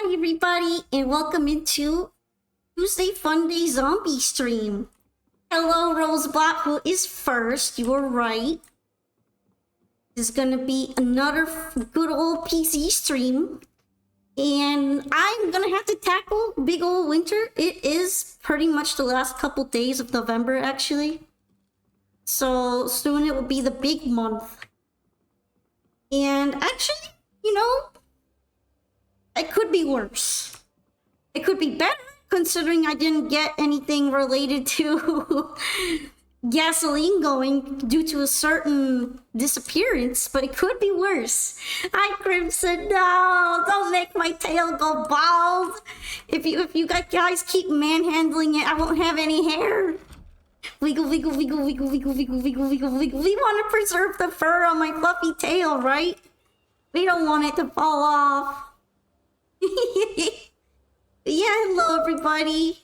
Hi everybody, and welcome into Tuesday Fun Day Zombie stream. Hello Rosebot, who is first, you were right. This is gonna be another good old PC stream. And I'm gonna have to tackle big old winter. It is pretty much the last couple days of November actually. So soon it will be the big month. And actually, it could be worse. It could be better, considering I didn't get anything related to gasoline going due to a certain disappearance, but it could be worse. Hi, Crimson. No, don't make my tail go bald. If you guys keep manhandling it, I won't have any hair. Wiggle, wiggle, wiggle, wiggle, wiggle, wiggle, wiggle, wiggle, wiggle. We want to preserve the fur on my fluffy tail, right? We don't want it to fall off. Yeah, hello everybody.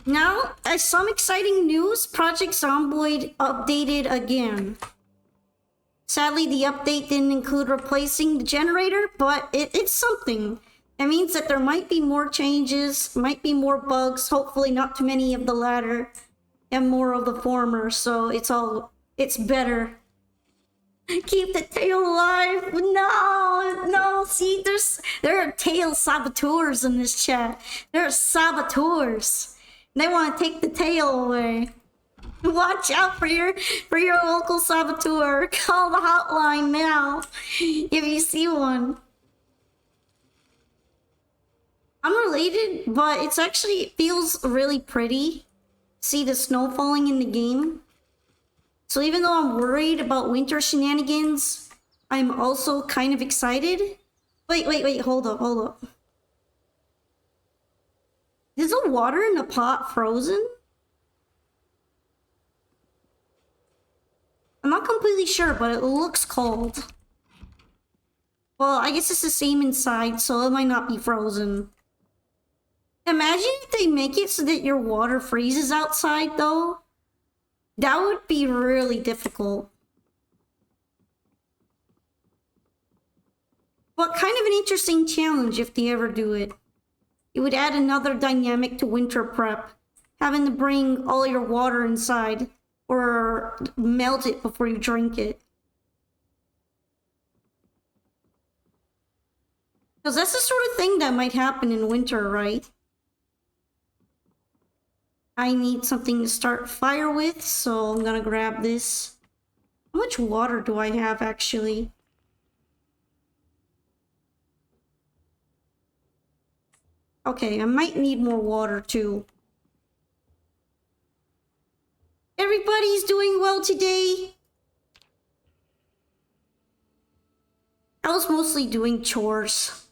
Now, some exciting news. Project Zomboid updated again. Sadly, the update didn't include replacing the generator, but it's something. It means that there might be more changes, might be more bugs, hopefully not too many of the latter, and more of the former, so it's better. Keep the tail alive. No, see, there are tail saboteurs in this chat. There are saboteurs. They want to take the tail away. Watch out for your local saboteur. Call the hotline now if you see one. Unrelated, but it feels really pretty. See the snow falling in the game. So even though I'm worried about winter shenanigans, I'm also kind of excited. Wait, hold up. Is the water in the pot frozen? I'm not completely sure, but it looks cold. Well, I guess it's the same inside, so it might not be frozen. Imagine if they make it so that your water freezes outside, though. That would be really difficult. But kind of an interesting challenge if they ever do it. It would add another dynamic to winter prep. Having to bring all your water inside or melt it before you drink it. Because that's the sort of thing that might happen in winter, right? I need something to start fire with, so I'm gonna grab this. How much water do I have, actually? Okay, I might need more water, too. Everybody's doing well today. I was mostly doing chores.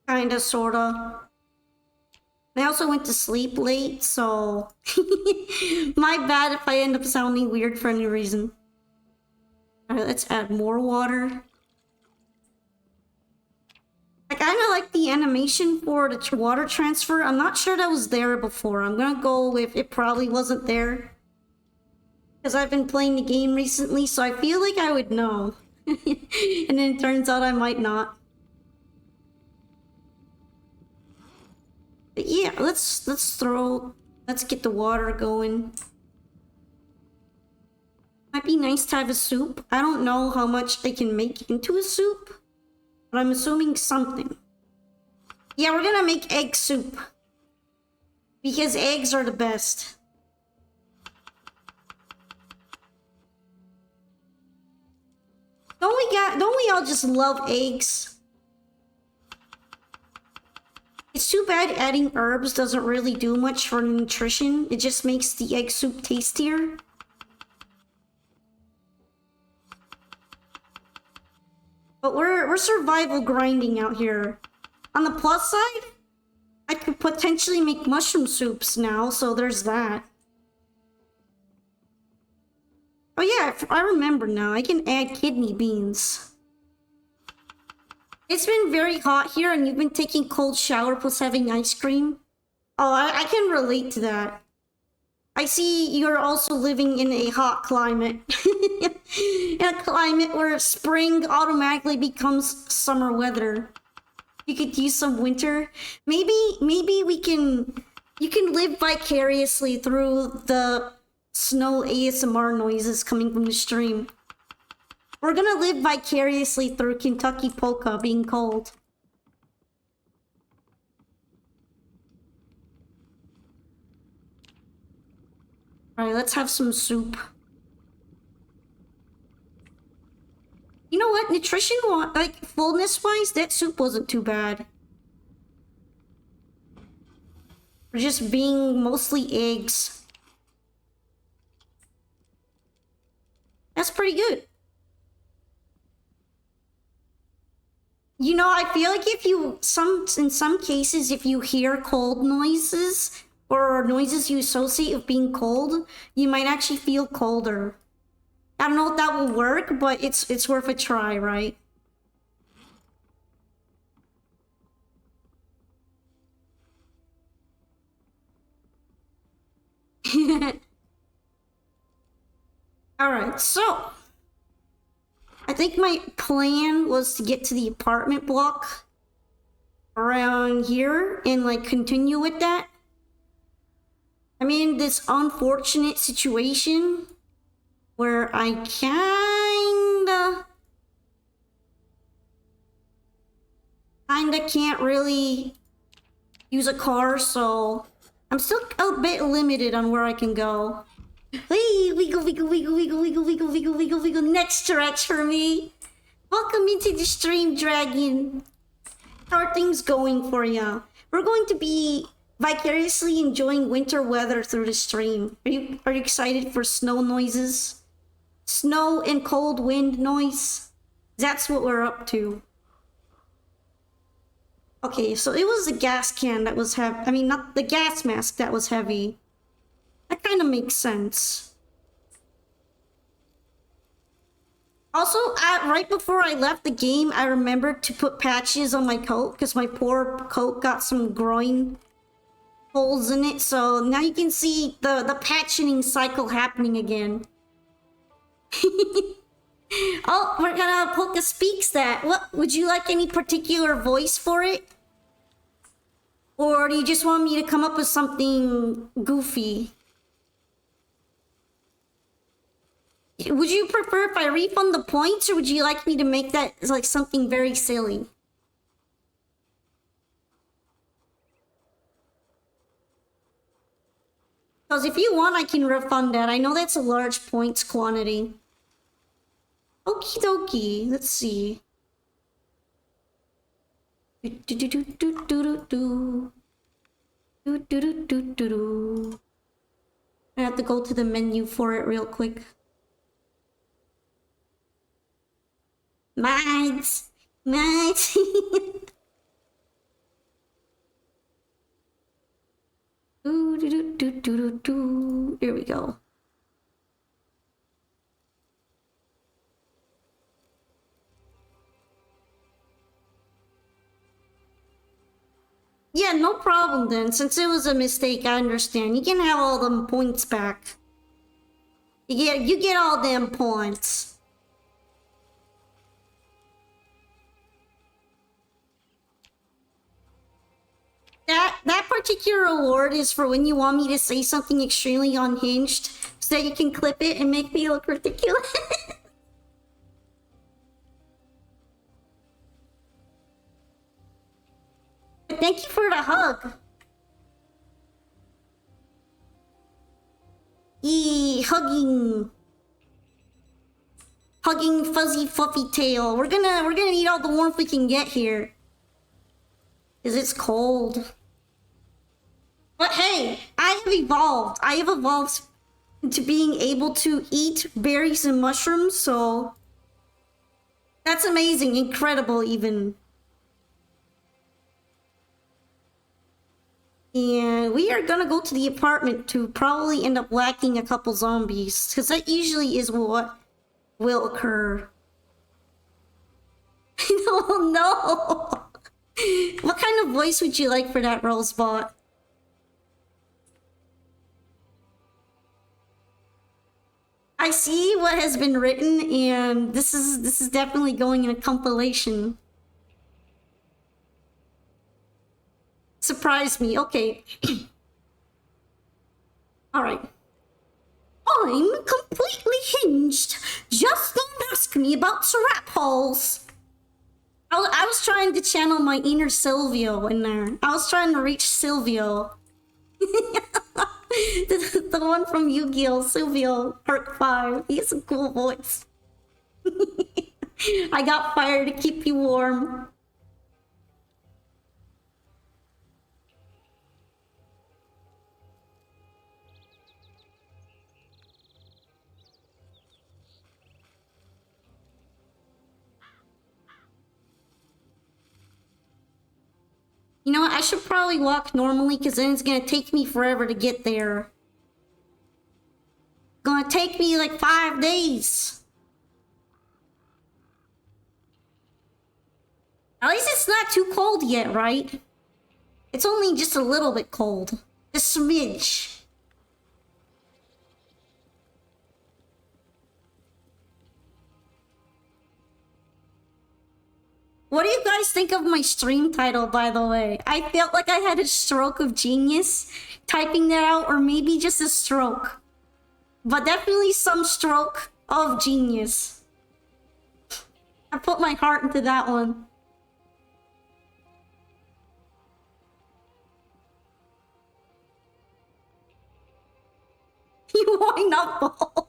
Kinda, sorta. I also went to sleep late, so my bad if I end up sounding weird for any reason. Alright, let's add more water. I kinda like the animation for the water transfer. I'm not sure that was there before. I'm gonna go with it probably wasn't there. Because I've been playing the game recently, so I feel like I would know. And then it turns out I might not. But yeah, let's get the water going. Might be nice to have a soup. I don't know how much they can make into a soup, but I'm assuming something. Yeah, we're gonna make egg soup. Because eggs are the best. Don't we all just love eggs? It's too bad adding herbs doesn't really do much for nutrition. It just makes the egg soup tastier. But we're survival grinding out here. On the plus side, I could potentially make mushroom soups now, so there's that. Oh yeah, I remember now. I can add kidney beans. It's been very hot here and you've been taking cold shower plus having ice cream. Oh, I can relate to that. I see you're also living in a hot climate. In a climate where spring automatically becomes summer weather. You could use some winter. Maybe you can live vicariously through the snow ASMR noises coming from the stream. We're gonna live vicariously through Kentucky Polka being cold. Alright, let's have some soup. You know what? Nutrition, like, fullness-wise, that soup wasn't too bad. For just being mostly eggs. That's pretty good. You know, I feel like if you, in some cases, if you hear cold noises, or noises you associate with being cold, you might actually feel colder. I don't know if that will work, but it's worth a try, right? Alright, so I think my plan was to get to the apartment block around here and like continue with that. I'm in this unfortunate situation where I kinda can't really use a car, so I'm still a bit limited on where I can go. Hey, wiggle, wiggle, wiggle, wiggle, wiggle, wiggle, wiggle, wiggle, wiggle. Next stretch for me. Welcome into the stream, Dragon. How are things going for ya? We're going to be vicariously enjoying winter weather through the stream. Are you excited for snow noises? Snow and cold wind noise? That's what we're up to. Okay, so it was the gas can that was heavy. I mean, not the gas mask that was heavy. That kind of makes sense. Also, right before I left the game, I remembered to put patches on my coat because my poor coat got some groin holes in it. So now you can see the patching cycle happening again. Oh, we're gonna Polka Speaks that. What, would you like any particular voice for it? Or do you just want me to come up with something goofy? Would you prefer if I refund the points, or would you like me to make that like something very silly? Because if you want, I can refund that. I know that's a large points quantity. Okie dokie. Let's see. I have to go to the menu for it real quick. Mines! Mines! Here we go. Yeah, no problem then. Since it was a mistake, I understand. You can have all them points back. You get all them points. That particular award is for when you want me to say something extremely unhinged so that you can clip it and make me look ridiculous. Thank you for the hug. Hugging fuzzy fluffy tail. We're gonna need all the warmth we can get here. 'Cause it's cold. But hey, I have evolved. I have evolved into being able to eat berries and mushrooms, so that's amazing, incredible even. And we are gonna go to the apartment to probably end up whacking a couple zombies, because that usually is what will occur. Oh no! What kind of voice would you like for that Rosebot? I see what has been written, and this is definitely going in a compilation. Surprise me. Okay. All right. I'm completely hinged. Just don't ask me about rap holes. I was trying to channel my inner Silvio in there. I was trying to reach Silvio. the one from Yu-Gi-Oh! Silvio Perk 5. He has a cool voice. I got fire to keep you warm. You know what? I should probably walk normally because then it's gonna take me forever to get there. Gonna take me like 5 days. At least it's not too cold yet, right? It's only just a little bit cold. A smidge. What do you guys think of my stream title, by the way? I felt like I had a stroke of genius typing that out, or maybe just a stroke. But definitely some stroke of genius. I put my heart into that one. You wind up bulb.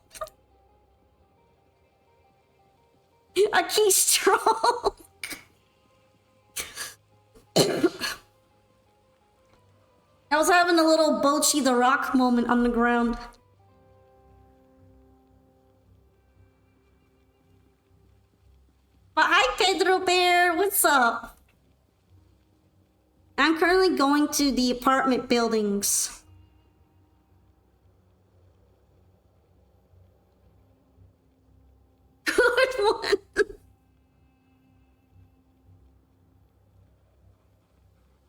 A keystroke. I was having a little Bochi the Rock moment on the ground. But hi Pedro Bear, what's up? I'm currently going to the apartment buildings. Good one.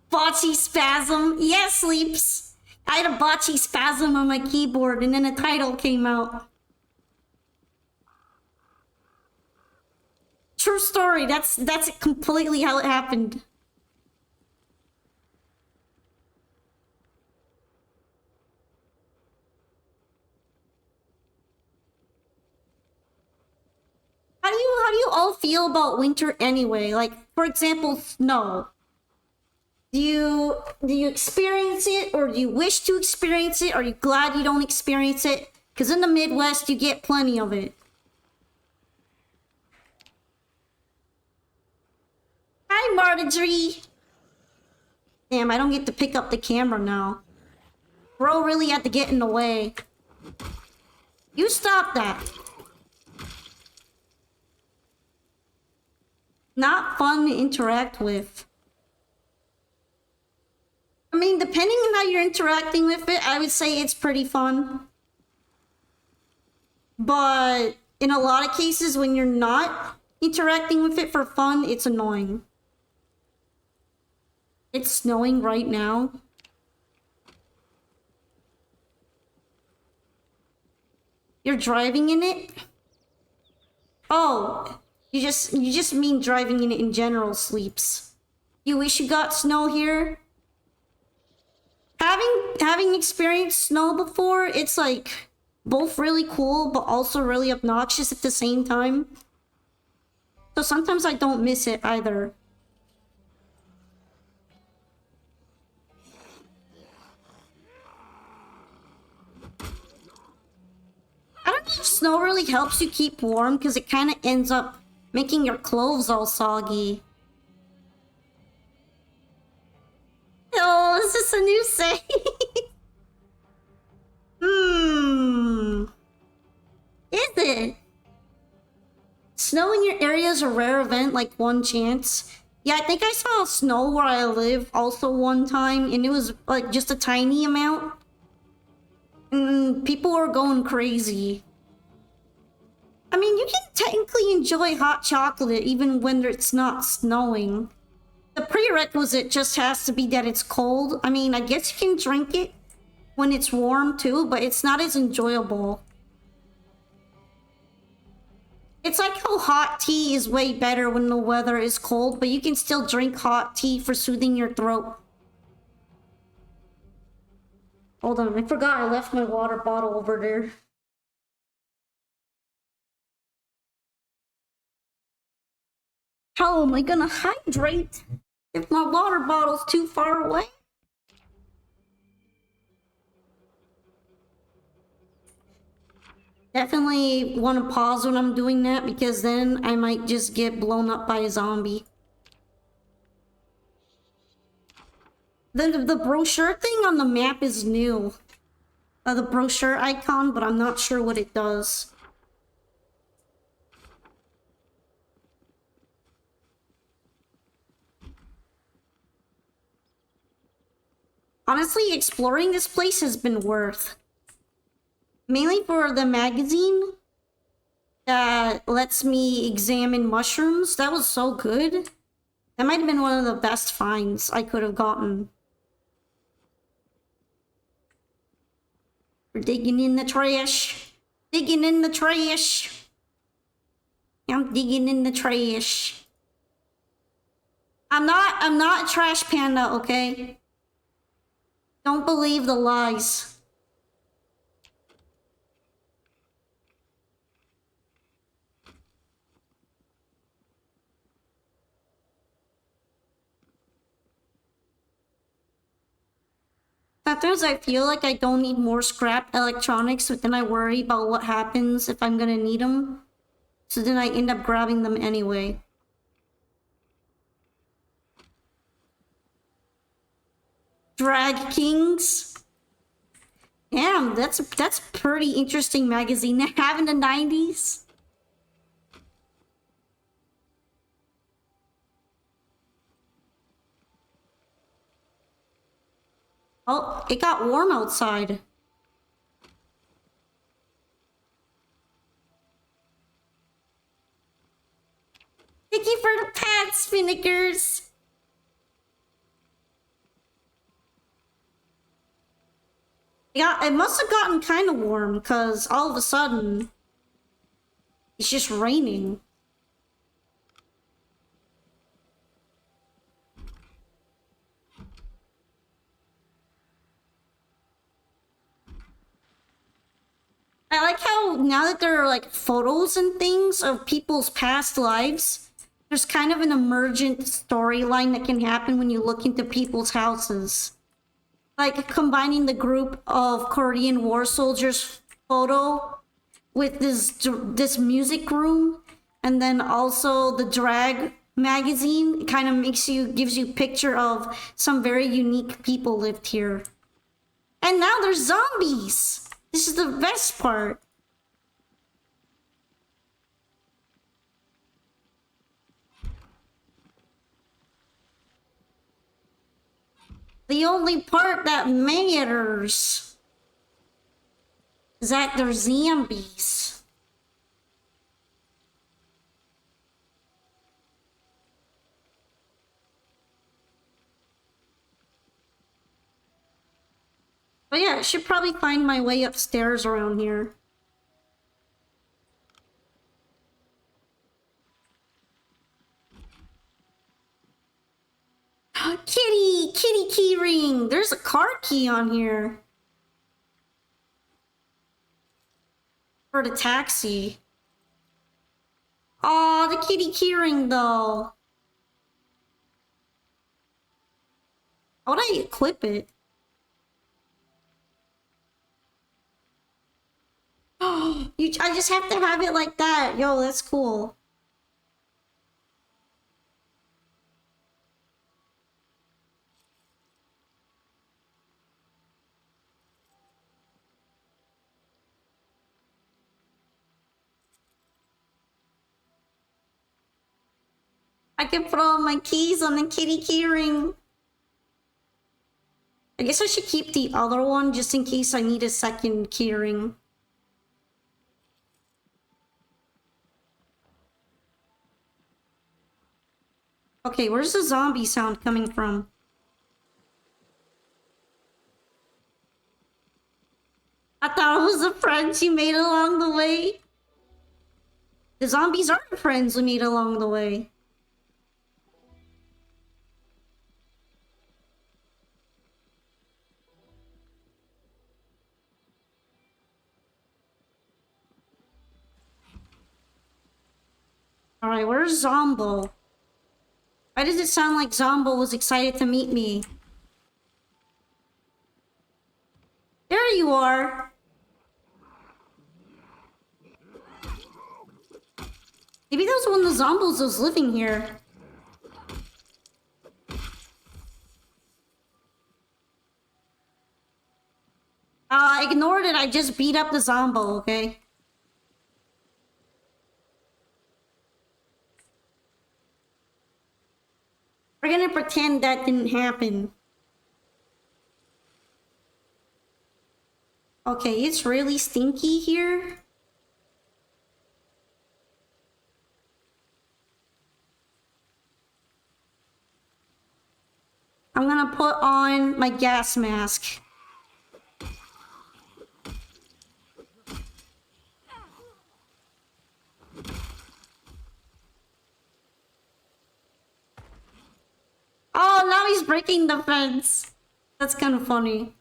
Bocce spasm. Yeah, sleeps. I had a bocce spasm on my keyboard and then a title came out. True story. That's completely how it happened. How do you all feel about winter anyway? Like, for example, snow. Do you experience it, or do you wish to experience it? Are you glad you don't experience it? Because in the Midwest, you get plenty of it. Hi, Martindry. Damn, I don't get to pick up the camera now. Bro really had to get in the way. You stop that. Not fun to interact with. I mean, depending on how you're interacting with it, I would say it's pretty fun. But in a lot of cases, when you're not interacting with it for fun, it's annoying. It's snowing right now. You're driving in it? Oh, you just mean driving in it in general, sleeps. You wish you got snow here? Having experienced snow before, it's like both really cool but also really obnoxious at the same time. So sometimes I don't miss it either. I don't know if snow really helps you keep warm because it kind of ends up making your clothes all soggy. Oh, is this a new saying? Is it? Snow in your area is a rare event, like one chance. Yeah, I think I saw snow where I live also one time, and it was like just a tiny amount. And people were going crazy. I mean, you can technically enjoy hot chocolate even when it's not snowing. The prerequisite just has to be that it's cold. I mean, I guess you can drink it when it's warm too, but it's not as enjoyable. It's like how hot tea is way better when the weather is cold, but you can still drink hot tea for soothing your throat. Hold on, I forgot I left my water bottle over there. How am I gonna hydrate if my water bottle's too far away? Definitely want to pause when I'm doing that because then I might just get blown up by a zombie. The brochure thing on the map is new. The brochure icon, but I'm not sure what it does. Honestly, exploring this place has been worth. Mainly for the magazine that lets me examine mushrooms. That was so good. That might have been one of the best finds I could have gotten. We're digging in the trash. Digging in the trash. I'm digging in the trash. I'm not a trash panda, okay? Don't believe the lies. Sometimes I feel like I don't need more scrap electronics, but then I worry about what happens if I'm gonna need them. So then I end up grabbing them anyway. Drag Kings. Damn, that's pretty interesting magazine to have in the 90s. Oh, it got warm outside. Thank you for the pats, Finnickers. Yeah, it must have gotten kind of warm because all of a sudden it's just raining. I like how now that there are like photos and things of people's past lives, there's kind of an emergent storyline that can happen when you look into people's houses. Like combining the group of Korean war soldiers photo with this music room, and then also the drag magazine. It kind of gives you a picture of some very unique people lived here. And now there's zombies. This is the best part. The only part that matters is that they're zombies. But yeah, I should probably find my way upstairs around here. Kitty key ring. There's a car key on here. For the taxi. Aw, the kitty key ring though. How would I equip it? I just have to have it like that. Yo, that's cool. I can put all my keys on the kitty key ring. I guess I should keep the other one just in case I need a second key ring. Okay, where's the zombie sound coming from? I thought it was the friends you made along the way. The zombies are the friends we made along the way. Alright, where's Zombo? Why does it sound like Zombo was excited to meet me? There you are! Maybe that was one of the Zombos that was living here. I ignored it, I just beat up the Zombo, okay? We're gonna pretend that didn't happen. Okay, it's really stinky here. I'm gonna put on my gas mask. Oh, now he's breaking the fence. That's kind of funny.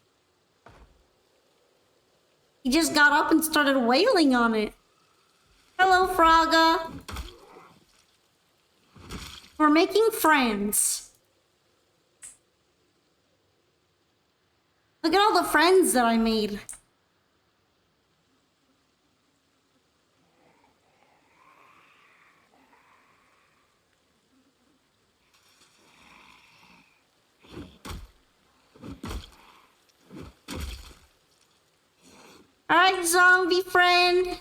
He just got up and started wailing on it. Hello, Fraga. We're making friends. Look at all the friends that I made. Alright, zombie friend.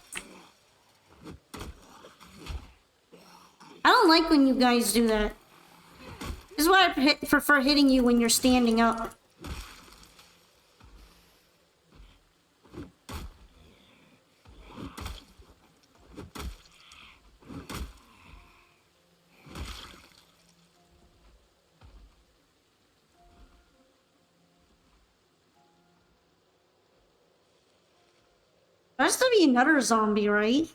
I don't like when you guys do that. This is why I prefer hitting you when you're standing up. There has to be another zombie, right?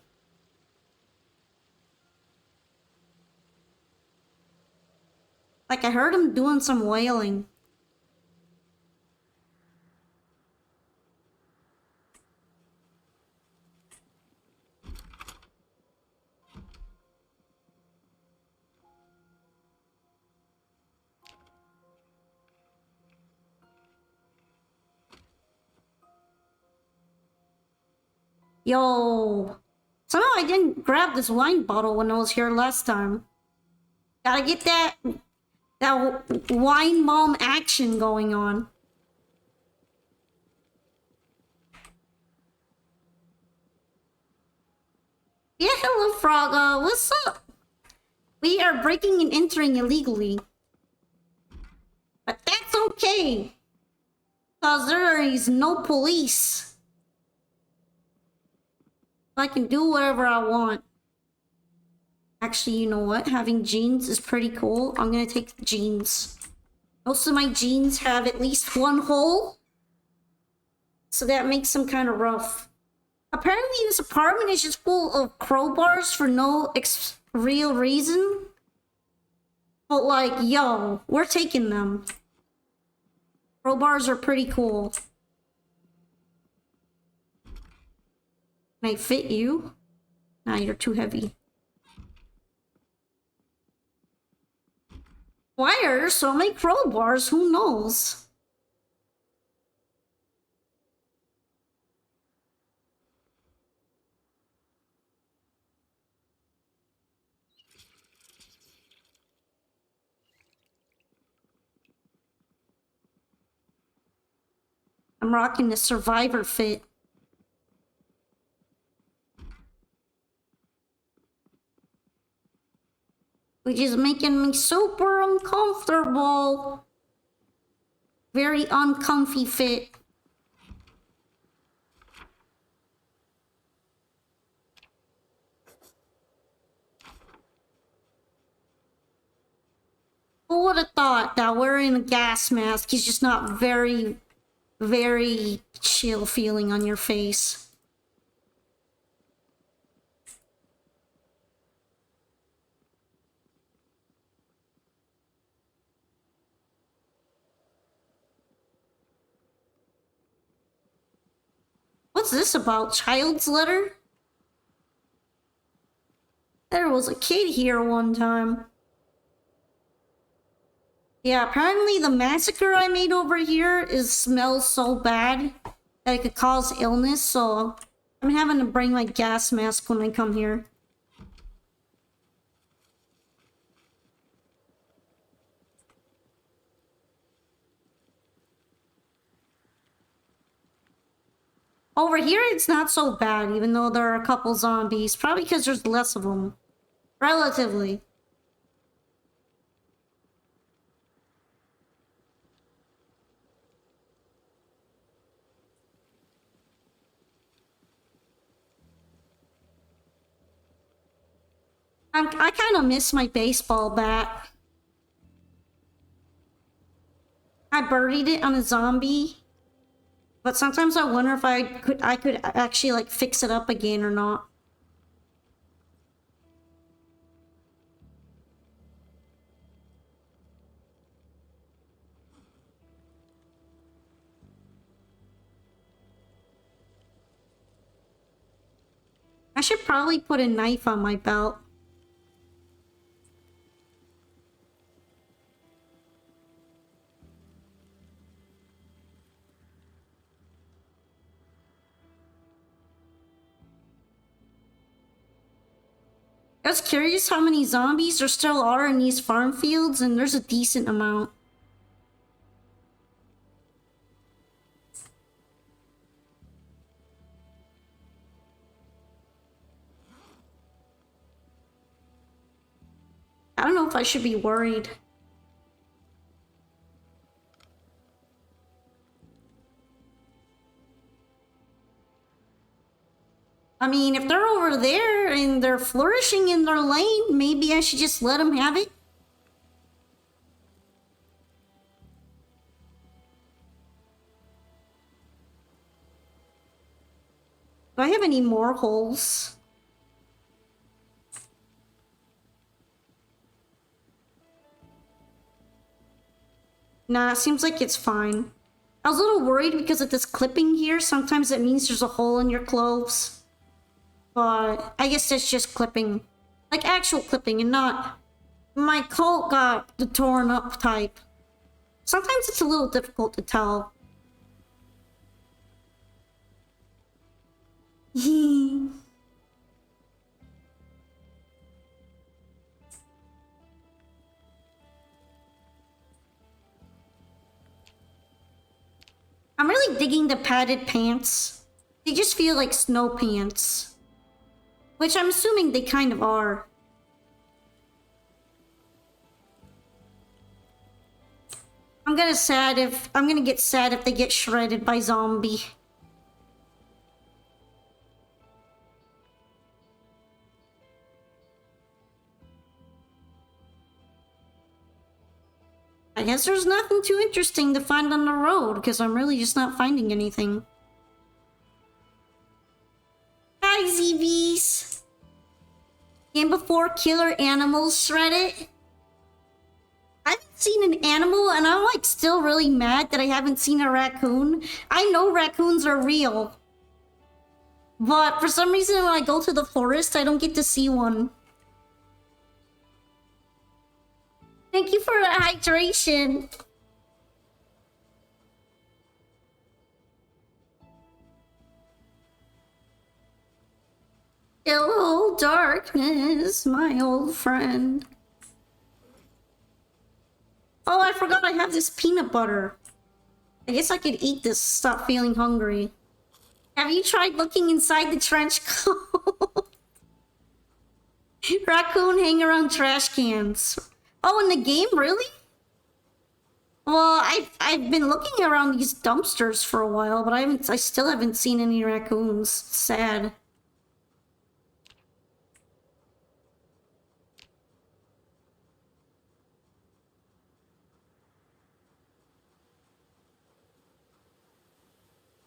Like, I heard him doing some wailing. Yo. Somehow I didn't grab this wine bottle when I was here last time. Gotta get that wine bomb action going on. Yeah, hello, Fraga. What's up? We are breaking and entering illegally. But that's okay. Because there is no police. I can do whatever I want. Actually, you know what? Having jeans is pretty cool. I'm gonna take the jeans. Most of my jeans have at least one hole. So that makes them kind of rough. Apparently this apartment is just full of crowbars for no real reason. But like, yo, we're taking them. Crowbars are pretty cool. Can I fit you? Nah, you're too heavy. Why are there so many crowbars? Who knows? I'm rocking the survivor fit. Which is making me super uncomfortable. Very uncomfy fit. Who would have thought that wearing a gas mask is just not very chill feeling on your face? What's this about? Child's letter? There was a kid here one time. Yeah, apparently the massacre I made over here smells so bad that it could cause illness, so I'm having to bring my gas mask when I come here. Over here, it's not so bad, even though there are a couple zombies. Probably because there's less of them. Relatively. I kind of miss my baseball bat. I buried it on a zombie. But sometimes I wonder if I could actually like fix it up again or not. I should probably put a knife on my belt. I was curious how many zombies there still are in these farm fields, and there's a decent amount. I don't know if I should be worried. I mean, if they're over there and they're flourishing in their lane, maybe I should just let them have it. Do I have any more holes? Nah, it seems like it's fine. I was a little worried because of this clipping here. Sometimes it means there's a hole in your clothes. But I guess that's just clipping. Like actual clipping and not my coat got the torn up type. Sometimes it's a little difficult to tell. I'm really digging the padded pants. They just feel like snow pants. Which I'm assuming they kind of are. I'm gonna get sad if they get shredded by zombie. I guess there's nothing too interesting to find on the road, because I'm really just not finding anything. Hi, ZBs! And before killer animals shred it? I haven't seen an animal, and I'm like still really mad that I haven't seen a raccoon. I know raccoons are real. But for some reason when I go to the forest, I don't get to see one. Thank you for the hydration. Hello, darkness, my old friend. Oh, I forgot I have this peanut butter. I guess I could eat this, stop feeling hungry. Have you tried looking inside the trench coat? Raccoon hang around trash cans. Oh, in the game, really? Well, I've been looking around these dumpsters for a while, but I still haven't seen any raccoons. Sad.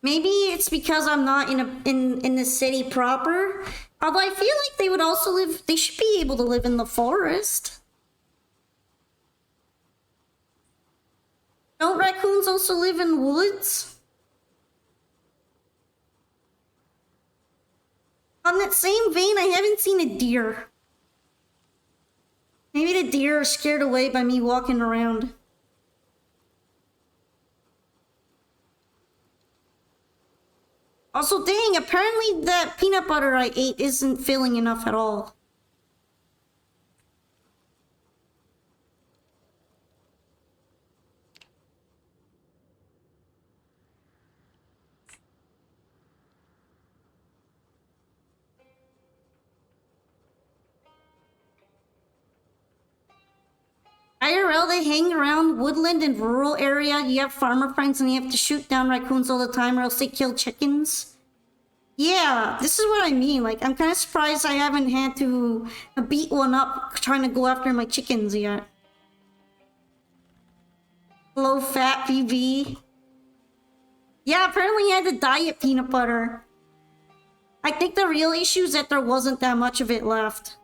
Maybe it's because I'm not in the city proper. Although I feel like they would also live. They should be able to live in the forest. Don't raccoons also live in woods? On that same vein, I haven't seen a deer. Maybe the deer are scared away by me walking around. Also, dang, apparently that peanut butter I ate isn't filling enough at all. IRL, they hang around woodland and rural area. You have farmer friends and you have to shoot down raccoons all the time or else they kill chickens. Yeah, this is what I mean. Like, I'm kind of surprised I haven't had to beat one up trying to go after my chickens yet. Low fat PB. Yeah, apparently I had the diet peanut butter. I think the real issue is that there wasn't that much of it left.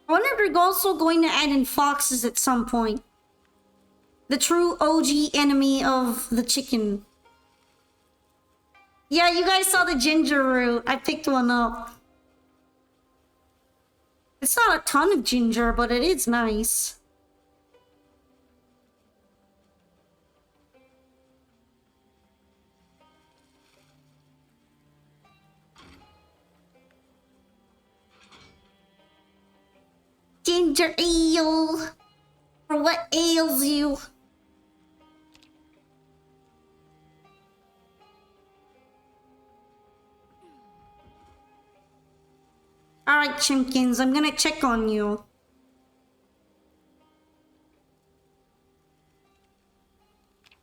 I wonder if they're also going to add in foxes at some point. The true OG enemy of the chicken. Yeah, you guys saw the ginger root. I picked one up. It's not a ton of ginger, but it is nice. Ginger ale. For what ails you? Alright, Chimkins, I'm gonna check on you.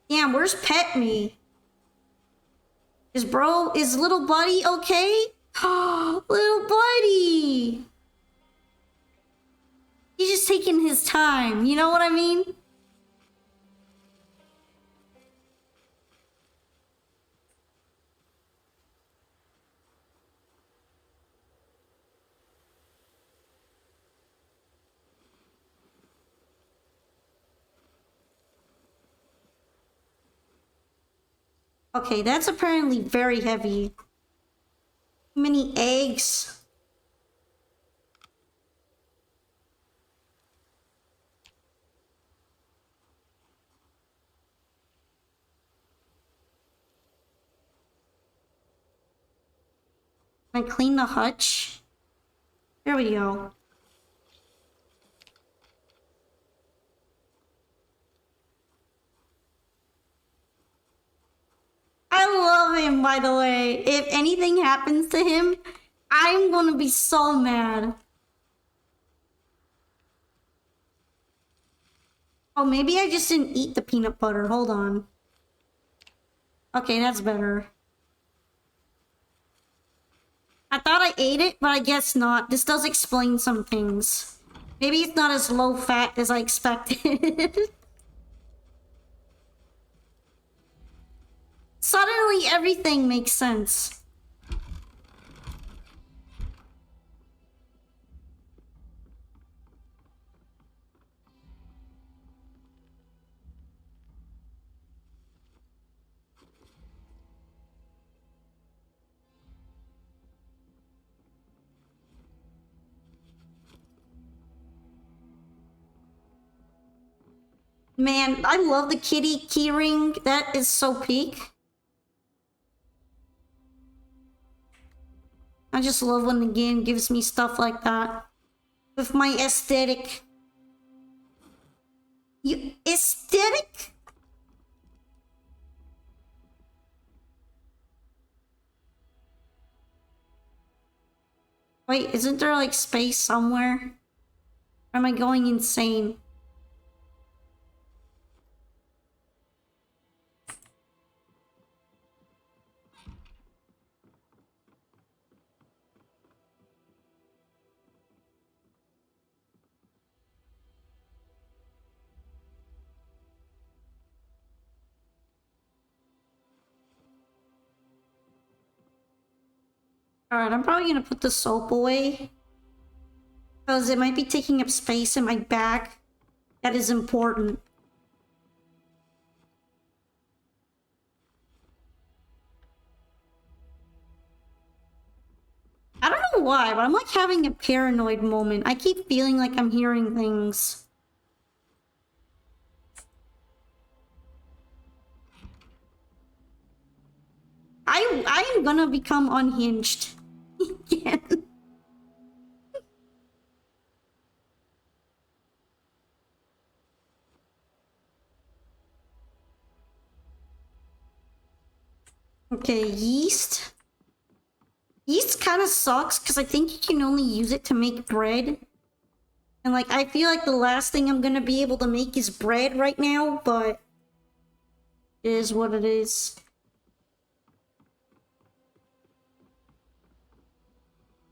Damn, where's Pet Me? Is little buddy okay? Little buddy! He's just taking his time, you know what I mean? Okay, that's apparently very heavy. Too many eggs. Can I clean the hutch? There we go. I love him, by the way. If anything happens to him, I'm gonna be so mad. Oh, maybe I just didn't eat the peanut butter. Hold on. Okay, that's better. I thought I ate it, but I guess not. This does explain some things. Maybe it's not as low fat as I expected. Suddenly, everything makes sense. Man, I love the kitty keyring. That is so peak. I just love when the game gives me stuff like that. With my aesthetic. You aesthetic? Wait, isn't there like space somewhere? Or am I going insane? Alright, I'm probably gonna put the soap away. Because it might be taking up space in my bag. That is important. I don't know why, but I'm like having a paranoid moment. I keep feeling like I'm hearing things. I am gonna become unhinged again. Okay, yeast. Yeast kind of sucks because I think you can only use it to make bread. And like, I feel like the last thing I'm gonna be able to make is bread right now, but it is what it is.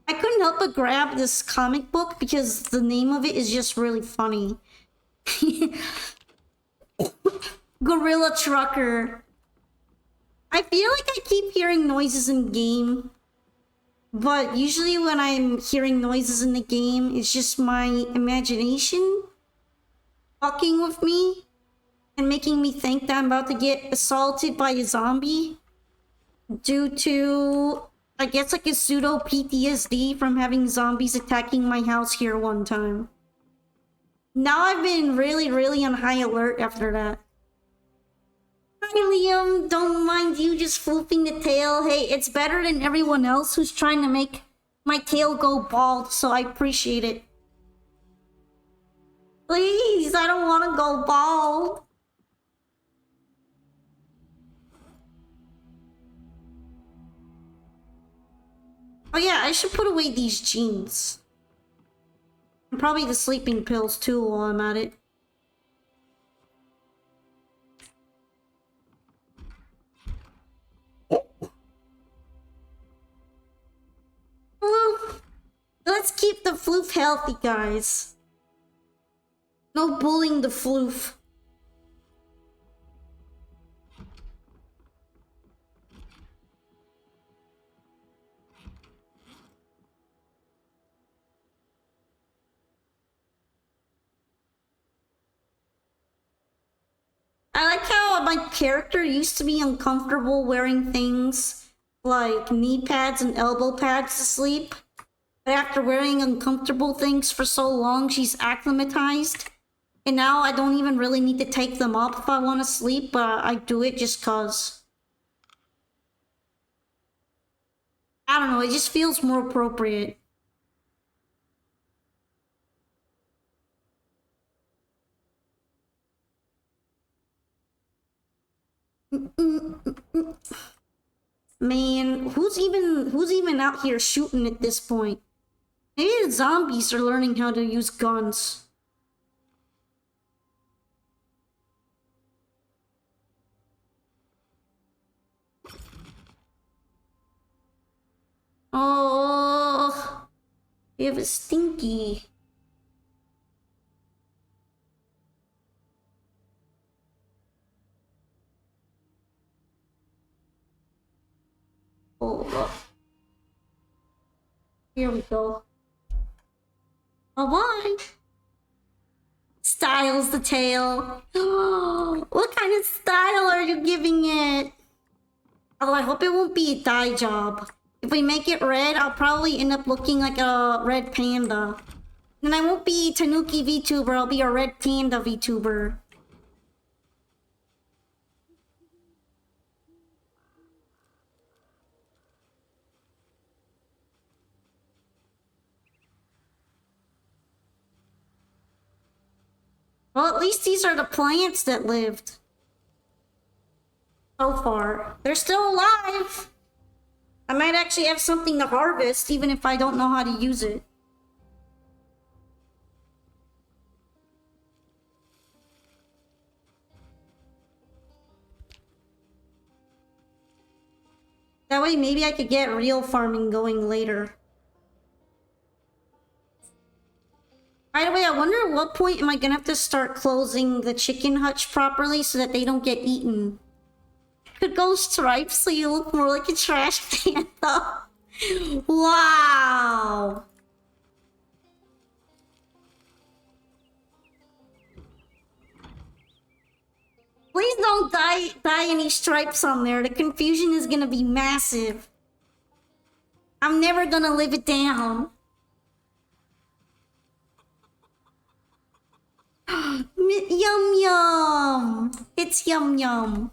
I couldn't help but grab this comic book because the name of it is just really funny. Gorilla Trucker. I feel like I keep hearing noises in game. But usually when I'm hearing noises in the game, it's just my imagination fucking with me and making me think that I'm about to get assaulted by a zombie due to, I guess, like a pseudo PTSD from having zombies attacking my house here one time. Now I've been really on high alert after that. Hi Liam, don't mind you just flooping the tail. Hey, it's better than everyone else who's trying to make my tail go bald, so I appreciate it. Please, I don't want to go bald. Oh yeah, I should put away these jeans. And probably the sleeping pills too while I'm at it. Floof. Let's keep the floof healthy, guys. No bullying the floof. I like how my character used to be uncomfortable wearing things like knee pads and elbow pads to sleep. But after wearing uncomfortable things for so long, she's acclimatized. And now I don't even really need to take them off if I want to sleep, but I do it just cause. I don't know, it just feels more appropriate. Man, who's even out here shooting at this point? Maybe the zombies are learning how to use guns. Oh, we have a stinky. Hold up. Here we go. Oh boy. Styles the tail. What kind of style are you giving it? Although I hope it won't be a dye job. If we make it red, I'll probably end up looking like a red panda. Then I won't be Tanuki VTuber, I'll be a red panda VTuber. Well, at least these are the plants that lived. So far. They're still alive! I might actually have something to harvest, even if I don't know how to use it. That way, maybe I could get real farming going later. By the way, I wonder at what point am I gonna have to start closing the chicken hutch properly so that they don't get eaten. Could go stripes so you look more like a trash panda. Wow! Please don't die any stripes on there. The confusion is gonna be massive. I'm never gonna live it down. Yum yum! It's yum yum.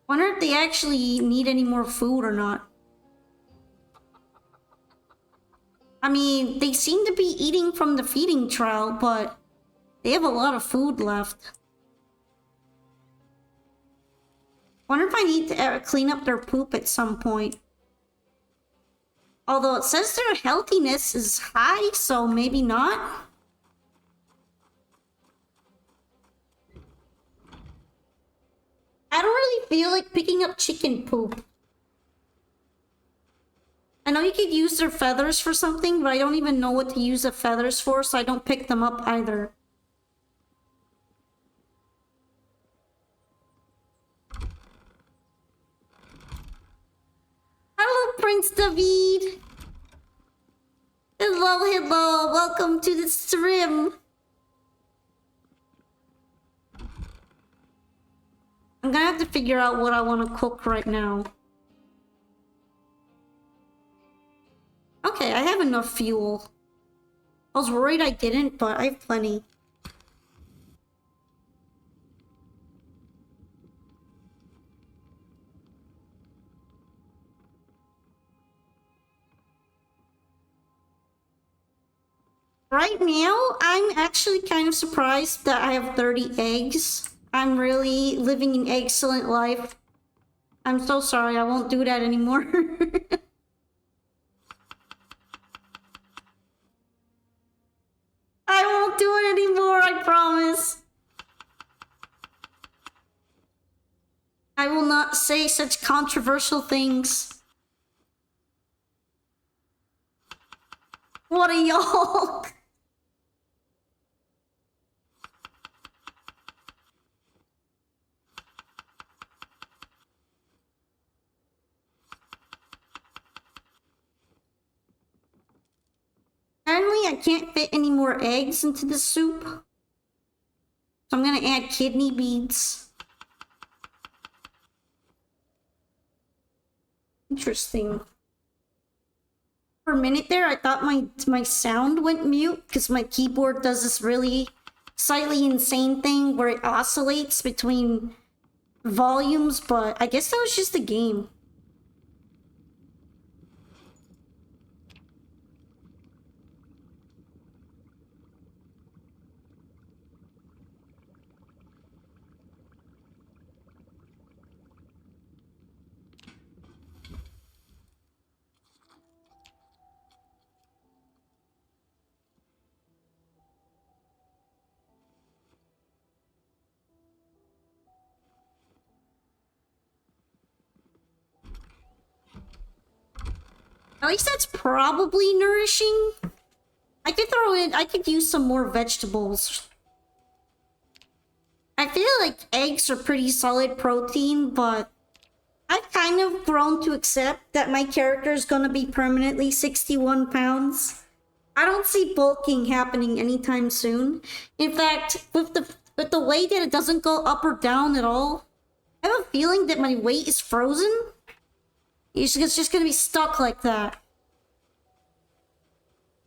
Wonder if they actually need any more food or not. I mean, they seem to be eating from the feeding trial, but they have a lot of food left. Wonder if I need to clean up their poop at some point. Although it says their healthiness is high, so maybe not. I don't really feel like picking up chicken poop. I know you could use their feathers for something, but I don't even know what to use the feathers for, so I don't pick them up either. Hello, Prince David! Hello, hello! Welcome to the stream! I'm gonna have to figure out what I want to cook right now. Okay, I have enough fuel. I was worried I didn't, but I have plenty. Right now, I'm actually kind of surprised that I have 30 eggs. I'm really living an excellent life. I'm so sorry, I won't do that anymore. I won't do it anymore, I promise. I will not say such controversial things. What a y'all! Apparently, I can't fit any more eggs into the soup. So I'm gonna add kidney beans. Interesting. For a minute there, I thought my sound went mute because my keyboard does this really slightly insane thing where it oscillates between volumes, but I guess that was just the game. At least that's probably nourishing. I could use some more vegetables. I feel like eggs are pretty solid protein, but I've kind of grown to accept that my character is gonna be permanently 61 pounds. I don't see bulking happening anytime soon. In fact, with the way that it doesn't go up or down at all, I have a feeling that my weight is frozen. It's just gonna be stuck like that.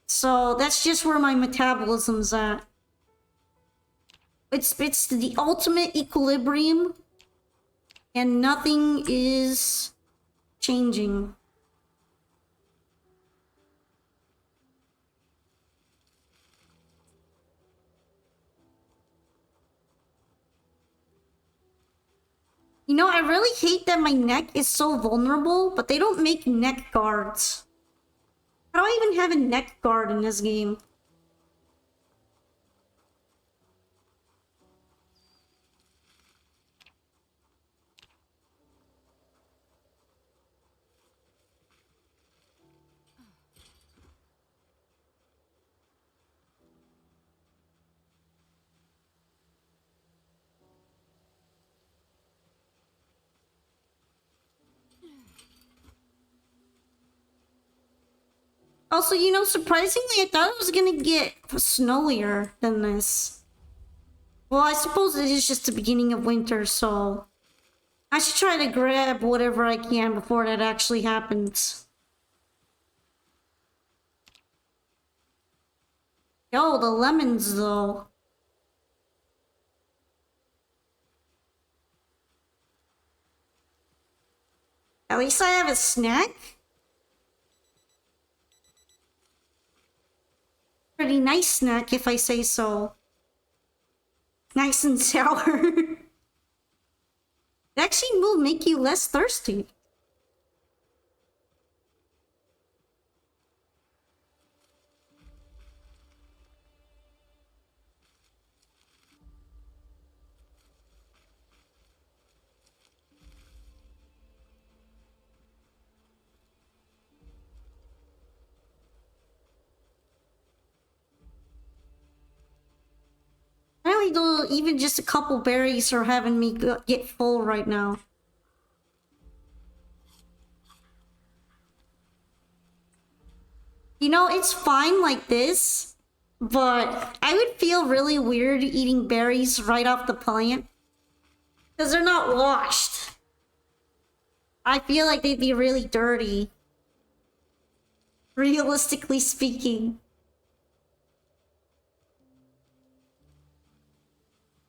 So that's just where my metabolism's at. It's the ultimate equilibrium, and nothing is changing. You know, I really hate that my neck is so vulnerable, but they don't make neck guards. How do I even have a neck guard in this game? Also, surprisingly, I thought it was gonna get snowier than this. Well, I suppose it is just the beginning of winter, so I should try to grab whatever I can before that actually happens. Yo, the lemons, though. At least I have a snack. Pretty nice snack, if I say so. Nice and sour. It actually will make you less thirsty. Apparently, though, even just a couple berries are having me get full right now. It's fine like this, but I would feel really weird eating berries right off the plant. Because they're not washed. I feel like they'd be really dirty. Realistically speaking.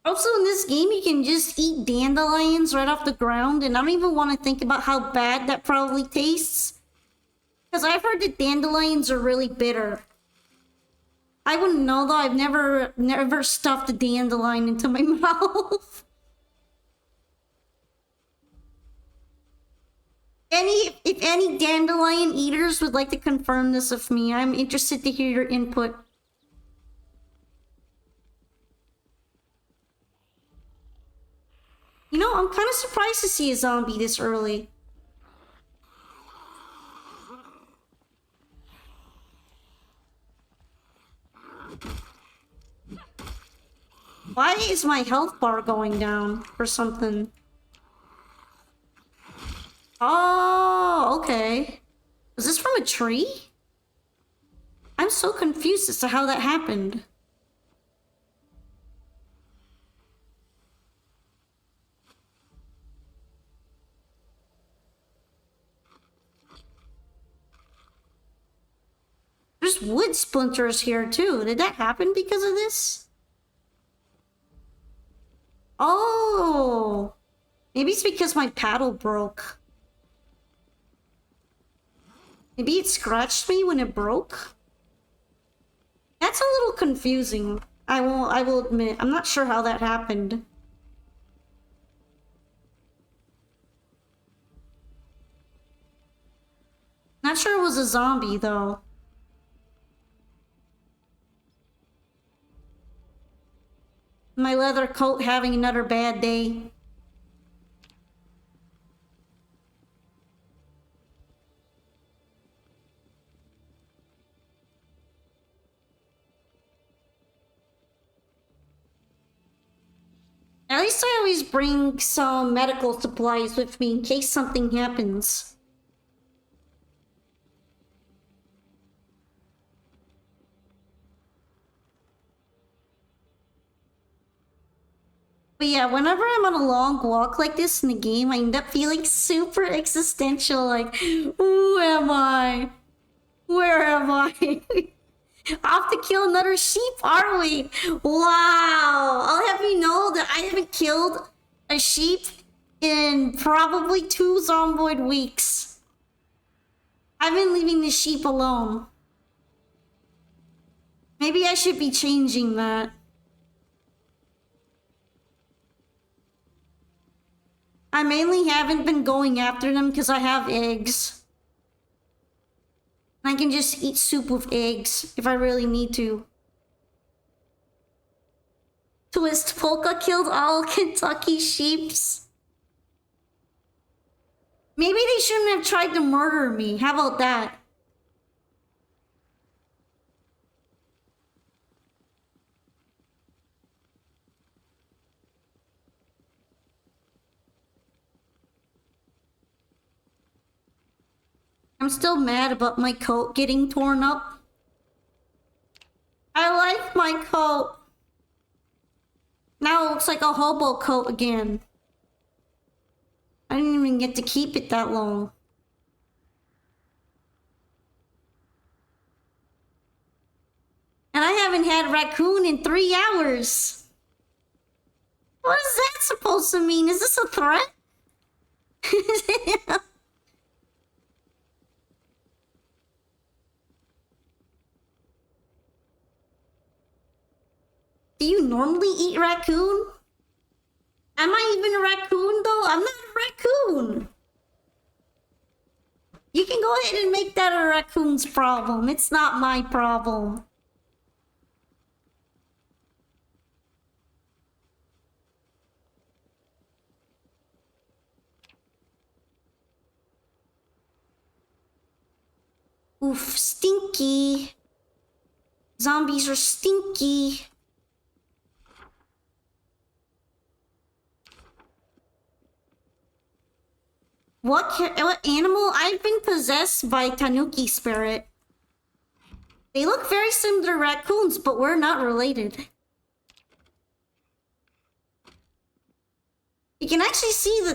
Also, in this game, you can just eat dandelions right off the ground, and I don't even want to think about how bad that probably tastes. Because I've heard that dandelions are really bitter. I wouldn't know though, I've never stuffed a dandelion into my mouth. If any dandelion eaters would like to confirm this with me, I'm interested to hear your input. I'm kind of surprised to see a zombie this early. Why is my health bar going down or something? Oh, okay. Was this from a tree? I'm so confused as to how that happened. There's wood splinters here too. Did that happen because of this? Oh, maybe it's because my paddle broke. Maybe it scratched me when it broke? That's a little confusing. I will admit. I'm not sure how that happened. Not sure it was a zombie though. My leather coat having another bad day. At least I always bring some medical supplies with me in case something happens. But yeah, whenever I'm on a long walk like this in the game, I end up feeling super existential, like, who am I? Where am I? Off to kill another sheep, are we? Wow! I'll have you know that I haven't killed a sheep in probably 2 Zomboid weeks. I've been leaving the sheep alone. Maybe I should be changing that. I mainly haven't been going after them because I have eggs. I can just eat soup with eggs if I really need to. Twist Polka killed all Kentucky sheeps. Maybe they shouldn't have tried to murder me. How about that? I'm still mad about my coat getting torn up. I like my coat. Now it looks like a hobo coat again. I didn't even get to keep it that long. And I haven't had raccoon in 3 hours. What is that supposed to mean? Is this a threat? Do you normally eat raccoon? Am I even a raccoon though? I'm not a raccoon. You can go ahead and make that a raccoon's problem. It's not my problem. Oof, stinky. Zombies are stinky. What animal? I've been possessed by Tanuki spirit. They look very similar to raccoons, but we're not related. You can actually see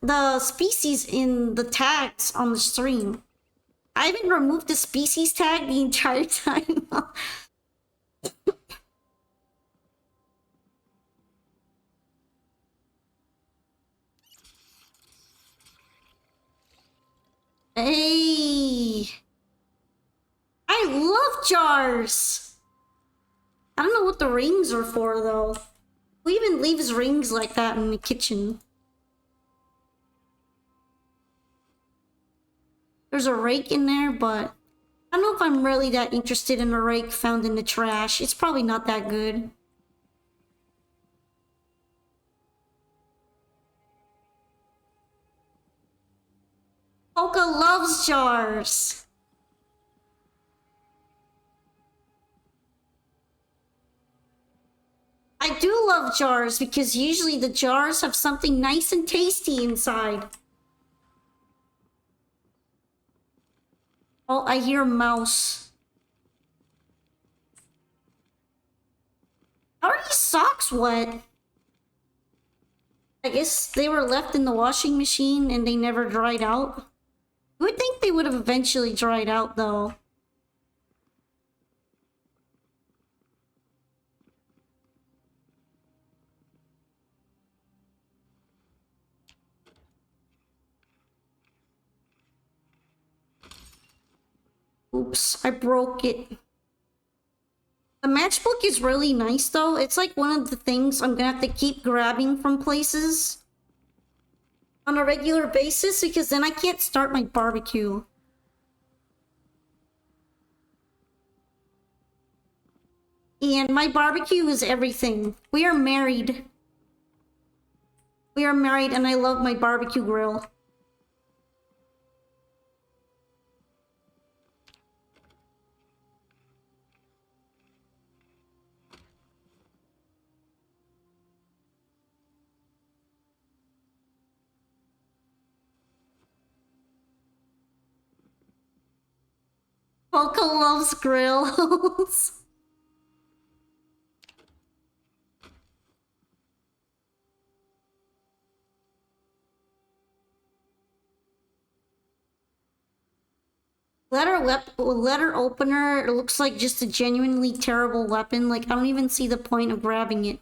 the species in the tags on the stream. I haven't removed the species tag the entire time. Hey! I love jars! I don't know what the rings are for, though. Who even leaves rings like that in the kitchen? There's a rake in there, but I don't know if I'm really that interested in a rake found in the trash. It's probably not that good. Polka loves jars! I do love jars because usually the jars have something nice and tasty inside. Oh, I hear a mouse. How are these socks wet? I guess they were left in the washing machine and they never dried out. You would think they would have eventually dried out, though. Oops, I broke it. The matchbook is really nice, though. It's like one of the things I'm gonna have to keep grabbing from places on a regular basis because then I can't start my barbecue. And my barbecue is everything. We are married. We are married and I love my barbecue grill. Polka loves grills. Letter opener, it looks like just a genuinely terrible weapon. Like, I don't even see the point of grabbing it.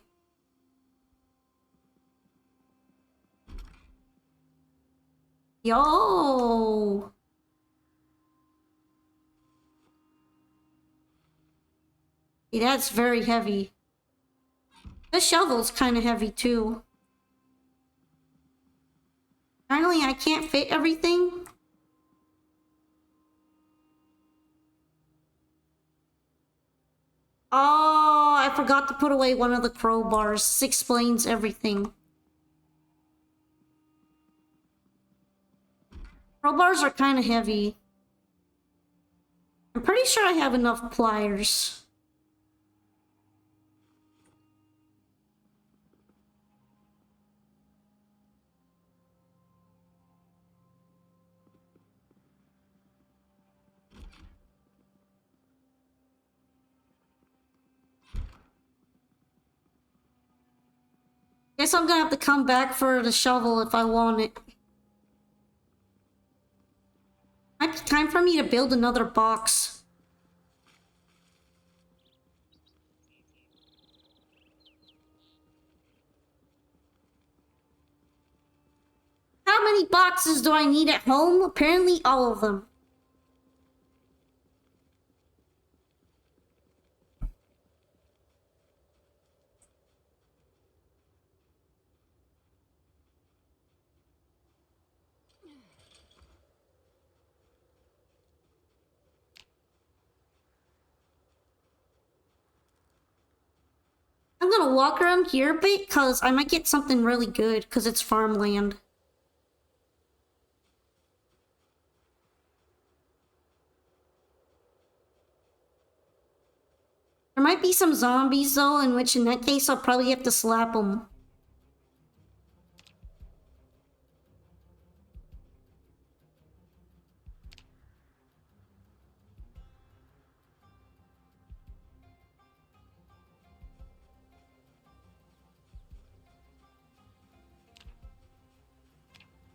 Yo! Hey, that's very heavy. The shovel's kind of heavy, too. Apparently, I can't fit everything. Oh, I forgot to put away one of the crowbars. This explains everything. Crowbars are kind of heavy. I'm pretty sure I have enough pliers. Guess I'm gonna have to come back for the shovel if I want it. Might be time for me to build another box. How many boxes do I need at home? Apparently all of them. I'm gonna walk around here a bit because I might get something really good because it's farmland. There might be some zombies though, in which in that case I'll probably have to slap them.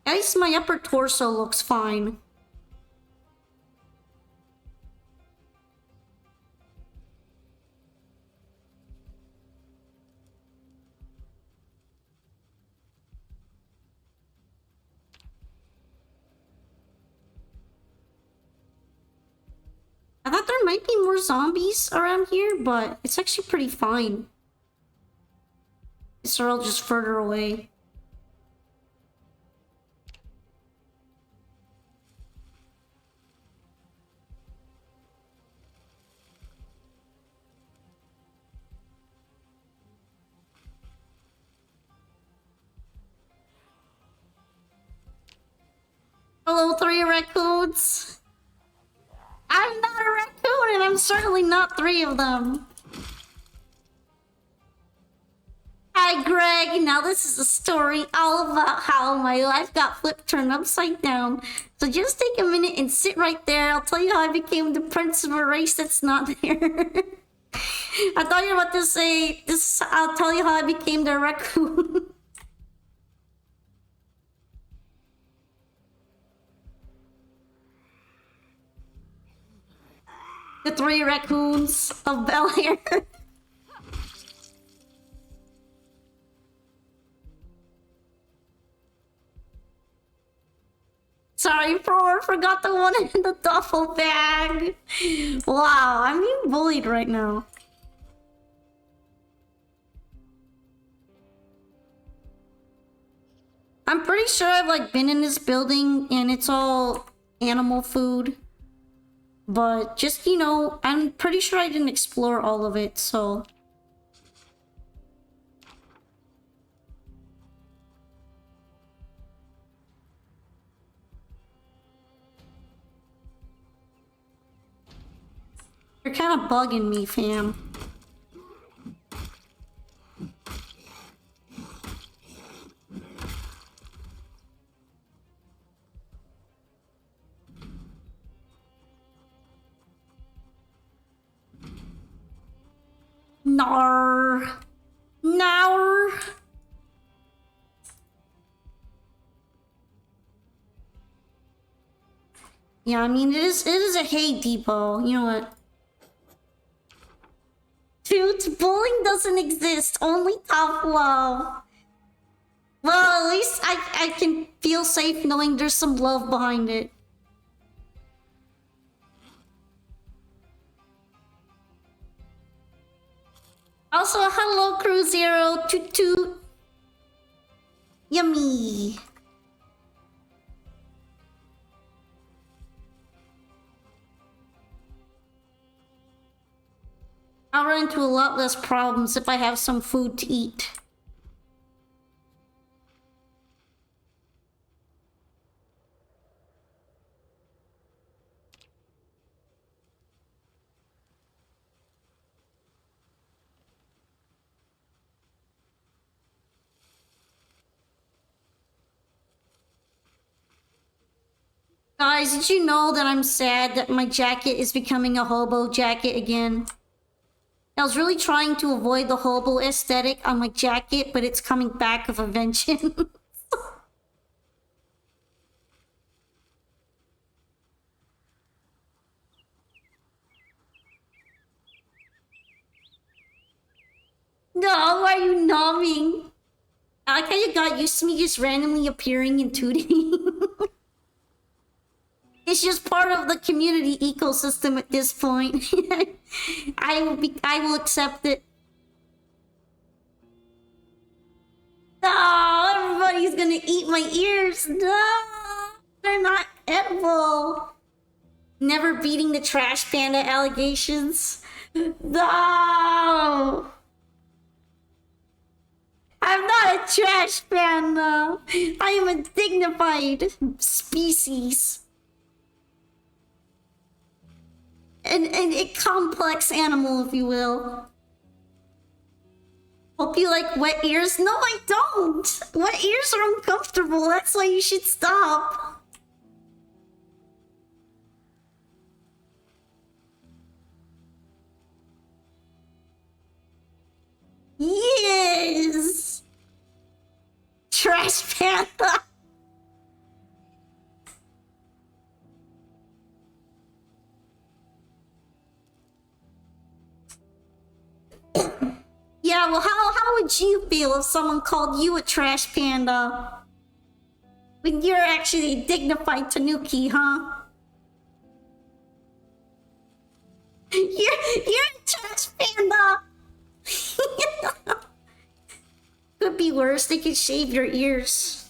At least my upper torso looks fine. I thought there might be more zombies around here, but it's actually pretty fine. They're all just further away. Hello, 3 raccoons! I'm not a raccoon, and I'm certainly not 3 of them! Hi, Greg! Now this is a story all about how my life got flipped, turned upside down. So just take a minute and sit right there. I'll tell you how I became the prince of a race that's not there. I thought you were about to say, this. I'll tell you how I became the raccoon. The 3 raccoons of Bel Air. Sorry, forgot the one in the duffel bag. Wow, I'm being bullied right now. I'm pretty sure I've like been in this building and it's all animal food. But just, you know, I'm pretty sure I didn't explore all of it, so... You're kind of bugging me, fam. Nar. Nar. Yeah, I mean, it is a hay depot. You know what? Dude, bullying doesn't exist. Only tough love. Well, at least I can feel safe knowing there's some love behind it. Also, hello, Crew Zero. Toot toot. Yummy. I'll run into a lot less problems if I have some food to eat. Guys, did you know that I'm sad that my jacket is becoming a hobo jacket again? I was really trying to avoid the hobo aesthetic on my jacket, but it's coming back with a vengeance. No, why are you nomming? I like how you got used to me just randomly appearing and tooting. It's just part of the community ecosystem at this point. I will accept it. No, everybody's gonna eat my ears. No, they're not edible. Never beating the trash panda allegations. No, I'm not a trash panda. I am a dignified species. And a complex animal, if you will. Hope you like wet ears. No, I don't. Wet ears are uncomfortable. That's why you should stop. Yes. Trash panda. Yeah, well, how would you feel if someone called you a trash panda? When you're actually a dignified tanuki, huh? You're a trash panda! Could be worse, they could shave your ears.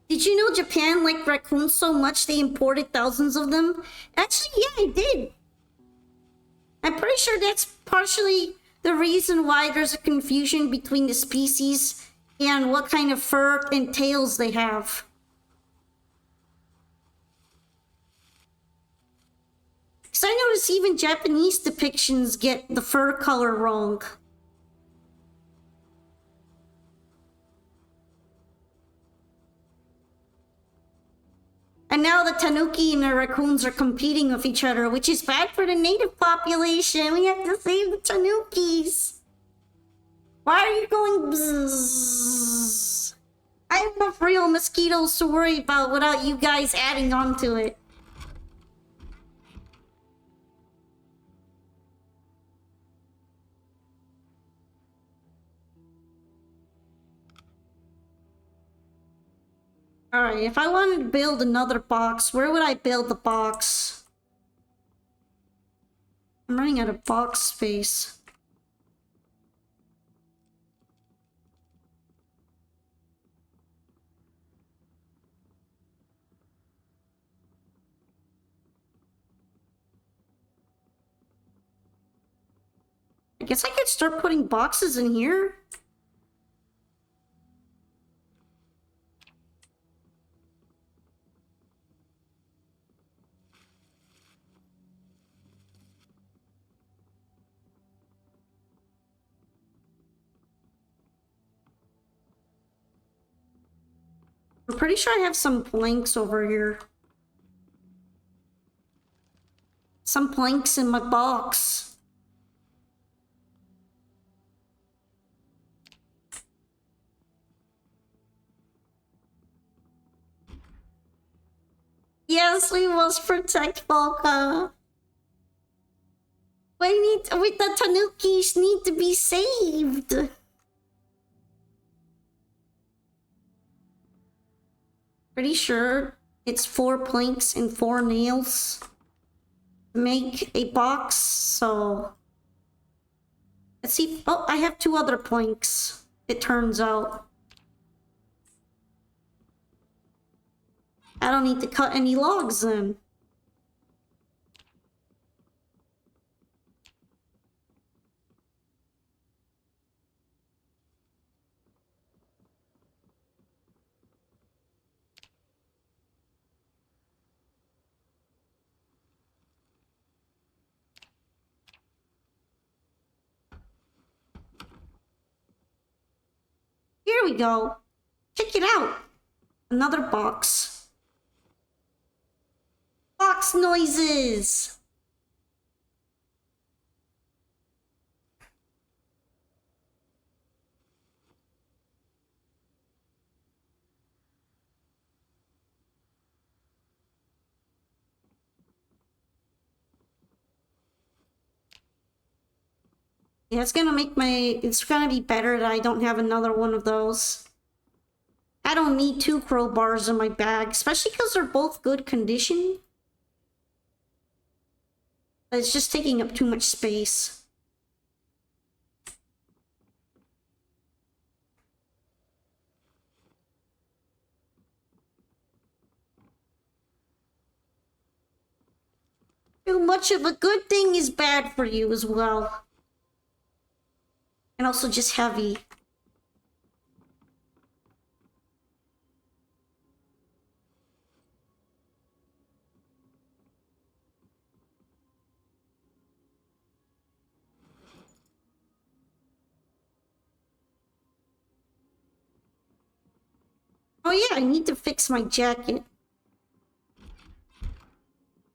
Did you know Japan liked raccoons so much they imported thousands of them? Actually, yeah, I did. I'm pretty sure that's partially the reason why there's a confusion between the species and what kind of fur and tails they have. Because I notice even Japanese depictions get the fur color wrong. And now the tanuki and the raccoons are competing with each other, which is bad for the native population. We have to save the tanukis. Why are you going bzzz? I have enough real mosquitoes to worry about without you guys adding on to it. Alright, if I wanted to build another box, where would I build the box? I'm running out of box space. I guess I could start putting boxes in here. I'm pretty sure I have some planks over here. Some planks in my box. Yes, we must protect Volca. Wait, the tanukis need to be saved. Pretty sure it's 4 planks and 4 nails to make a box, so... Let's see. Oh, I have 2 other planks, it turns out. I don't need to cut any logs then. Here we go. Check it out. Another box. Box box noises. Yeah, it's gonna make it's gonna be better that I don't have another one of those. I don't need 2 crowbars in my bag, especially because they're both good condition. But it's just taking up too much space. Too much of a good thing is bad for you as well. And also just heavy. Oh yeah, I need to fix my jacket.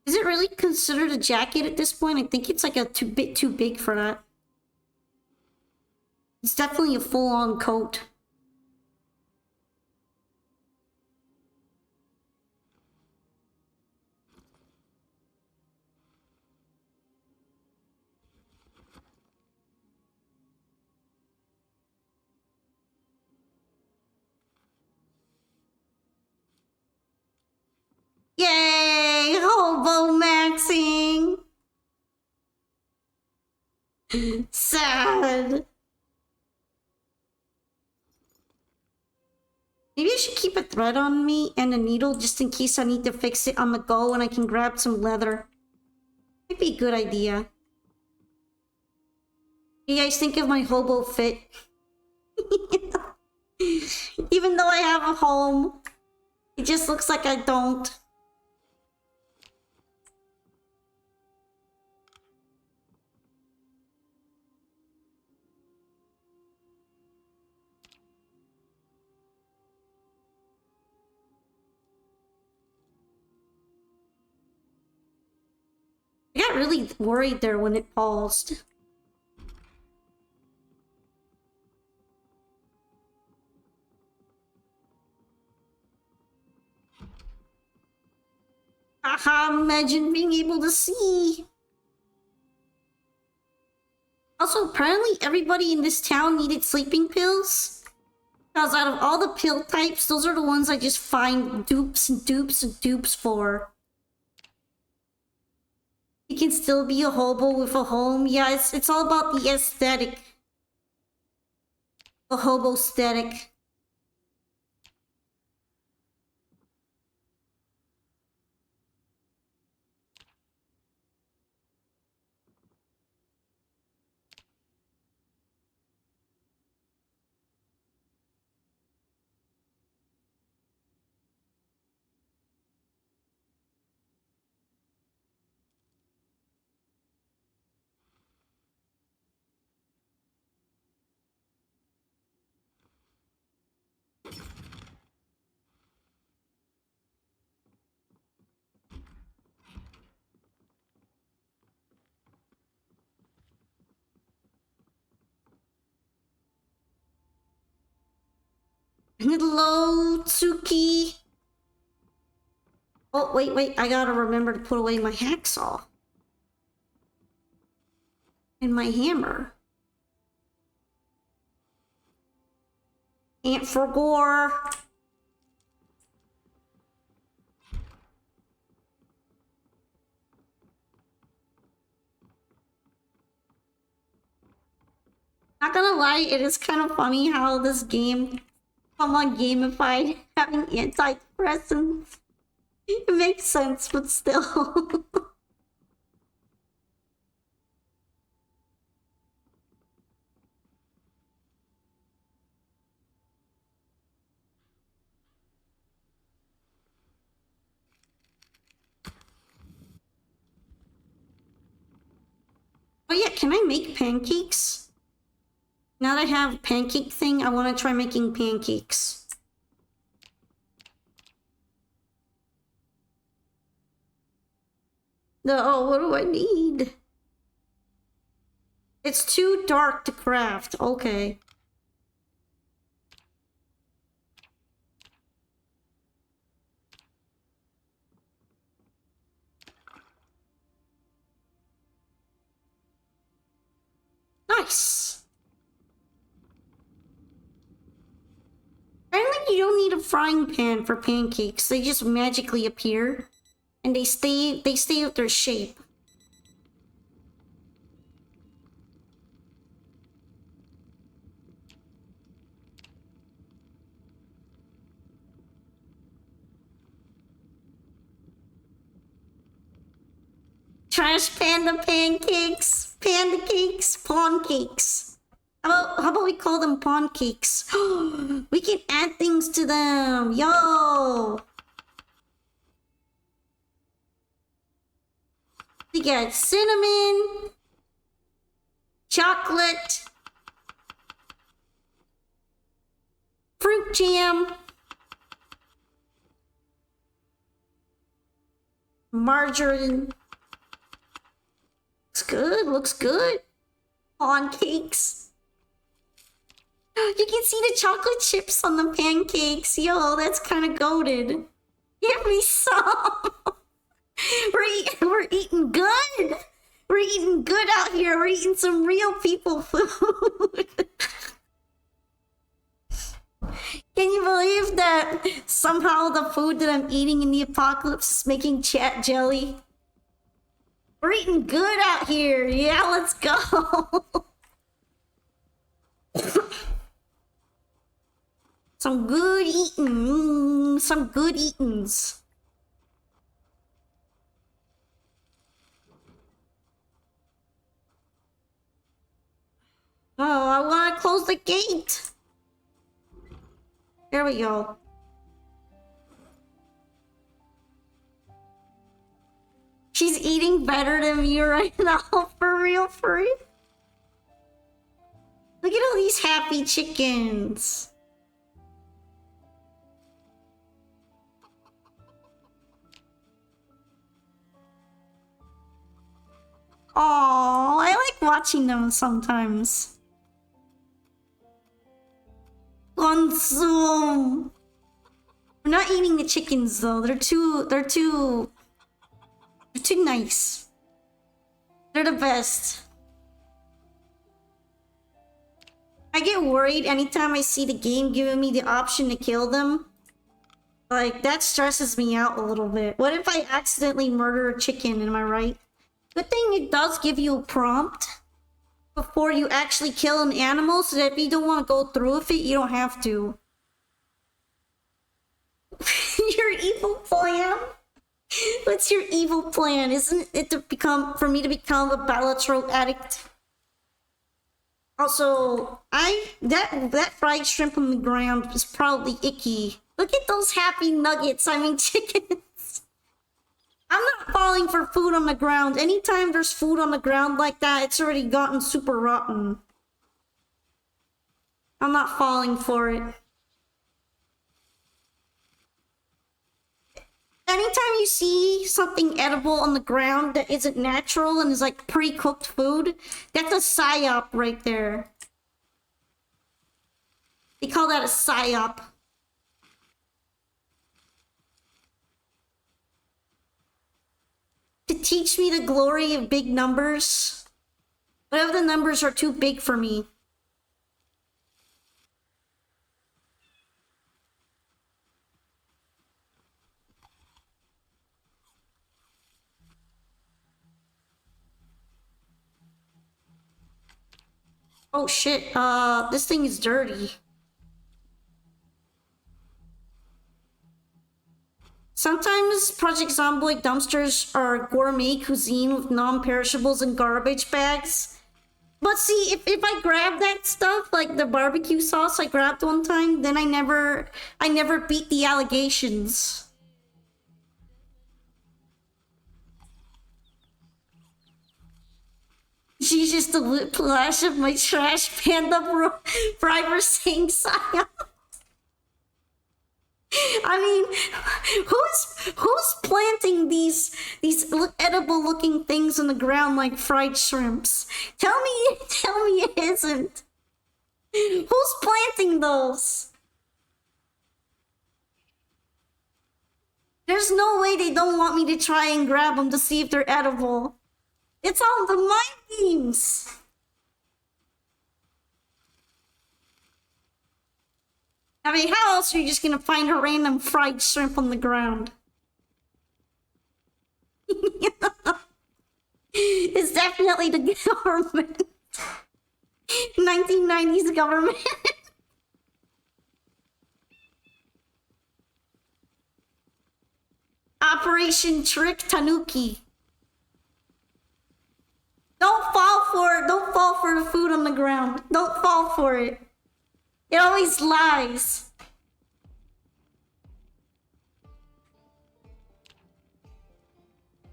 Is it really considered a jacket at this point? I think it's like a bit too big for that. It's definitely a full-on coat. Yay! Hobo maxing! Sad. Maybe I should keep a thread on me and a needle just in case I need to fix it on the go and I can grab some leather. Might be a good idea. What do you guys think of my hobo fit? Even though I have a home, it just looks like I don't. I got really worried there when it paused. Haha, imagine being able to see. Also, apparently everybody in this town needed sleeping pills. Because out of all the pill types, those are the ones I just find dupes and dupes and dupes for. You can still be a hobo with a home. Yeah, it's all about the aesthetic. The hobo aesthetic. Hello, Tsuki. Oh, wait, I gotta remember to put away my hacksaw. And my hammer. Ant for gore. Not gonna lie, it is kind of funny how this game, someone gamified having antidepressants. It makes sense, but still. Oh yeah, can I make pancakes? Now that I have a pancake thing, I want to try making pancakes. No, what do I need? It's too dark to craft. Okay. Nice. Apparently you don't need a frying pan for pancakes. They just magically appear. And they stay with their shape. Trash panda pancakes, panda cakes, pawn cakes. How about we call them pawn cakes? We can add things to them. Yo! We got cinnamon, chocolate, fruit jam, margarine. Looks good, looks good. Pawn cakes. You can see the chocolate chips on the pancakes. Yo, that's kind of goated. Give me some. We're eating good. We're eating good out here. We're eating some real people food. Can you believe that somehow the food that I'm eating in the apocalypse is making chat jelly? We're eating good out here. Yeah, let's go. Some good eating. Some good eatings. Oh, I want to close the gate. There we go. She's eating better than me right now. For real, for real. Look at all these happy chickens. Oh, I like watching them sometimes. Consume. We're not eating the chickens though. They're too nice. They're the best. I get worried anytime I see the game giving me the option to kill them. Like, that stresses me out a little bit. What if I accidentally murder a chicken, am I right? Good thing it does give you a prompt before you actually kill an animal, so that if you don't want to go through with it, you don't have to. Your evil plan? What's your evil plan? Isn't it for me to become a Balatro addict? Also, that fried shrimp on the ground is probably icky. Look at those happy nuggets, I mean chickens. I'm not falling for food on the ground. Anytime there's food on the ground like that, it's already gotten super rotten. I'm not falling for it. Anytime you see something edible on the ground that isn't natural and is like pre-cooked food, that's a psyop right there. They call that a psyop. To teach me the glory of big numbers. What if the numbers are too big for me? Oh shit, this thing is dirty. Sometimes Project Zomboid dumpsters are gourmet cuisine with non-perishables and garbage bags. But see, if I grab that stuff, like the barbecue sauce I grabbed one time, then I never beat the allegations. She's just a whiplash of my trash panda driver saying psyop. I mean, who's planting these edible looking things in the ground like fried shrimps? Tell me it isn't. Who's planting those? There's no way they don't want me to try and grab them to see if they're edible. It's all the mind games. I mean, how else are you just gonna find a random fried shrimp on the ground? It's definitely the government. 1990s government. Operation Trick Tanuki. Don't fall for it. Don't fall for the food on the ground. Don't fall for it. It always lies.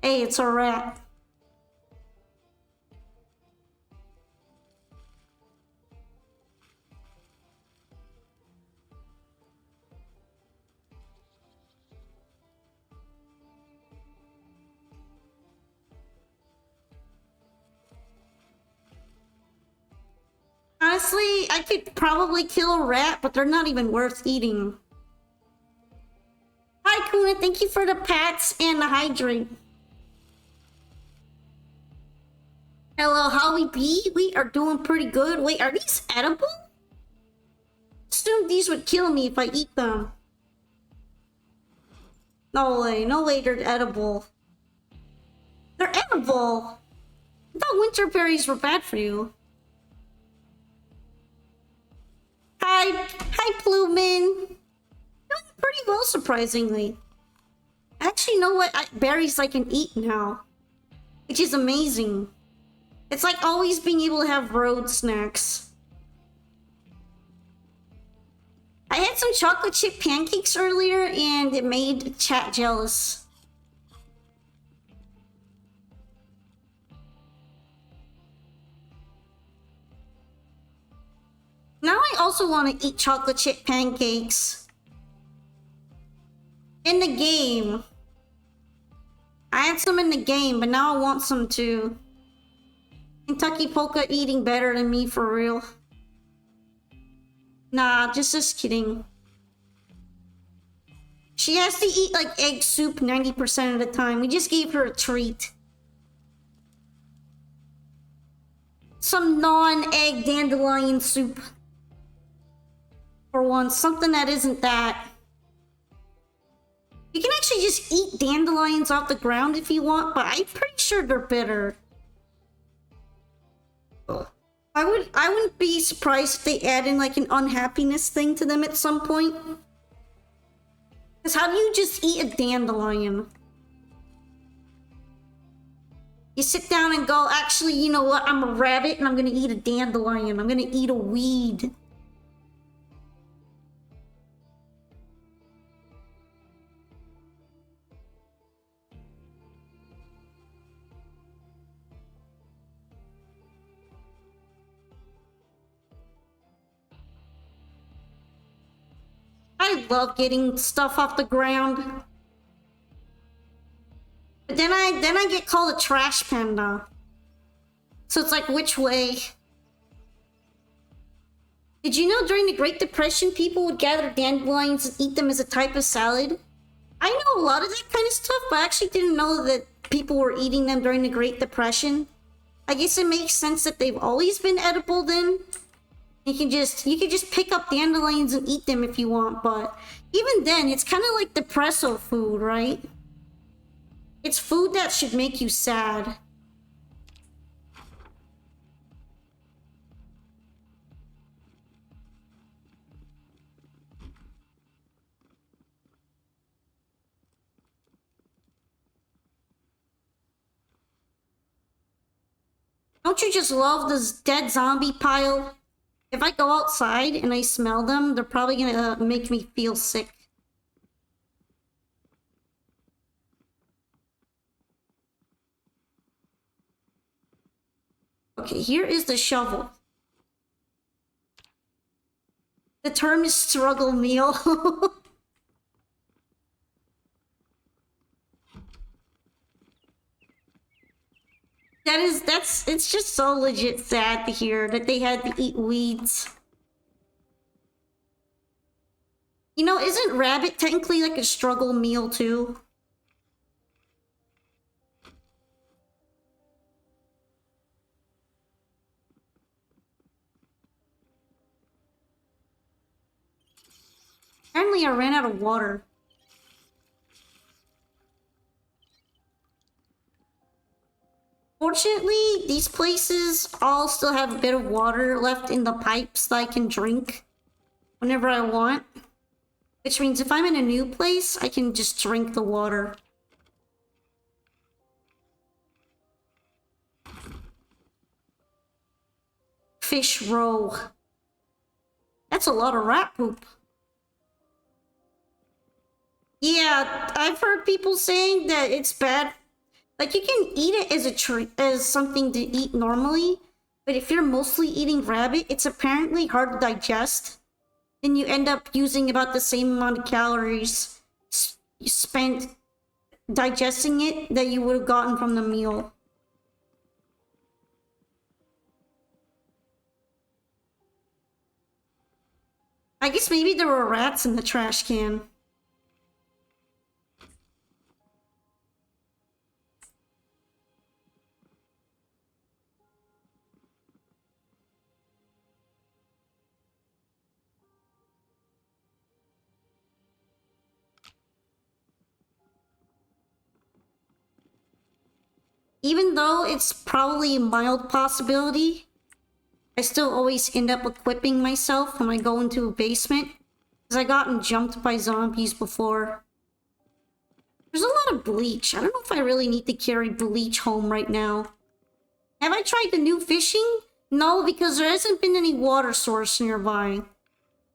Hey, it's a rat. Honestly, I could probably kill a rat, but they're not even worth eating. Hi, Kuna. Thank you for the pats and the hydrate. Hello, Howie B. We are doing pretty good. Wait, are these edible? Assume these would kill me if I eat them. No way they're edible. They're edible. I thought winter berries were bad for you. Hi, Plumin. Doing pretty well, surprisingly. Actually, you know what? Berries I can eat now, which is amazing. It's like always being able to have road snacks. I had some chocolate chip pancakes earlier, and it made chat jealous. Now I also want to eat chocolate chip pancakes. In the game. I had some in the game, but now I want some too. Kentucky Polka eating better than me for real. Nah, just kidding. She has to eat like egg soup 90% of the time. We just gave her a treat. Some non-egg dandelion soup. For once, something that isn't that. You can actually just eat dandelions off the ground if you want, but I'm pretty sure they're bitter. I wouldn't be surprised if they add in like an unhappiness thing to them at some point. Because how do you just eat a dandelion? You sit down and go, actually, you know what? I'm a rabbit and I'm gonna eat a dandelion. I'm gonna eat a weed. I love getting stuff off the ground. But then I get called a trash panda. So it's like, which way? Did you know during the Great Depression, people would gather dandelions and eat them as a type of salad? I know a lot of that kind of stuff, but I actually didn't know that people were eating them during the Great Depression. I guess it makes sense that they've always been edible then. You can just pick up dandelions and eat them if you want, but even then, it's kind of like depresso food, right? It's food that should make you sad. Don't you just love this dead zombie pile? If I go outside and I smell them, they're probably gonna make me feel sick. Okay, here is the shovel. The term is struggle meal. It's just so legit sad to hear that they had to eat weeds. You know, isn't rabbit technically like a struggle meal too? Apparently I ran out of water. Fortunately, these places all still have a bit of water left in the pipes that I can drink whenever I want. Which means if I'm in a new place, I can just drink the water. Fish roe. That's a lot of rat poop. Yeah, I've heard people saying that it's bad. Like, you can eat it as a treat, as something to eat normally, but if you're mostly eating rabbit, it's apparently hard to digest, and you end up using about the same amount of calories you spent digesting it that you would have gotten from the meal. I guess maybe there were rats in the trash can. Even though it's probably a mild possibility, I still always end up equipping myself when I go into a basement, because I gotten jumped by zombies before. There's a lot of bleach. I don't know if I really need to carry bleach home right now. Have I tried the new fishing? No, because there hasn't been any water source nearby.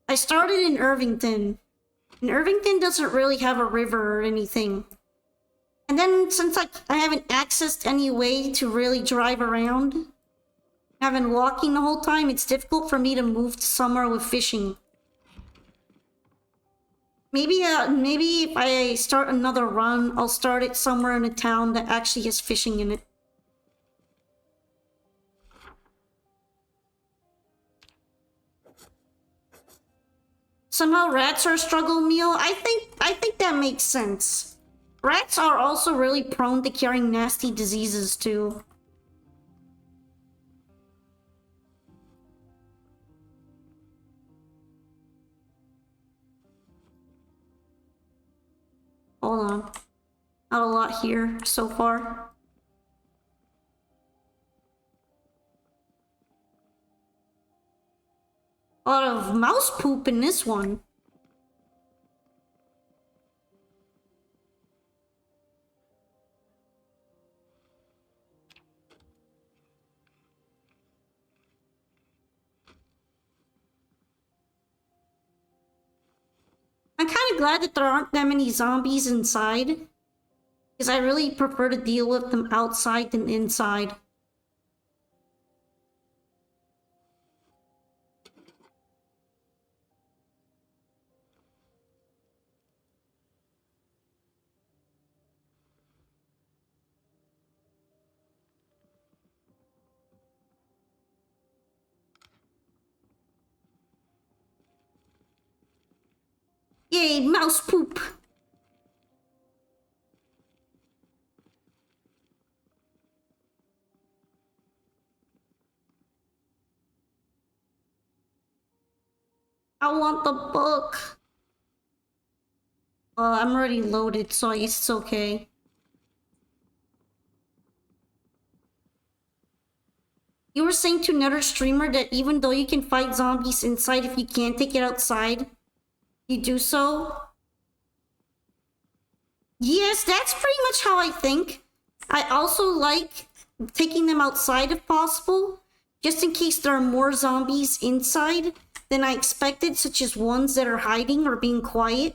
I started in Irvington, and Irvington doesn't really have a river or anything. And then since I haven't accessed any way to really drive around, I've been walking the whole time, it's difficult for me to move to somewhere with fishing. Maybe if I start another run, I'll start it somewhere in a town that actually has fishing in it. Somehow rats are a struggle meal. I think that makes sense. Rats are also really prone to carrying nasty diseases too. Hold on. Not a lot here so far. A lot of mouse poop in this one. I'm kind of glad that there aren't that many zombies inside, because I really prefer to deal with them outside than inside. Yay, mouse poop! I want the book! I'm already loaded, so I guess it's okay. You were saying to another streamer that even though you can fight zombies inside, if you can't take it outside, you do so? Yes, that's pretty much how I think. I also like taking them outside if possible, just in case there are more zombies inside than I expected, such as ones that are hiding or being quiet.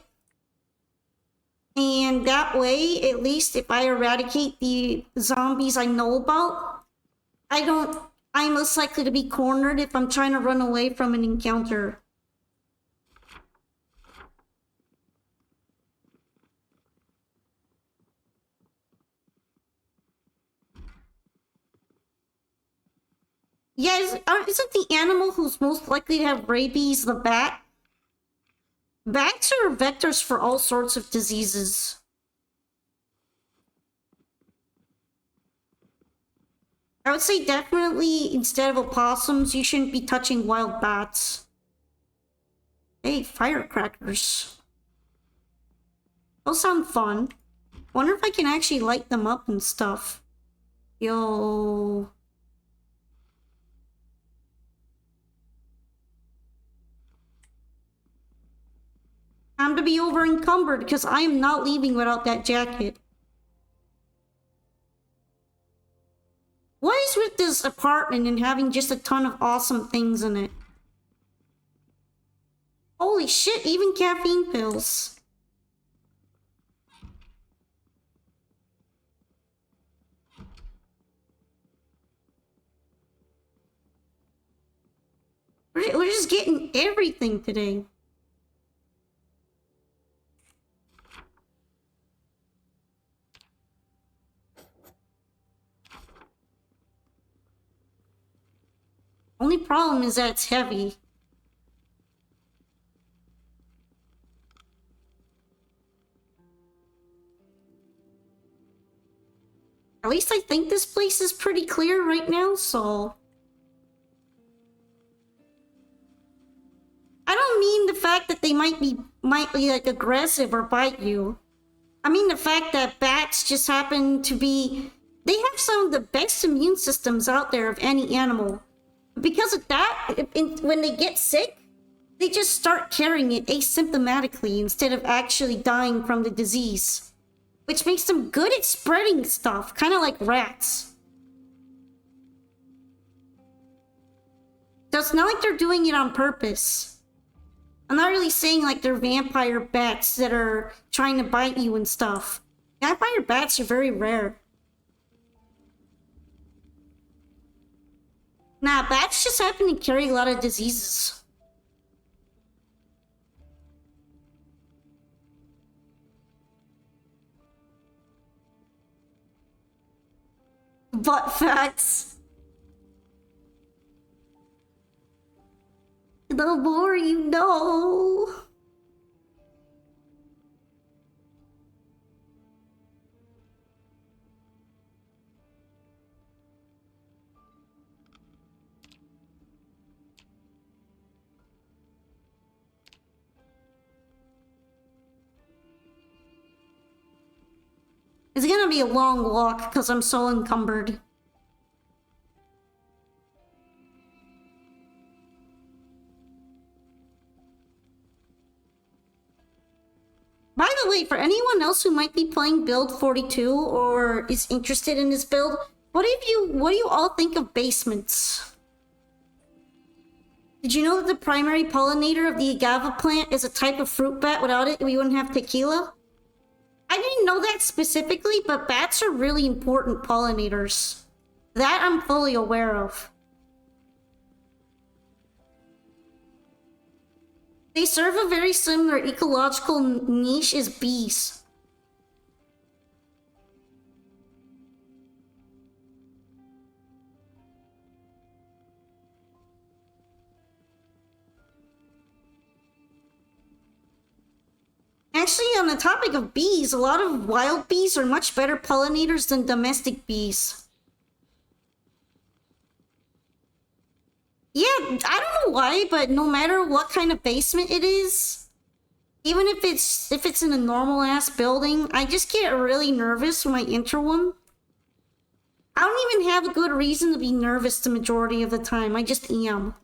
And that way, at least if I eradicate the zombies I know about, I'm less likely to be cornered if I'm trying to run away from an encounter. Yeah, isn't the animal who's most likely to have rabies the bat? Bats are vectors for all sorts of diseases. I would say definitely instead of opossums, you shouldn't be touching wild bats. Hey, firecrackers. Those sound fun. Wonder if I can actually light them up and stuff. Yo. Time to be over encumbered because I am not leaving without that jacket. What is with this apartment and having just a ton of awesome things in it? Holy shit, even caffeine pills. We're just getting everything today. Only problem is that it's heavy. At least I think this place is pretty clear right now, so... I don't mean the fact that they might be like aggressive or bite you. I mean the fact that bats just happen to be... They have some of the best immune systems out there of any animal. Because of that, when they get sick, they just start carrying it asymptomatically instead of actually dying from the disease. Which makes them good at spreading stuff, kind of like rats. So it's not like they're doing it on purpose. I'm not really saying like they're vampire bats that are trying to bite you and stuff. Vampire bats are very rare. Nah, bats just happen to carry a lot of diseases. Butt facts. The more you know. It's gonna be a long walk because I'm so encumbered. By the way, for anyone else who might be playing build 42 or is interested in this build, what do you all think of basements? Did you know that the primary pollinator of the agave plant is a type of fruit bat? Without it, we wouldn't have tequila? I didn't know that specifically, but bats are really important pollinators. That I'm fully aware of. They serve a very similar ecological niche as bees. Actually, on the topic of bees, a lot of wild bees are much better pollinators than domestic bees. Yeah, I don't know why, but no matter what kind of basement it is, even if it's in a normal ass building, I just get really nervous when I enter one. I don't even have a good reason to be nervous the majority of the time. I just am.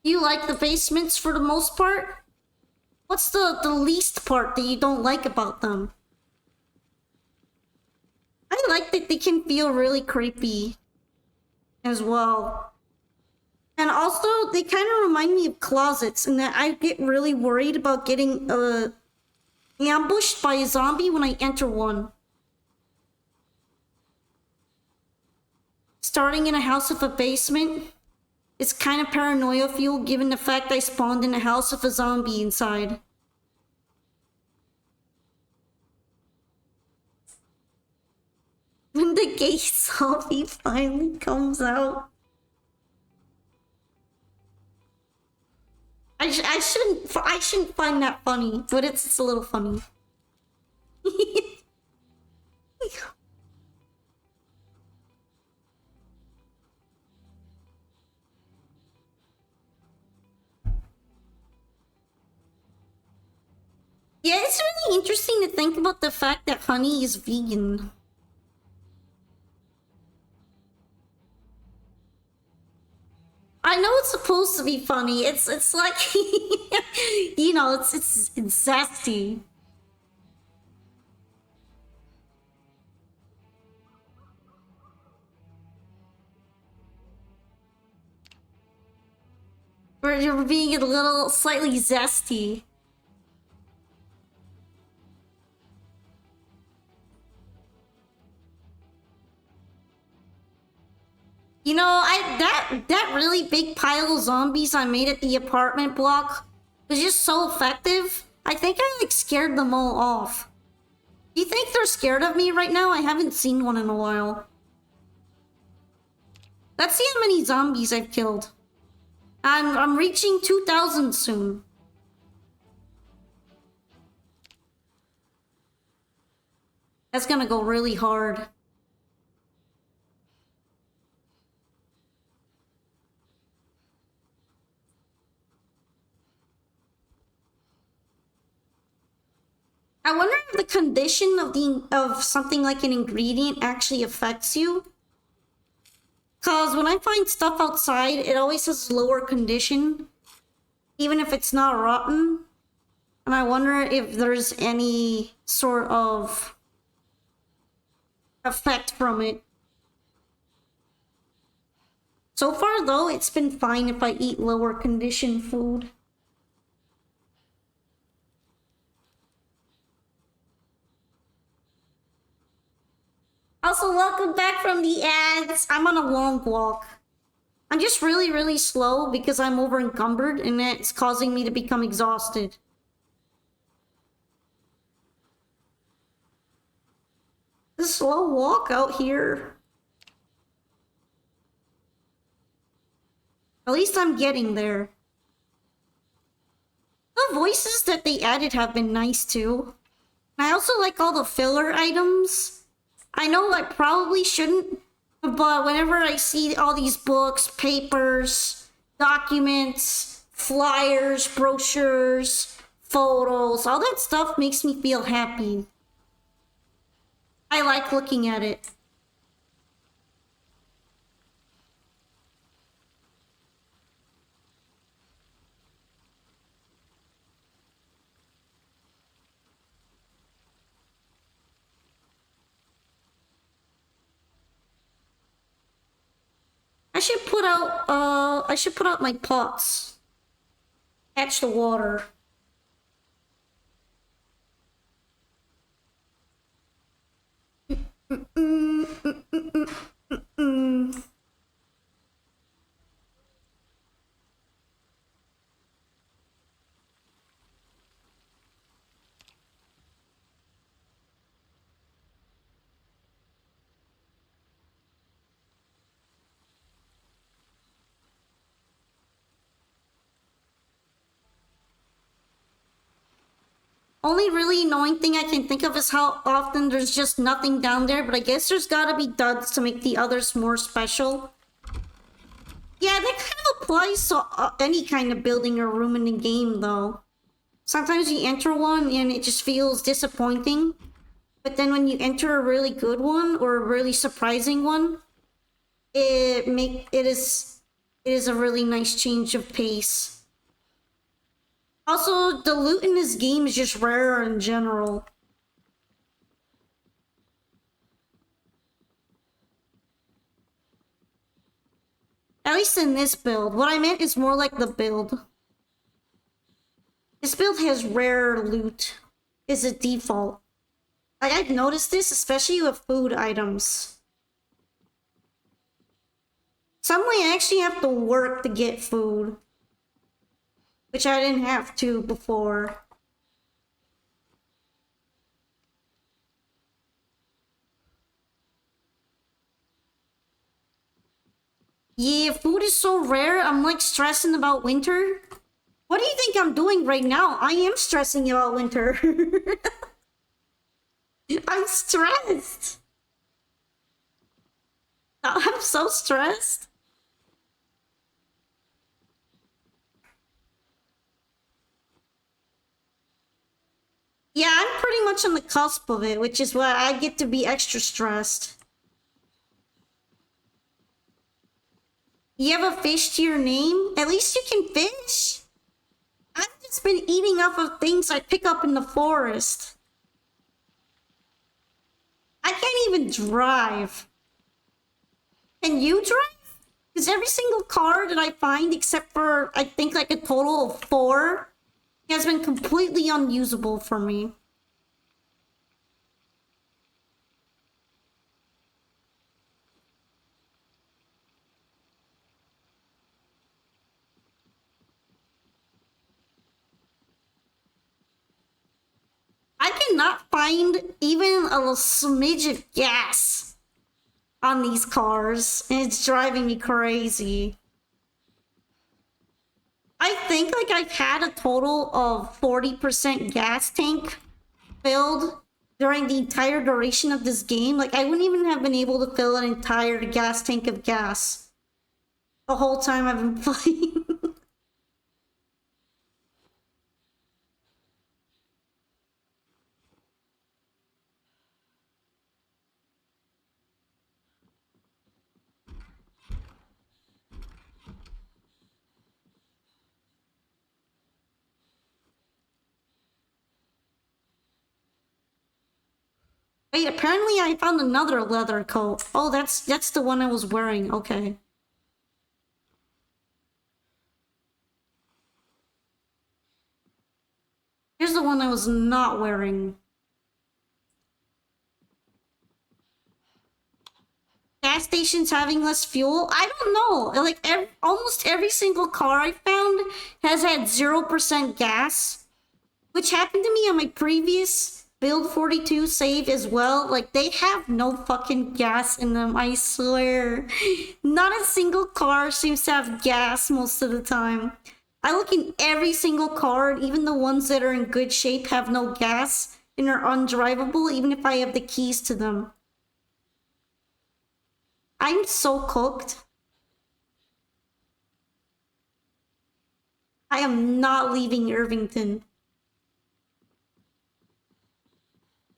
You like the basements for the most part? What's the least part that you don't like about them? I like that they can feel really creepy as well. And also, they kind of remind me of closets in that I get really worried about getting ambushed by a zombie when I enter one. Starting in a house with a basement, it's kind of paranoia fuel given the fact I spawned in a house with a zombie inside. When the gay zombie finally comes out. I shouldn't find that funny, but it's a little funny. Yeah, it's really interesting to think about the fact that honey is vegan. I know it's supposed to be funny. It's like you know, it's zesty. We're being a little slightly zesty. You know, that really big pile of zombies I made at the apartment block was just so effective. I think I like scared them all off. Do you think they're scared of me right now? I haven't seen one in a while. Let's see how many zombies I've killed. I'm reaching 2,000 soon. That's gonna go really hard. I wonder if the condition of something like an ingredient actually affects you. Cause when I find stuff outside, it always has lower condition, even if it's not rotten. And I wonder if there's any sort of effect from it. So far though, it's been fine if I eat lower condition food. Also, welcome back from the ads. I'm on a long walk. I'm just really slow because I'm over encumbered and it's causing me to become exhausted. The slow walk out here. At least I'm getting there. The voices that they added have been nice too. I also like all the filler items. I know I probably shouldn't, but whenever I see all these books, papers, documents, flyers, brochures, photos, all that stuff makes me feel happy. I like looking at it. I should put out my pots. Catch the water. Only really annoying thing I can think of is how often there's just nothing down there, but I guess there's gotta be duds to make the others more special. Yeah, that kind of applies to any kind of building or room in the game, though. Sometimes you enter one and it just feels disappointing, but then when you enter a really good one or a really surprising one, it is a really nice change of pace. Also, the loot in this game is just rare in general. At least in this build. What I meant is more like the build. This build has rare loot. Is a default. Like, I've noticed this, especially with food items. Suddenly I actually have to work to get food. Which I didn't have to before. food is so rare, I'm like stressing about winter. What do you think I'm doing right now? I am stressing about winter. I'm stressed. I'm so stressed. Yeah, I'm pretty much on the cusp of it, which is why I get to be extra stressed. You have a fish to your name? At least you can fish. I've just been eating off of things I pick up in the forest. I can't even drive. Can you drive? Because every single car that I find, except for I think like a total of 4, has been completely unusable for me. I cannot find even a little smidge of gas on these cars, and it's driving me crazy. I think like I've had a total of 40% gas tank filled during the entire duration of this game. Like I wouldn't even have been able to fill an entire gas tank of gas the whole time I've been playing. Wait, apparently I found another leather coat. Oh, that's the one I was wearing. Okay. Here's the one I was not wearing. Gas stations having less fuel? I don't know. Like almost every single car I found has had 0% gas, which happened to me on my previous build 42 save as well. Like they have no fucking gas in them, I swear. Not a single car seems to have gas most of the time. I look in every single car, and even the ones that are in good shape have no gas and are undrivable, even if I have the keys to them. I'm so cooked. I am not leaving Irvington.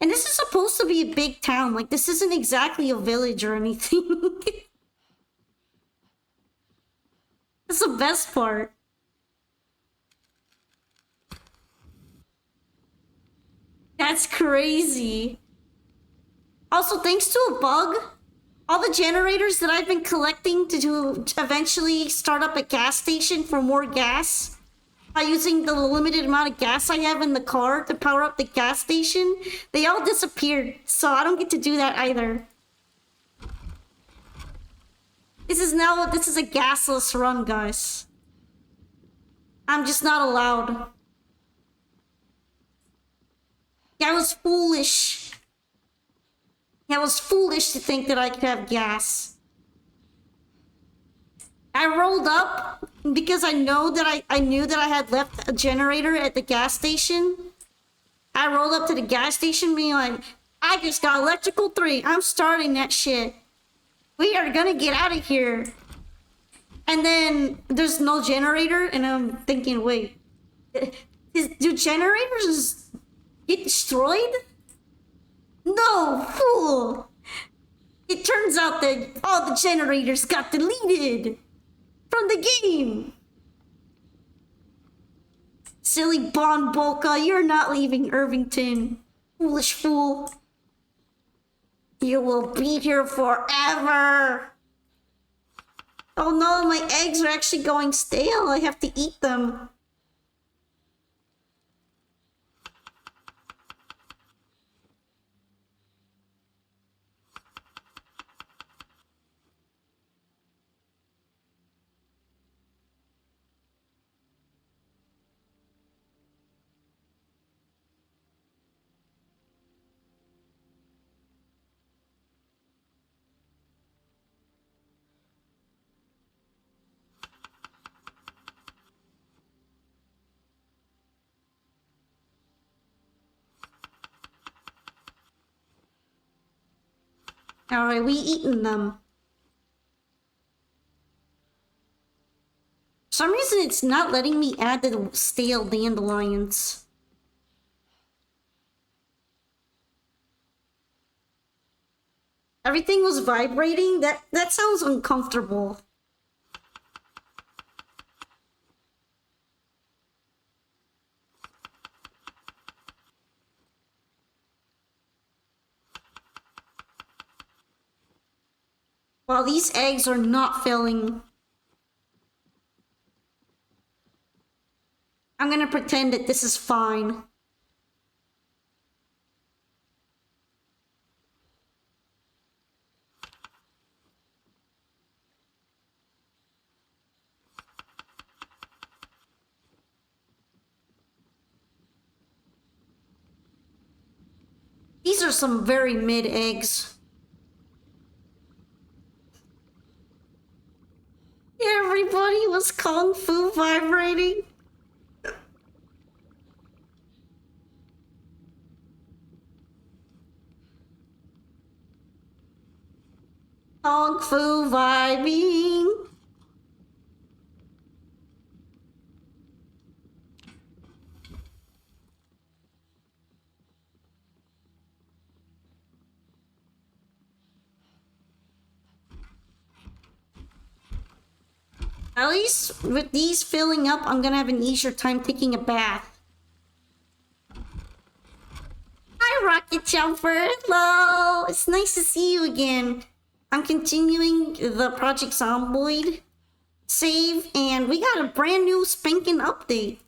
And this is supposed to be a big town. Like, this isn't exactly a village or anything. That's the best part. That's crazy. Also, thanks to a bug, all the generators that I've been collecting to eventually start up a gas station for more gas by using the limited amount of gas I have in the car to power up the gas station, they all disappeared. So I don't get to do that either. This is a gasless run, guys. I'm just not allowed. Yeah, I was foolish. Yeah, I was foolish to think that I could have gas. I rolled up because I knew that I had left a generator at the gas station. I rolled up to the gas station being like, I just got electrical 3. I'm starting that shit. We are gonna get out of here. And then there's no generator, and I'm thinking, wait, do generators get destroyed? No, fool! It turns out that all the generators got deleted from the game. Silly Bon Boca, you're not leaving Irvington. Foolish fool. You will be here forever. Oh no, my eggs are actually going stale. I have to eat them. Alright, we eaten them. For some reason, it's not letting me add the stale dandelions. Everything was vibrating? That sounds uncomfortable. Well, these eggs are not filling. I'm gonna pretend that this is fine. These are some very mid eggs. Everybody was kung fu vibrating. Kung fu vibing. At least with these filling up, I'm gonna have an easier time taking a bath. Hi, Rocket Jumper. Hello. It's nice to see you again. I'm continuing the Project Zomboid save, and we got a brand new spanking update.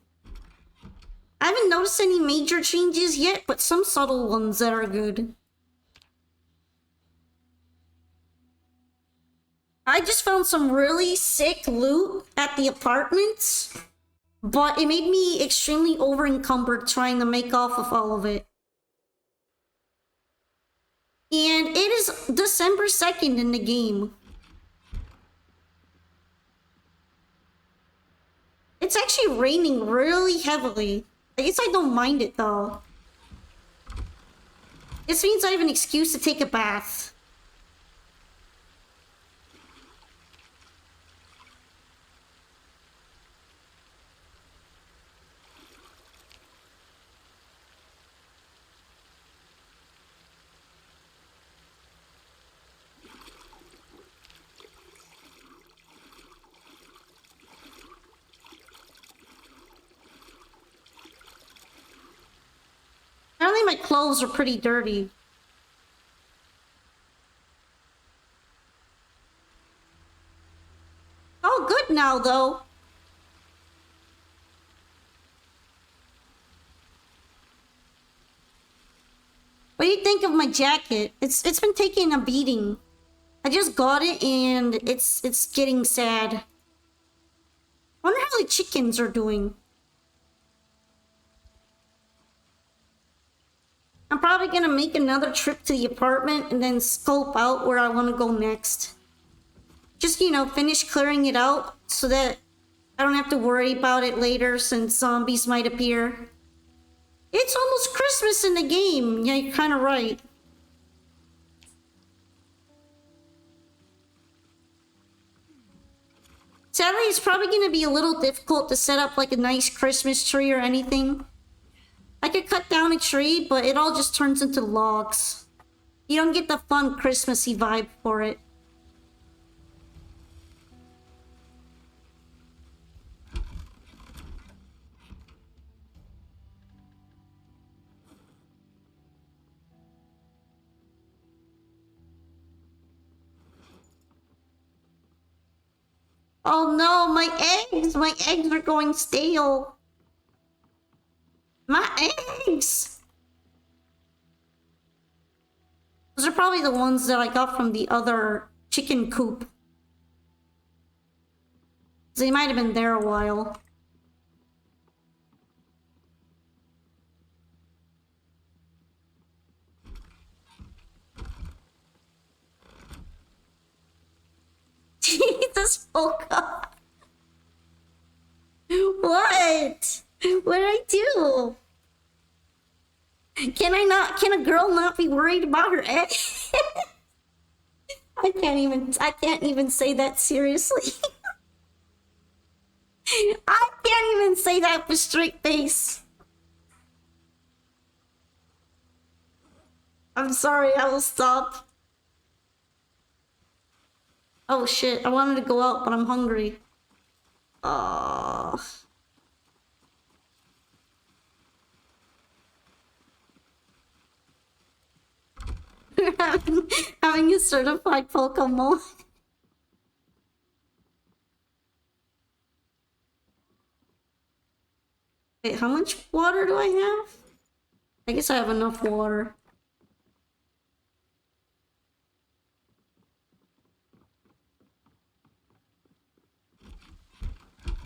I haven't noticed any major changes yet, but some subtle ones that are good. I just found some really sick loot at the apartments, but it made me extremely over-encumbered trying to make off with all of it. And it is December 2nd in the game. It's actually raining really heavily. I guess I don't mind it though. This means I have an excuse to take a bath. Apparently my clothes are pretty dirty. Oh, good now, though. What do you think of my jacket? It's been taking a beating. I just got it and it's getting sad. I wonder how the chickens are doing. I'm probably gonna make another trip to the apartment and then scope out where I want to go next. Just, you know, finish clearing it out so that I don't have to worry about it later since zombies might appear. It's almost Christmas in the game. Yeah, you're kind of right. Sadly, it's probably going to be a little difficult to set up like a nice Christmas tree or anything. I could cut down a tree, but it all just turns into logs. You don't get the fun Christmassy vibe for it. Oh no, my eggs! My eggs are going stale. My eggs! Those are probably the ones that I got from the other chicken coop. They might have been there a while. Jesus, oh god. What? What did I do? Can a girl not be worried about her egg? I can't even say that seriously. I can't even say that with straight face. I'm sorry, I will stop. Oh shit, I wanted to go out, but I'm hungry. Oh. having a certified Pokemon. Wait, how much water do I have? I guess I have enough water.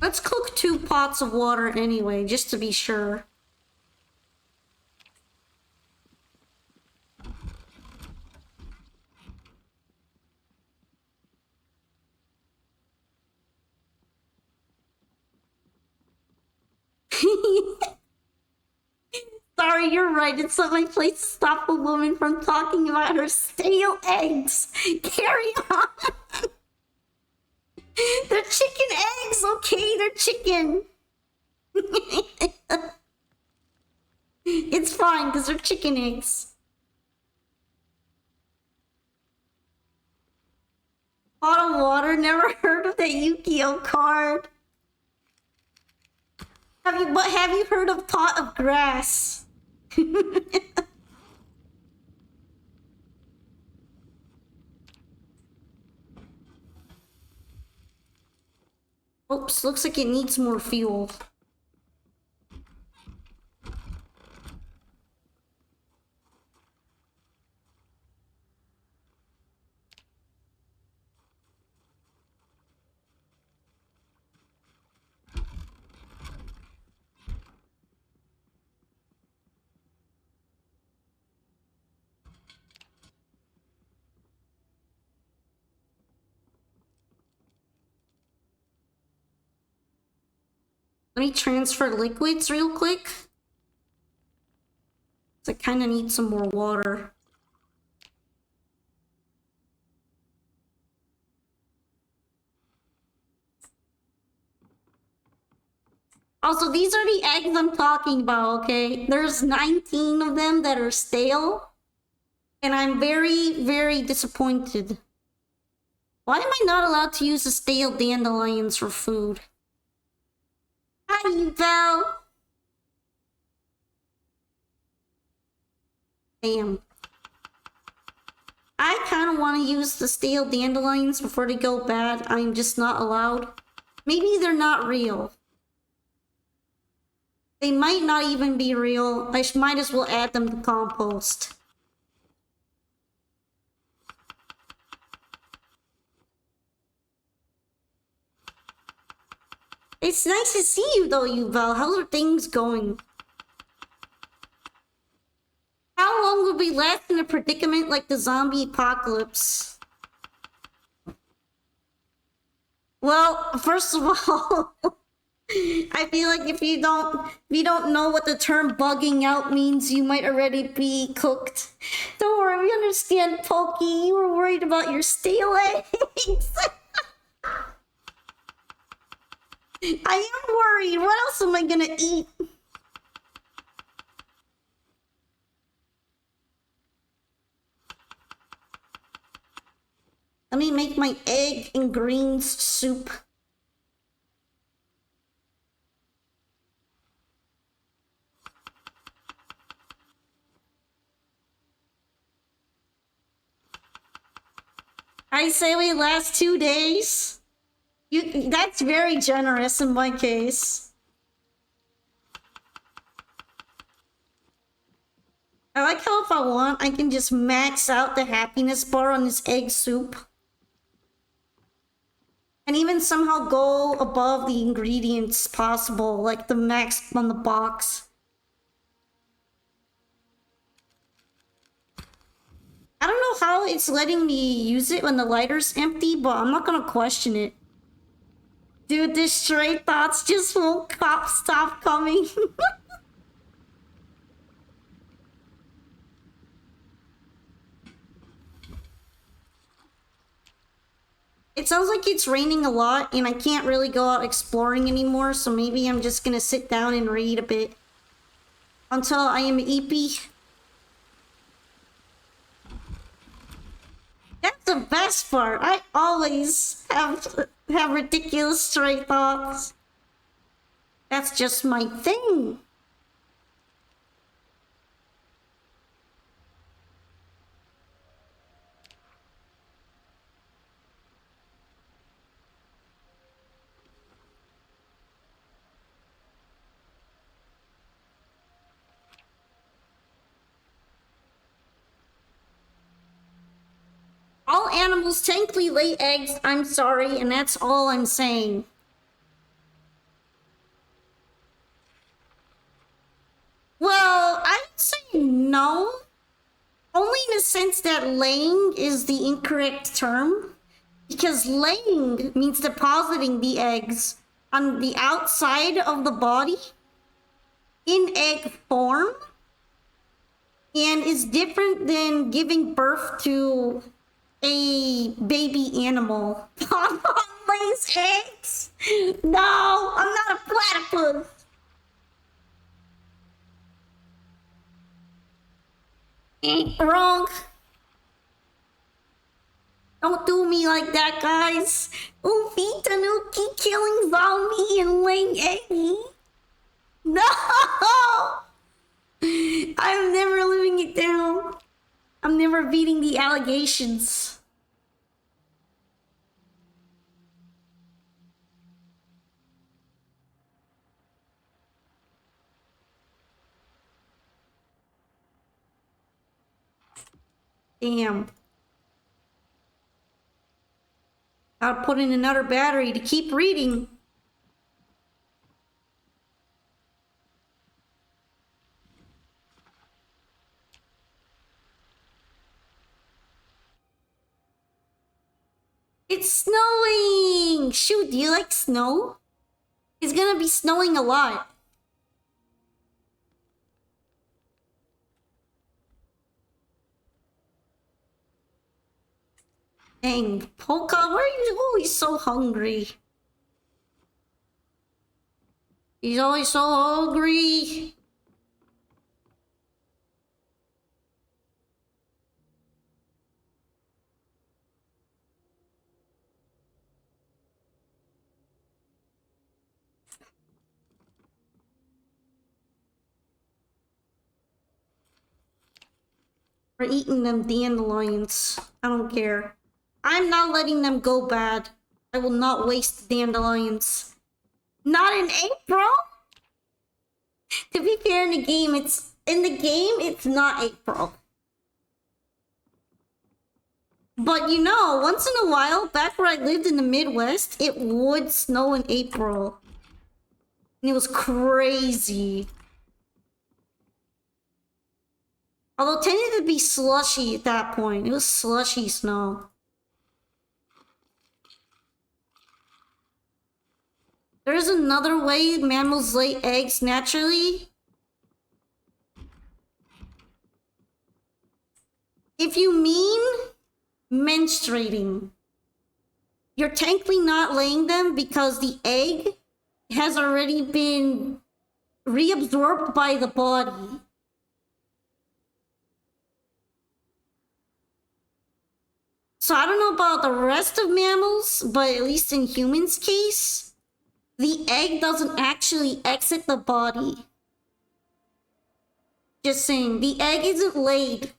Let's cook 2 pots of water anyway, just to be sure. Sorry, you're right. It's not my place to stop a woman from talking about her stale eggs. Carry on. They're chicken eggs, okay? They're chicken. It's fine, because they're chicken eggs. Pot of water? Never heard of that Yu-Gi-Oh card. Have you heard of pot of grass? Oops, looks like it needs more fuel. Let me transfer liquids real quick. I kind of need some more water. Also, these are the eggs I'm talking about, okay? There's 19 of them that are stale. And I'm very, very disappointed. Why am I not allowed to use the stale dandelions for food? Hi, Val. Damn. I kind of want to use the stale dandelions before they go bad. I'm just not allowed. Maybe they're not real. They might not even be real. I might as well add them to compost. It's nice to see you though, Yuval. How are things going? How long will we last in a predicament like the zombie apocalypse? Well, first of all, I feel like if you don't know what the term bugging out means, you might already be cooked. Don't worry, we understand, Pokey. You were worried about your stale eggs. I am worried. What else am I gonna eat? Let me make my egg and greens soup. I say we last 2 days. That's very generous in my case. I like how if I want, I can just max out the happiness bar on this egg soup. And even somehow go above the ingredients possible, like the max on the box. I don't know how it's letting me use it when the lighter's empty, but I'm not gonna question it. Dude, the stray thoughts just won't stop coming. It sounds like it's raining a lot and I can't really go out exploring anymore, so maybe I'm just gonna sit down and read a bit until I am eepy. That's the best part. I always have ridiculous stray thoughts. That's just my thing. All animals technically lay eggs, I'm sorry, and that's all I'm saying. Well, I would say no. Only in the sense that laying is the incorrect term. Because laying means depositing the eggs on the outside of the body in egg form. And is different than giving birth to a baby animal. Bonbon lays eggs? No, I'm not a platypus. Wrong. Don't do me like that, guys. Oofy Tanuki killing zombie and laying eggy. No! I'm never living it down. I'm never beating the allegations. Damn. I'll put in another battery to keep reading. It's snowing! Shoot, do you like snow? It's gonna be snowing a lot. Dang, Polka, why are you always so hungry? He's always so hungry. We're eating them dandelions. I don't care. I'm not letting them go bad. I will not waste dandelions. Not in April? To be fair, in the game, it's not April. But you know, once in a while, back where I lived in the Midwest, it would snow in April. And it was crazy. Although it tended to be slushy at that point. It was slushy snow. There's another way mammals lay eggs naturally. If you mean menstruating, you're technically not laying them because the egg has already been reabsorbed by the body. So I don't know about the rest of mammals, but at least in humans' case, the egg doesn't actually exit the body. Just saying, the egg isn't laid.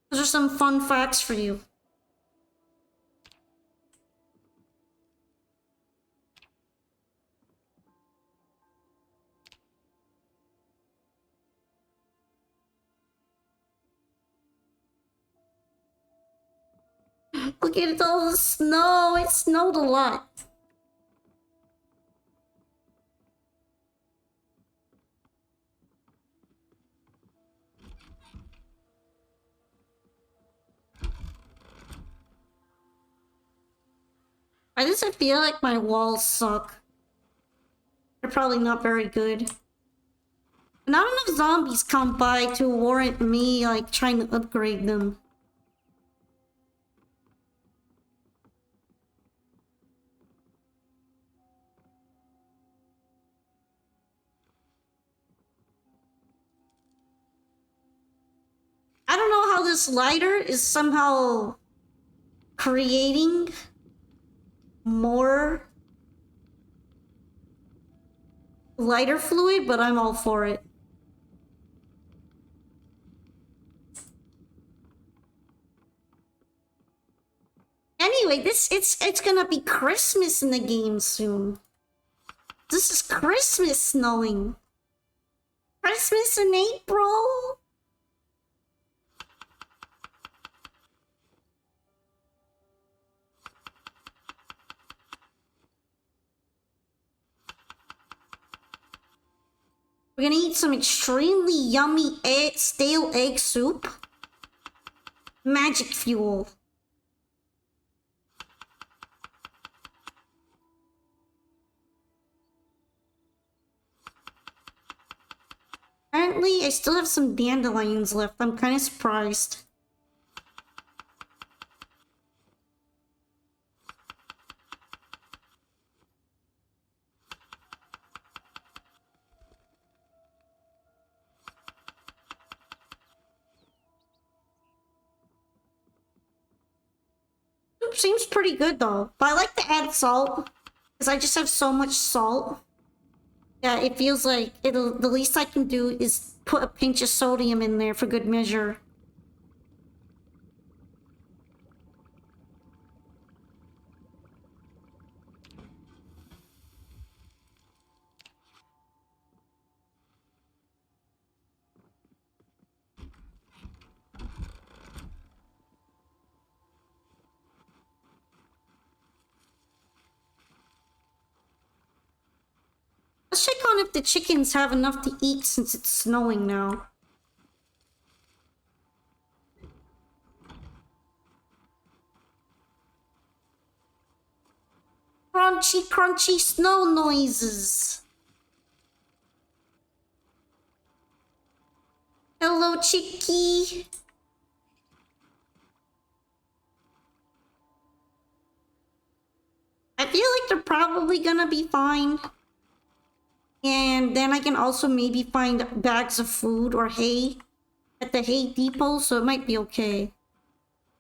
Those are some fun facts for you. Look at all the snow. It snowed a lot. I just feel like my walls suck. They're probably not very good. Not enough zombies come by to warrant me, like, trying to upgrade them. this lighter is somehow creating more lighter fluid, but I'm all for it. Anyway, it's gonna be Christmas in the game soon. This is Christmas snowing. Christmas in April. We're gonna eat some extremely yummy stale egg soup. Magic fuel. Apparently, I still have some dandelions left. I'm kind of surprised. Soup seems pretty good though, but I like to add salt because I just have so much salt. Yeah, it feels like the least I can do is put a pinch of sodium in there for good measure. Let's check on if the chickens have enough to eat since it's snowing now. Crunchy, crunchy snow noises. Hello, chickie. I feel like they're probably gonna be fine. And then I can also maybe find bags of food or hay at the hay depot, so it might be okay.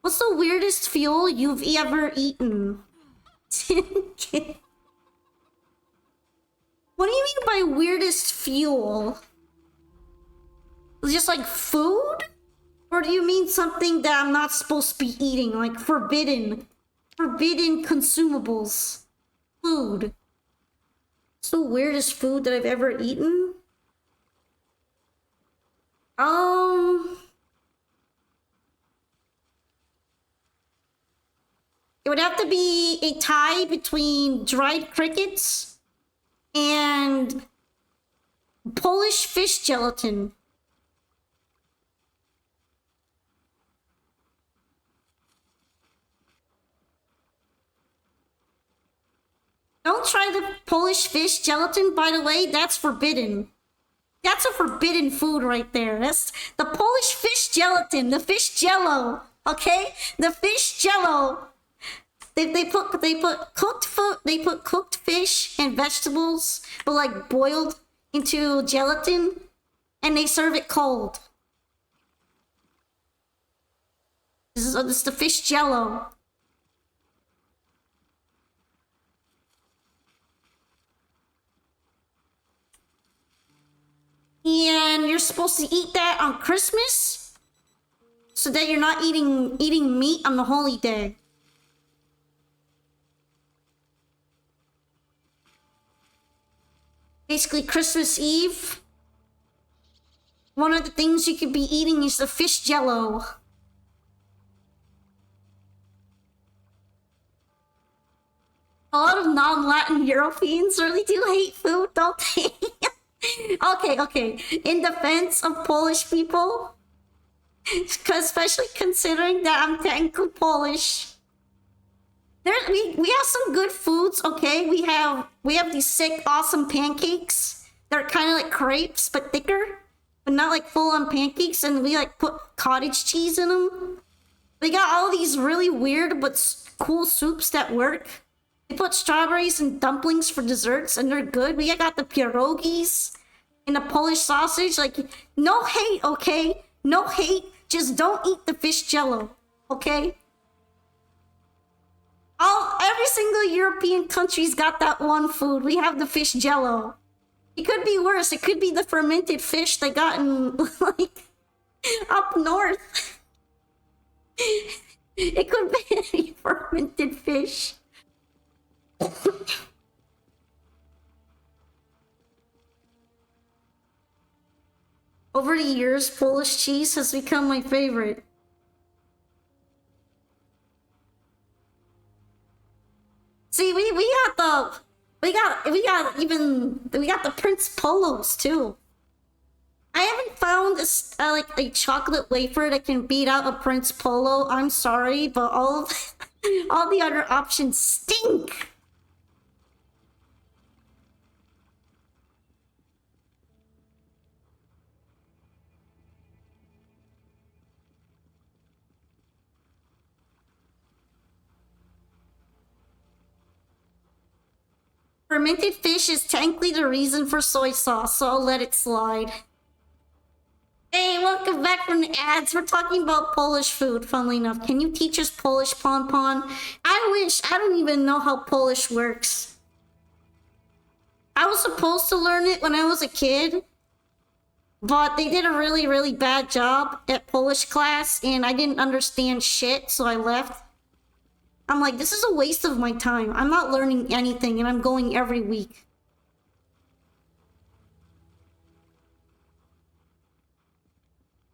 What's the weirdest fuel you've ever eaten? What do you mean by weirdest fuel? Just like food? Or do you mean something that I'm not supposed to be eating? Like forbidden consumables? Food. It's the weirdest food that I've ever eaten? It would have to be a tie between dried crickets and Polish fish gelatin. Don't try the Polish fish gelatin, by the way, that's forbidden. That's a forbidden food right there. That's the Polish fish gelatin, the fish jello, okay? The fish jello. They put cooked food, they put cooked fish and vegetables, but like boiled into gelatin, and they serve it cold. This is the fish jello. And you're supposed to eat that on Christmas so that you're not eating meat on the holy day. Basically, Christmas Eve, one of the things you could be eating is the fish jello. A lot of non-Latin Europeans really do hate food, don't they? Okay. In defense of Polish people, especially considering that I'm technically Polish, we have some good foods. Okay, we have these sick, awesome pancakes. They're kind of like crepes but thicker, but not like full-on pancakes. And we like put cottage cheese in them. We got all these really weird but cool soups that work. We put strawberries and dumplings for desserts, and they're good. We got the pierogies and the Polish sausage. Like, no hate, okay? No hate. Just don't eat the fish jello, okay? Every single European country's got that one food. We have the fish jello. It could be worse. It could be the fermented fish they got in, like, up north. It could be fermented fish. Over the years, Polish cheese has become my favorite. See, we got the Prince Polos too. I haven't found like a chocolate wafer that can beat out a Prince Polo. I'm sorry, but all the other options stink. Fermented fish is technically the reason for soy sauce, so I'll let it slide. Hey, welcome back from the ads. We're talking about Polish food, funnily enough. Can you teach us Polish, Pon Pon? I wish. I don't even know how Polish works. I was supposed to learn it when I was a kid, but they did a really, really bad job at Polish class, and I didn't understand shit, so I left. I'm like, this is a waste of my time. I'm not learning anything, and I'm going every week.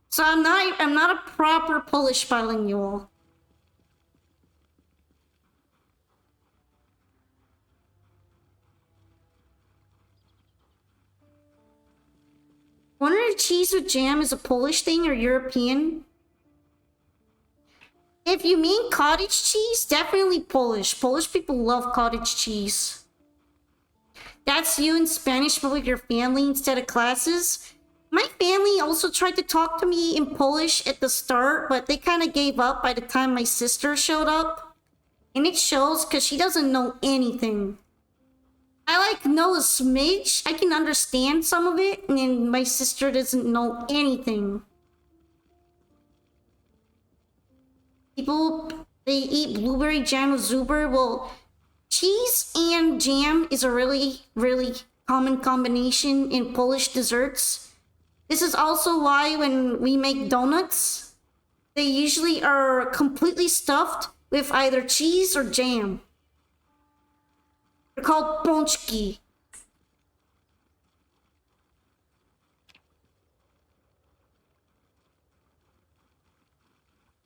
So I'm not a proper Polish bilingual. Wonder if cheese with jam is a Polish thing or European? If you mean cottage cheese, definitely Polish. Polish people love cottage cheese. That's you in Spanish, but with your family instead of classes. My family also tried to talk to me in Polish at the start, but they kind of gave up by the time my sister showed up. And it shows because she doesn't know anything. I like know a smidge. I can understand some of it, and then my sister doesn't know anything. People, they eat blueberry jam with Zuber. Well, cheese and jam is a really, really common combination in Polish desserts. This is also why when we make donuts, they usually are completely stuffed with either cheese or jam. They're called pączki.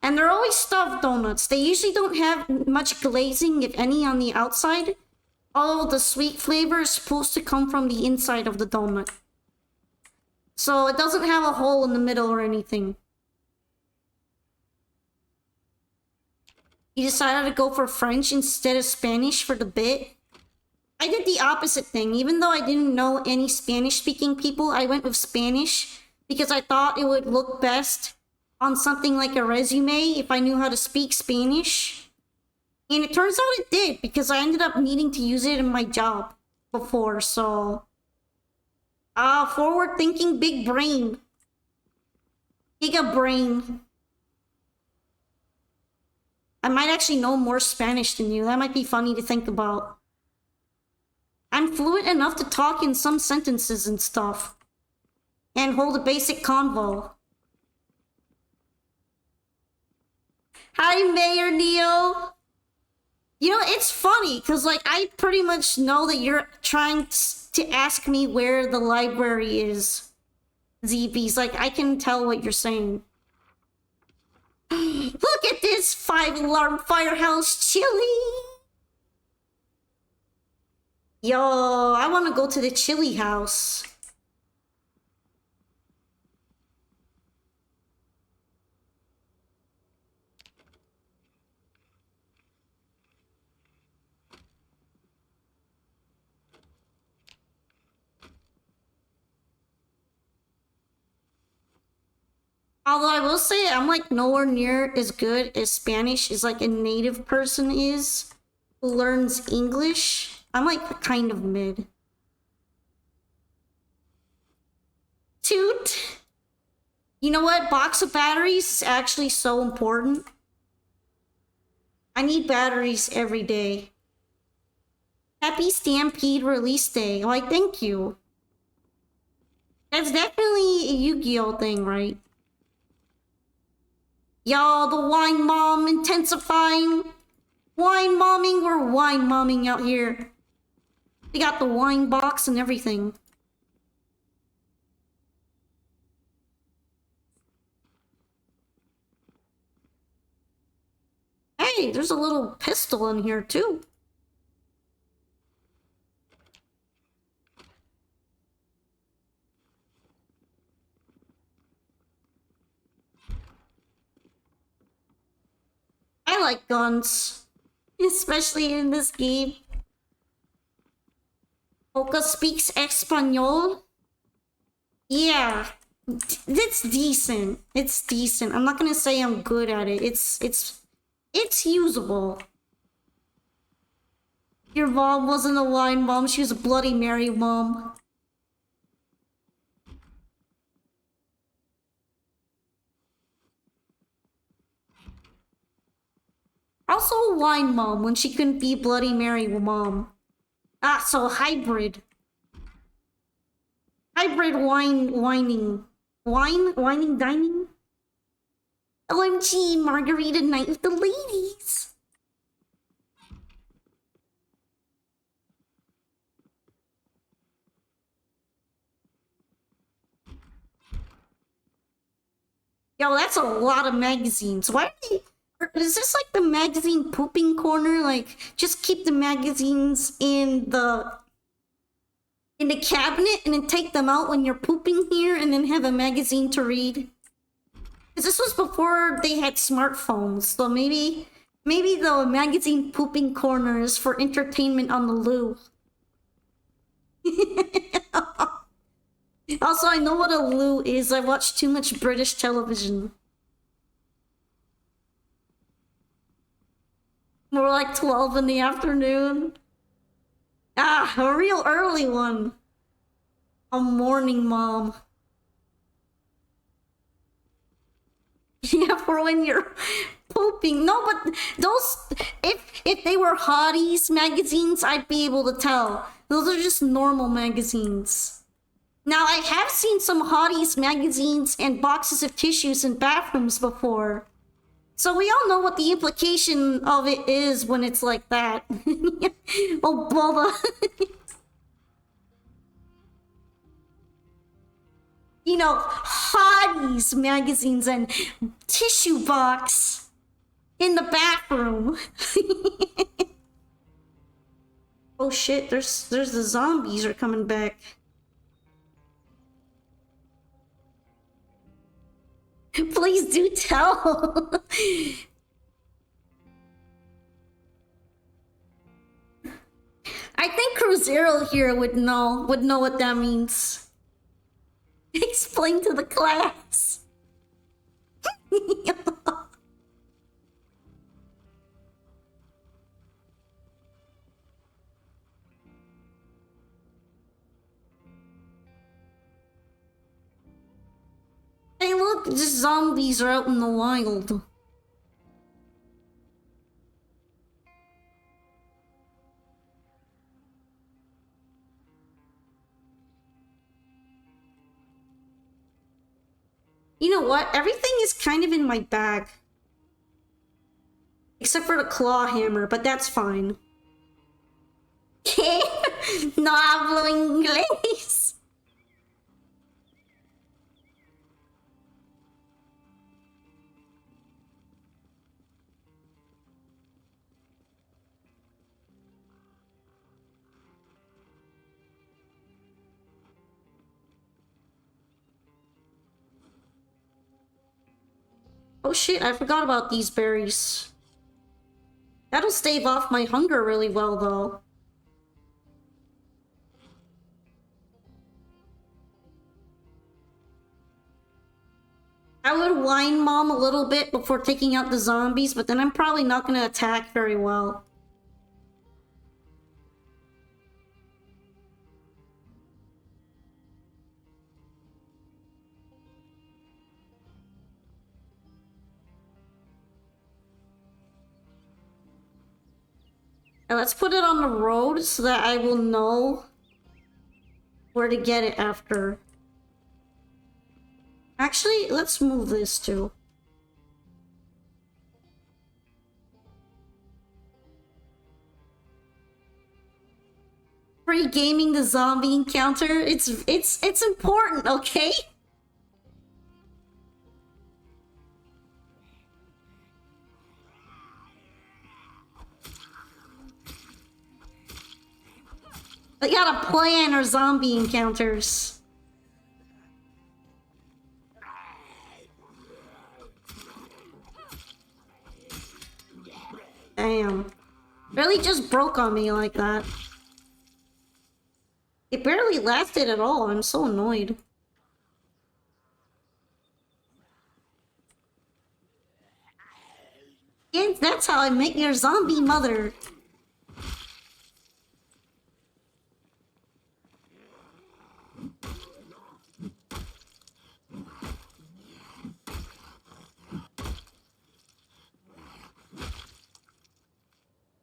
And they're always stuffed donuts. They usually don't have much glazing, if any, on the outside. All of the sweet flavor is supposed to come from the inside of the donut. So it doesn't have a hole in the middle or anything. You decided to go for French instead of Spanish for the bit? I did the opposite thing. Even though I didn't know any Spanish-speaking people, I went with Spanish because I thought it would look best on something like a resume if I knew how to speak Spanish. And it turns out it did, because I ended up needing to use it in my job before, so... forward-thinking big brain. Giga brain. I might actually know more Spanish than you. That might be funny to think about. I'm fluent enough to talk in some sentences and stuff. And hold a basic convo. Hi, Mayor Neo. You know, it's funny, because, like, I pretty much know that you're trying to ask me where the library is. ZB's, like, I can tell what you're saying. Look at this 5-alarm firehouse chili! Yo, I want to go to the chili house. Although I will say, I'm like nowhere near as good as Spanish as like a native person is who learns English. I'm like kind of mid. Toot! You know what? Box of batteries is actually so important. I need batteries every day. Happy Stampede release day. Why, thank you. That's definitely a Yu-Gi-Oh thing, right? Y'all, the wine mom intensifying. Wine momming, we're wine momming out here. We got the wine box and everything. Hey, there's a little pistol in here too. I like guns, especially in this game. Oka speaks Espanol. Yeah, it's decent. It's decent. I'm not gonna say I'm good at it. It's usable. Your mom wasn't a wine mom. She was a Bloody Mary mom. Also a wine mom when she couldn't be Bloody Mary mom. Ah, so hybrid. Hybrid whining. Whining dining? OMG, margarita night with the ladies. Yo, that's a lot of magazines. Why are they... Is this like the magazine pooping corner? Like, just keep the magazines in the cabinet and then take them out when you're pooping here and then have a magazine to read? Because this was before they had smartphones, so maybe the magazine pooping corner is for entertainment on the loo. Also, I know what a loo is. I watch too much British television. More like 12 in the afternoon. Ah, a real early one. A morning mom. Yeah, for when you're pooping. No, but those, if they were hotties magazines, I'd be able to tell. Those are just normal magazines. Now, I have seen some hotties magazines and boxes of tissues in bathrooms before. So we all know what the implication of it is when it's like that. Oh, Bubba. You know, hotties magazines and tissue box in the bathroom. Oh shit, there's the zombies are coming back. Please do tell. I think Cruzeiro here would know what that means. Explain to the class. Hey look, just zombies are out in the wild. You know what? Everything is kind of in my bag. Except for the claw hammer, but that's fine. No hablo inglés. Oh shit, I forgot about these berries. That'll stave off my hunger really well, though. I would whine mom a little bit before taking out the zombies, but then I'm probably not gonna attack very well. And let's put it on the road so that I will know where to get it after. Actually, let's move this too. Pre-gaming the zombie encounter. It's important, okay? I gotta plan our zombie encounters. Damn. Really just broke on me like that. It barely lasted at all. I'm so annoyed. Yeah, that's how I make your zombie mother.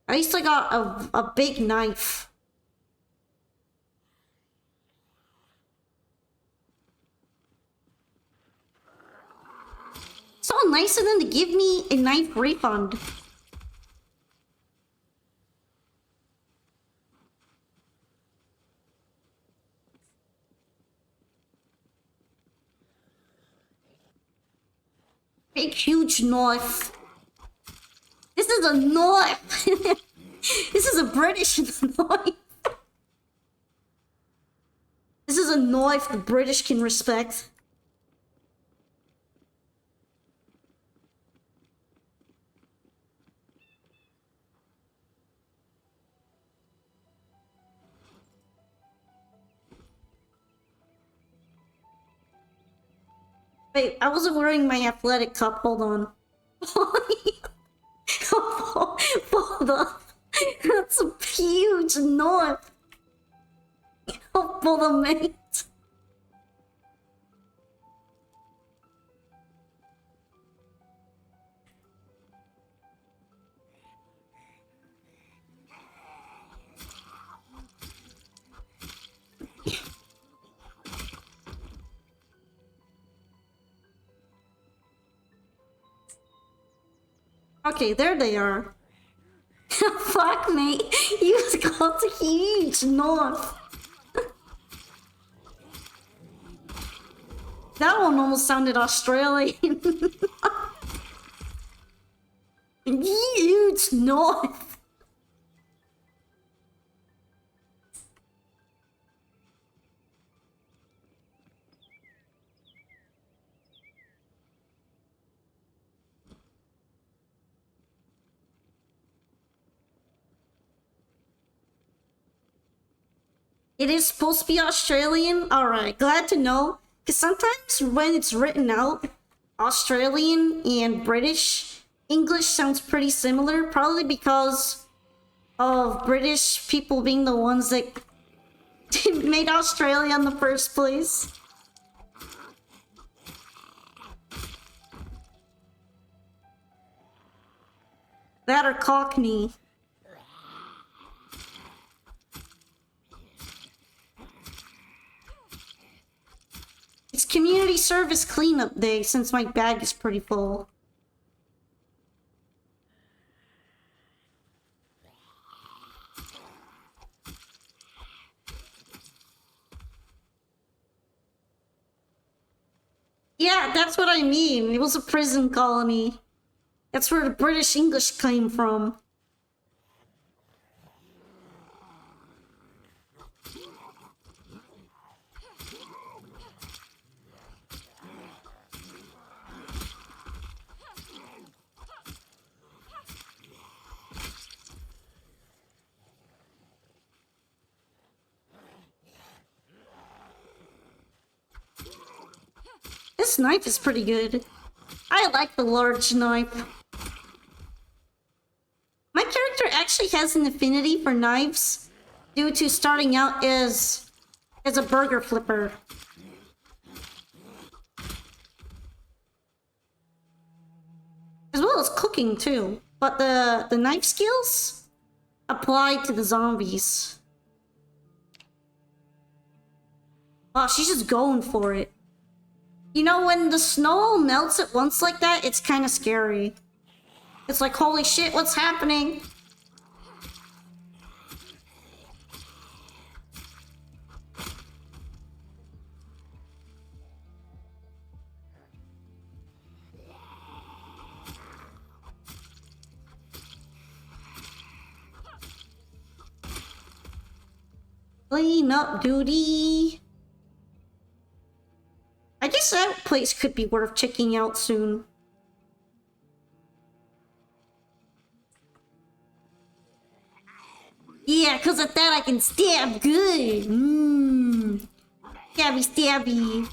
At least I got a big knife. So nice of them to give me a knife refund. Big huge knife. This is a knife. This is a British knife. This is a knife the British can respect. Wait, I wasn't wearing my athletic cup. Hold on. Hold on. That's a huge knife. For the mate. Okay, there they are. Fuck me. You got a huge knife. That one almost sounded Australian. Huge knife. It is supposed to be Australian? Alright, glad to know. Because sometimes when it's written out, Australian and British English sounds pretty similar. Probably because of British people being the ones that made Australia in the first place. That or Cockney. It's community service cleanup day since my bag is pretty full. Yeah, that's what I mean. It was a prison colony. That's where the British English came from. This knife is pretty good. I like the large knife. My character actually has an affinity for knives due to starting out as a burger flipper. As well as cooking too. But the knife skills? applied to the zombies. Wow, she's just going for it. You know, when the snow melts at once like that, it's kind of scary. It's like, holy shit, what's happening? Clean up duty. I guess that place could be worth checking out soon. Yeah, cause at that I can stab good. Mmm. Stabby, stabby.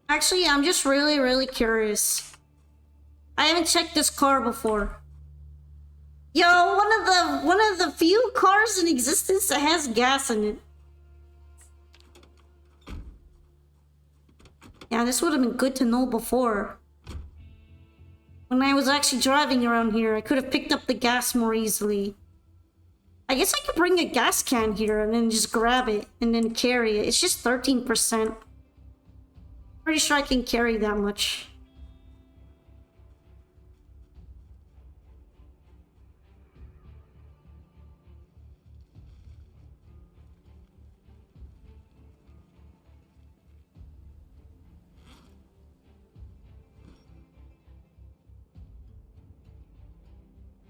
Actually, I'm just really curious. I haven't checked this car before. Yo, one of the few cars in existence that has gas in it. Yeah, this would have been good to know before. When I was actually driving around here, I could have picked up the gas more easily. I guess I could bring a gas can here and then just grab it and then carry it. It's just 13%. Pretty sure I can carry that much.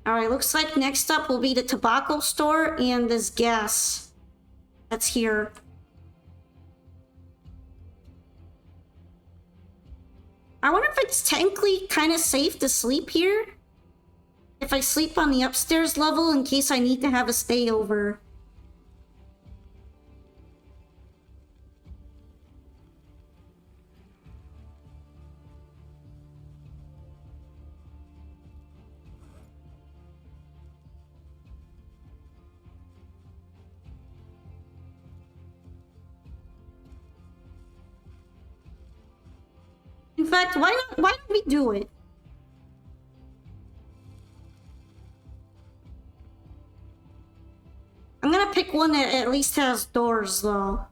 Alright, looks like next up will be the tobacco store and this gas that's here. I wonder if it's technically kind of safe to sleep here? If I sleep on the upstairs level in case I need to have a stayover. In fact, why don't we do it? I'm gonna pick one that at least has doors, though.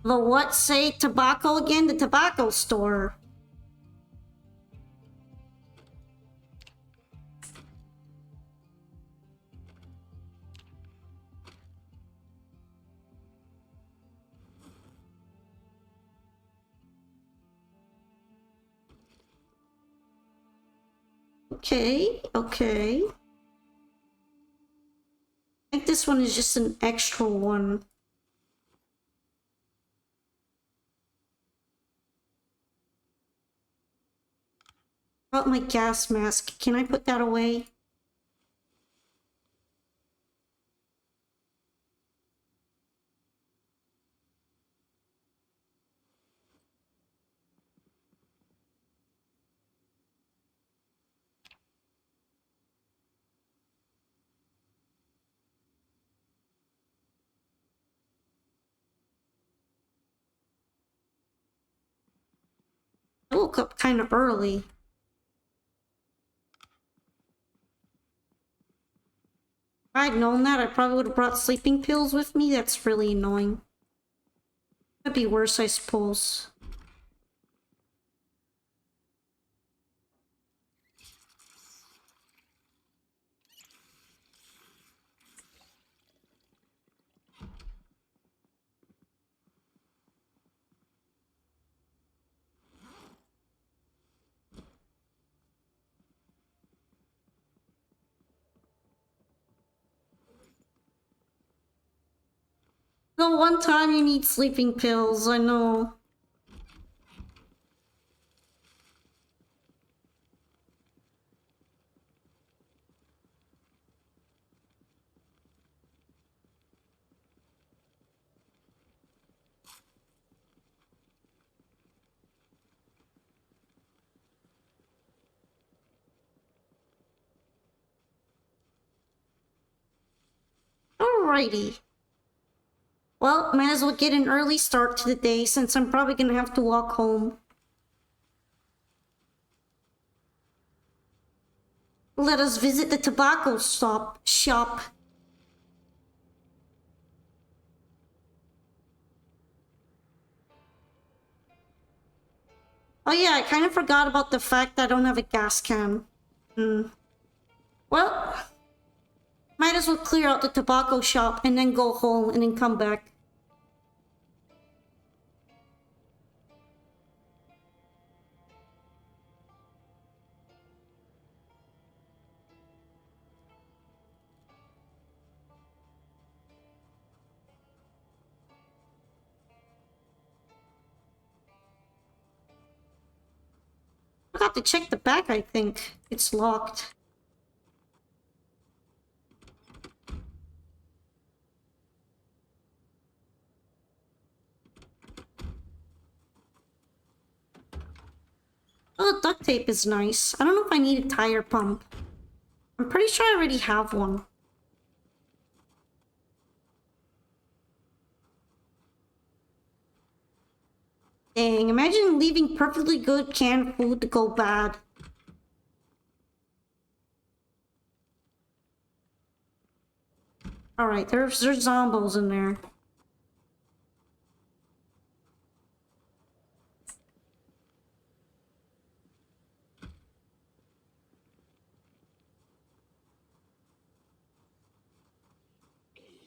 The what say tobacco again? The tobacco store. Okay, okay. I think this one is just an extra one. How about my gas mask? Can I put that away? I woke up kind of early. If I'd known that, I probably would have brought sleeping pills with me. That's really annoying. Could be worse, I suppose. The one time you need sleeping pills, I know. Alrighty. Well, might as well get an early start to the day since I'm probably gonna have to walk home. Let us visit the tobacco shop. Oh yeah, I kind of forgot about the fact that I don't have a gas can. Well, might as well clear out the tobacco shop and then go home and then come back. I forgot to check the back, I think. It's locked. Oh, duct tape is nice. I don't know if I need a tire pump. I'm pretty sure I already have one. Dang, imagine leaving perfectly good canned food to go bad. Alright, there's zombos in there.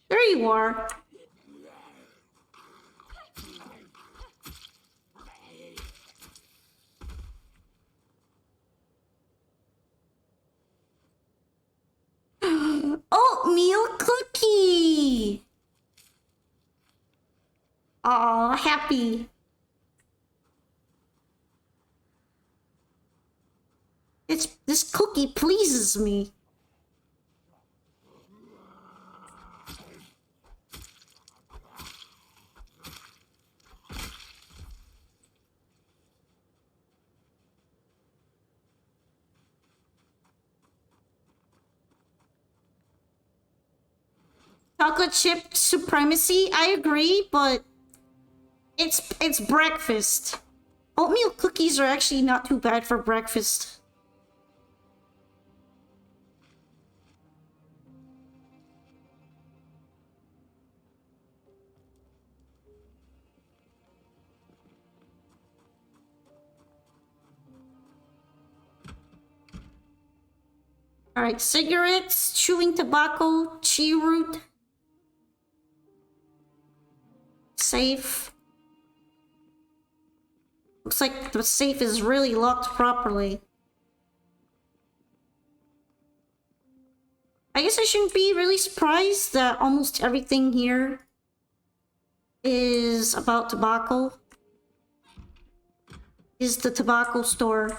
There you are. Oatmeal cookie! Aw, happy. This cookie pleases me. Chocolate chip supremacy, I agree, but it's breakfast. Oatmeal cookies are actually not too bad for breakfast. Alright, cigarettes, chewing tobacco, cheroot. Safe. Looks like the safe is really locked properly. I guess I shouldn't be really surprised that almost everything here is about tobacco. Is the tobacco store.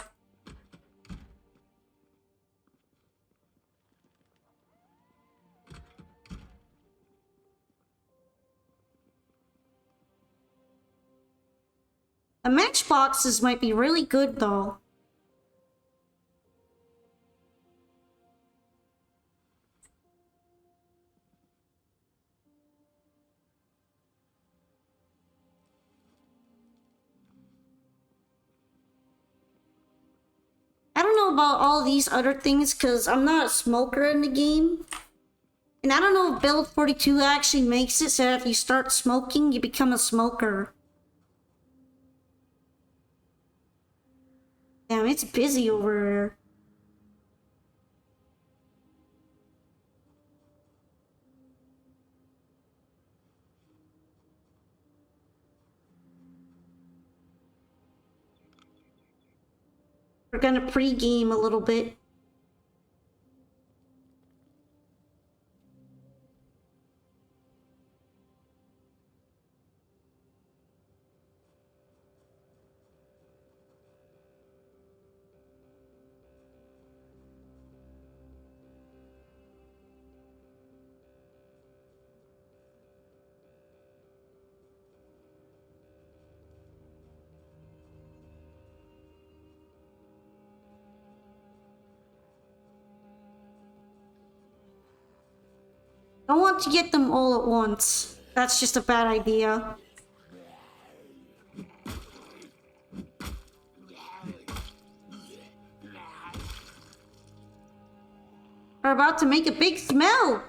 The matchboxes might be really good though. I don't know about all these other things because I'm not a smoker in the game. And I don't know if Build 42 actually makes it so that if you start smoking, you become a smoker. Damn, it's busy over there. We're gonna pre-game a little bit. Don't want to get them all at once. That's just a bad idea. We're about to make a big smell.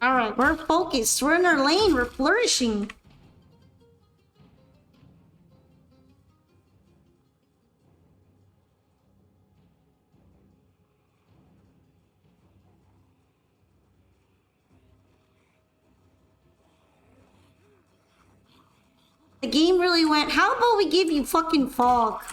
Alright, we're focused. We're in our lane. We're flourishing. The game really went, how about we give you fucking fog?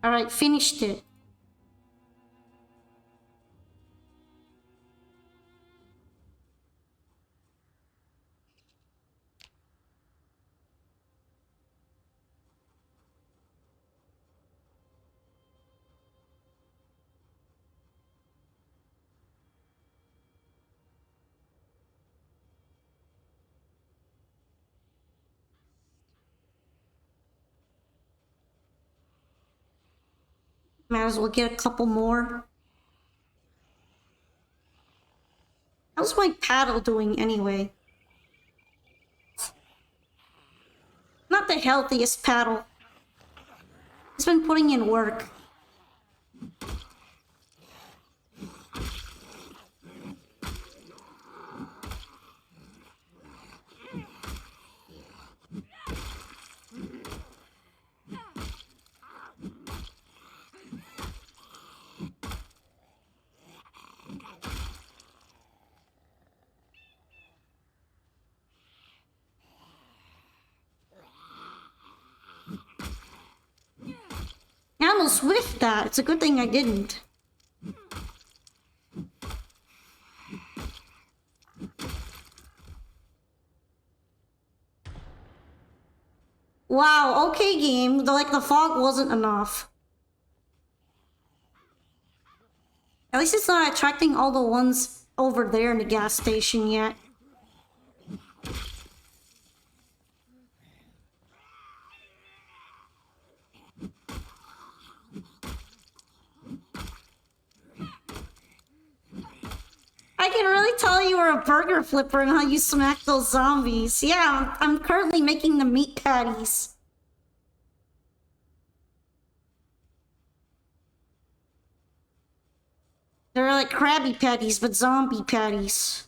Alright, finished it. Might as well get a couple more. How's my paddle doing anyway? Not the healthiest paddle. It's been putting in work. I almost whiffed that. It's a good thing I didn't. Wow, okay game. Like the fog wasn't enough. At least it's not attracting all the ones over there in the gas station yet. I can really tell you were a burger flipper and how you smack those zombies. Yeah, I'm currently making the meat patties. They're like Krabby Patties, but zombie patties.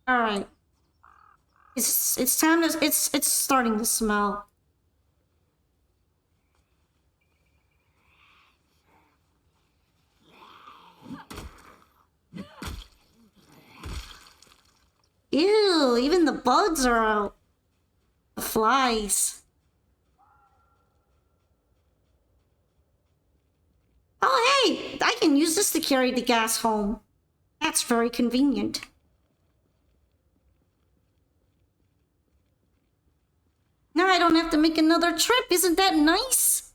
All right. It's time to it's starting to smell. Ew, even the bugs are out. The flies. Oh hey, I can use this to carry the gas home. That's very convenient. Now I don't have to make another trip. Isn't that nice?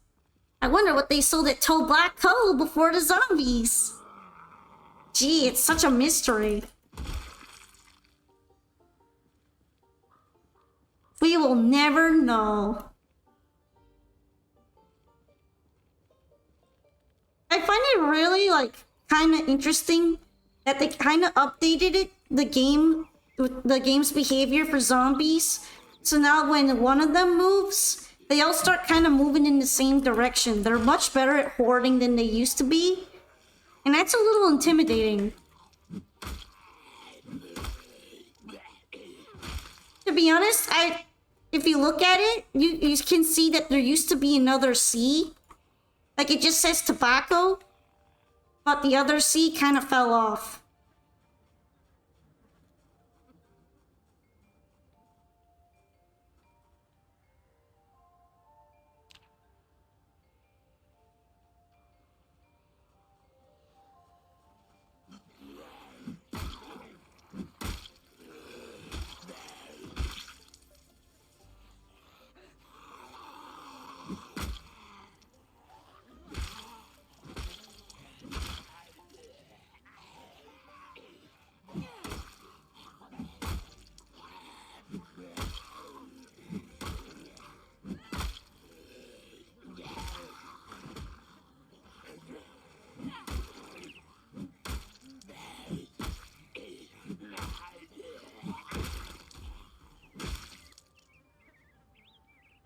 I wonder what they sold at Toe Black Coal before the zombies. Gee, it's such a mystery. We will never know. I find it really, like, kind of interesting that they kind of updated it, the game's behavior for zombies. So now when one of them moves, they all start kind of moving in the same direction. They're much better at hoarding than they used to be. And that's a little intimidating. To be honest, if you look at it, you can see that there used to be another C. Like, it just says tobacco, but the other C kind of fell off.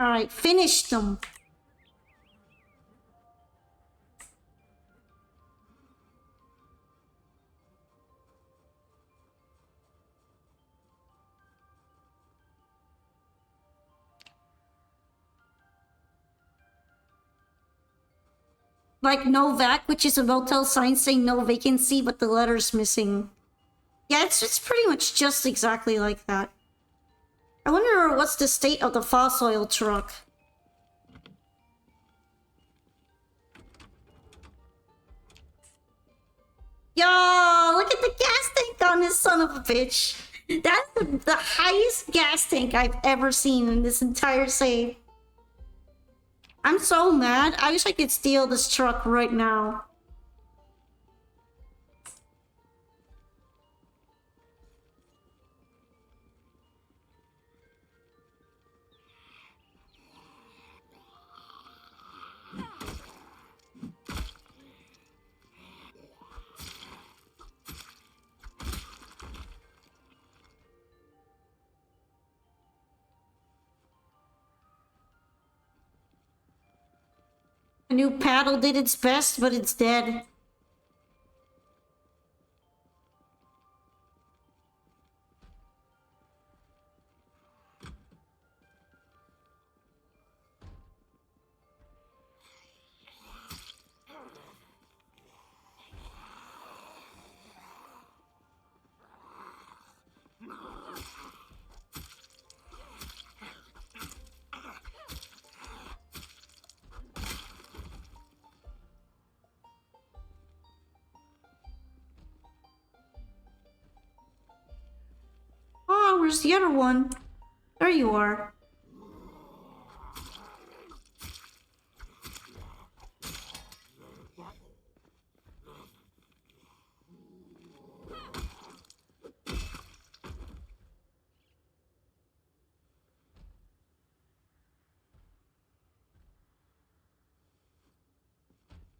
Alright, finished them. Like no vac, which is a motel sign saying no vacancy, but the letter's missing. Yeah, it's pretty much just exactly like that. I wonder what's the state of the fossil truck. Yo, look at the gas tank on this son of a bitch. That's the highest gas tank I've ever seen in this entire save. I'm so mad. I wish I could steal this truck right now. A new paddle did its best, but it's dead. Oh, where's the other one? There you are.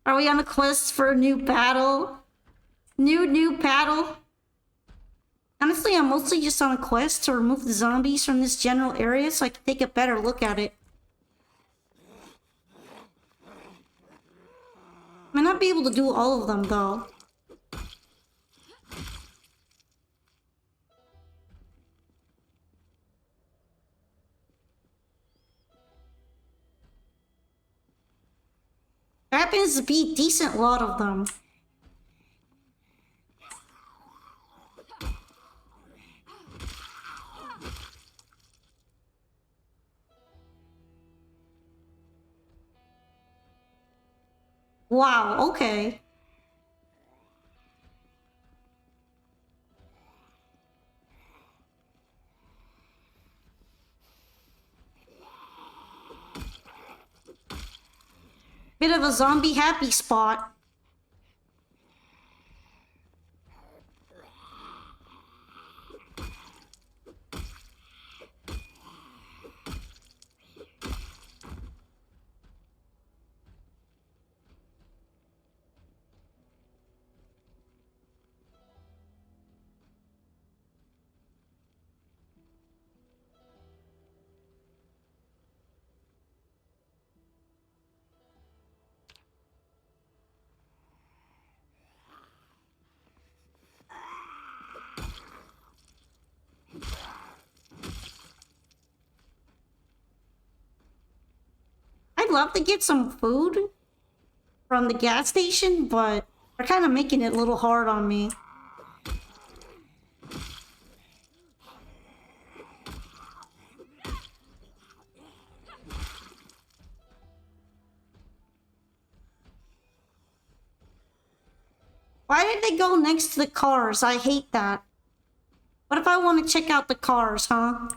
Are we on a quest for a new paddle? New paddle? Honestly, I'm mostly just on a quest to remove the zombies from this general area so I can take a better look at it. I may not be able to do all of them, though. There happens to be a decent lot of them. Wow, okay. Bit of a zombie happy spot. I'd love to get some food from the gas station, but they're kind of making it a little hard on me. Why did they go next to the cars? I hate that. What if I want to check out the cars, huh?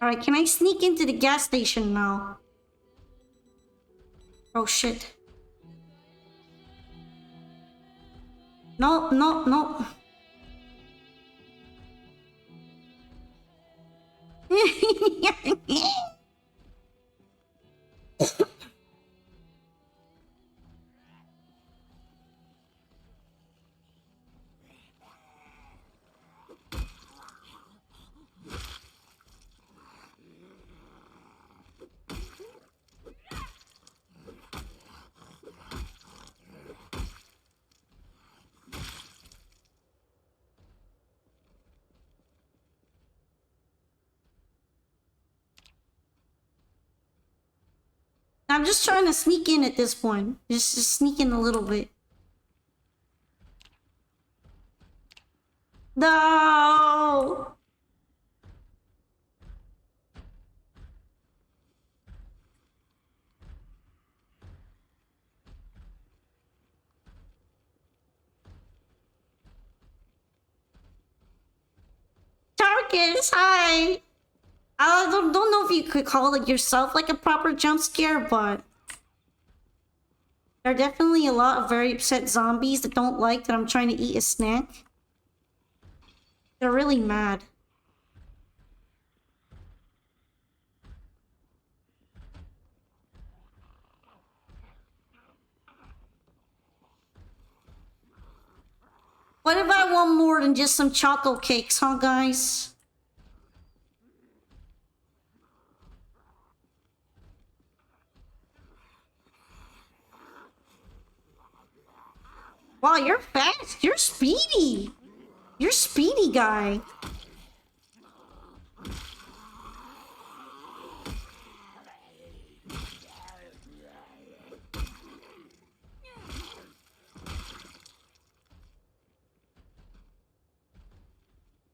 Alright, can I sneak into the gas station now? Oh shit. No, no, no. I'm just trying to sneak in at this point. Just sneak in a little bit. No! Tarkus, hi! I don't know if you could call it yourself like a proper jump scare, but there are definitely a lot of very upset zombies that don't like that I'm trying to eat a snack. They're really mad. What if I want more than just some chocolate cakes, huh, guys? Wow, you're fast. You're speedy. You're speedy, guy.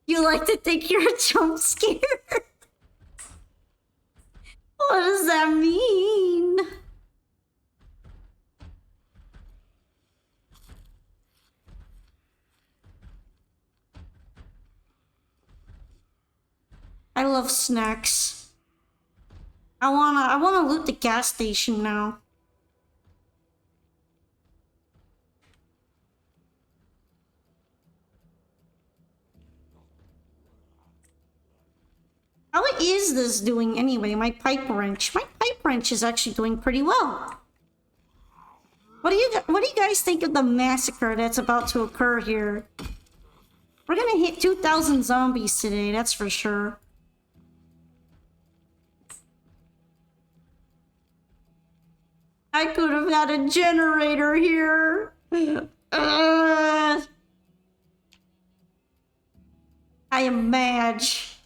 You like to think you're a jump scare? What does that mean? I love snacks. I wanna loot the gas station now. How is this doing anyway? My pipe wrench. My pipe wrench is actually doing pretty well. What do you guys think of the massacre that's about to occur here? We're gonna hit 2,000 zombies today, that's for sure. I could have had a generator here. I am Madge.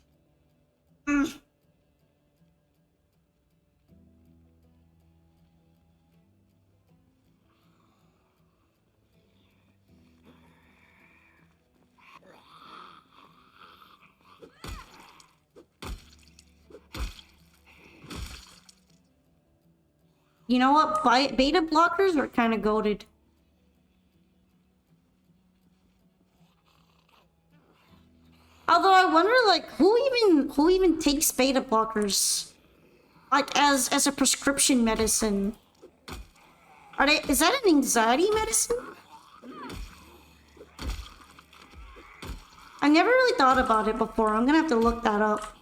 You know what? Beta blockers are kind of goated. Although I wonder, like, who even takes beta blockers, like as a prescription medicine? Is that an anxiety medicine? I never really thought about it before. I'm gonna have to look that up.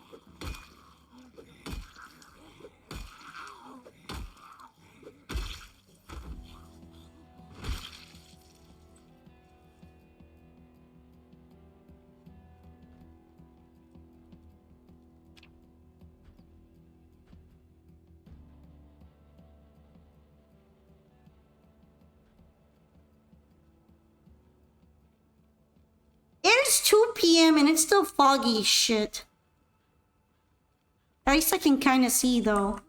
It is 2 p.m. and it's still foggy as shit. At least I can kind of see though.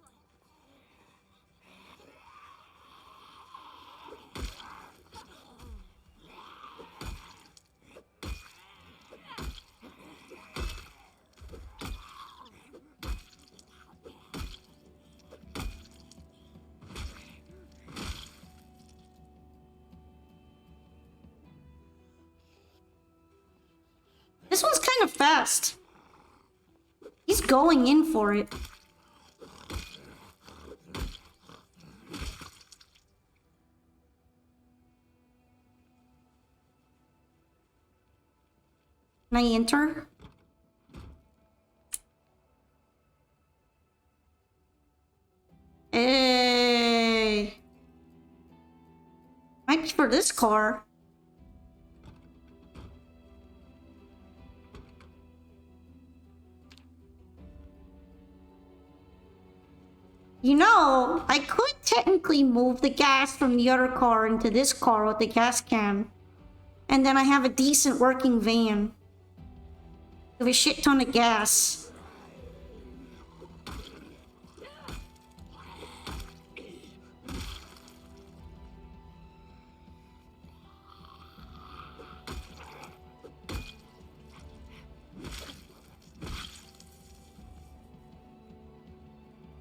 This one's kind of fast. He's going in for it. Can I enter? Hey. Might be for this car. You know, I could technically move the gas from the other car into this car with the gas can. And then I have a decent working van. With a shit ton of gas.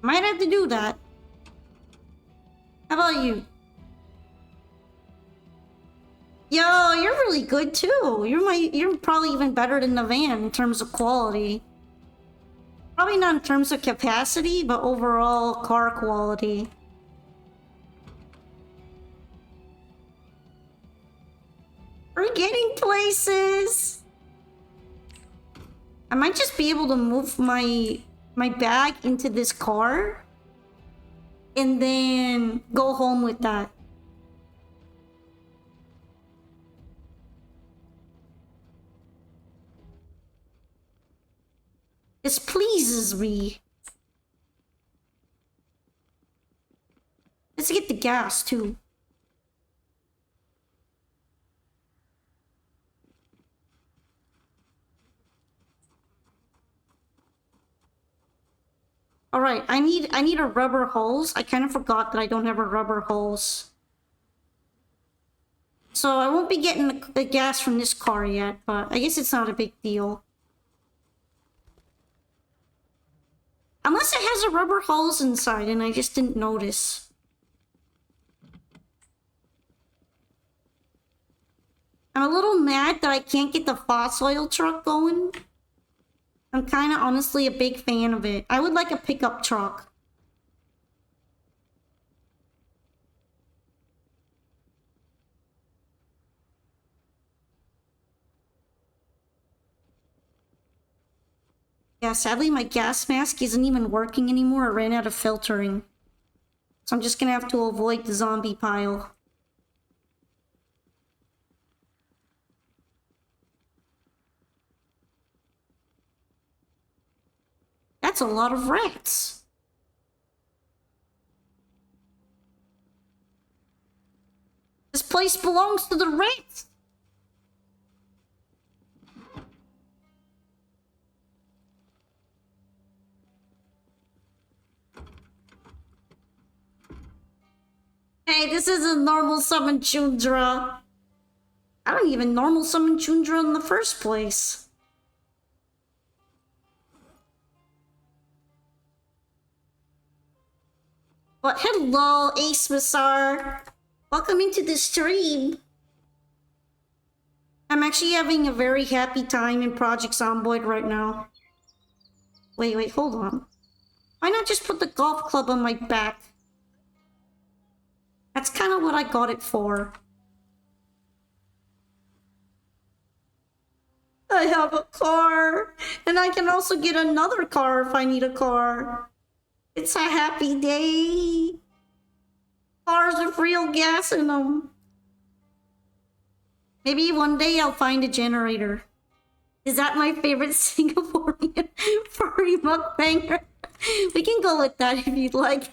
Might have to do that. How about you? Yo, you're really good too. You're probably even better than the van in terms of quality. Probably not in terms of capacity, but overall car quality. We're getting places. I might just be able to move my bag into this car and then go home with that. This pleases me. Let's get the gas too. All right, I need a rubber hose. I kind of forgot that I don't have a rubber hose. So I won't be getting the gas from this car yet, but I guess it's not a big deal. Unless it has a rubber hose inside and I just didn't notice. I'm a little mad that I can't get the fossil truck going. I'm kind of honestly a big fan of it. I would like a pickup truck. Yeah, sadly my gas mask isn't even working anymore. It ran out of filtering. So I'm just gonna have to avoid the zombie pile. a lot of rats. This place belongs to the rats. Hey, this isn't normal summon Chundra. I don't even normal summon Chundra in the first place. But hello, Ace Masar. Welcome into the stream. I'm actually having a very happy time in Project Zomboid right now. Wait, hold on. Why not just put the golf club on my back? That's kind of what I got it for. I have a car, and I can also get another car if I need a car. It's a happy day. Cars with real gas in them. Maybe one day I'll find a generator. Is that my favorite Singaporean furry mukbanger? We can go with that if you'd like.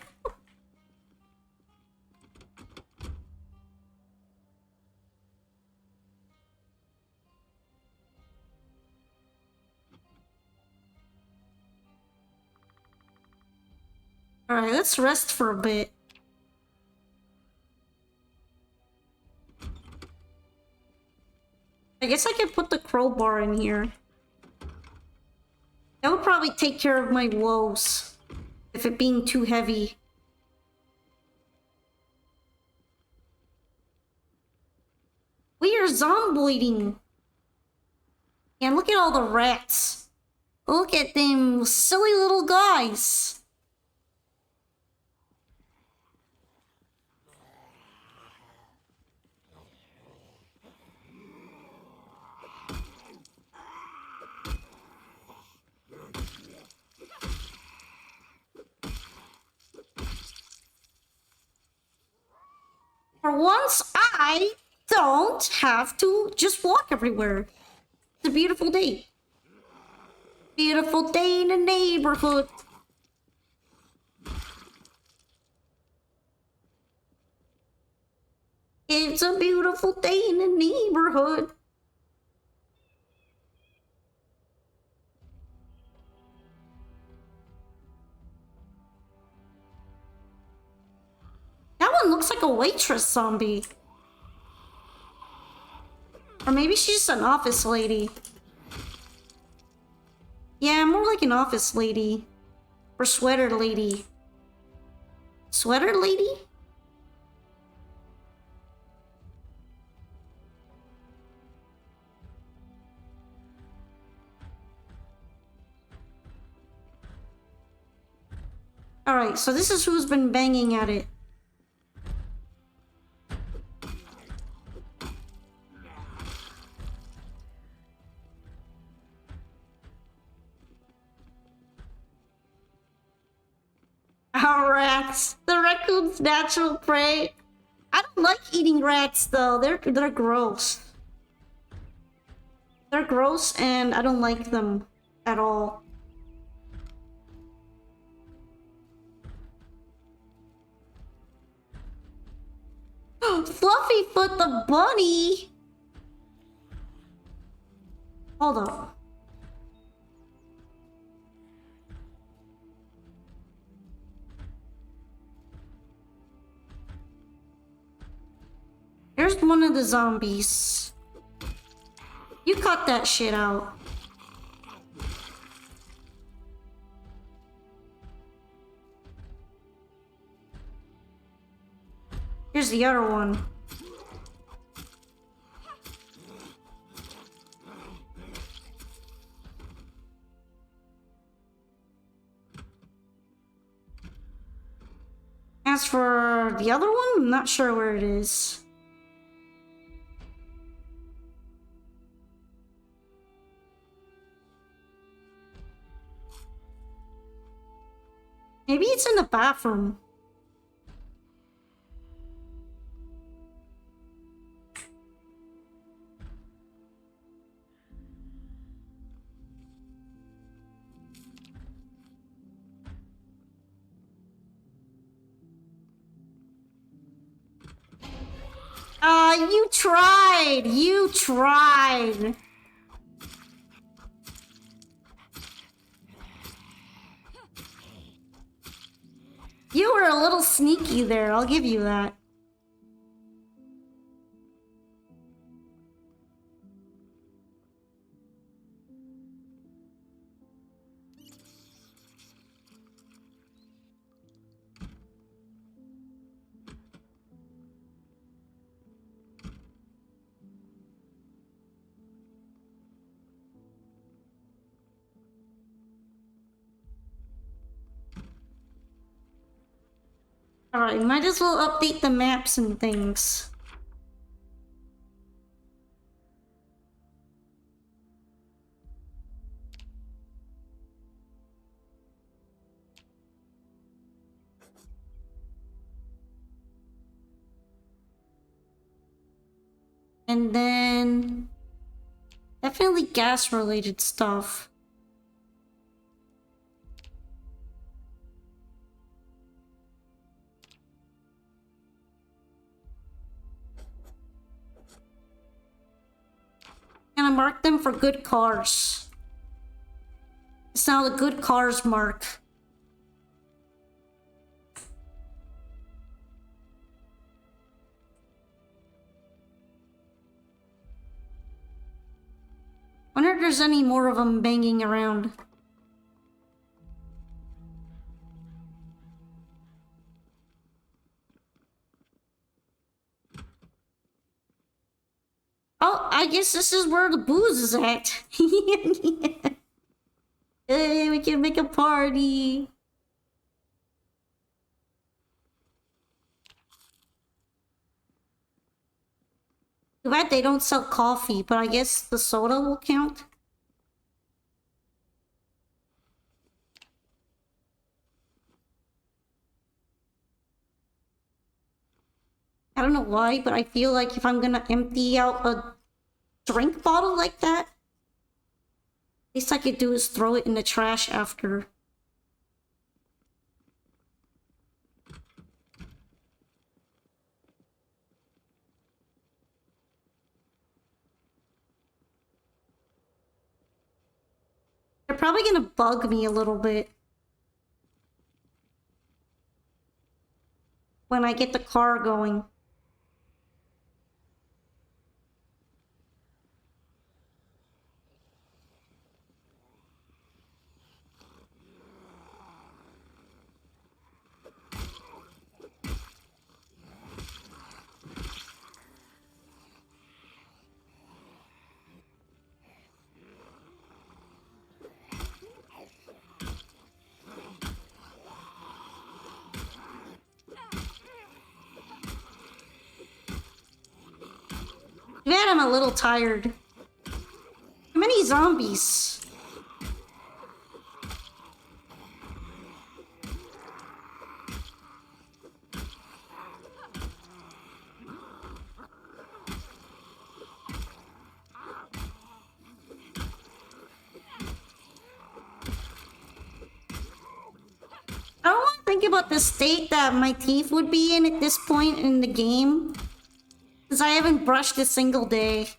Alright, let's rest for a bit. I guess I could put the crowbar in here. That would probably take care of my woes. If it being too heavy. We are zomboiding. And look at all the rats. Look at them silly little guys. For once, I don't have to just walk everywhere. It's a beautiful day. Beautiful day in the neighborhood. It's a beautiful day in the neighborhood. That one looks like a waitress zombie. Or maybe she's just an office lady. Yeah, more like an office lady. Or sweater lady. Sweater lady? Alright, so this is who's been banging at it. Our rats. The raccoon's natural prey. I don't like eating rats though. They're gross. They're gross and I don't like them at all. Fluffyfoot the bunny. Hold up. Here's one of the zombies. You cut that shit out. Here's the other one. As for the other one, I'm not sure where it is. Maybe it's in the bathroom. You tried! You tried! You were a little sneaky there, I'll give you that. Alright, might as well update the maps and things. And then... definitely gas-related stuff. Gonna mark them for good cars. It's now the good cars mark. Wonder if there's any more of them banging around. Oh, I guess this is where the booze is at. Yeah. Hey, we can make a party. Too bad they don't sell coffee, but I guess the soda will count. I don't know why, but I feel like if I'm gonna empty out a drink bottle like that, least I could do is throw it in the trash after. They're probably gonna bug me a little bit when I get the car going. Man, I'm a little tired. How many zombies? I don't want to think about the state that my teeth would be in at this point in the game. Because I haven't brushed a single day.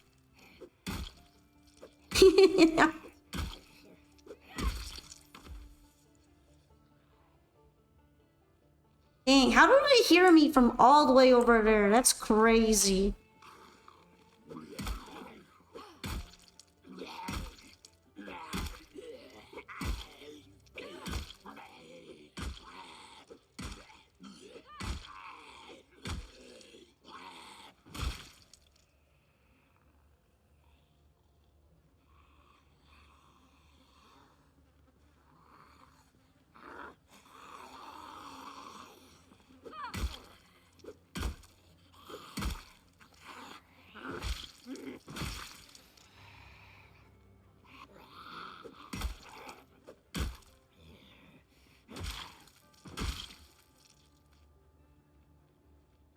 Dang, how did they hear me from all the way over there? That's crazy.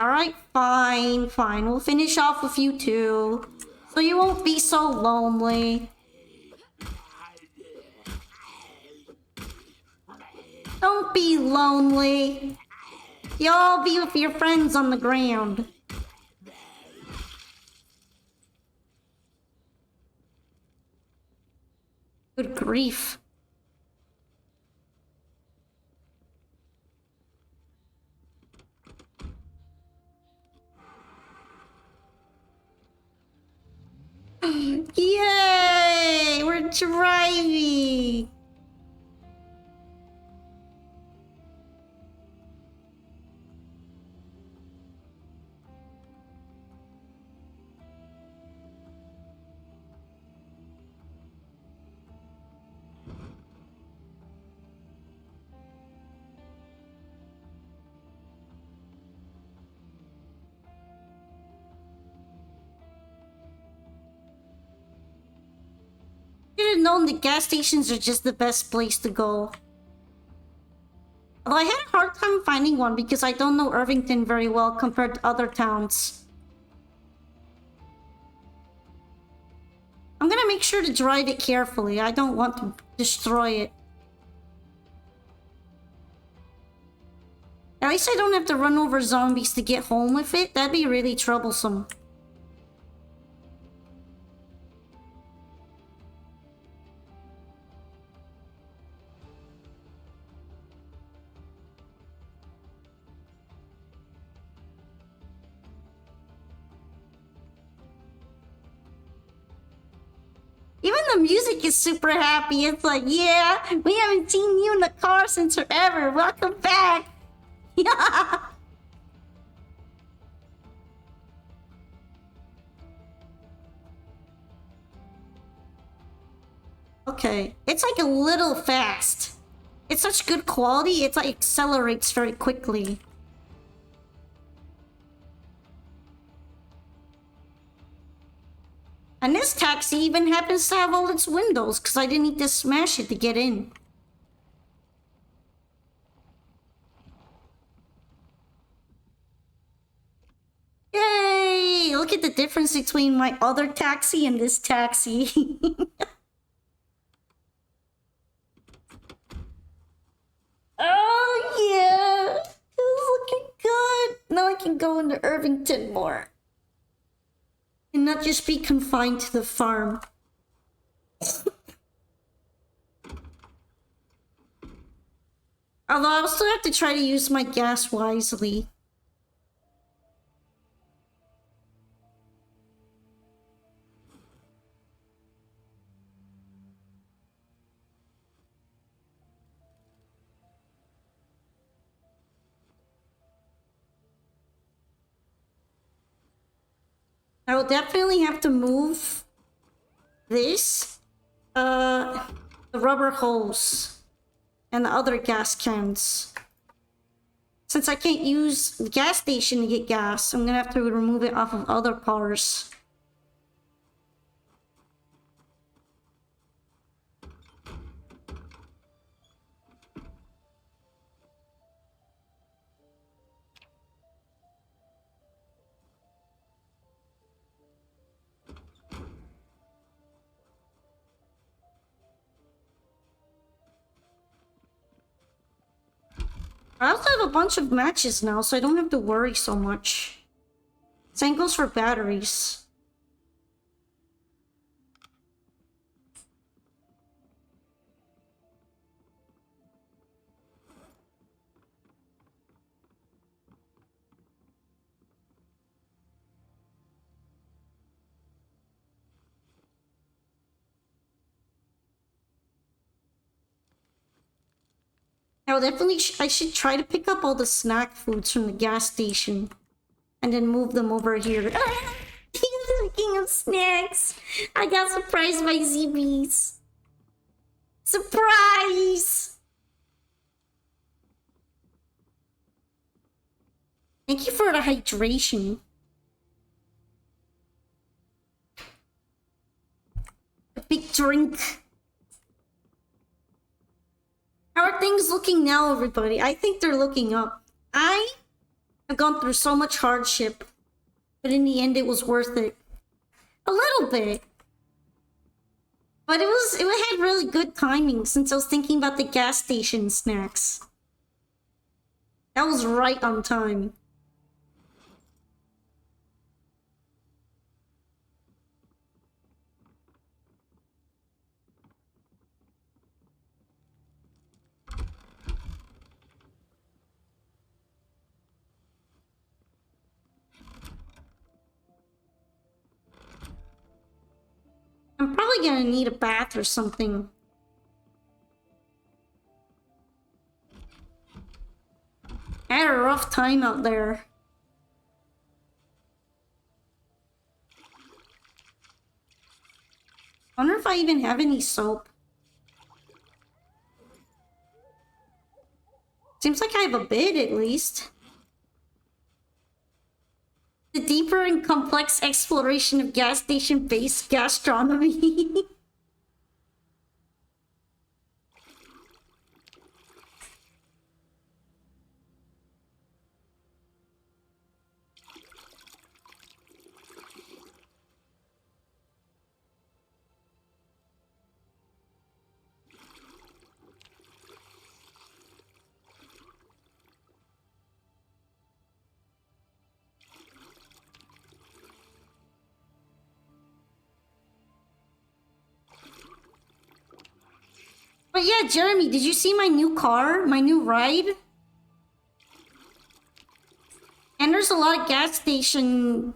Alright, fine, fine. We'll finish off with you two. So you won't be so lonely. Don't be lonely. You'll be with your friends on the ground. grief. Yay! We're driving! Should have known the gas stations are just the best place to go. Although I had a hard time finding one because I don't know Irvington very well compared to other towns. I'm gonna make sure to drive it carefully. I don't want to destroy it. At least I don't have to run over zombies to get home with it. That'd be really troublesome. Even the music is super happy. It's like, yeah, we haven't seen you in the car since forever. Welcome back. Yeah. Okay. It's like a little fast. It's such good quality, it like accelerates very quickly. And this taxi even happens to have all its windows, because I didn't need to smash it to get in. Yay! Look at the difference between my other taxi and this taxi. Oh yeah! It's looking good! Now I can go into Irvington more. And not just be confined to the farm. Although I'll still have to try to use my gas wisely. I will definitely have to move this, the rubber hose, and the other gas cans. Since I can't use the gas station to get gas, I'm gonna have to remove it off of other cars. I also have a bunch of matches now, so I don't have to worry so much. Same goes for batteries. I should try to pick up all the snack foods from the gas station and then move them over here. Speaking of snacks, I got surprised by ZBs. Surprise! Thank you for the hydration. A big drink. How are things looking now, everybody? I think they're looking up. I have gone through so much hardship, but in the end it was worth it. A little bit. But it had really good timing since I was thinking about the gas station snacks. That was right on time. I'm probably gonna need a bath or something. I had a rough time out there. I wonder if I even have any soap. Seems like I have a bit, at least. The deeper and complex exploration of gas station-based gastronomy. But yeah, Jeremy, did you see my new car? My new ride? And there's a lot of gas station...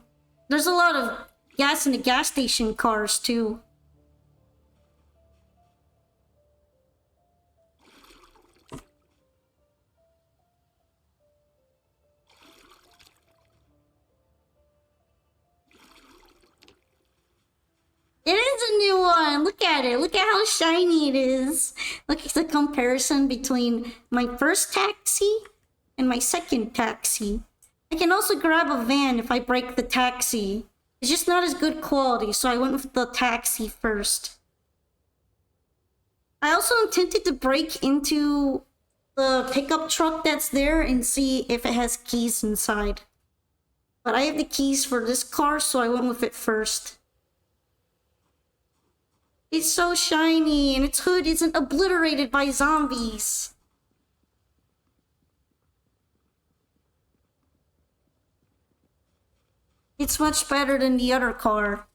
There's a lot of gas in the gas station cars, too. It is a new one! Look at it! Look at how shiny it is! Look at the comparison between my first taxi and my second taxi. I can also grab a van if I break the taxi. It's just not as good quality, so I went with the taxi first. I also intended to break into the pickup truck that's there and see if it has keys inside. But I have the keys for this car, so I went with it first. It's so shiny, and its hood isn't obliterated by zombies. It's much better than the other car.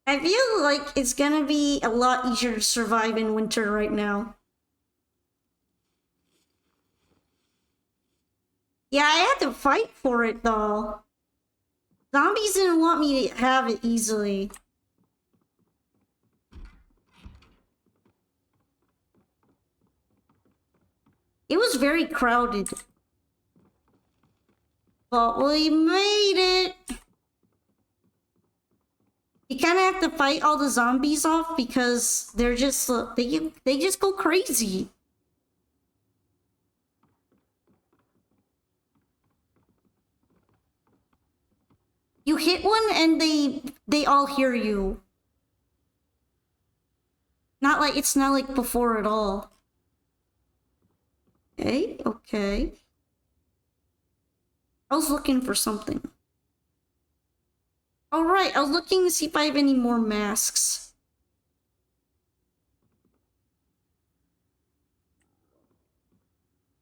I feel like it's gonna be a lot easier to survive in winter right now. Yeah, I had to fight for it though. Zombies didn't want me to have it easily. It was very crowded. But we made it! You kind of have to fight all the zombies off because they're just... they just go crazy. You hit one and they all hear you. It's not like before at all. Okay, okay. I was looking for something. Alright, I was looking to see if I have any more masks.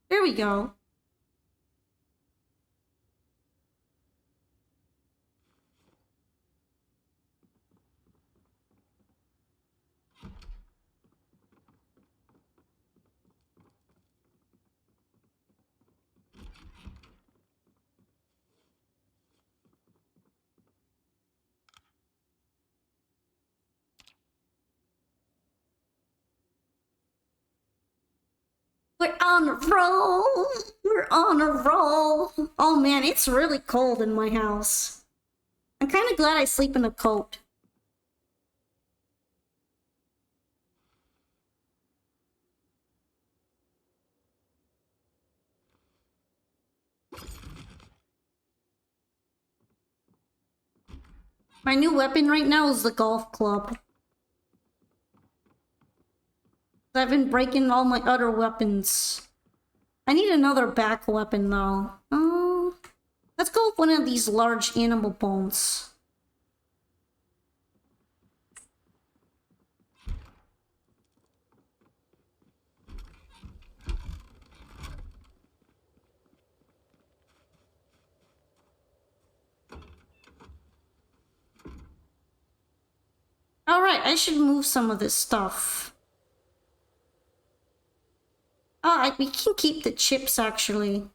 There we go. We're on a roll! We're on a roll! Oh man, it's really cold in my house. I'm kind of glad I sleep in a coat. My new weapon right now is the golf club. I've been breaking all my other weapons. I need another back weapon though. Let's go with one of these large animal bones. Alright, I should move some of this stuff. we can keep the chips actually.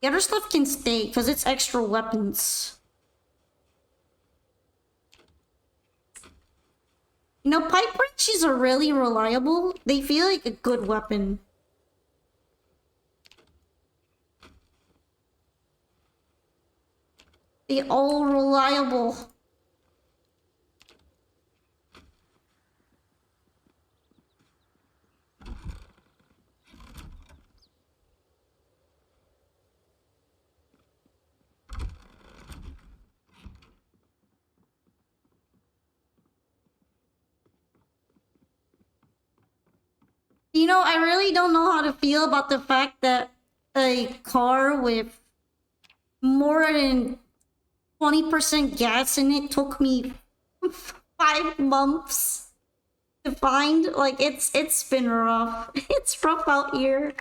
The other stuff can stay because it's extra weapons. You know, pipe wrenches are really reliable. They feel like a good weapon. They all reliable. You know, I really don't know how to feel about the fact that a car with more than 20% gas in it took me 5 months to find. Like, it's been rough. It's rough out here.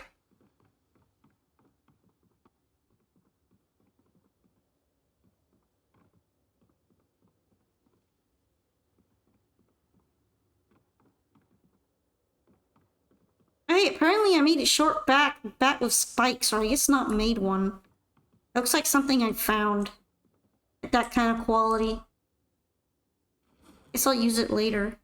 Hey, apparently I made a short bat with spikes, or I guess not made one. Looks like something I found. That kind of quality. Guess I'll use it later.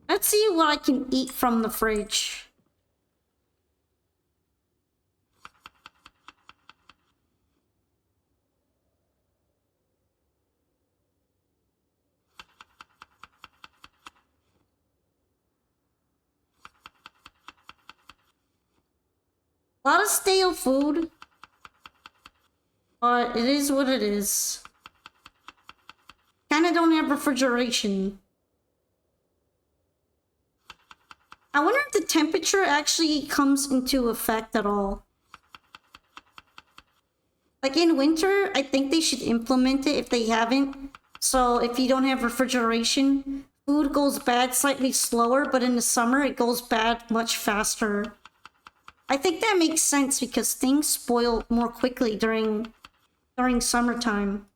Let's see what I can eat from the fridge. A lot of stale food. But it is what it is. Kinda don't have refrigeration. I wonder if the temperature actually comes into effect at all. Like in winter, I think they should implement it if they haven't. So if you don't have refrigeration, food goes bad slightly slower, but in the summer it goes bad much faster. I think that makes sense because things spoil more quickly during summertime.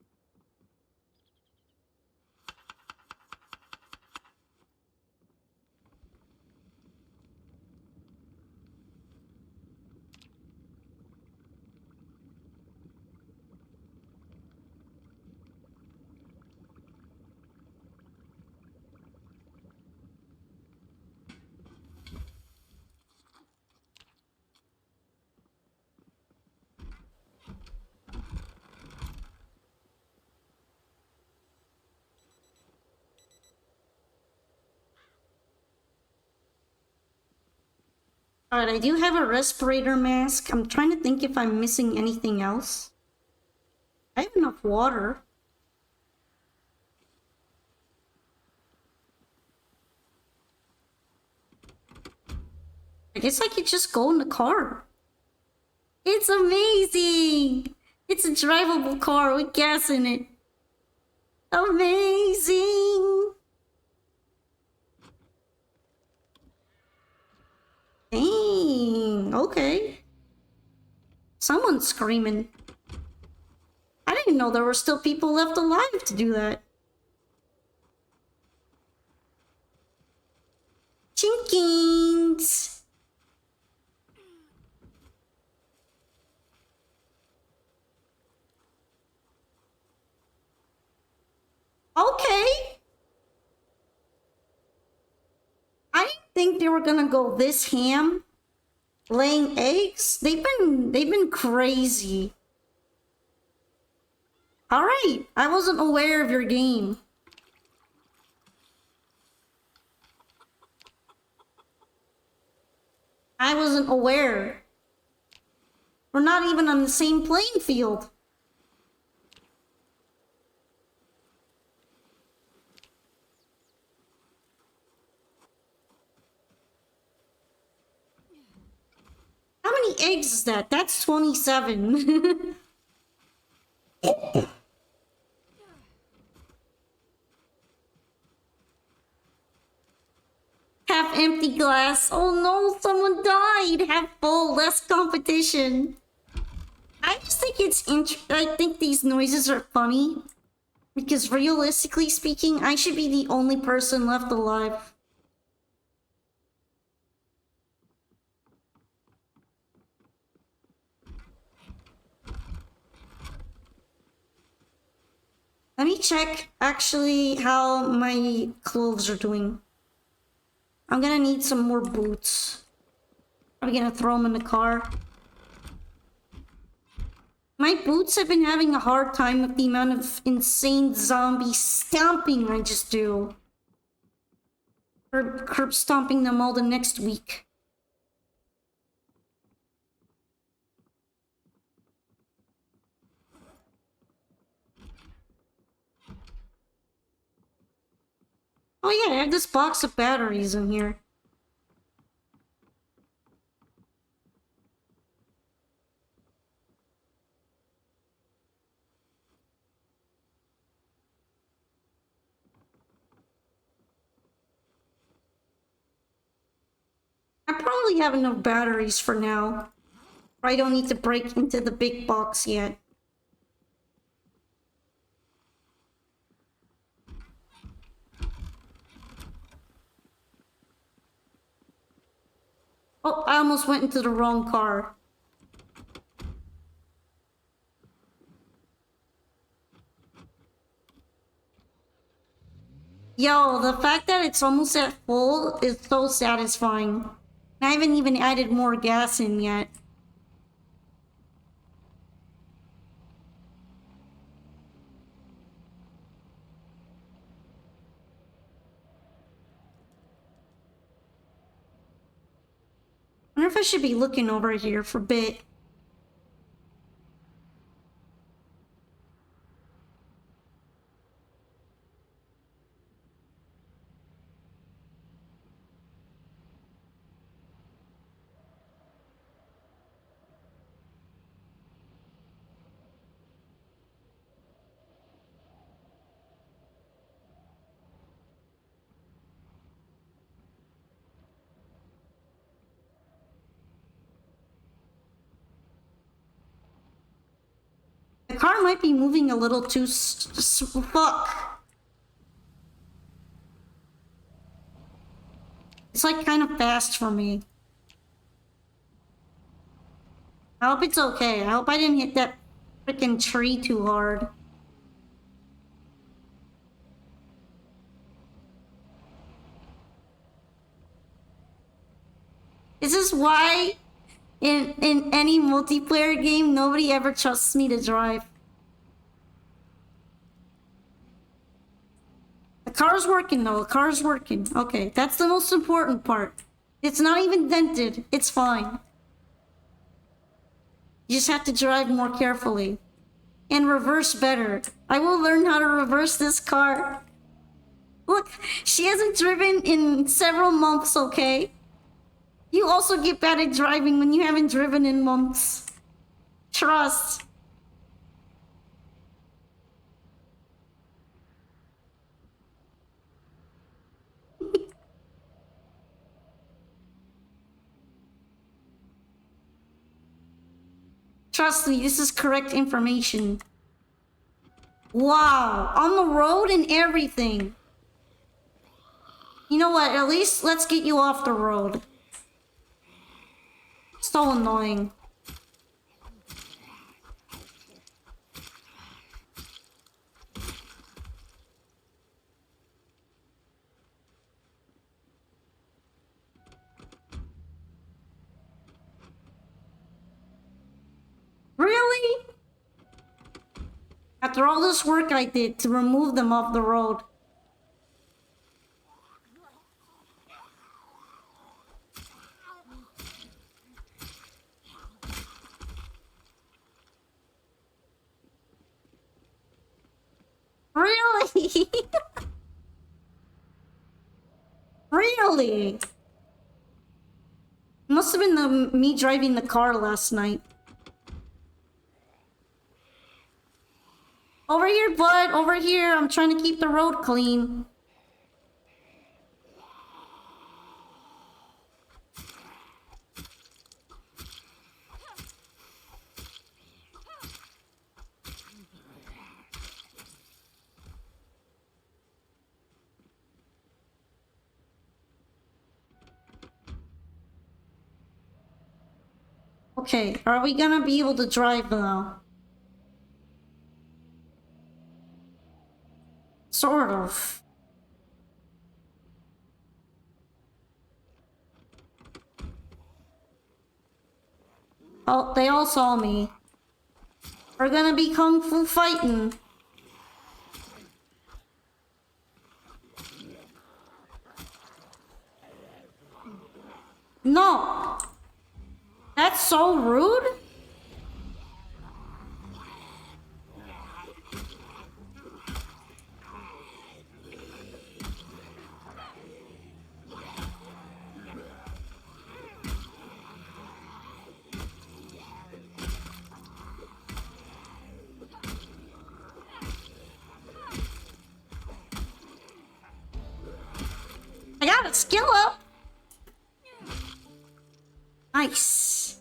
Alright, I do have a respirator mask. I'm trying to think if I'm missing anything else. I have enough water. I guess I could just go in the car. It's amazing! It's a drivable car with gas in it. Amazing! Dang, okay. Someone's screaming. I didn't know there were still people left alive to do that. Chinkins! Okay. I didn't think they were gonna go this ham. Laying eggs? They've been crazy. Alright, I wasn't aware of your game. I wasn't aware. We're not even on the same playing field. How many eggs is that? That's 27. empty glass. Oh no, someone died. Have full, less competition. I just think I think these noises are funny. Because realistically speaking, I should be the only person left alive. Let me check actually how my clothes are doing. I'm gonna need some more boots. I'm gonna throw them in the car. My boots have been having a hard time with the amount of insane zombie stomping I just do. Or curb stomping them all the next week. Oh yeah, I have this box of batteries in here. I probably have enough batteries for now. I don't need to break into the big box yet. Oh, I almost went into the wrong car. Yo, the fact that it's almost at full is so satisfying. I haven't even added more gas in yet. I wonder if I should be looking over here for a bit. The car might be moving a little too fuck. It's like kind of fast for me. I hope it's okay. I hope I didn't hit that freaking tree too hard. This is why in any multiplayer game nobody ever trusts me to drive. The car's working though, the car's working. Okay, that's the most important part. It's not even dented, it's fine. You just have to drive more carefully. And reverse better. I will learn how to reverse this car. Look, she hasn't driven in several months, okay? You also get bad at driving when you haven't driven in months. Trust. Trust me, this is correct information. Wow, on the road and everything. You know what, at least let's get you off the road. So annoying. Really? After all this work I did to remove them off the road. Really? Really? Must have been me driving the car last night. Over here, bud. Over here. I'm trying to keep the road clean. Okay, are we gonna be able to drive now? Sort of. Oh, they all saw me. We're gonna be kung fu fighting. No! That's so rude? I got a skill up! Nice.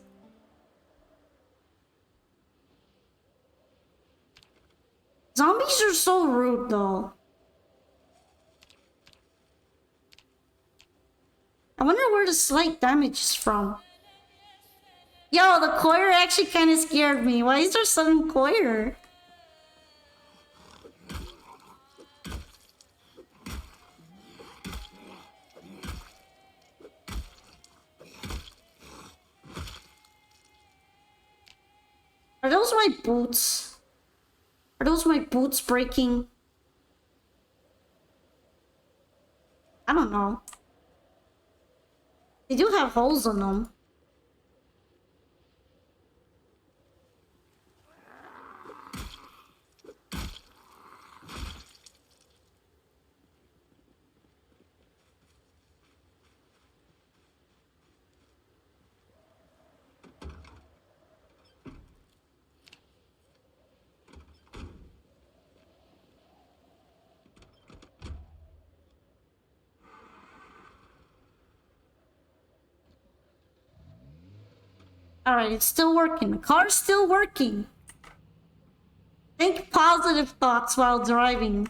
Zombies are so rude though. I wonder where the slight damage is from. Yo, the choir actually kind of scared me. Why is there sudden choir? Are those my boots? Are those my boots breaking? I don't know. They do have holes in them. Alright, it's still working. The car's still working. Think positive thoughts while driving.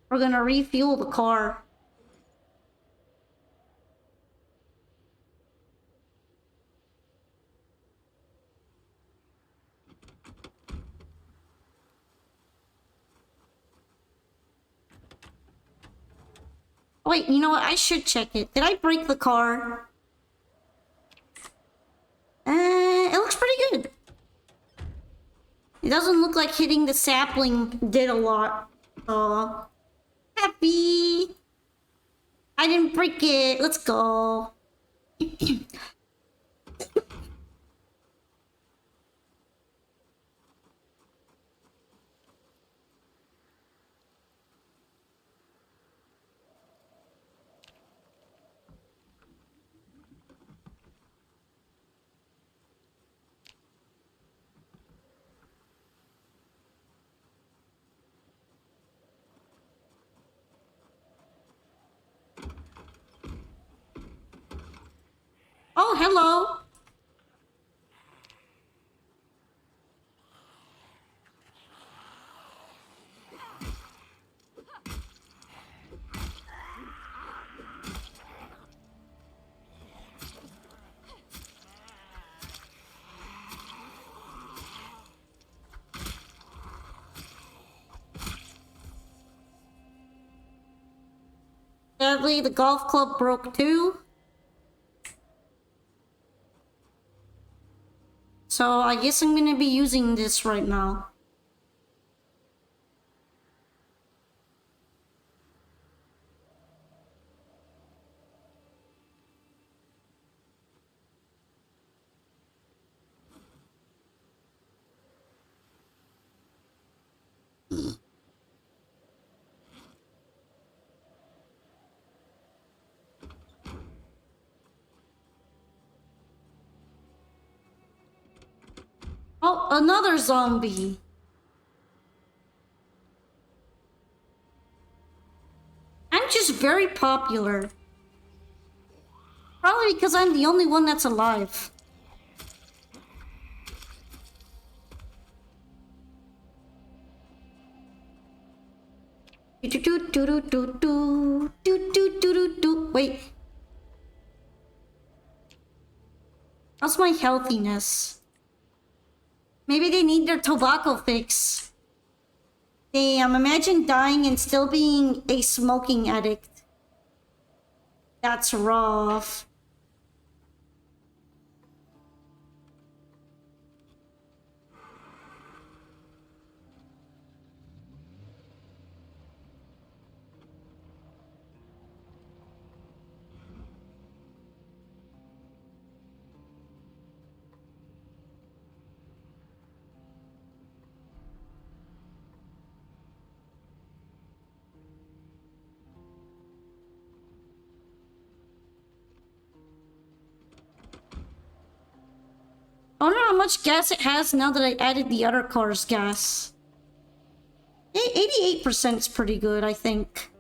We're gonna refuel the car. Wait, you know what? I should check it. Did I break the car? It looks pretty good. It doesn't look like hitting the sapling did a lot. Happy! I didn't break it. Let's go. Oh, hello. Sadly, the golf club broke too. So I guess I'm gonna be using this right now. Oh, another zombie. I'm just very popular. Probably because I'm the only one that's alive. Wait. How's my healthiness? Maybe they need their tobacco fix. Damn, imagine dying and still being a smoking addict. That's rough. I wonder how much gas it has now that I added the other car's gas. 88% is pretty good, I think.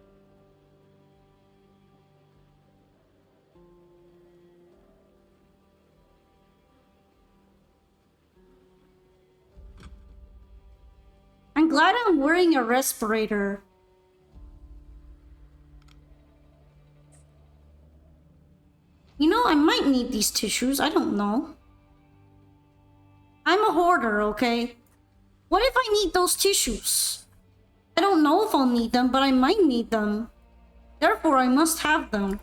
I'm glad I'm wearing a respirator. You know, I might need these tissues. I don't know. I'm a hoarder, okay? What if I need those tissues? I don't know if I'll need them, but I might need them. Therefore, I must have them.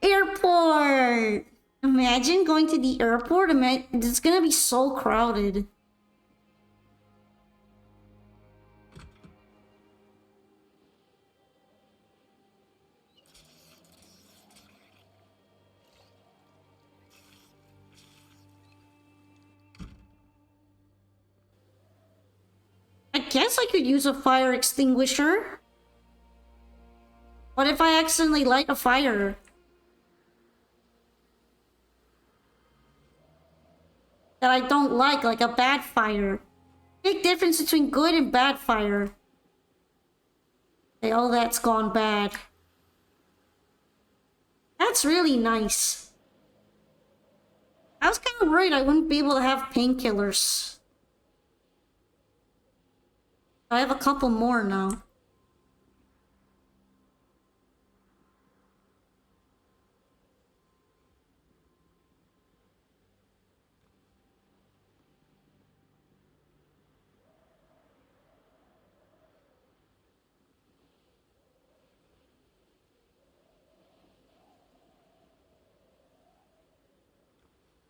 Airport! Imagine going to the airport. It's gonna be so crowded. I guess I could use a fire extinguisher. What if I accidentally light a fire? That I don't like a bad fire. Big difference between good and bad fire. Okay, all that's gone bad. That's really nice. I was kind of worried I wouldn't be able to have painkillers. I have a couple more now.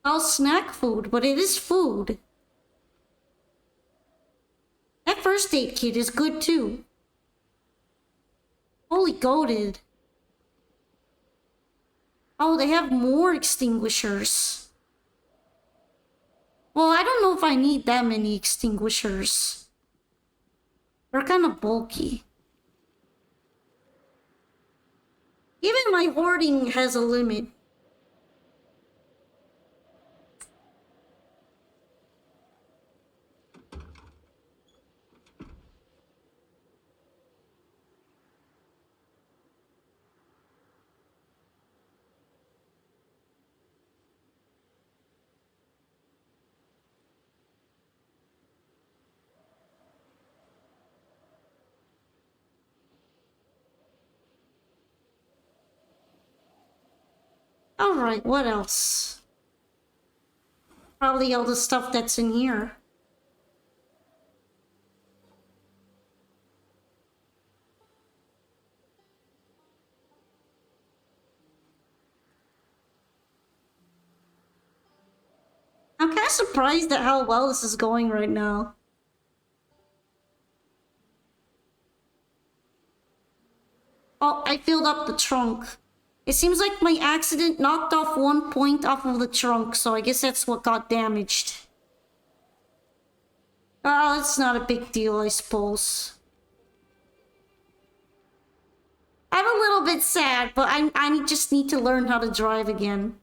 All snack food, but it is food. That first aid kit is good too. Holy goated. Oh, they have more extinguishers. Well, I don't know if I need that many extinguishers. They're kind of bulky. Even my hoarding has a limit. Alright, what else? Probably all the stuff that's in here. I'm kind of surprised at how well this is going right now. Oh, I filled up the trunk. It seems like my accident knocked off 1 point off of the trunk, so I guess that's what got damaged. Oh, it's not a big deal, I suppose. I'm a little bit sad, but I just need to learn how to drive again.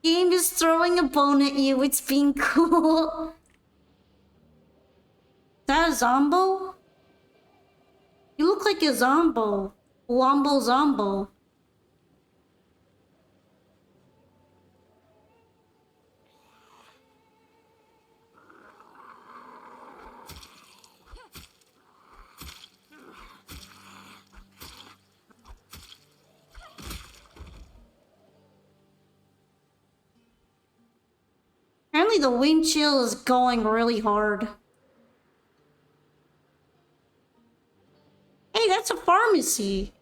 Game is throwing a bone at you, it's being cool. Is that a Zombo? You look look like a Zombo. Wombo Zombo. Apparently the wind chill is going really hard. Hey, that's a pharmacy.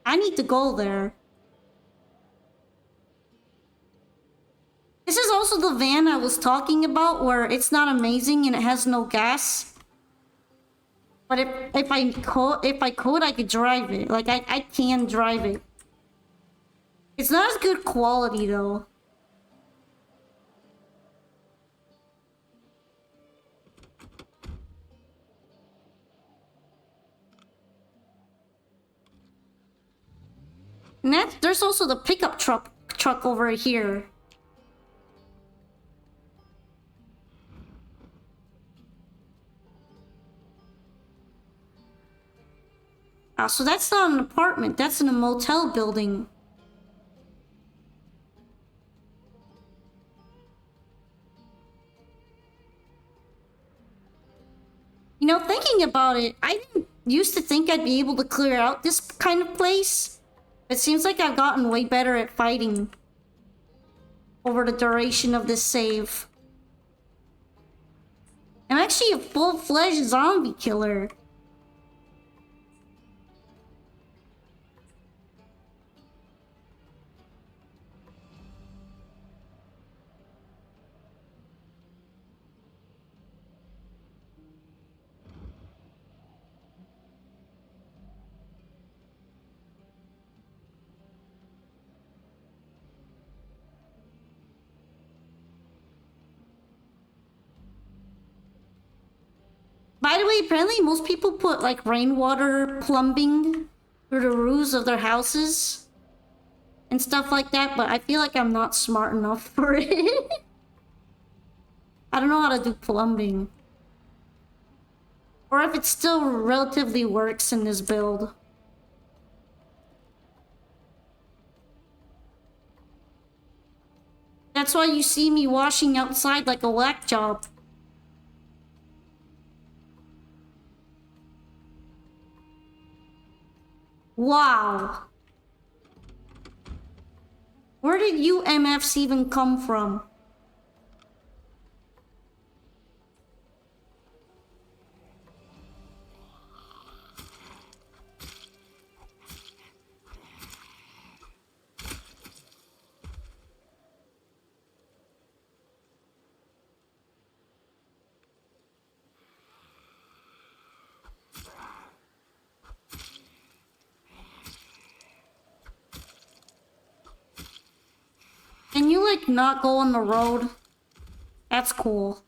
I need to go there. This is also the van I was talking about where it's not amazing and it has no gas. But if I could, I could drive it. Like I can drive it. It's not as good quality though. And there's also the pickup truck over here. So that's not an apartment, that's in a motel building. You know, thinking about it, I didn't used to think I'd be able to clear out this kind of place. It seems like I've gotten way better at fighting over the duration of this save. I'm actually a full-fledged zombie killer. By the way, apparently most people put like rainwater plumbing through the roofs of their houses and stuff like that, but I feel like I'm not smart enough for it. I don't know how to do plumbing. Or if it still relatively works in this build. That's why you see me washing outside like a whack job. Wow. Where did you MFs even come from? Can you like not go on the road? That's cool.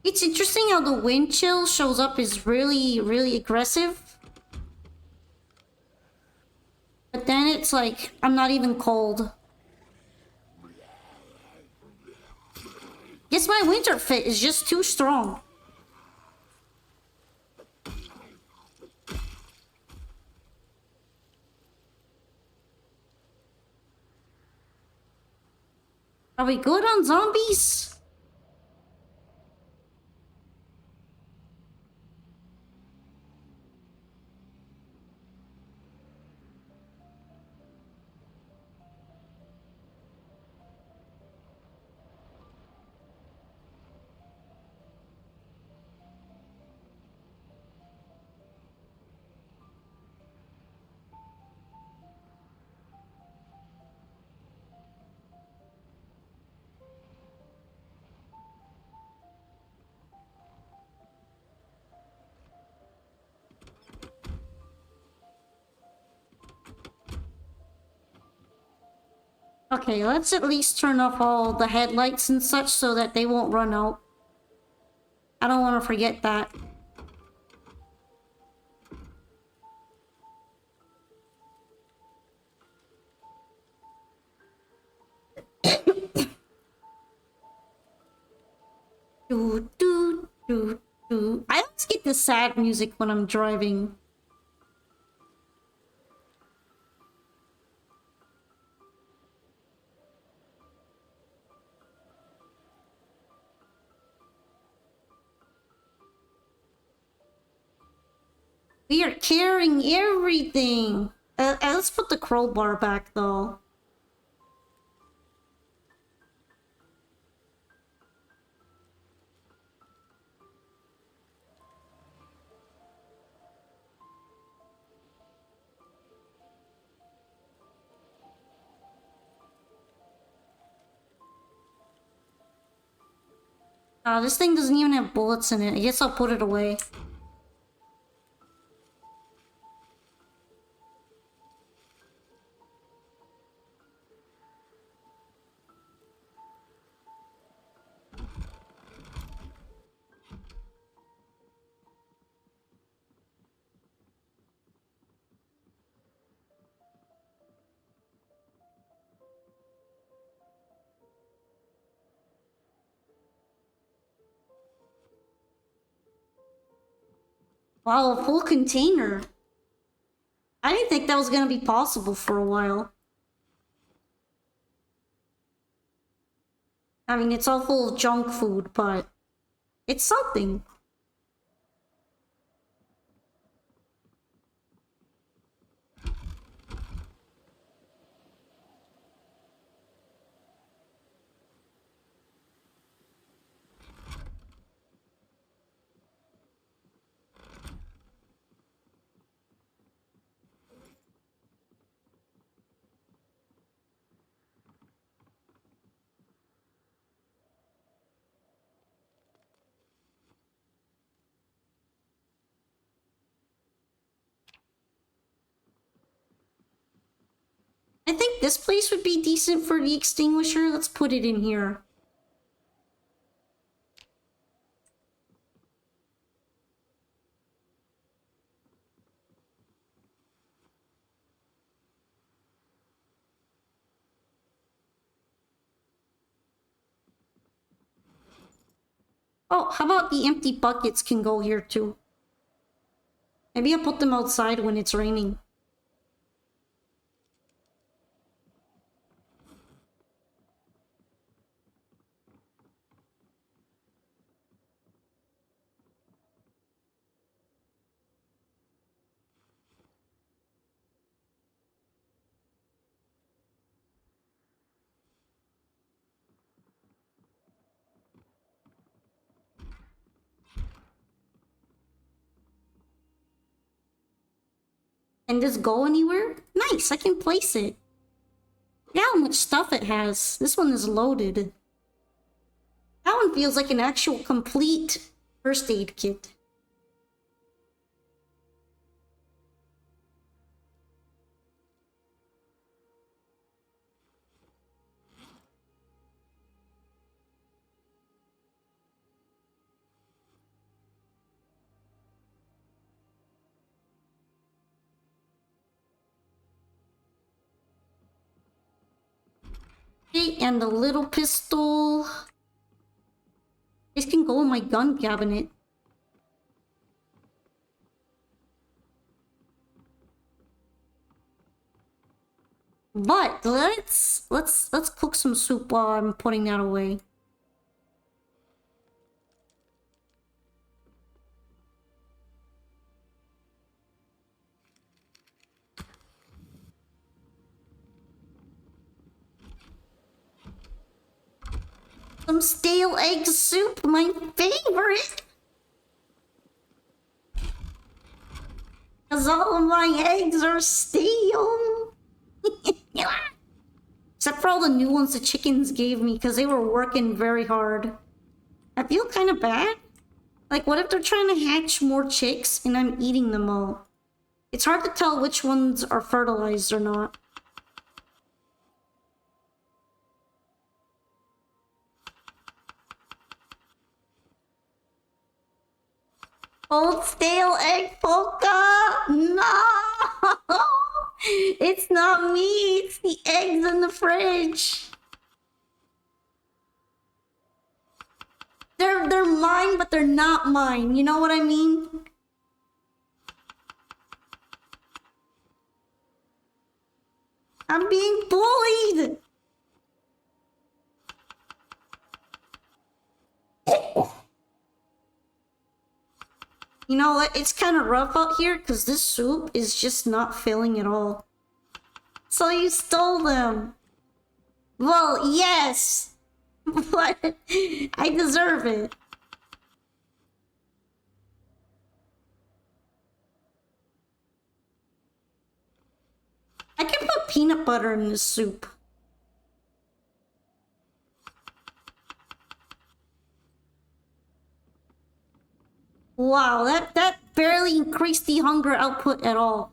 It's interesting how the wind chill shows up is really aggressive. But then it's like, I'm not even cold. Guess my winter fit is just too strong. Are we good on zombies? Okay, let's at least turn off all the headlights and such so that they won't run out. I don't want to forget that. Do, do, do, do. I always get the sad music when I'm driving. We are carrying everything. Let's put the crowbar back though. This thing doesn't even have bullets in it. I guess I'll put it away. Wow, a full container. I didn't think that was gonna be possible for a while. I mean, it's all full of junk food, but it's something. I think this place would be decent for the extinguisher. Let's put it in here. Oh, how about the empty buckets can go here too? Maybe I'll put them outside when it's raining. Can this go anywhere? Nice, I can place it. Look how much stuff it has. This one is loaded. That one feels like an actual complete first aid kit. Okay, and the little pistol. This can go in my gun cabinet. But let's cook some soup while I'm putting that away. Some stale egg soup, my favorite. Cause all of my eggs are stale. Except for all the new ones the chickens gave me because they were working very hard. I feel kind of bad. Like, what if they're trying to hatch more chicks and I'm eating them all? It's hard to tell which ones are fertilized or not. Old stale egg polka? No! It's not me, it's the eggs in the fridge. They're mine, but they're not mine. You know what I mean? I'm being bullied. You know what? It's kind of rough out here because this soup is just not filling at all. So you stole them. Well, yes. What? I deserve it. I can put peanut butter in this soup. Wow, that barely increased the hunger output at all.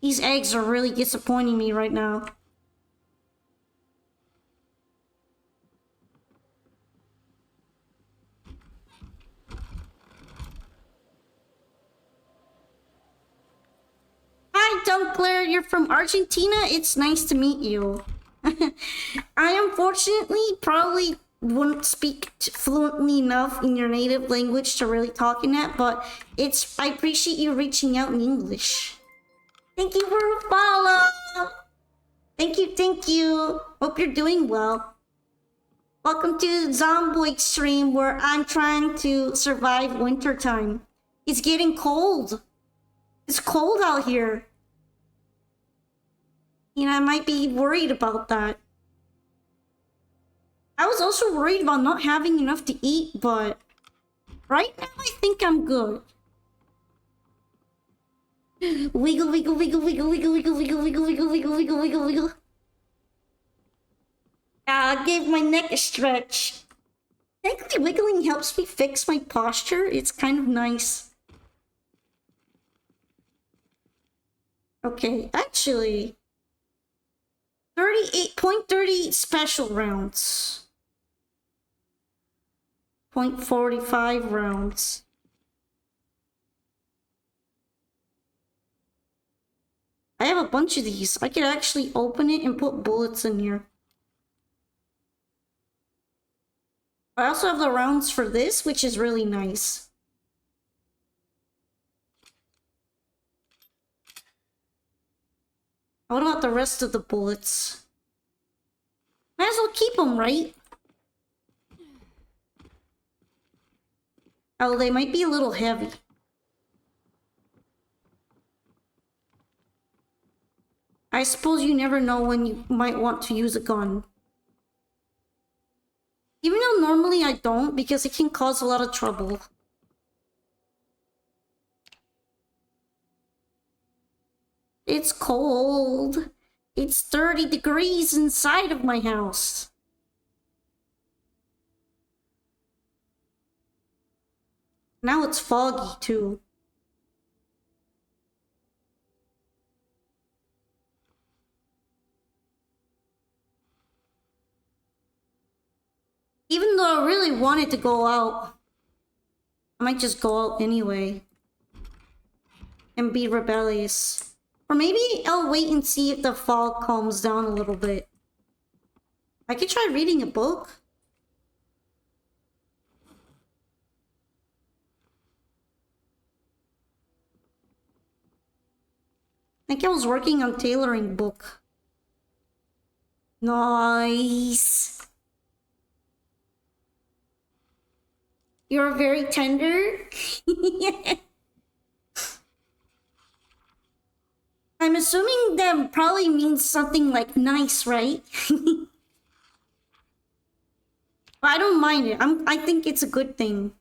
These eggs are really disappointing me right now. Hi, Dunkler, you're from Argentina? It's nice to meet you. I unfortunately probably wouldn't speak fluently enough in your native language to really talk in that, but I appreciate you reaching out in English. Thank you for a follow! Thank you. Hope you're doing well. Welcome to Zomboid stream where I'm trying to survive wintertime. It's getting cold. It's cold out here. You know, I might be worried about that. I was also worried about not having enough to eat, but right now I think I'm good. Wiggle, wiggle, wiggle, wiggle, wiggle, wiggle, wiggle, wiggle, wiggle, wiggle, wiggle, wiggle, wiggle. I gave my neck a stretch. Thankfully, wiggling helps me fix my posture. It's kind of nice. Okay, actually, 38.30 special rounds. 0.45 rounds. I have a bunch of these. I could actually open it and put bullets in here. I also have the rounds for this, which is really nice. What about the rest of the bullets? Might as well keep them, right? Oh, they might be a little heavy. I suppose you never know when you might want to use a gun. Even though normally I don't, because it can cause a lot of trouble. It's cold. It's 30 degrees inside of my house. Now it's foggy too. Even though I really wanted to go out, I might just go out anyway. And be rebellious. Or maybe I'll wait and see if the fog calms down a little bit. I could try reading a book. I think I was working on tailoring book. Nice. You're very tender. I'm assuming that probably means something like nice, right? I don't mind it. I think it's a good thing.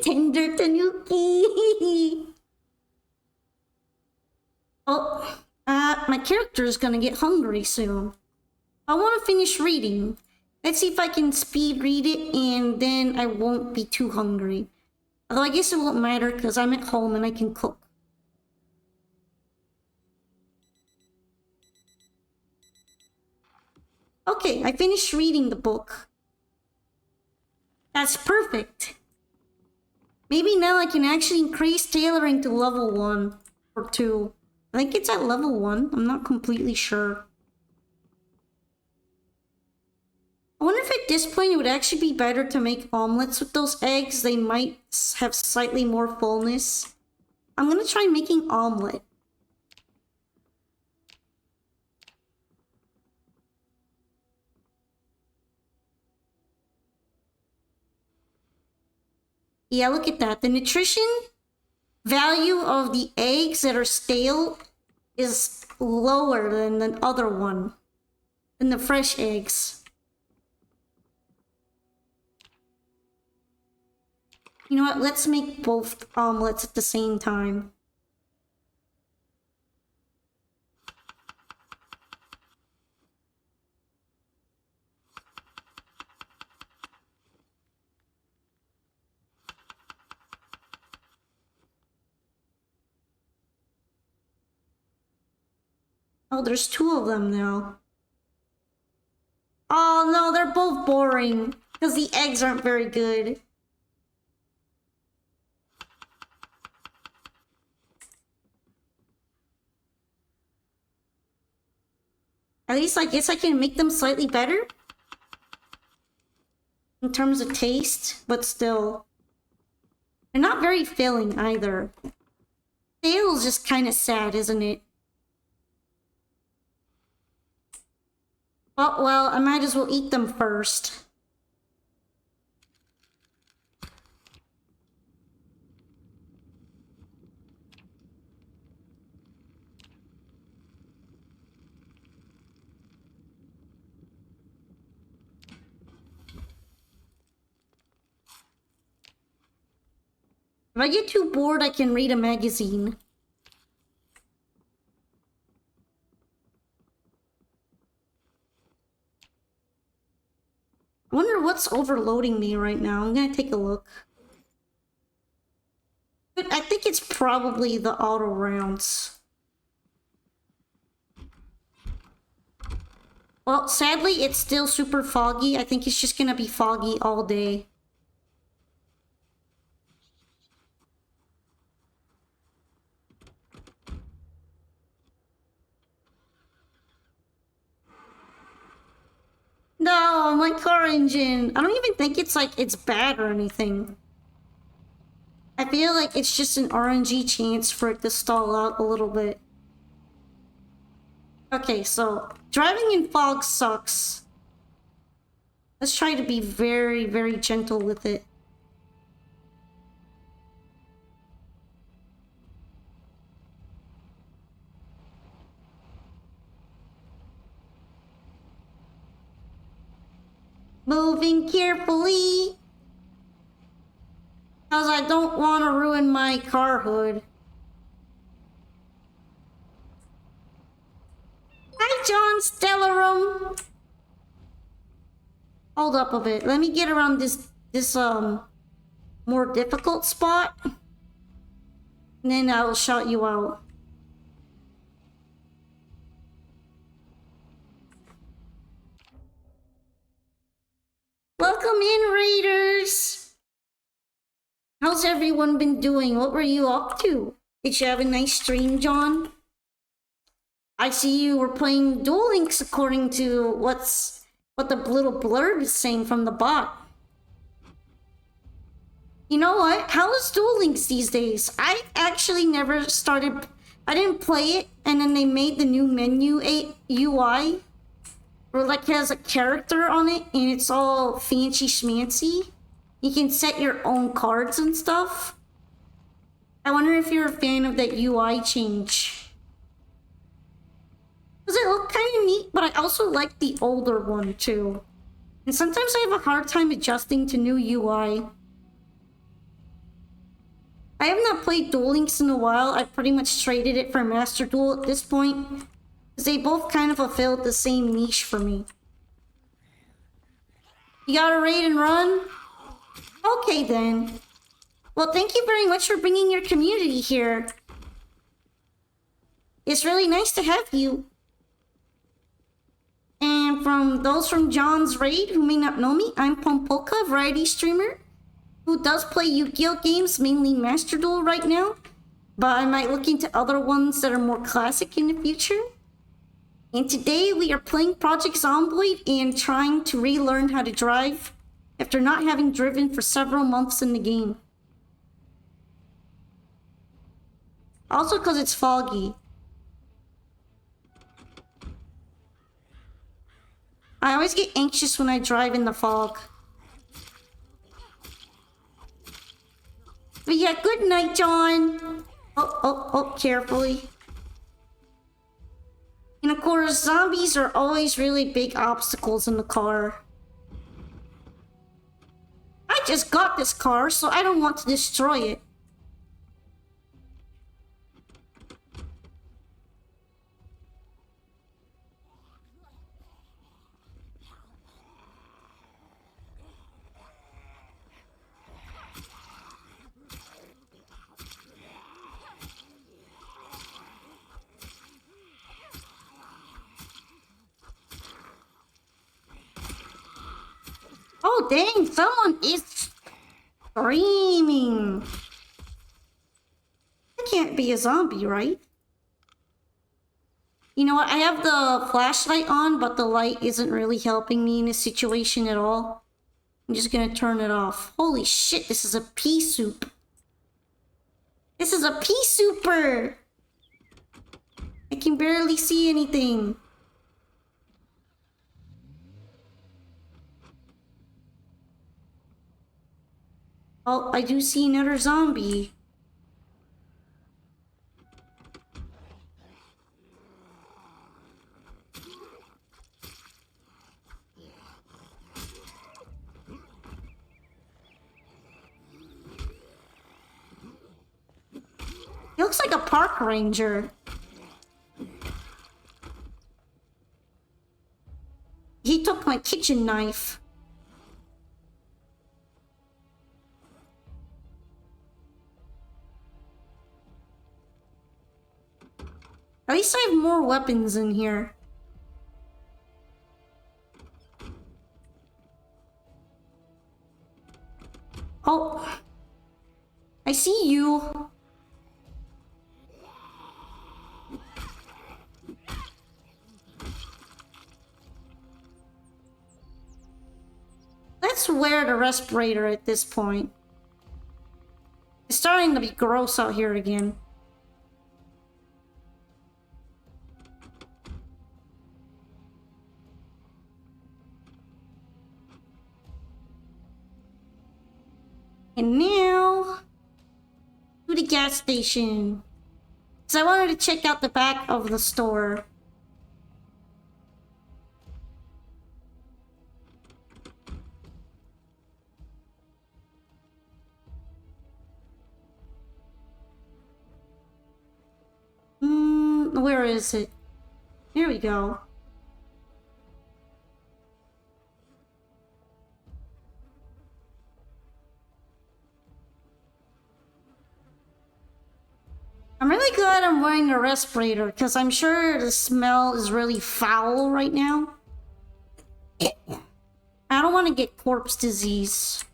Tender Tanuki. Oh, my character is gonna get hungry soon. I want to finish reading. Let's see if I can speed read it and then I won't be too hungry. Although I guess it won't matter because I'm at home and I can cook. Okay, I finished reading the book. That's perfect. Maybe now I can actually increase tailoring to level 1 or 2. I think it's at level 1. I'm not completely sure. I wonder if at this point it would actually be better to make omelets with those eggs. They might have slightly more fullness. I'm gonna try making omelet. Yeah, look at that. The nutrition value of the eggs that are stale is lower than the other one, than the fresh eggs. You know what? Let's make both omelets at the same time. Oh, there's 2 of them now. Oh no, they're both boring because the eggs aren't very good. At least I guess I can make them slightly better in terms of taste, but still. They're not very filling either. Stale's just kind of sad, isn't it? Oh, well, I might as well eat them first. If I get too bored, I can read a magazine. I wonder what's overloading me right now. I'm gonna take a look. But I think it's probably the auto rounds. Well, sadly, it's still super foggy. I think it's just gonna be foggy all day. No, my car engine. I don't even think it's like it's bad or anything. I feel like it's just an RNG chance for it to stall out a little bit. Okay, so driving in fog sucks. Let's try to be very, very gentle with it. Moving carefully. Because I don't want to ruin my car hood. Hi, John Stellarum. Hold up a bit. Let me get around this more difficult spot. And then I'll shout you out. Welcome in, Raiders! How's everyone been doing? What were you up to? Did you have a nice stream, John? I see you were playing Duel Links according to what the little blurb is saying from the bot. You know what? How is Duel Links these days? I actually never started... I didn't play it, and then they made the new menu UI. Or like has a character on it, and it's all fancy schmancy. You can set your own cards and stuff. I wonder if you're a fan of that UI change. Does it look kind of neat, but I also like the older one too. And sometimes I have a hard time adjusting to new UI. I have not played Duel Links in a while. I pretty much traded it for Master Duel at this point. Because they both kind of fulfilled the same niche for me. You gotta raid and run? Okay then. Well, thank you very much for bringing your community here. It's really nice to have you. And from those from John's Raid who may not know me, I'm Pompolka, variety streamer, who does play Yu-Gi-Oh games, mainly Master Duel right now. But I might look into other ones that are more classic in the future. And today we are playing Project Zomboid and trying to relearn how to drive after not having driven for several months in the game. Also because it's foggy. I always get anxious when I drive in the fog. But yeah, good night, John. Oh, carefully. And of course, zombies are always really big obstacles in the car. I just got this car, so I don't want to destroy it. Oh dang, someone is screaming. That can't be a zombie, right? You know what, I have the flashlight on, but the light isn't really helping me in this situation at all. I'm just gonna turn it off. Holy shit, this is a pea soup. This is a pea souper! I can barely see anything. Oh, I do see another zombie. He looks like a park ranger. He took my kitchen knife. At least I have more weapons in here. Oh. I see you. Let's wear the respirator at this point. It's starting to be gross out here again. And now, to the gas station. So I wanted to check out the back of the store. Where is it? Here we go. I'm really glad I'm wearing a respirator because I'm sure the smell is really foul right now. I don't want to get corpse disease.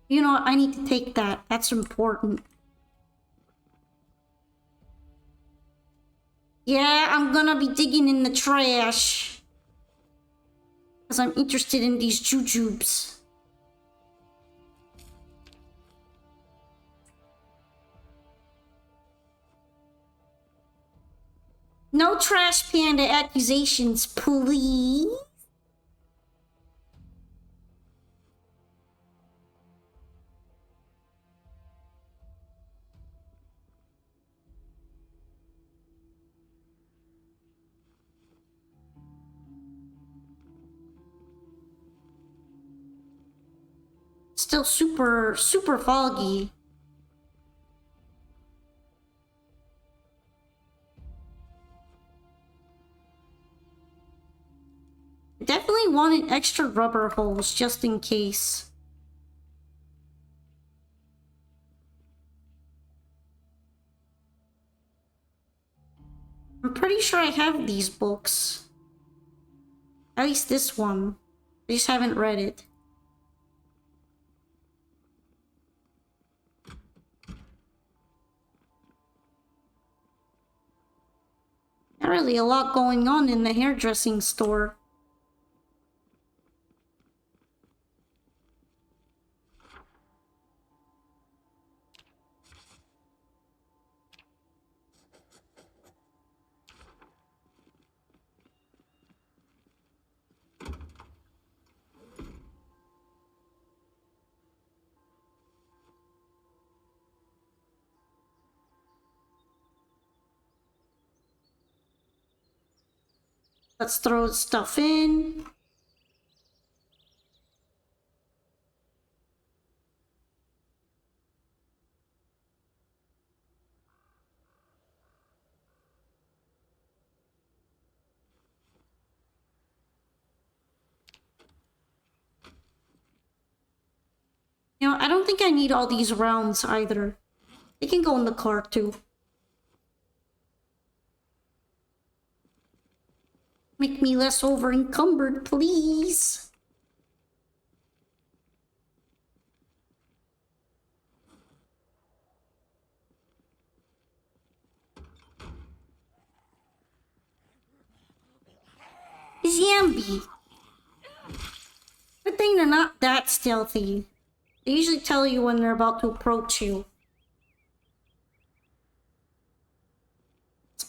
You know what? I need to take that. That's important. Yeah, I'm gonna be digging in the trash. Because I'm interested in these jujubes. No trash panda accusations, please. Still super, super foggy. Definitely wanted extra rubber holes just in case. I'm pretty sure I have these books. At least this one. I just haven't read it. Not really a lot going on in the hairdressing store. Let's throw stuff in. You know, I don't think I need all these rounds either. They can go in the car too. Make me less over encumbered, please. Zombie. Good thing they're not that stealthy. They usually tell you when they're about to approach you.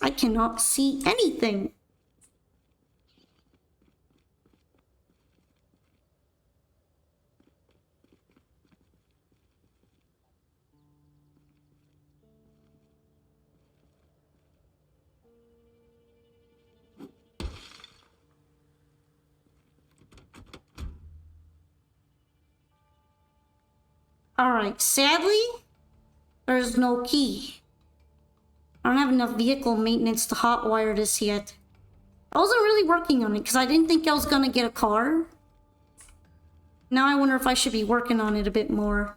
I cannot see anything. Alright, sadly, there's no key. I don't have enough vehicle maintenance to hotwire this yet. I wasn't really working on it because I didn't think I was gonna get a car. Now I wonder if I should be working on it a bit more.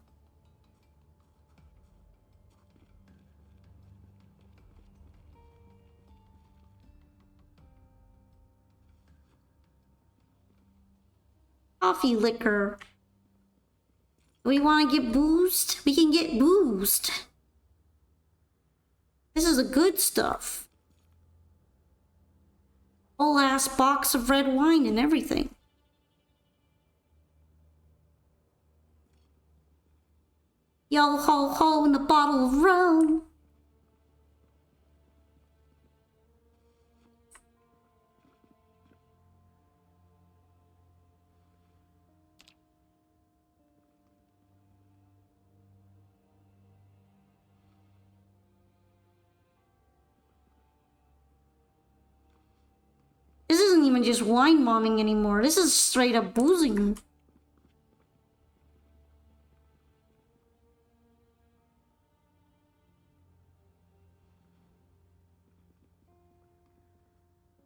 Coffee liquor. Do we want to get boozed? We can get boozed. This is the good stuff. Whole ass box of red wine and everything. Yo ho ho and a bottle of rum. This isn't even just wine momming anymore. This is straight up boozing.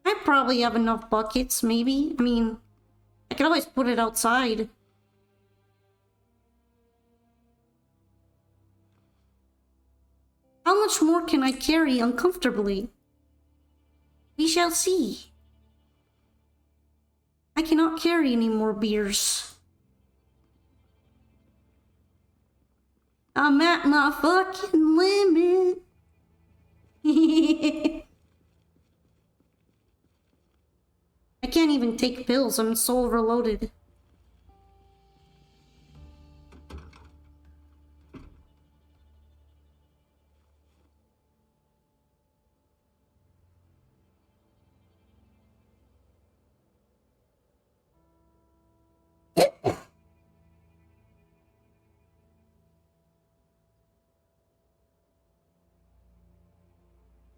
I probably have enough buckets, maybe. I mean, I can always put it outside. How much more can I carry uncomfortably? We shall see. I cannot carry any more beers. I'm at my fucking limit. I can't even take pills. I'm so overloaded.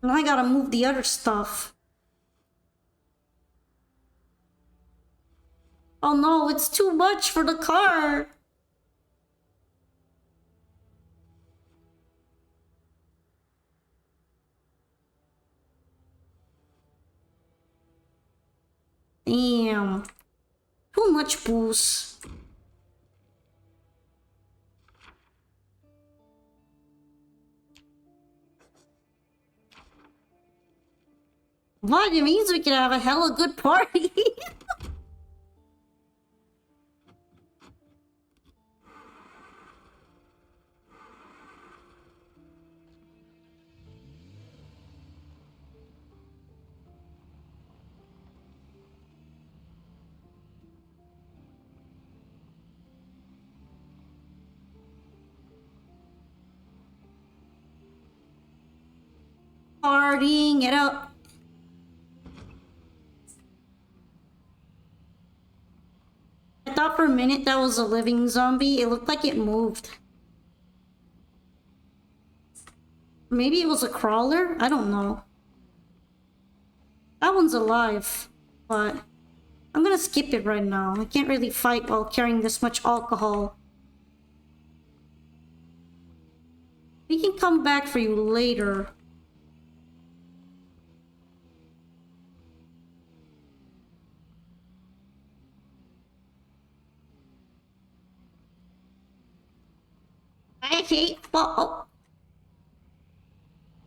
And I gotta move the other stuff. Oh no, it's too much for the car. Damn. Too much booze. What? It means we could have a hella good party. Partying it up. I thought for a minute that was a living zombie. It looked like it moved. Maybe it was a crawler? I don't know. That one's alive, but I'm gonna skip it right now. I can't really fight while carrying this much alcohol. We can come back for you later. I hate fall.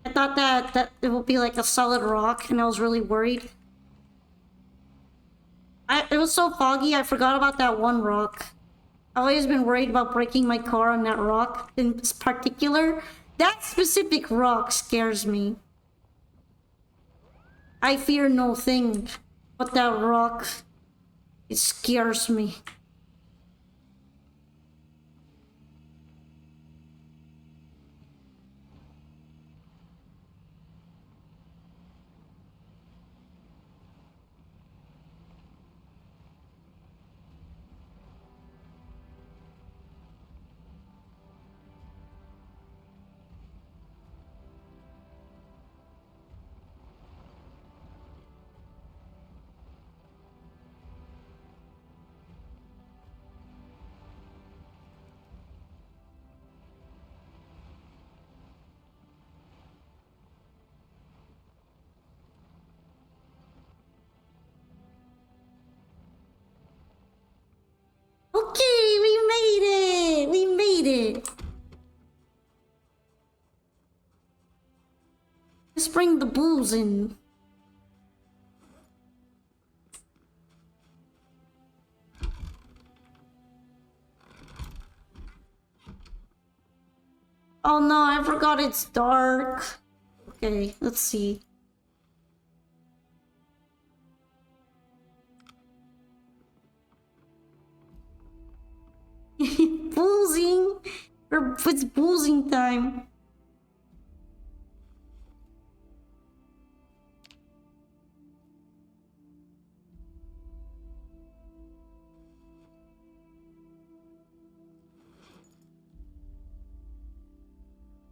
I thought that it would be like a solid rock, and I was really worried. It was so foggy, I forgot about that one rock. I've always been worried about breaking my car on that rock in particular. That specific rock scares me. I fear no thing, but that rock, it scares me. Okay, we made it! We made it! Let's bring the booze in. Oh no, I forgot it's dark. Okay, let's see. Boozing! It's boozing time.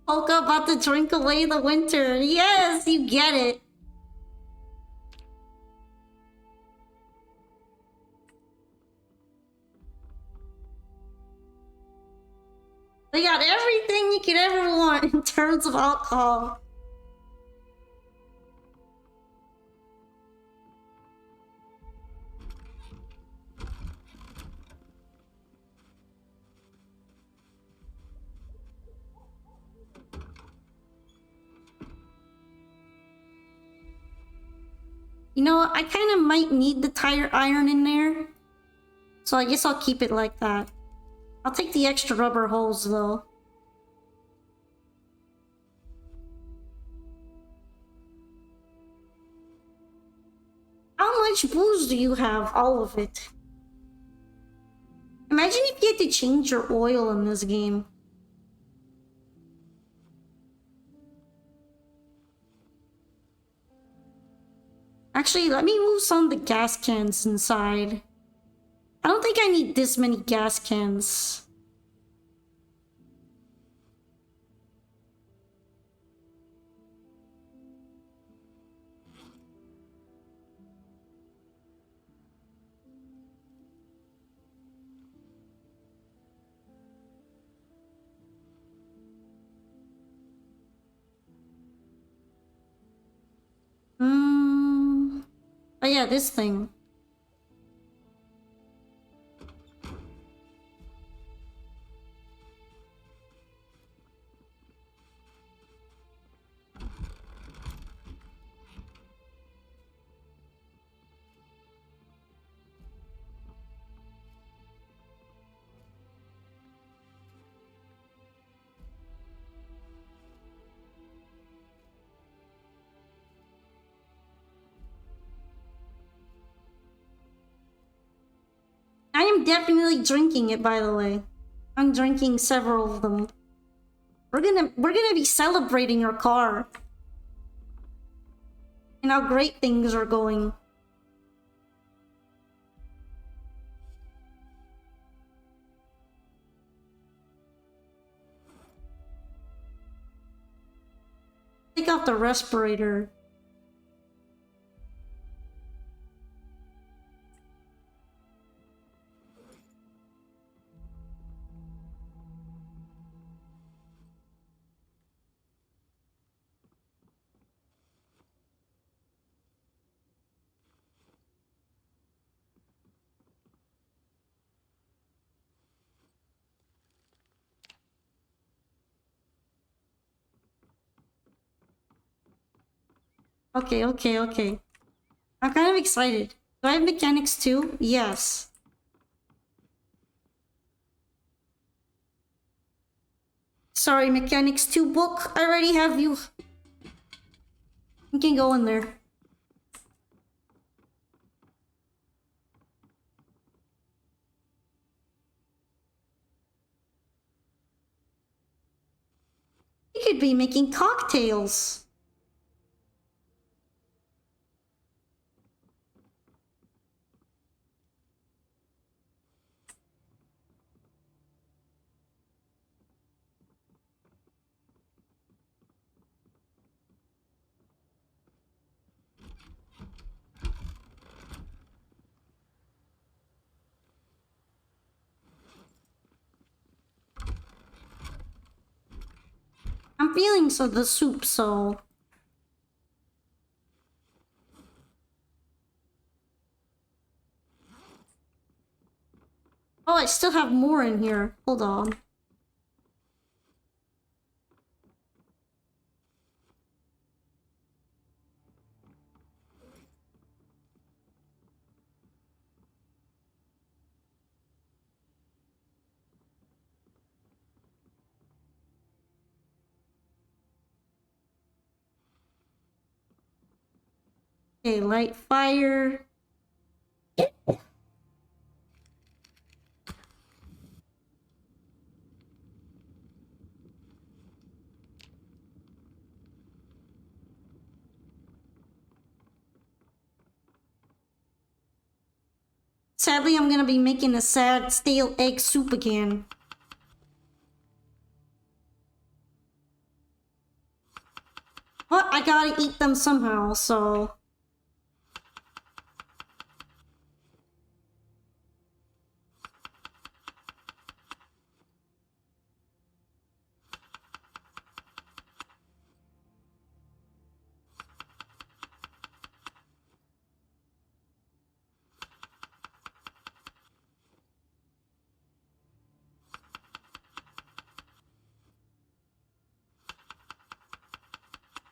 Polka about to drink away the winter. Yes, you get it. They got everything you could ever want in terms of alcohol. You know what? I kind of might need the tire iron in there. So I guess I'll keep it like that. I'll take the extra rubber holes though. How much booze do you have? All of it. Imagine if you had to change your oil in this game. Actually, let me move some of the gas cans inside. I don't think I need this many gas cans. Oh yeah, this thing. definitely drinking it, by the way. I'm drinking several of them. We're gonna be celebrating our car. And how great things are going. Take out the respirator. Okay. I'm kind of excited. Do I have mechanics too? Yes. Sorry, mechanics 2 book. I already have you. You can go in there. You could be making cocktails. I'm feeling the soup, so... Oh, I still have more in here. Hold on. Okay, light fire. Sadly, I'm gonna be making a sad stale egg soup again. But I gotta eat them somehow, so...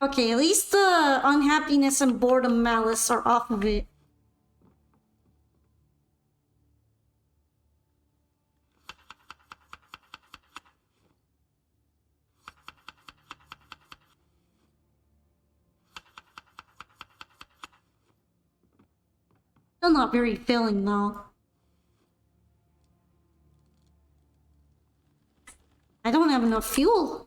Okay, at least the unhappiness and boredom malice are off of it. Still not very filling, though. I don't have enough fuel.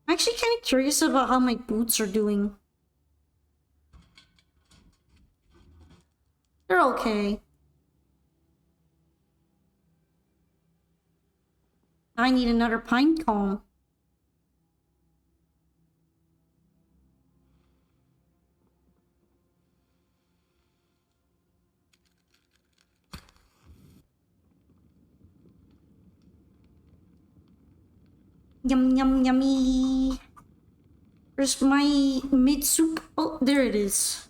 I'm actually kind of curious about how my boots are doing. They're okay. I need another pine cone. Yum yum yummy. Where's my mid soup? Oh, there it is.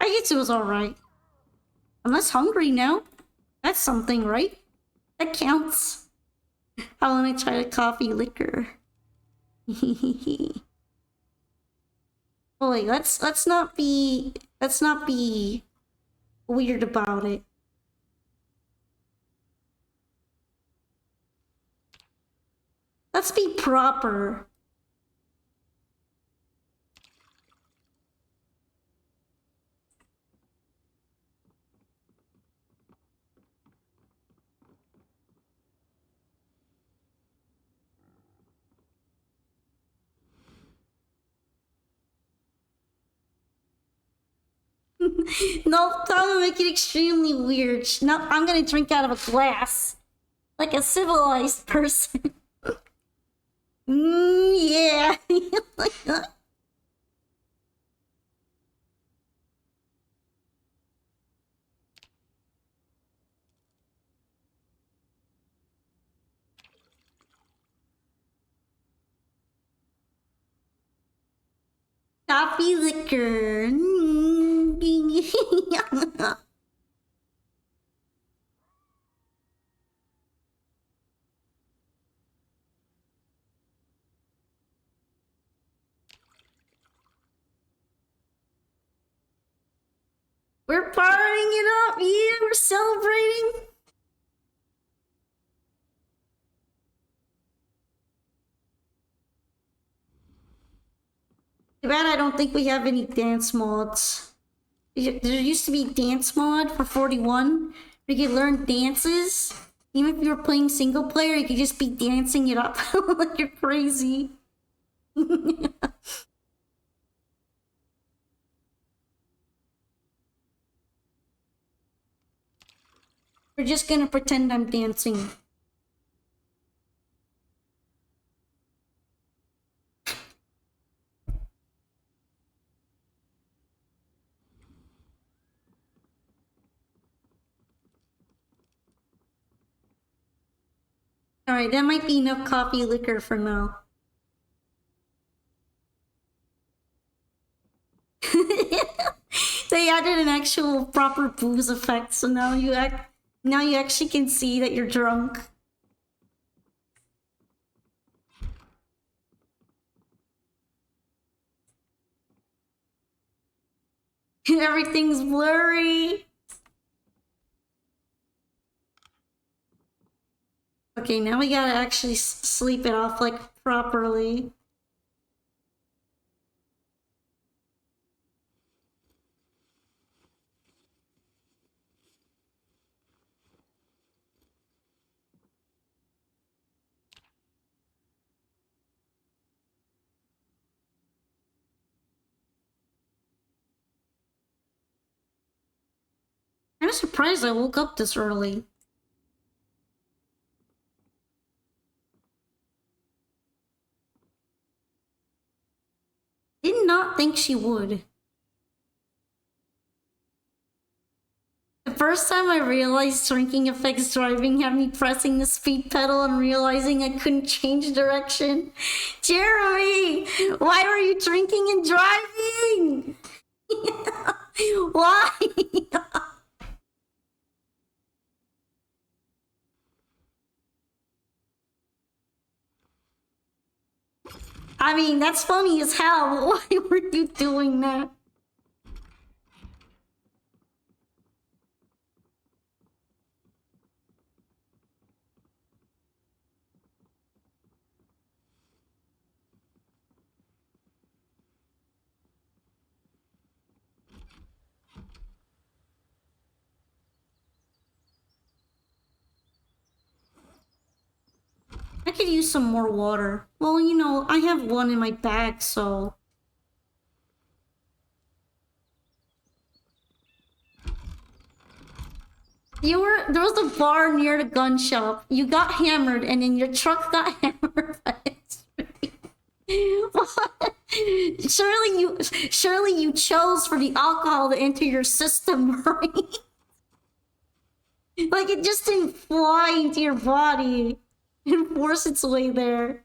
I guess it was alright. I'm less hungry now. That's something, right? That counts. I want to try the coffee liquor. Boy, let's not be weird about it. Let's be proper. No, that would make it extremely weird. No, I'm gonna drink out of a glass. Like a civilized person. Yeah. Coffee liquor. We're partying it up, yeah, we're celebrating. Too bad I don't think we have any dance mods. There used to be dance mod for 41 where you could learn dances. Even if you were playing single player, you could just be dancing it up like you're crazy. We're just gonna pretend I'm dancing. Alright, that might be enough coffee liquor for now. They added an actual proper booze effect, so now you actually can see that you're drunk. Everything's blurry. Okay, now we gotta actually sleep it off like properly. I'm surprised I woke up this early. Did not think she would. The first time I realized drinking affects driving had me pressing the speed pedal and realizing I couldn't change direction. Jeremy, why were you drinking and driving? Why? I mean, that's funny as hell. Why were you doing that? I could use some more water. Well, you know, I have one in my bag, so... There was a bar near the gun shop. You got hammered, and then your truck got hammered by a tree. What? Surely you chose for the alcohol to enter your system, right? Like, it just didn't fly into your body and force its way there.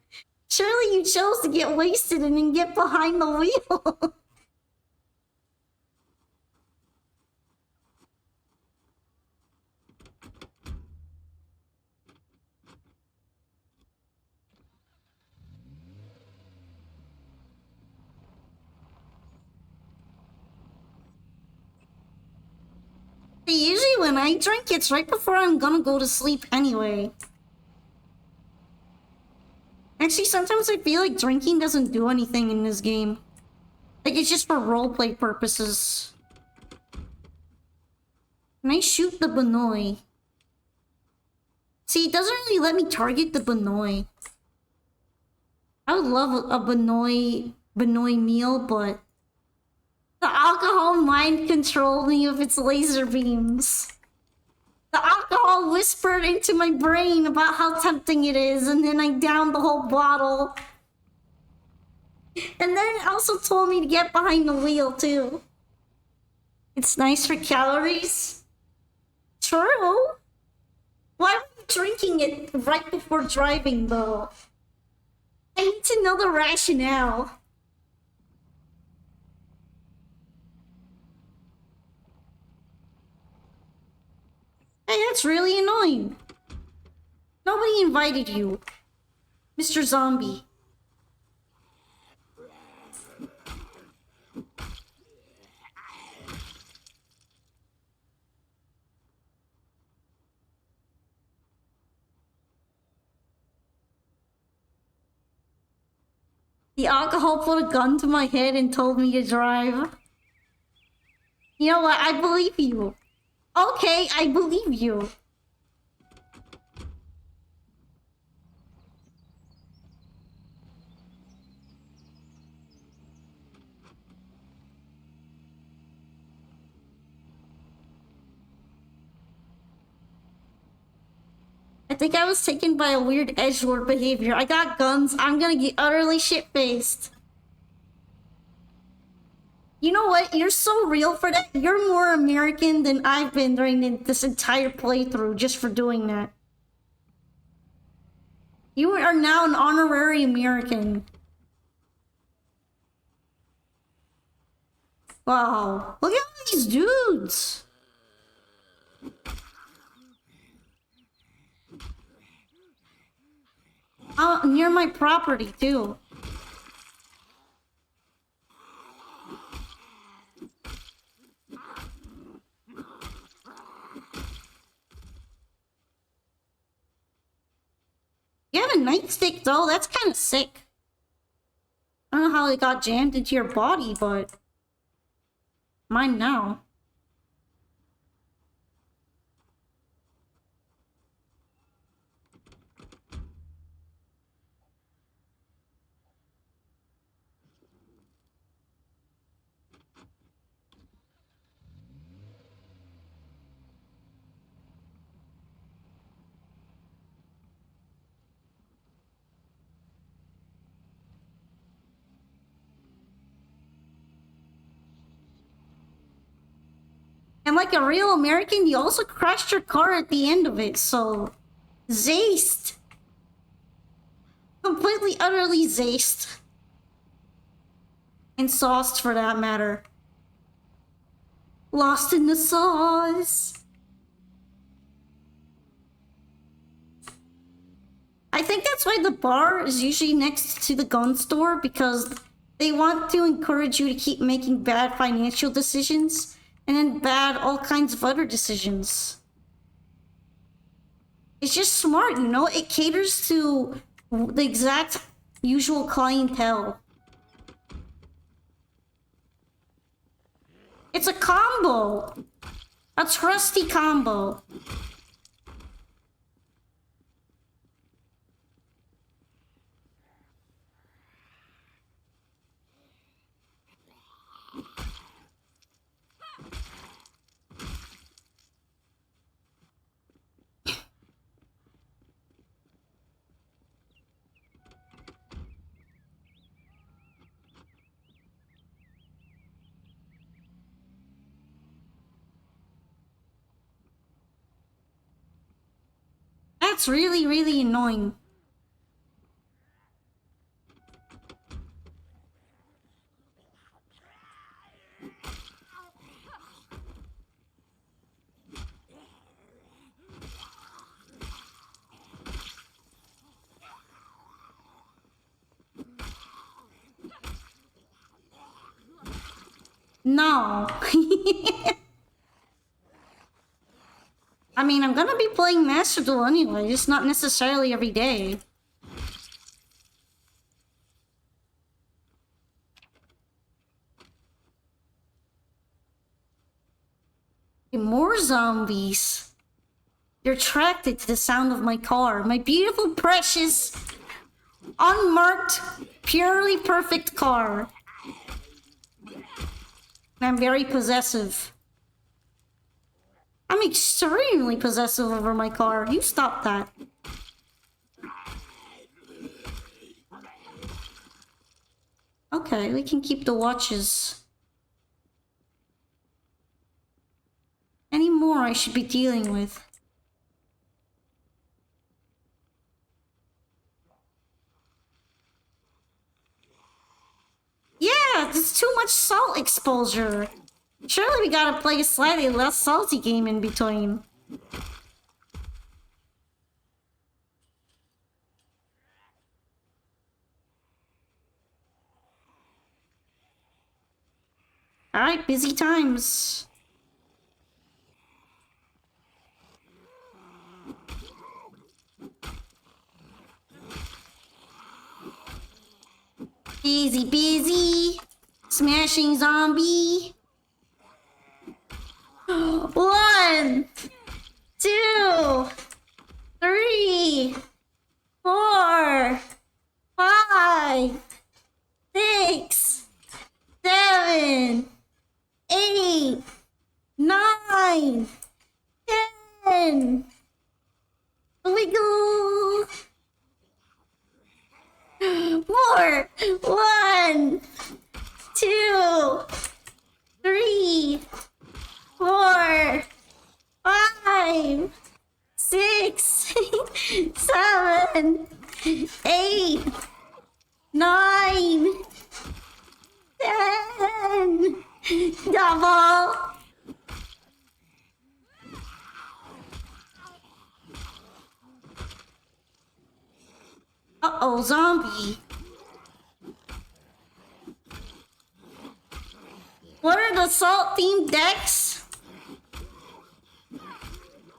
Surely you chose to get wasted and then get behind the wheel. when I drink, it's right before I'm gonna go to sleep anyway. Actually, sometimes I feel like drinking doesn't do anything in this game. Like, it's just for roleplay purposes. Can I shoot the Banoi? See, it doesn't really let me target the Banoi. I would love a Banoi meal, but the alcohol mind controlled me with its laser beams. The alcohol whispered into my brain about how tempting it is, and then I downed the whole bottle. And then it also told me to get behind the wheel, too. It's nice for calories. True. Why were you drinking it right before driving, though? I need to know the rationale. Hey, that's really annoying. Nobody invited you, Mr. Zombie. The alcohol put a gun to my head and told me to drive. You know what? I believe you. Okay, I believe you. I think I was taken by a weird edgelord behavior. I got guns. I'm gonna get utterly shit-faced. You know what? You're so real for that. You're more American than I've been during this entire playthrough just for doing that. You are now an honorary American. Wow. Look at all these dudes. Near my property, too. You have a nightstick, though. That's kind of sick. I don't know how it got jammed into your body, but... mine now. And like a real American, you also crashed your car at the end of it, so... Zaced. Completely, utterly zaced. And sauced, for that matter. Lost in the sauce. I think that's why the bar is usually next to the gun store, because they want to encourage you to keep making bad financial decisions and then bad all kinds of other decisions. It's just smart, you know? It caters to the exact usual clientele. It's a combo. A trusty combo. That's really, really annoying. No. I mean, I'm gonna be playing Master Duel anyway, just not necessarily every day. More zombies. They're attracted to the sound of my car. My beautiful, precious, unmarked, purely perfect car. I'm very possessive. I'm extremely possessive over my car. You stop that. Okay, we can keep the watches. Any more I should be dealing with? Yeah, it's too much salt exposure. Surely we gotta play a slightly less salty game in between. Alright, busy times. Busy. Smashing zombie. 1, 2, 3, 4, 5, 6, 7, 8, 9, 10. Here we go. More. 1, 2, 3, 4, 5, 6, 7, 8, 9, 10. Double. Uh-oh, zombie. What are the salt-themed decks?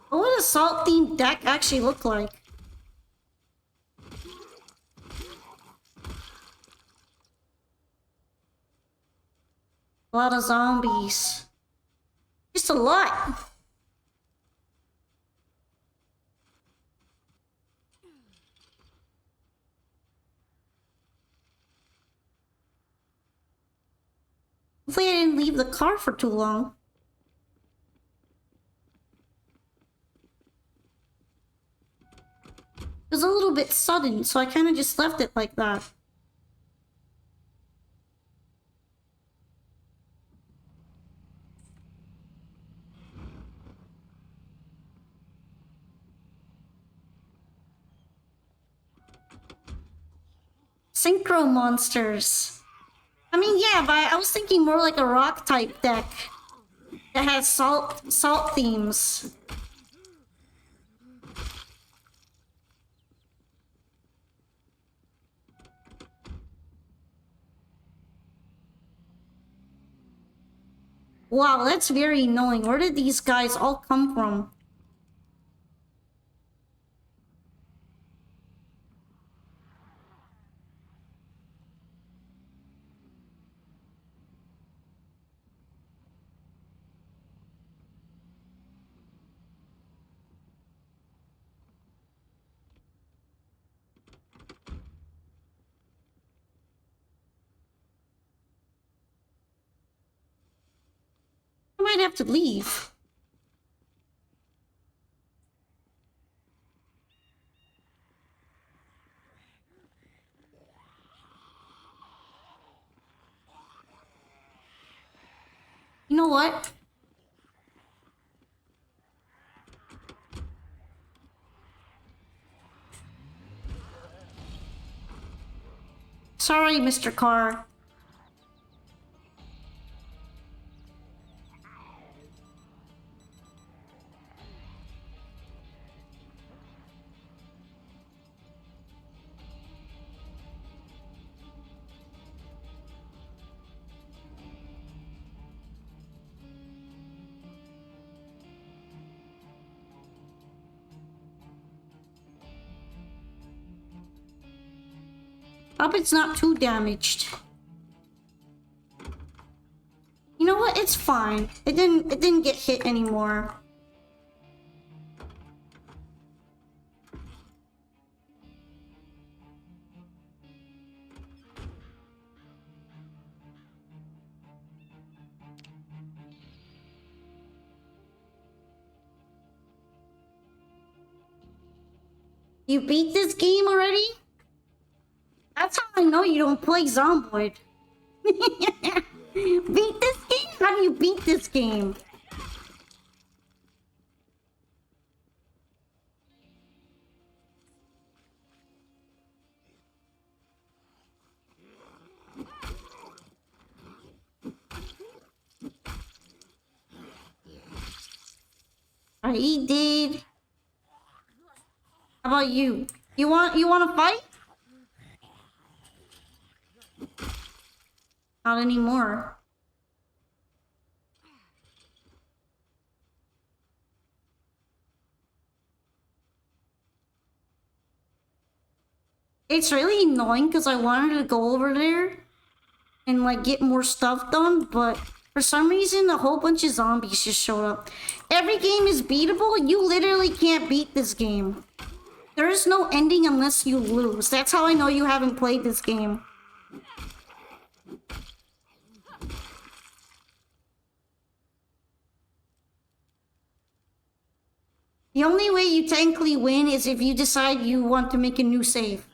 What would a salt-themed deck actually look like? A lot of zombies. Just a lot. Hopefully I didn't leave the car for too long. It was a little bit sudden, so I kind of just left it like that. Synchro monsters. I mean, yeah, but I was thinking more like a rock type deck that has salt themes. Wow, that's very annoying. Where did these guys all come from? I might have to leave. You know what? Sorry, Mr. Carr. Hope it's not too damaged. You know what? It's fine. It didn't get hit anymore. You beat this game already? That's how I know you don't play Zomboid. Beat this game? How do you beat this game? He did. How about you? You want to fight? Not anymore. It's really annoying because I wanted to go over there and like get more stuff done, but for some reason a whole bunch of zombies just showed up. Every game is beatable. You literally can't beat this game. There is no ending unless you lose. That's how I know you haven't played this game. The only way you technically win is if you decide you want to make a new save.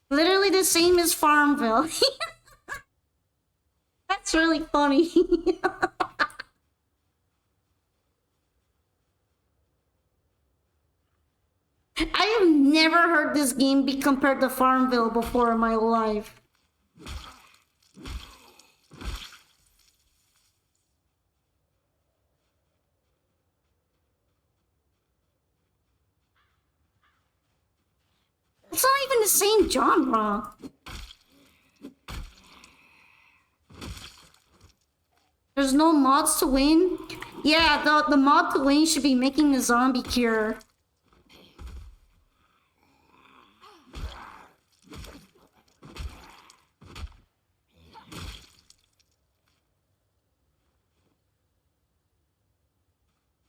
Literally the same as Farmville. That's really funny. I have never heard this game be compared to Farmville before in my life. It's not even the same genre. There's no mods to win? Yeah, the mod to win should be making the zombie cure.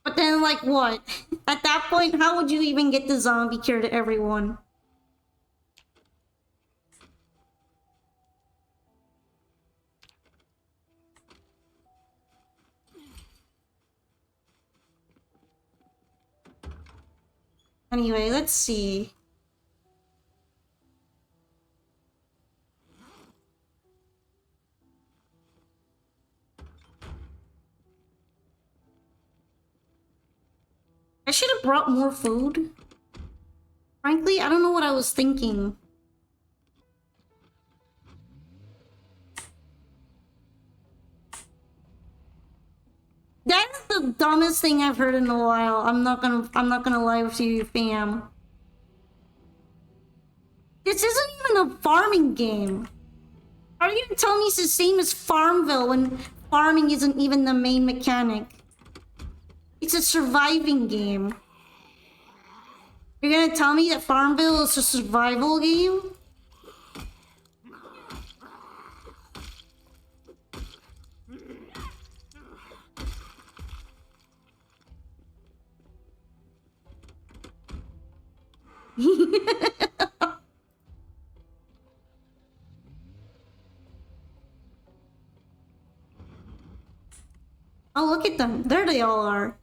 But then, like, what? At that point, how would you even get the zombie cure to everyone? Anyway, let's see. I should have brought more food. Frankly, I don't know what I was thinking. That is the dumbest thing I've heard in a while. I'm not gonna lie with you, fam. This isn't even a farming game. Are you gonna tell me it's the same as Farmville when farming isn't even the main mechanic? It's a surviving game. You're gonna tell me that Farmville is a survival game? Oh, look at them. There they all are.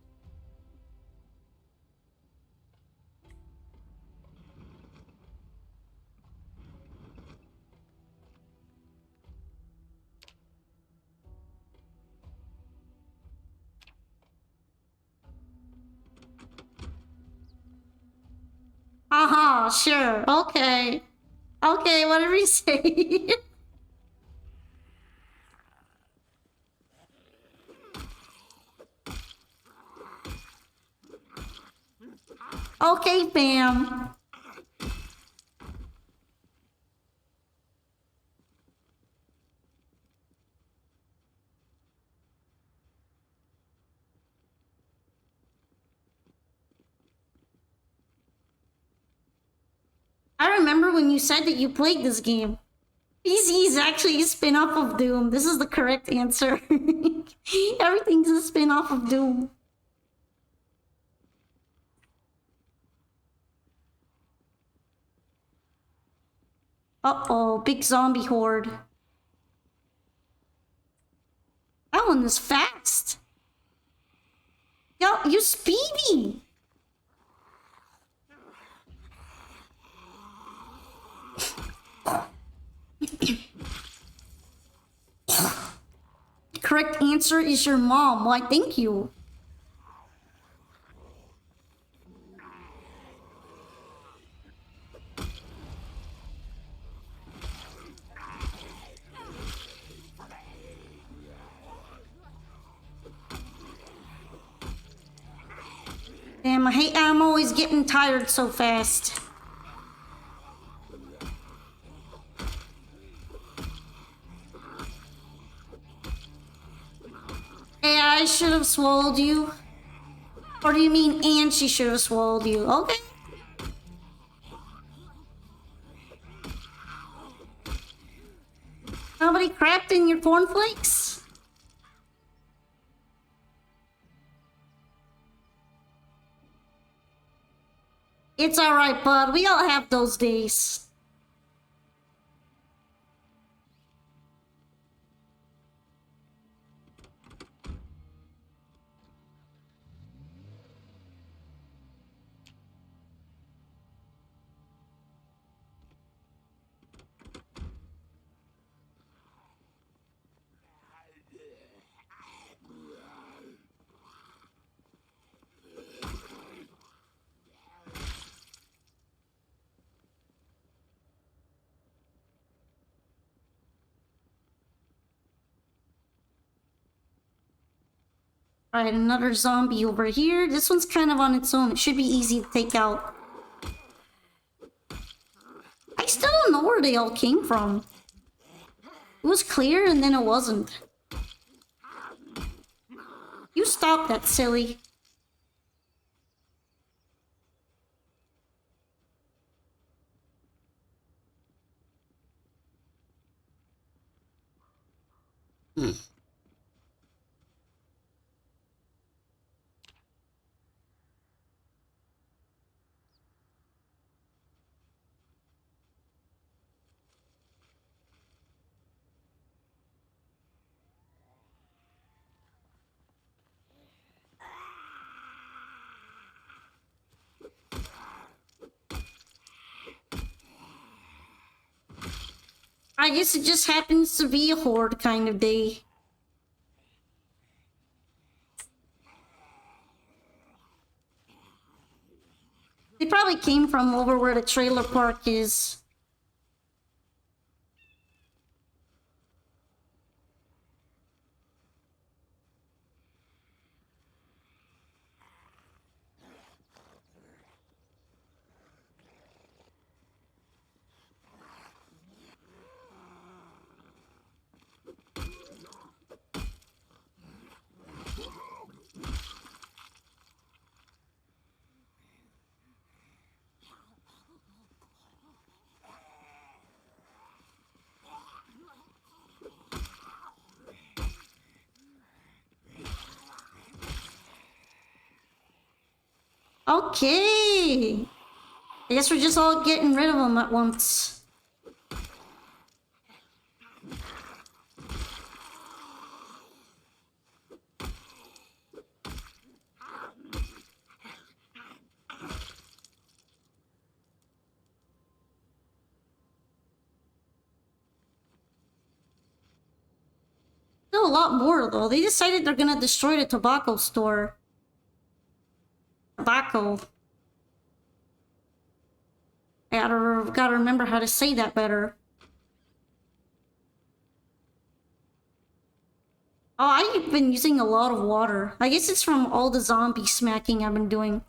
Aha, sure. Okay. Okay, whatever you say. Okay, fam. remember when you said that you played this game. PC is actually a spin-off of Doom. This is the correct answer. Everything's a spin-off of Doom. Uh-oh, big zombie horde. That one is fast. Yo, you speedy. Correct answer is your mom. Why, thank you. Damn, I'm always getting tired so fast. Hey, I should have swallowed you. Or do you mean and she should have swallowed you? Okay. Nobody crapped in your cornflakes? It's alright, bud. We all have those days. Alright, another zombie over here. This one's kind of on its own. It should be easy to take out. I still don't know where they all came from. It was clear and then it wasn't. You stop that, silly. I guess it just happens to be a horde kind of day. They probably came from over where the trailer park is. Okay. I guess we're just all getting rid of them at once. Still a lot more though. They decided they're gonna destroy the tobacco store. Tobacco. I gotta remember how to say that better. Oh, I've been using a lot of water. I guess it's from all the zombie smacking I've been doing.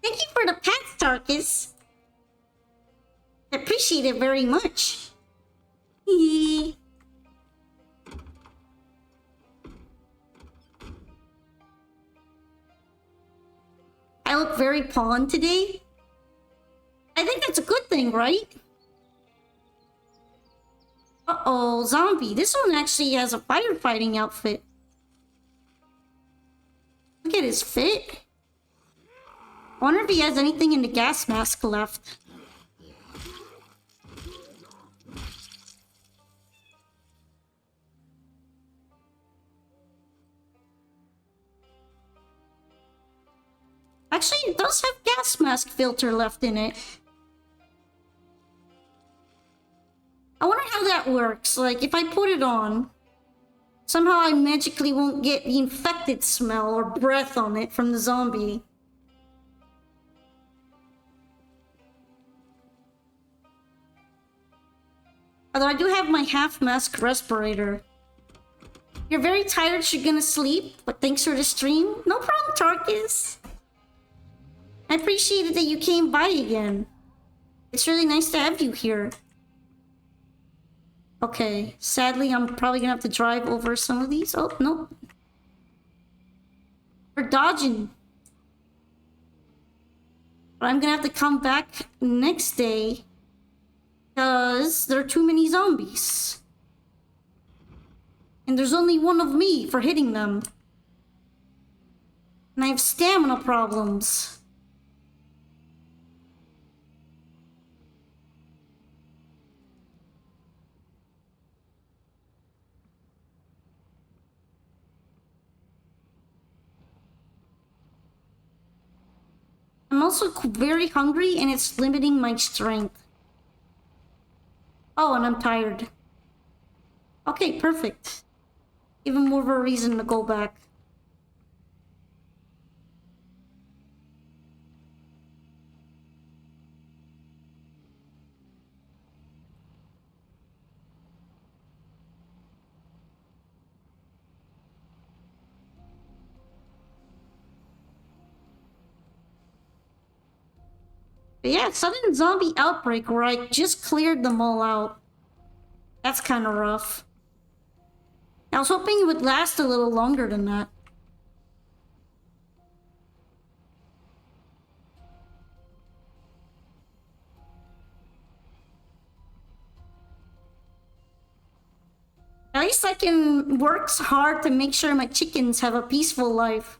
Thank you for Tarkus. I appreciate it very much. Hee. I look very pawn today. I think that's a good thing, right? Uh-oh, zombie. This one actually has a firefighting outfit. Look at his fit. I wonder if he has anything in the gas mask left. Actually, it does have gas mask filter left in it. I wonder how that works. Like, if I put it on, somehow I magically won't get the infected smell or breath on it from the zombie. Although I do have my half-mask respirator. You're very tired, you're gonna sleep, but thanks for the stream. No problem, Tarkus. I appreciated that you came by again. It's really nice to have you here. Okay, sadly, I'm probably gonna have to drive over some of these. Oh, no. We're dodging. But I'm gonna have to come back next day because there are too many zombies. And there's only one of me for hitting them. And I have stamina problems. I'm also very hungry and it's limiting my strength. Oh, and I'm tired. Okay, perfect. Even more of a reason to go back. But yeah, sudden zombie outbreak where I just cleared them all out. That's kind of rough. I was hoping it would last a little longer than that. At least I can work hard to make sure my chickens have a peaceful life.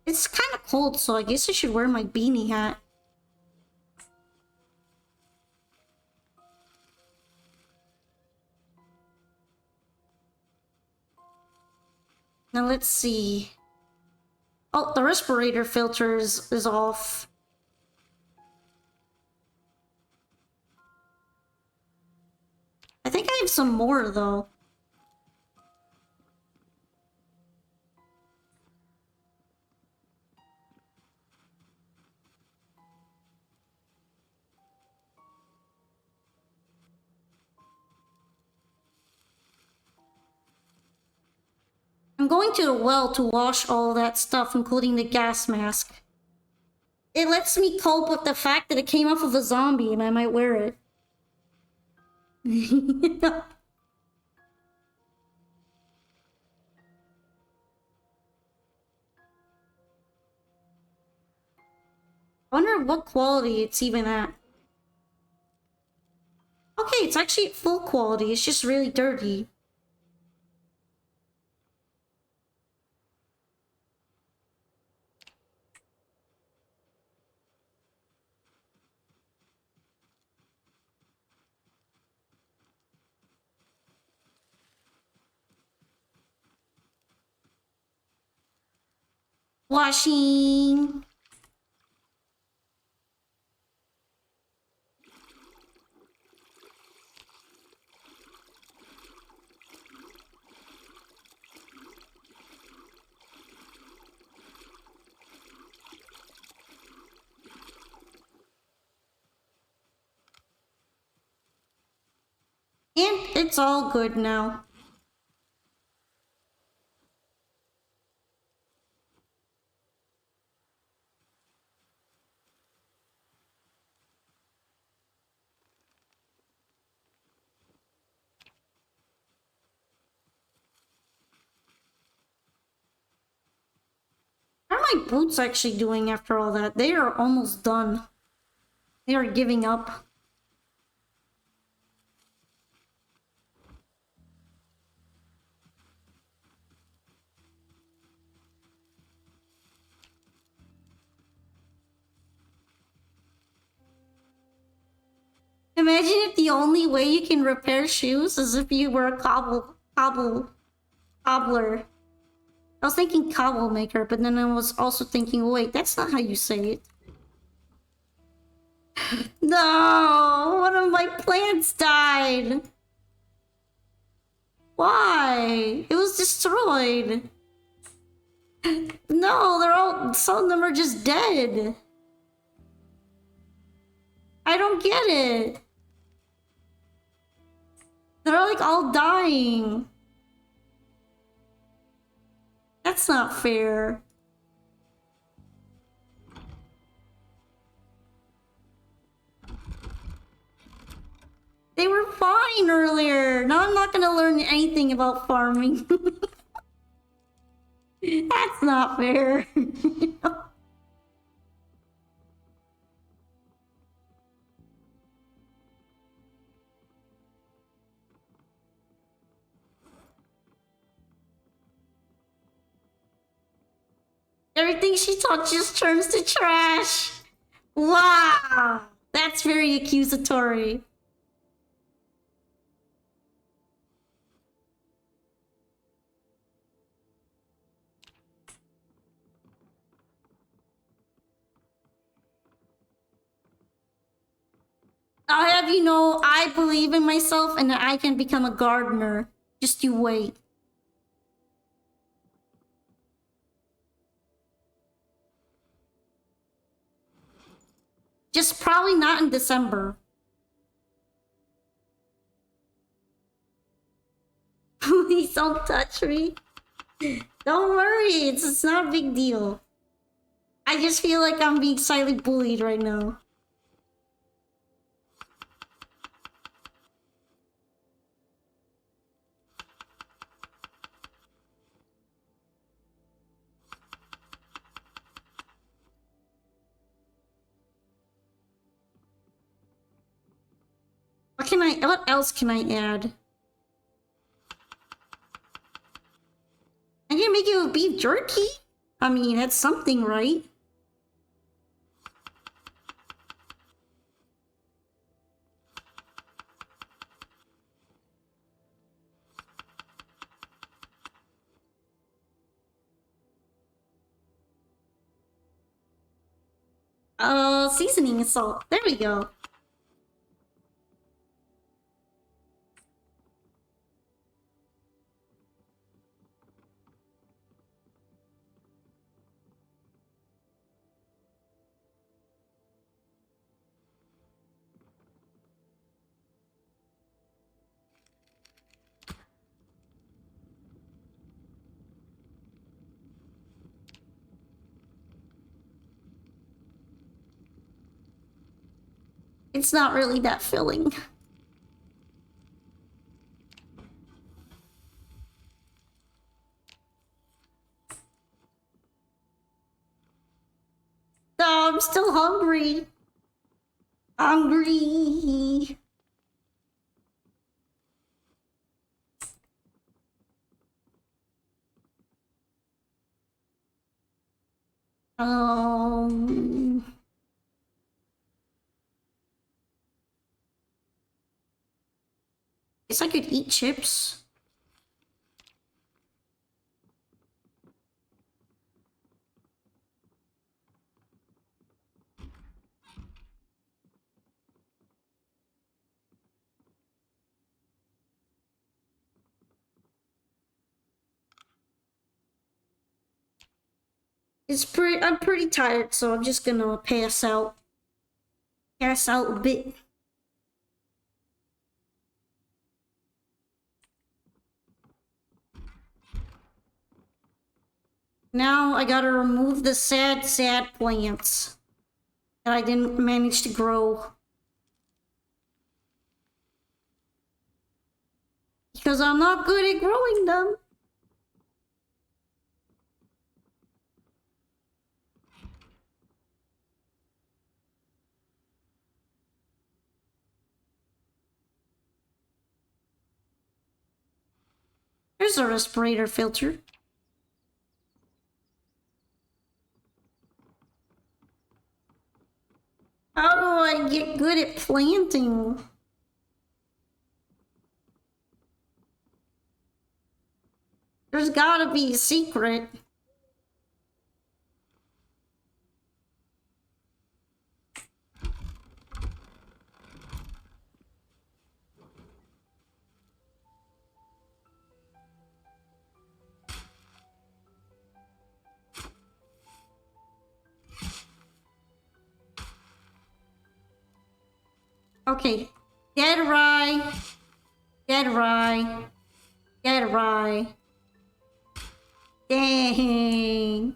It's kind of cold, so I guess I should wear my beanie hat. Now let's see. Oh, the respirator filter is off. I think I have some more though. I'm going to the well to wash all that stuff, including the gas mask. It lets me cope with the fact that it came off of a zombie and I might wear it. I wonder what quality it's even at. Okay, it's actually at full quality, it's just really dirty. Washing. And it's all good now. How are my boots actually doing after all that? They are almost done. They are giving up. Imagine if the only way you can repair shoes is if you were a cobbler. I was thinking cobble maker, but then I was also thinking, wait, that's not how you say it. No, one of my plants died. Why? It was destroyed. No, some of them are just dead. I don't get it. They're like all dying. That's not fair. They were fine earlier. Now I'm not gonna learn anything about farming. That's not fair. Everything she touches turns to trash. Wow. That's very accusatory. I'll have you know, I believe in myself and that I can become a gardener. Just you wait. Just probably not in December. Please don't touch me. Don't worry, it's not a big deal. I just feel like I'm being slightly bullied right now. What else can I add? I can make it with beef jerky? I mean, that's something, right? Seasoning and salt. There we go. It's not really that filling. Oh, I'm still hungry. Hungry. Um... Guess I could eat chips. I'm pretty tired, so I'm just gonna pass out. Pass out a bit. Now I gotta remove the sad plants that I didn't manage to grow. Because I'm not good at growing them. There's a respirator filter. How do I get good at planting? There's gotta be a secret. Okay. Dead rye. Dead rye. Dead rye. Dang.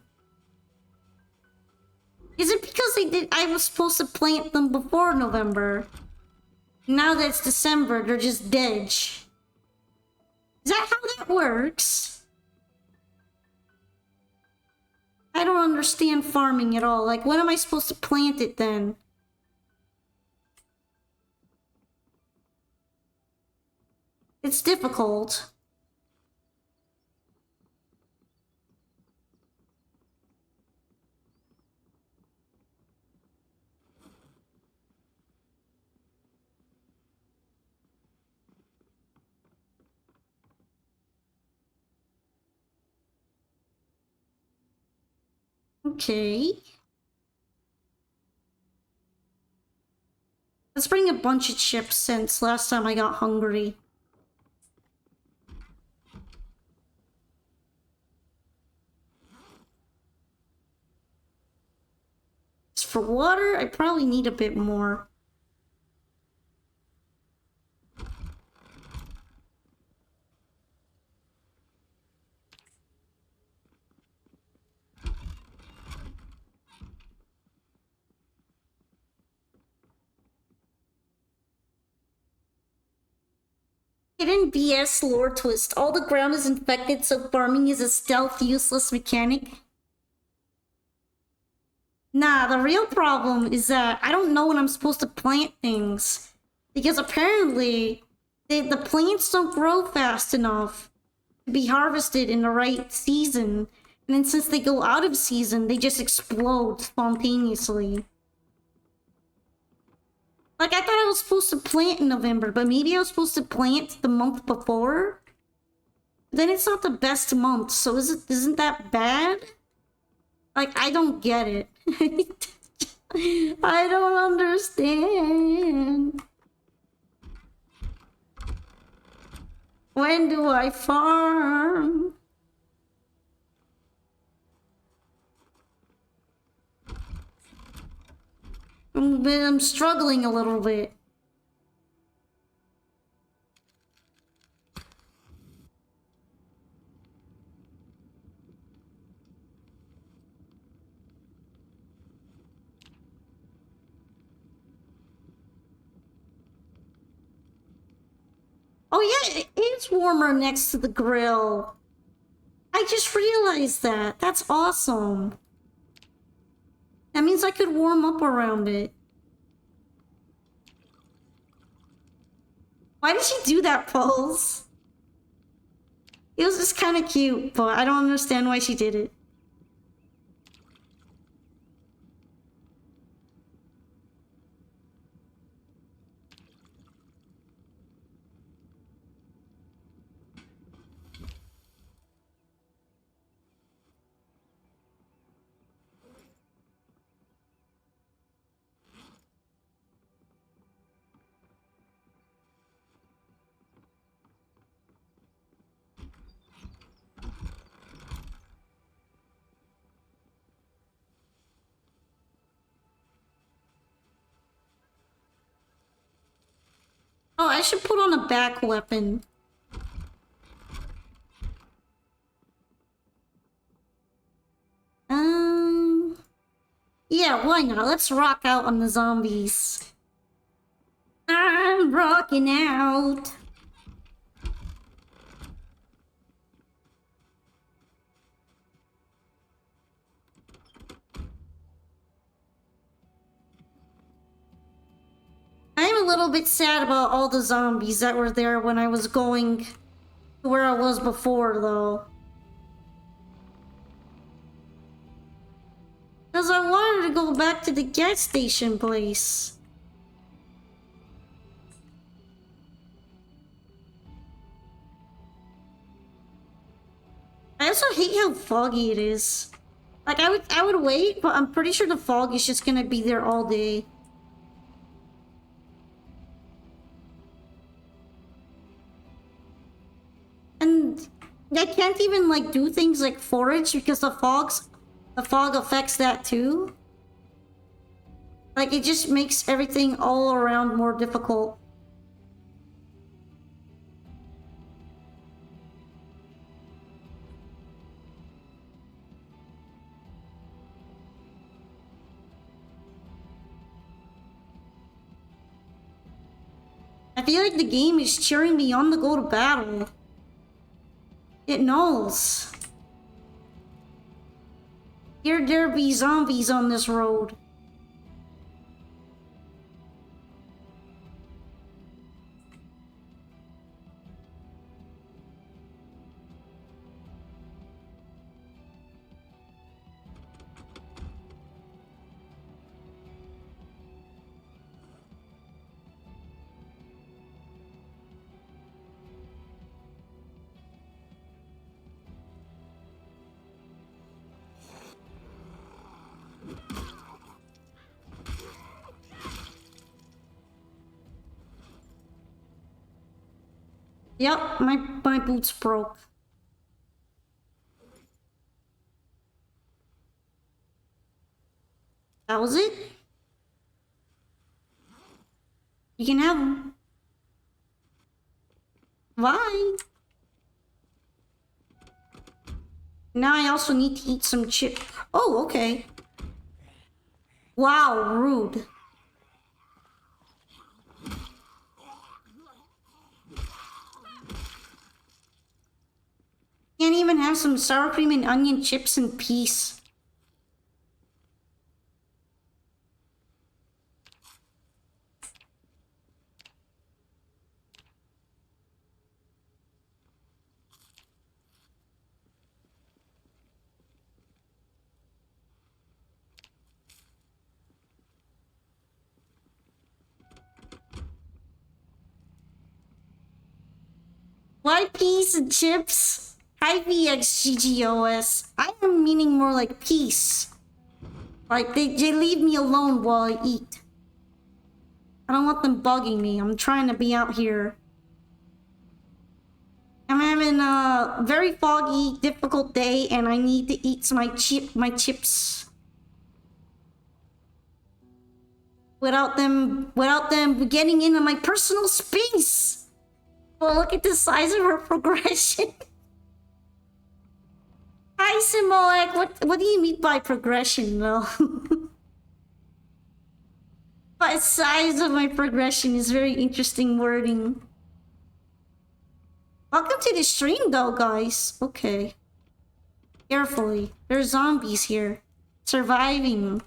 Is it because I was supposed to plant them before November? Now that it's December, they're just dead. Is that how that works? I don't understand farming at all. Like, when am I supposed to plant it then? It's difficult. Okay. Let's bring a bunch of chips since last time I got hungry. As for water, I probably need a bit more. Hidden BS lore twist. All the ground is infected, so farming is a stealth, useless mechanic. Nah, the real problem is that I don't know when I'm supposed to plant things. Because apparently, the plants don't grow fast enough to be harvested in the right season. And then since they go out of season, they just explode spontaneously. Like, I thought I was supposed to plant in November, but maybe I was supposed to plant the month before? Then it's not the best month, so isn't that bad? Like, I don't get it. I don't understand. When do I farm? I'm struggling a little bit. Oh yeah, it is warmer next to the grill. I just realized that. That's awesome. That means I could warm up around it. Why did she do that pose? It was just kind of cute, but I don't understand why she did it. Oh, I should put on a back weapon. Yeah, why not? Let's rock out on the zombies. I'm rocking out. I'm a little bit sad about all the zombies that were there when I was going to where I was before, though. Because I wanted to go back to the gas station place. I also hate how foggy it is. Like, I would wait, but I'm pretty sure the fog is just gonna be there all day. And I can't even, like, do things like forage because the fog affects that too. Like, it just makes everything all around more difficult. I feel like the game is cheering me on to go to battle. It knows. Here there be zombies on this road. Yep, my boots broke. That was it? You can have them. Bye. Now I also need to eat some chip. Oh, okay. Wow, rude. Can't even have some sour cream and onion chips in peace. Why peas and chips? Hi VXGGOS. I am meaning more like peace. Like, they leave me alone while I eat. I don't want them bugging me. I'm trying to be out here. I'm having a very foggy, difficult day, and I need to eat my chips. Without them getting into my personal space. Well, look at the size of her progression. Hi, Simolek. What do you mean by progression, though? By size of my progression is very interesting wording. Welcome to the stream, though, guys. Okay. Carefully. There's zombies here. Surviving.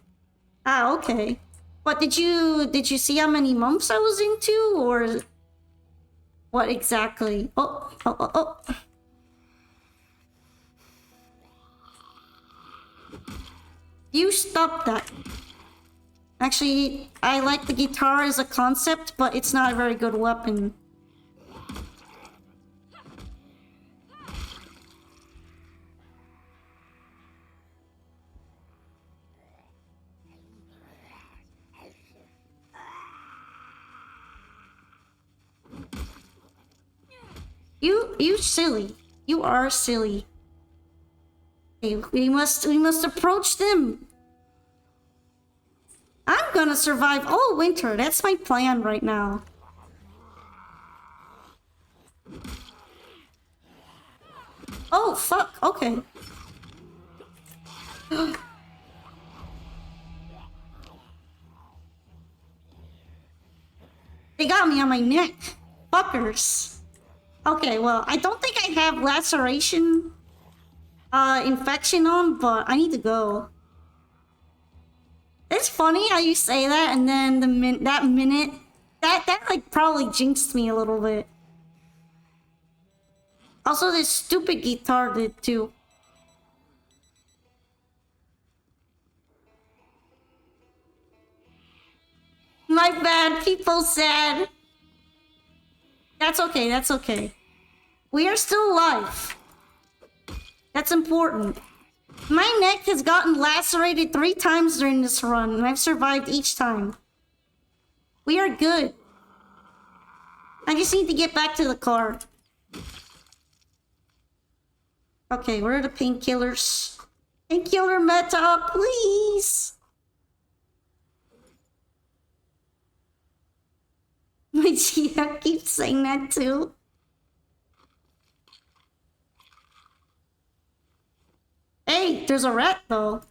Ah, okay. What, did you see how many months I was into, or what exactly? Oh. You stop that. Actually, I like the guitar as a concept, but it's not a very good weapon. You silly. You are silly. Okay, we must approach them. I'm gonna survive all winter. That's my plan right now. Oh, fuck. Okay. They got me on my neck. Fuckers. Okay, well, I don't think I have laceration infection on, but I need to go. It's funny how you say that, and then that like probably jinxed me a little bit. Also, this stupid guitar did too. My bad, people sad. That's okay, that's okay. We are still alive. That's important. My neck has gotten lacerated 3 times during this run, and I've survived each time. We are good. I just need to get back to the car. Okay, where are the painkillers? Painkiller meta, please! My GF keeps saying that too. Hey, there's a rat though.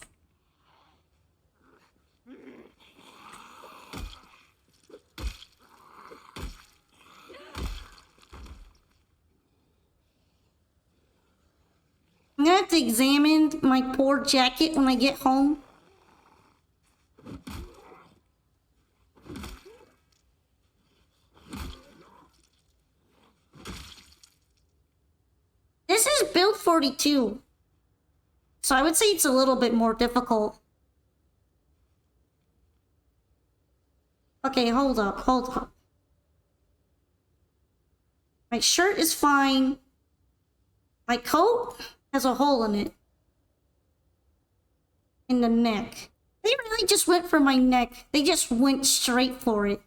I'm gonna have to examine my poor jacket when I get home. This is build 42. So I would say it's a little bit more difficult. Okay, hold up, hold up. My shirt is fine. My coat has a hole in it. In the neck. They really just went for my neck. They just went straight for it.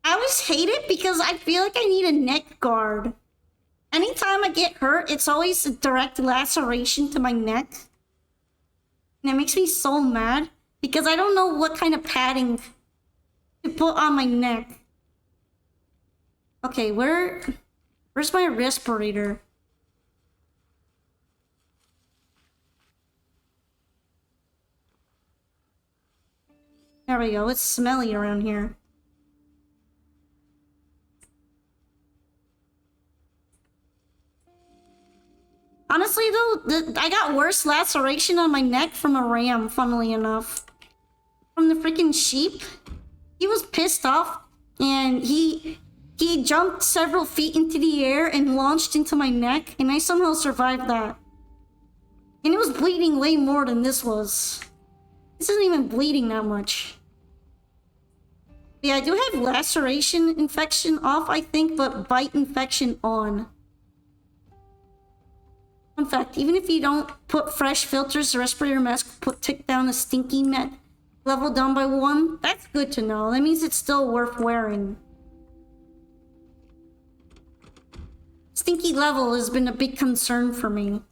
I always hate it because I feel like I need a neck guard. Anytime I get hurt, it's always a direct laceration to my neck. And it makes me so mad because I don't know what kind of padding to put on my neck. Okay, where's my respirator? There we go, it's smelly around here. Honestly though, I got worse laceration on my neck from a ram, funnily enough. From the freaking sheep. He was pissed off and he jumped several feet into the air and launched into my neck, and I somehow survived that. And it was bleeding way more than this was. This isn't even bleeding that much. Yeah, I do have laceration infection off, I think, but bite infection on. Fun fact, even if you don't put fresh filters, the respirator mask tick down the stinky net level down by 1. That's good to know. That means it's still worth wearing. Stinky level has been a big concern for me.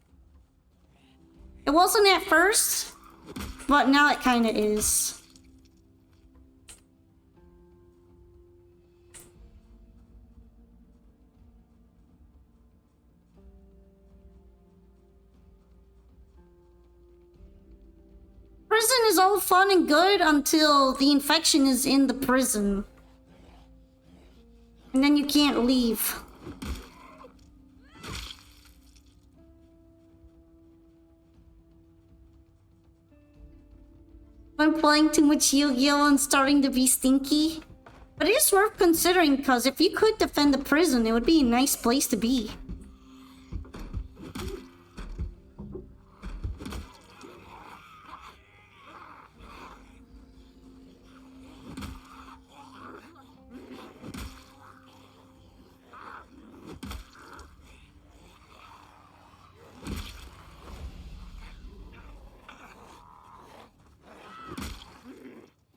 It wasn't at first, but now it kinda is. Prison is all fun and good until the infection is in the prison. And then you can't leave. I'm playing too much Yu-Gi-Oh! And starting to be stinky. But it is worth considering, because if you could defend the prison, it would be a nice place to be.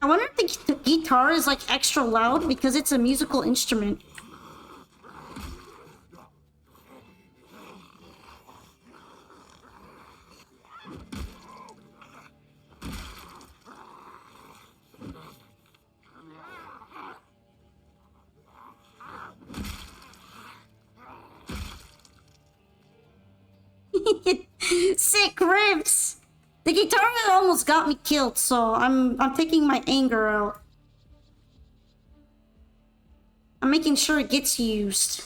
I wonder if the guitar is like extra loud because it's a musical instrument. Sick riffs! The guitar almost got me killed, so I'm taking my anger out. I'm making sure it gets used.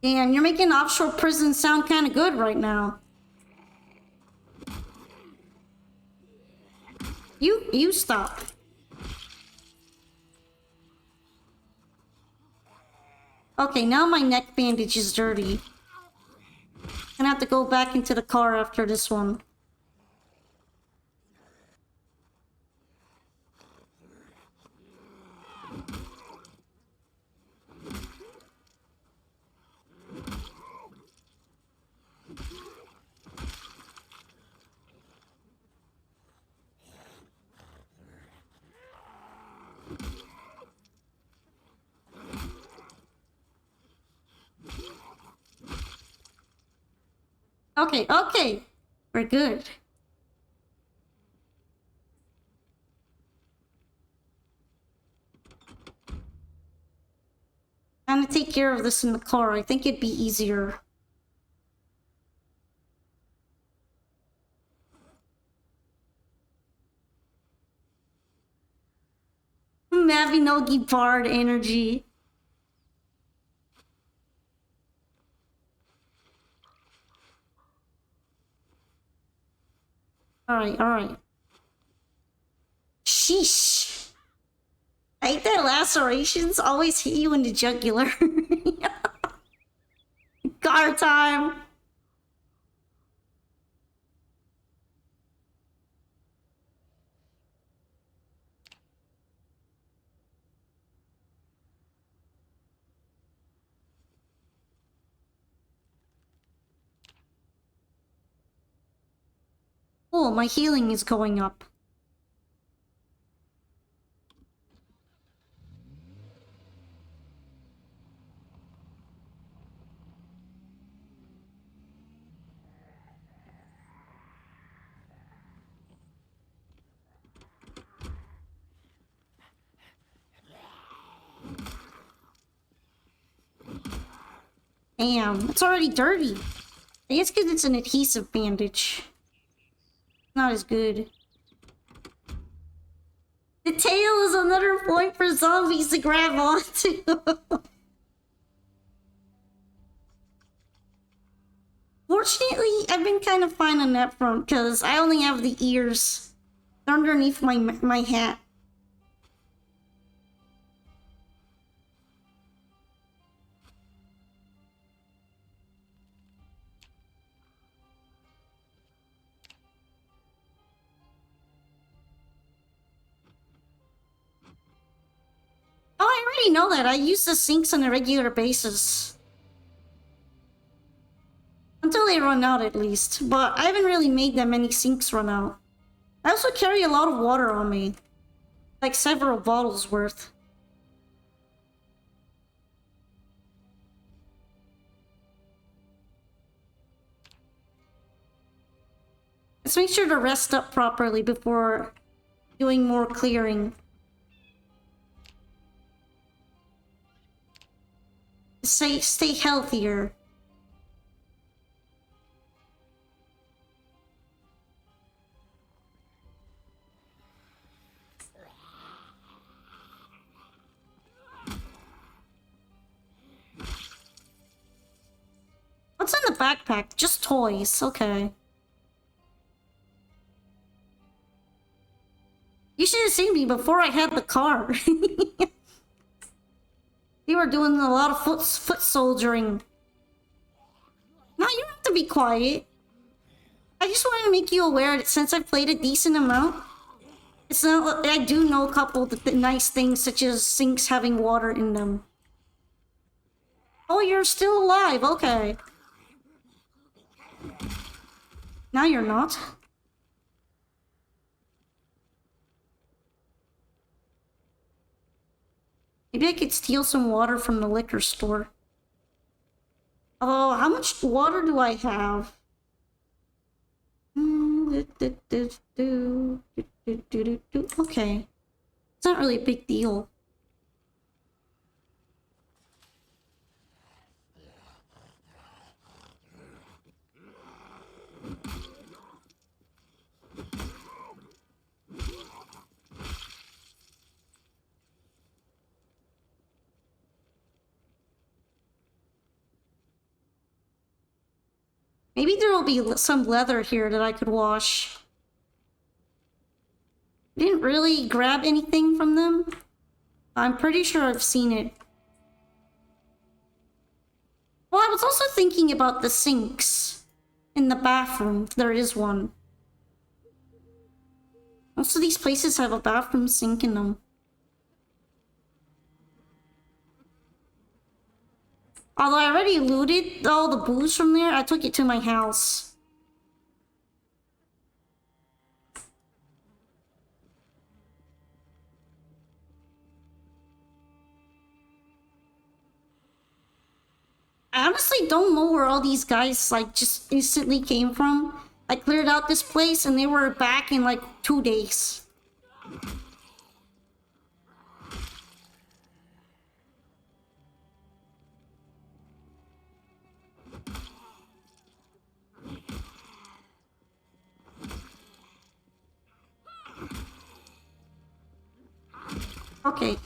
Damn, you're making offshore prison sound kind of good right now. You stop. Okay, now my neck bandage is dirty. Gonna have to go back into the car after this one. Okay, okay. We're good. I'm gonna take care of this in the car. I think it'd be easier. Mavinogi Bard energy. Alright, alright. Sheesh. I hate that lacerations always hit you in the jugular. Car time. Oh, my healing is going up. Damn, it's already dirty. I guess because it's an adhesive bandage. Not as good. The tail is another point for zombies to grab onto. Fortunately, I've been kind of fine on that front because I only have the ears. They're underneath my hat. Oh, I already know that. I use the sinks on a regular basis. Until they run out, at least. But I haven't really made that many sinks run out. I also carry a lot of water on me. Like several bottles worth. Let's make sure to rest up properly before doing more clearing. Stay healthier. What's in the backpack? Just toys, okay. You should have seen me before I had the car. You were doing a lot of foot soldiering. No, you don't have to be quiet. I just wanted to make you aware that since I've played a decent amount, it's not. I do know a couple of the nice things, such as sinks having water in them. Oh, you're still alive. Okay. Now you're not. Maybe I could steal some water from the liquor store. Oh, how much water do I have? Okay. It's not really a big deal. Maybe there will be some leather here that I could wash. Didn't really grab anything from them. I'm pretty sure I've seen it. Well, I was also thinking about the sinks in the bathroom. There is one. Most of these places have a bathroom sink in them. Although I already looted all the booze from there, I took it to my house. I honestly don't know where all these guys, like, just instantly came from. I cleared out this place and they were back in, like, 2 days. Okay.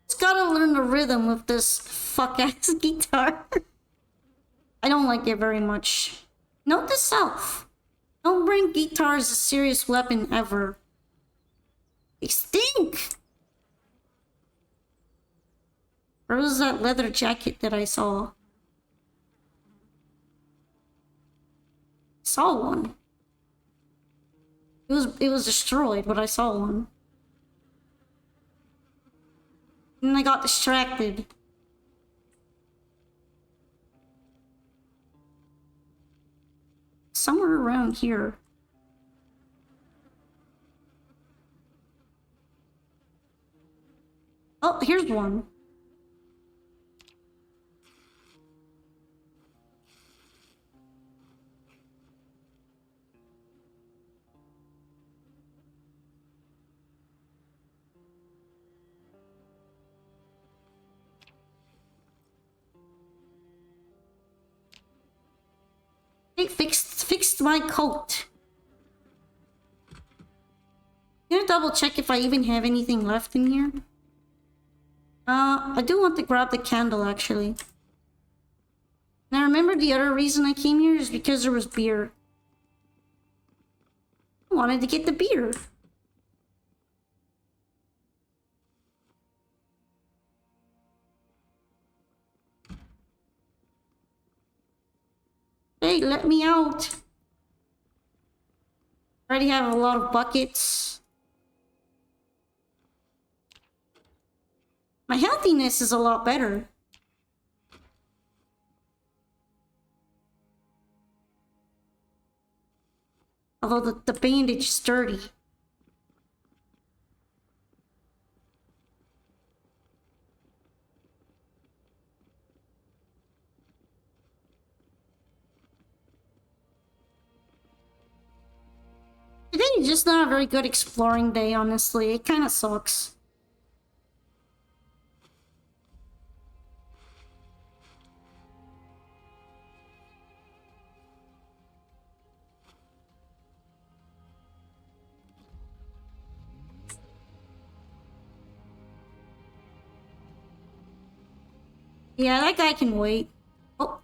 Just gotta learn the rhythm with this fuck-ass guitar. I don't like it very much. Note to self. Don't bring guitar as a serious weapon ever. They stink! Where was that leather jacket that I saw? Saw one. It was destroyed, but I saw one. And I got distracted. Somewhere around here. Oh, here's one. They fixed my coat. I'm gonna double check if I even have anything left in here. I do want to grab the candle actually. And I remember the other reason I came here is because there was beer. I wanted to get the beer. Hey, let me out. I already have a lot of buckets. My healthiness is a lot better. Although the bandage is dirty. Today is just not a very good exploring day, honestly. It kind of sucks. Yeah, that guy can wait. Oh.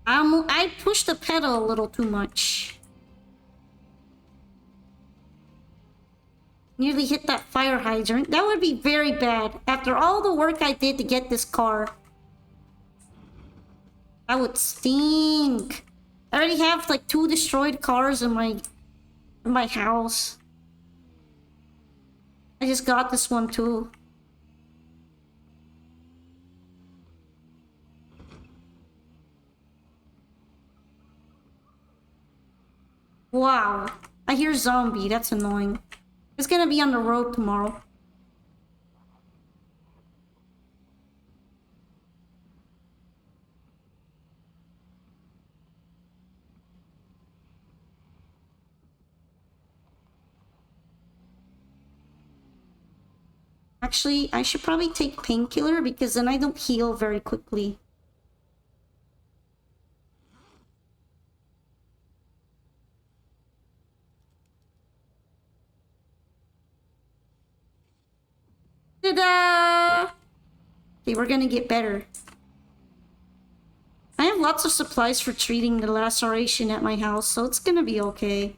I pushed the pedal a little too much. Nearly hit that fire hydrant. That would be very bad. After all the work I did to get this car. That would stink. I already have like 2 destroyed cars in my house. I just got this one too. Wow. I hear zombie. That's annoying. It's gonna be on the road tomorrow. Actually, I should probably take painkiller because then I don't heal very quickly. Ta-da! Okay, we're gonna get better. I have lots of supplies for treating the laceration at my house, so it's gonna be okay.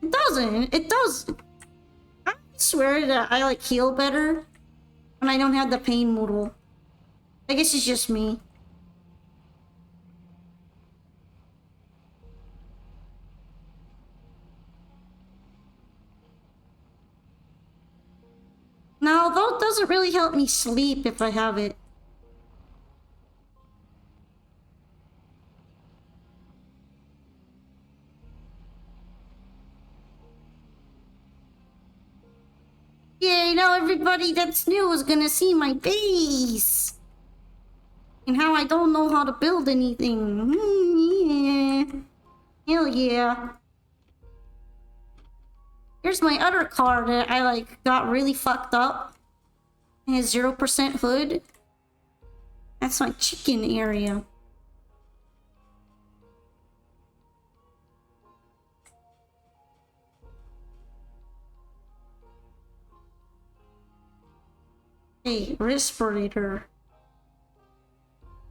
It doesn't. It does. I swear that I like heal better when I don't have the pain modal. I guess it's just me. No, though it doesn't really help me sleep if I have it. Yay, now everybody that's new is gonna see my base! And how I don't know how to build anything. Yeah. Hell yeah. Here's my other car that I like got really fucked up. It has 0% hood. That's my chicken area. Hey, respirator.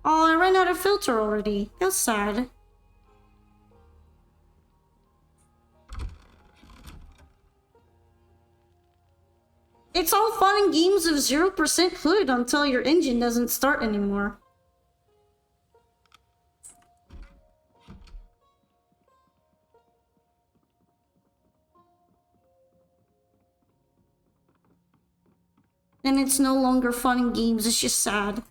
Oh, I ran out of filter already. That's sad. It's all fun and games of 0% hood until your engine doesn't start anymore. And it's no longer fun and games, it's just sad.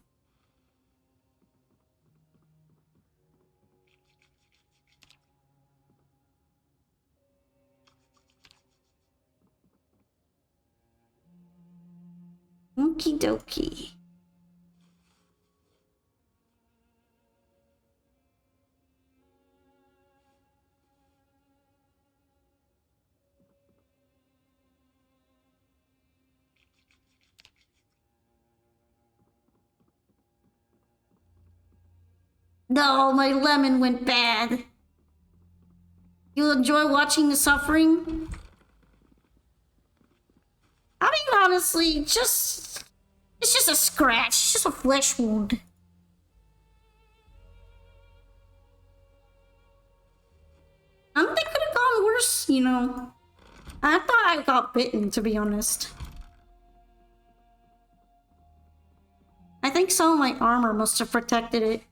Okie dokie. No, my lemon went bad. You enjoy watching the suffering? I mean, honestly, it's just a scratch. It's just a flesh wound. I think it could have gone worse, you know. I thought I got bitten, to be honest. I think some of my armor must have protected it.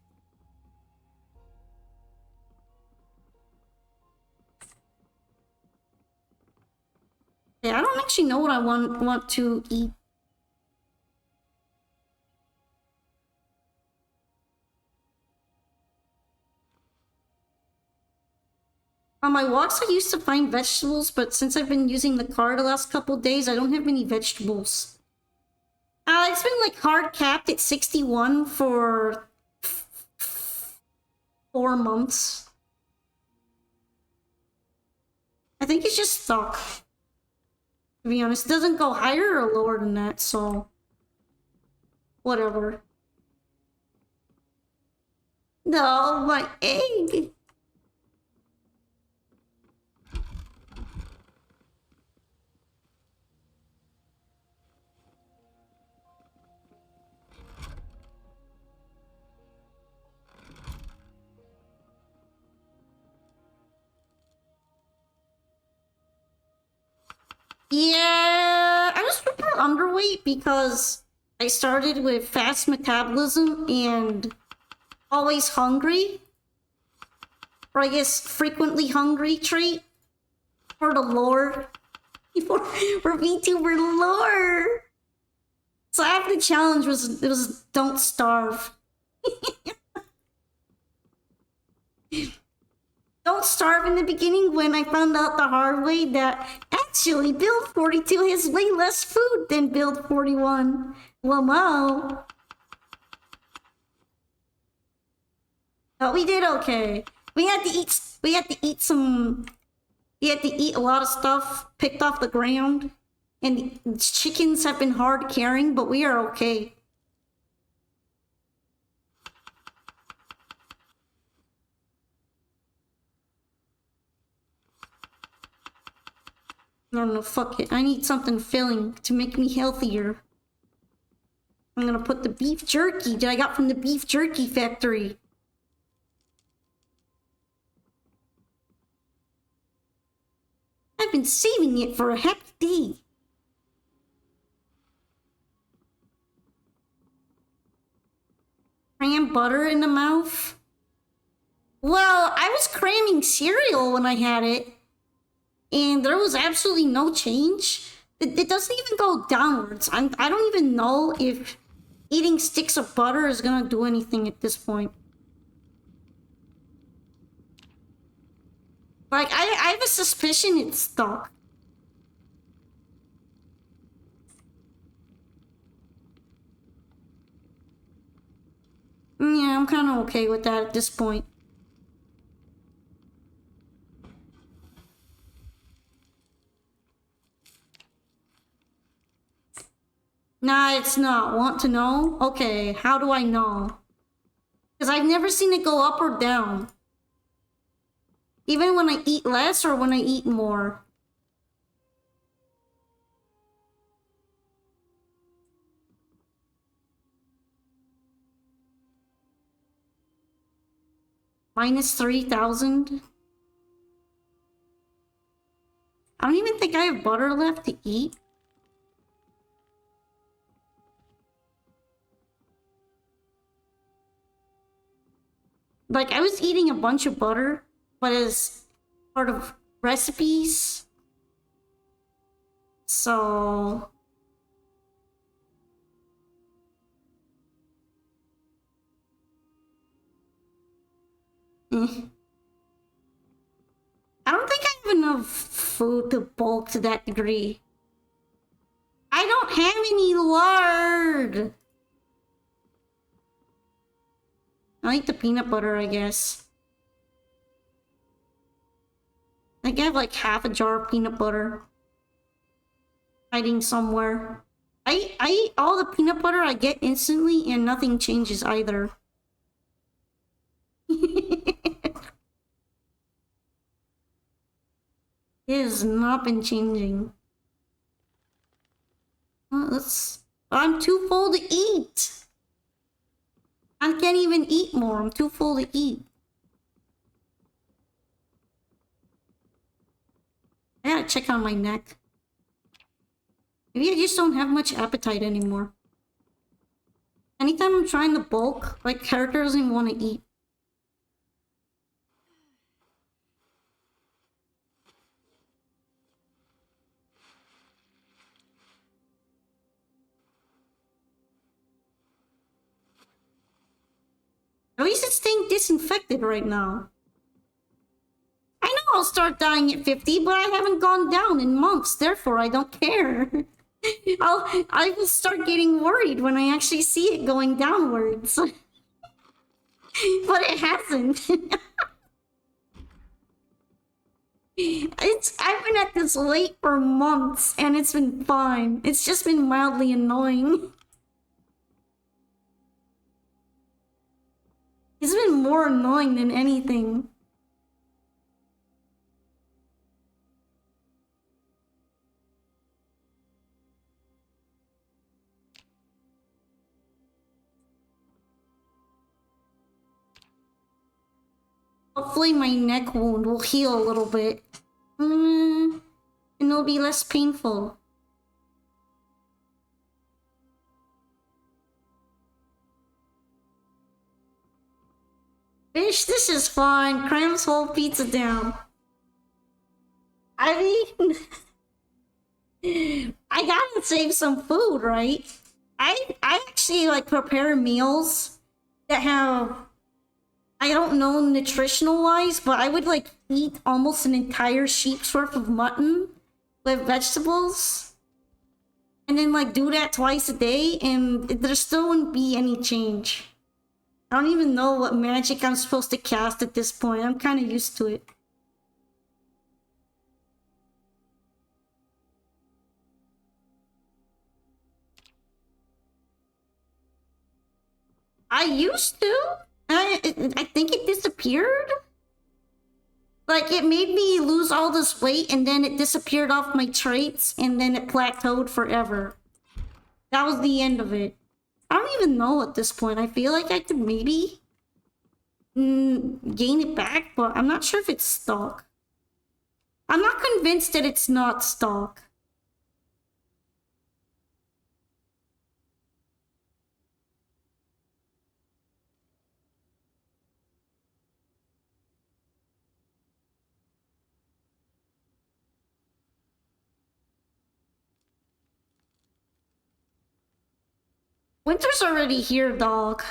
Yeah, I don't actually know what I want to eat. On my walks, I used to find vegetables, but since I've been using the car the last couple days, I don't have any vegetables. It's been like hard capped at 61 for 4 months. I think it's just stuck. To be honest, it doesn't go higher or lower than that, so whatever. No, my egg. Yeah, I was super underweight because I started with fast metabolism and always hungry. Or I guess frequently hungry trait for the lore. for VTuber lore. So half the challenge was don't starve. Don't starve in the beginning when I found out the hard way that actually build 42 has way less food than build 41. Well, wow. But we did okay. We had to eat a lot of stuff picked off the ground. And the chickens have been hard carrying, but we are okay. I don't know, fuck it. I need something filling to make me healthier. I'm gonna put the beef jerky that I got from the beef jerky factory. I've been saving it for a happy day. Cram butter in the mouth? Well, I was cramming cereal when I had it, and there was absolutely no change. It doesn't even go downwards. I don't even know if eating sticks of butter is gonna do anything at this point. Like, I have a suspicion it's stuck. Yeah, I'm kind of okay with that at this point. Nah, it's not. Want to know? Okay, how do I know? Because I've never seen it go up or down. Even when I eat less or when I eat more. Minus 3,000? I don't even think I have butter left to eat. Like, I was eating a bunch of butter, but as part of recipes. So... I don't think I have enough food to bulk to that degree. I don't have any lard! I like the peanut butter, I guess. I think I have like half a jar of peanut butter. Hiding somewhere. I eat all the peanut butter I get instantly and nothing changes either. It has not been changing. I'm too full to eat. I can't even eat more. I'm too full to eat. I gotta check on my neck. Maybe I just don't have much appetite anymore. Anytime I'm trying to bulk, my character doesn't even want to eat. At least it's staying disinfected right now. I know I'll start dying at 50, but I haven't gone down in months, therefore I don't care. I will start getting worried when I actually see it going downwards. But it hasn't. I've been at this late for months and it's been fine. It's just been mildly annoying. It's been more annoying than anything. Hopefully my neck wound will heal a little bit. And it'll be less painful. Fish, this is fine. Cram's whole pizza down. I mean... I gotta save some food, right? I actually like prepare meals that have... I don't know nutritional wise, but I would like eat almost an entire sheep's worth of mutton with vegetables. And then like do that twice a day and there still wouldn't be any change. I don't even know what magic I'm supposed to cast at this point. I'm kind of used to it. I used to. I think it disappeared. Like, it made me lose all this weight, and then it disappeared off my traits, and then it plateaued forever. That was the end of it. I don't even know at this point. I feel like I could maybe gain it back, but I'm not sure if it's stock. I'm not convinced that it's not stock. Winter's already here, dog.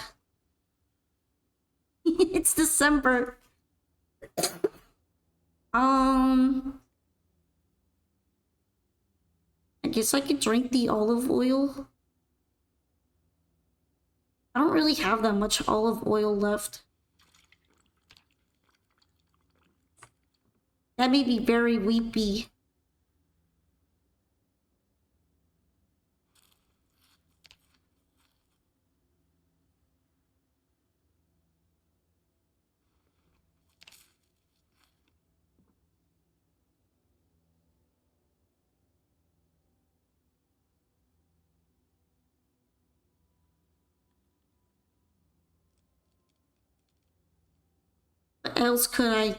It's December. I guess I could drink the olive oil. I don't really have that much olive oil left. That made me very weepy. What else could I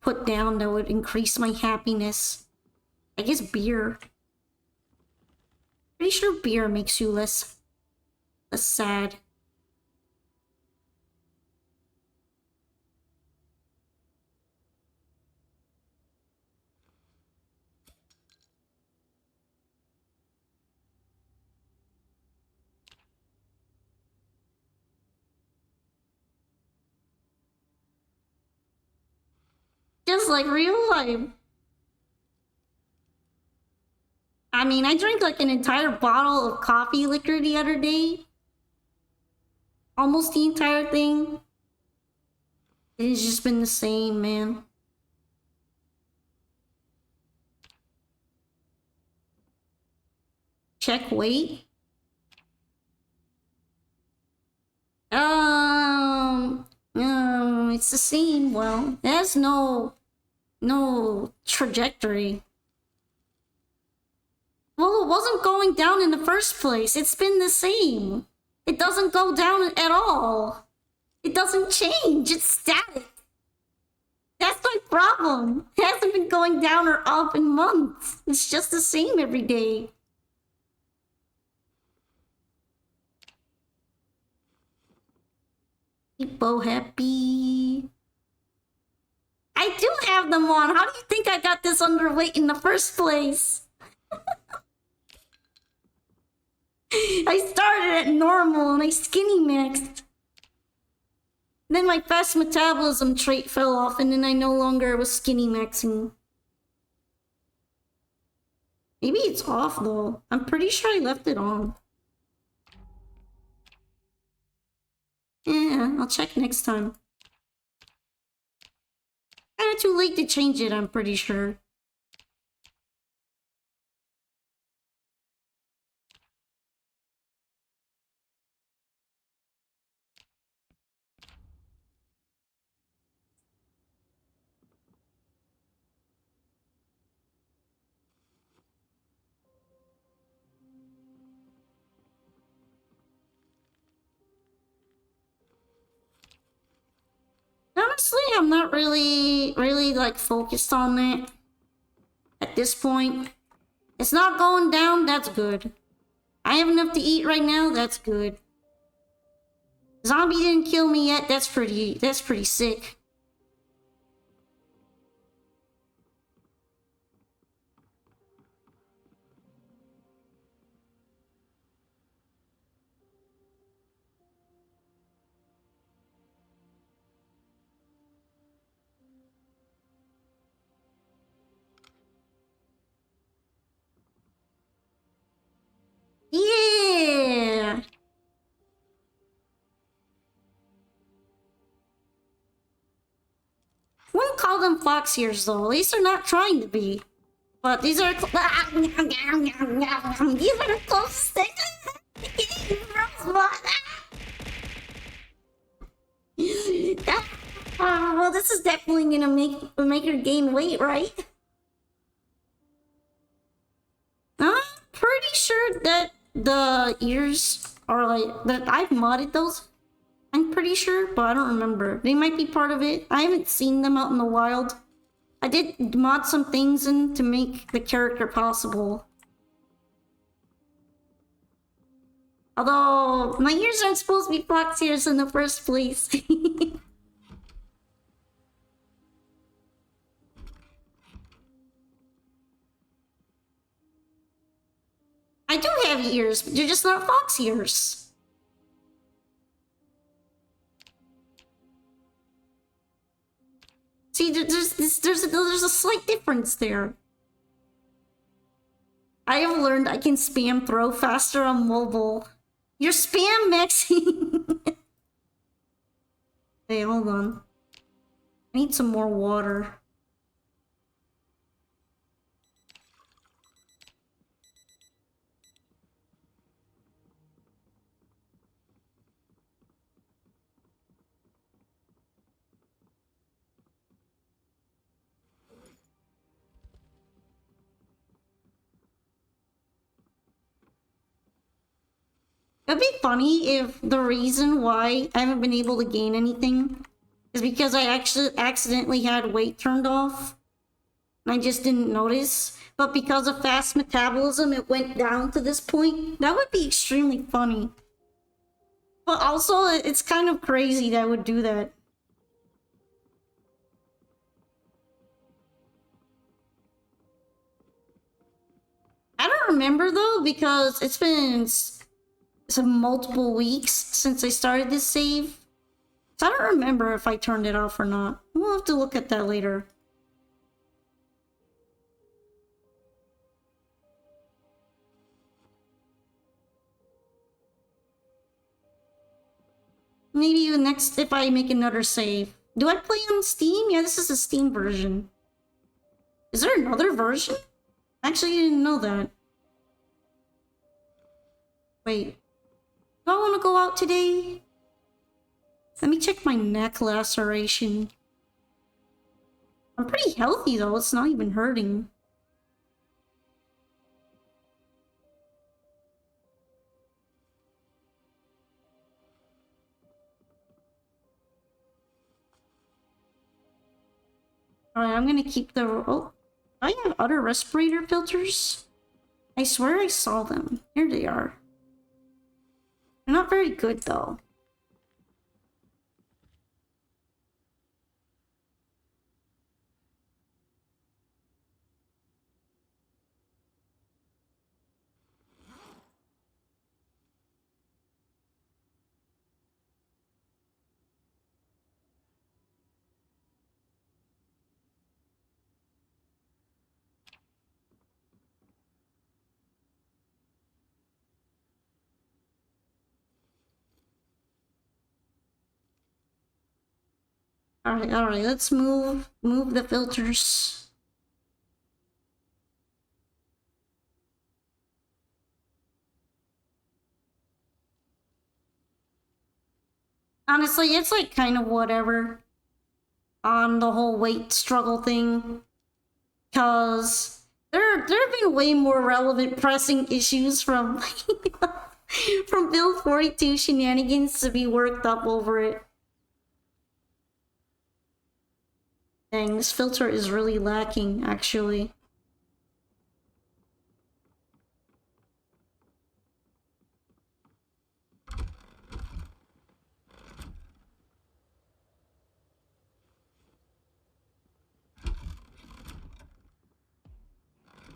put down that would increase my happiness? I guess beer. Pretty sure beer makes you less sad. Just like real life. I mean, I drank like an entire bottle of coffee liquor the other day. Almost the entire thing. It's just been the same, man. Check weight. It's the same. Well, it has no trajectory. Well, it wasn't going down in the first place. It's been the same. It doesn't go down at all. It doesn't change. It's static. That's my problem. It hasn't been going down or up in months. It's just the same every day. Hippo happy. I do have them on. How do you think I got this underweight in the first place? I started at normal and I skinny maxed. Then my fast metabolism trait fell off and then I no longer was skinny maxing. Maybe it's off though. I'm pretty sure I left it on. Yeah, I'll check next time. Too late to change it, I'm pretty sure. Honestly, I'm not really like focused on that at this point. It's not going down, that's good. I have enough to eat right now, that's good. Zombie didn't kill me yet, that's pretty sick. Yeah! Wouldn't call them fox ears though, at least they're not trying to be. But these are these are the closest things Well, this is definitely gonna make her gain weight, right? I'm pretty sure that the ears are like that. I've modded those. I'm pretty sure, but I don't remember. They might be part of it. I haven't seen them out in the wild. I did mod some things in to make the character possible. Although my ears aren't supposed to be fox ears in the first place. I do have ears, but they're just not fox ears. See, there's a slight difference there. I have learned I can spam throw faster on mobile. You're spam maxing. Hey, hold on. I need some more water. It'd be funny if the reason why I haven't been able to gain anything is because I actually accidentally had weight turned off. And I just didn't notice. But because of fast metabolism, it went down to this point. That would be extremely funny. But also, it's kind of crazy that I would do that. I don't remember though, because it's been some multiple weeks since I started this save. So I don't remember if I turned it off or not. We'll have to look at that later. Maybe next if I make another save. Do I play on Steam? Yeah, this is the Steam version. Is there another version? Actually, I didn't know that. Wait. Do I want to go out today? Let me check my neck laceration. I'm pretty healthy though, it's not even hurting. Alright, I'm gonna keep the... Oh, I have other respirator filters? I swear I saw them. Here they are. They're not very good though. Alright, let's move the filters. Honestly, it's like kind of whatever on the whole weight struggle thing. Cause there have been way more relevant pressing issues from from B42 shenanigans to be worked up over it. Dang, this filter is really lacking, actually.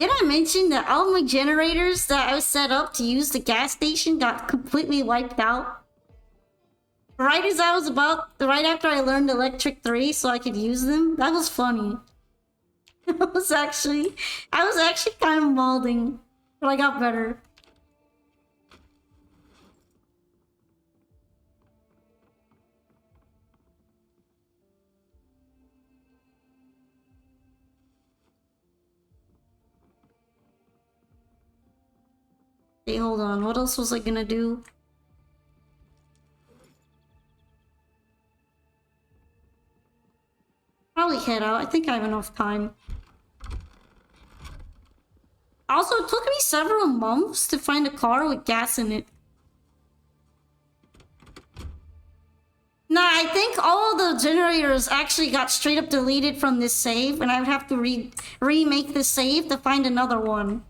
Did I mention that all my generators that I was set up to use the gas station got completely wiped out? Right as I was right after I learned Electric 3 so I could use them? That was funny. I was actually kind of malding, but I got better. Hey, hold on. What else was I gonna do? head out. I think I have enough time. Also, it took me several months to find a car with gas in it. Nah, I think all the generators actually got straight up deleted from this save, and I would have to remake the save to find another one.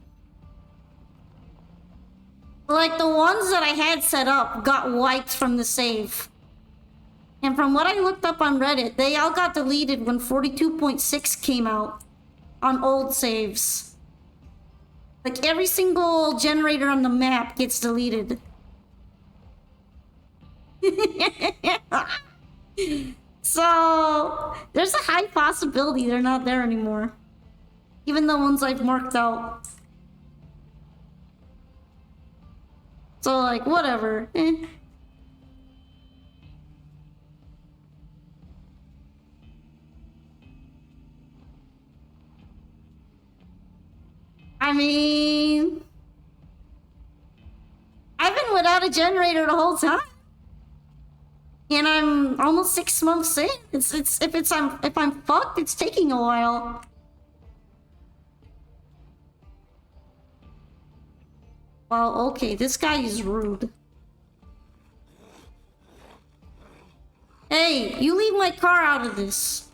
Like, the ones that I had set up got wiped from the save. And from what I looked up on Reddit, they all got deleted when 42.6 came out on old saves. Like, every single generator on the map gets deleted. So, there's a high possibility they're not there anymore. Even the ones I've marked out. So, like, whatever. I mean... I've been without a generator the whole time. And I'm almost 6 months in. If I'm fucked, it's taking a while. Well, okay, this guy is rude. Hey, you leave my car out of this.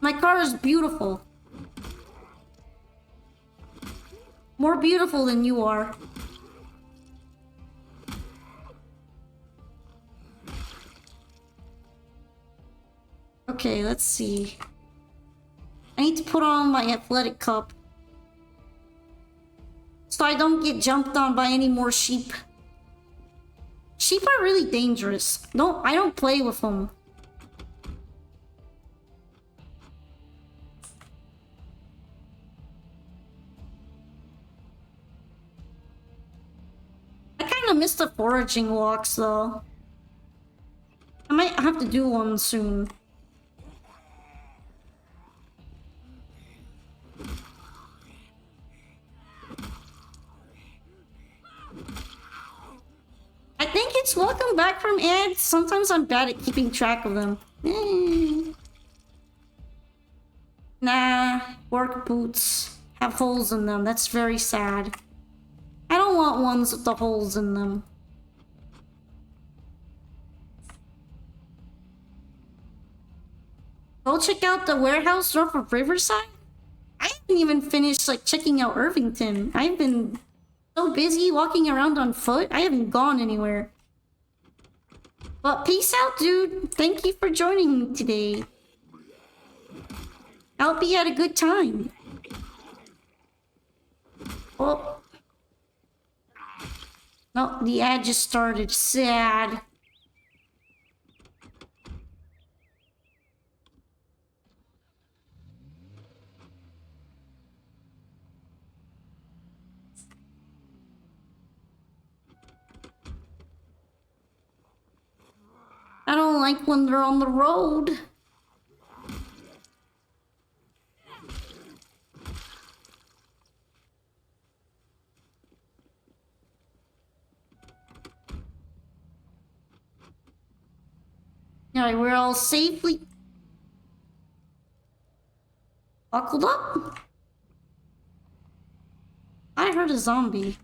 My car is beautiful. More beautiful than you are. Okay, let's see. I need to put on my athletic cup. So I don't get jumped on by any more sheep. Sheep are really dangerous. I don't play with them. I kind of miss the foraging walks though. I might have to do one soon. I think it's welcome back from ads. Sometimes I'm bad at keeping track of them. Nah, work boots have holes in them. That's very sad. I don't want ones with the holes in them. Go check out the warehouse north of Riverside? I haven't even finished like checking out Irvington. I've been so busy walking around on foot, I haven't gone anywhere. But peace out, dude. Thank you for joining me today. I hope you had a good time. Oh. No, the ad just started. Sad. I don't like when they're on the road. Alright, we're all safely buckled up. I heard a zombie.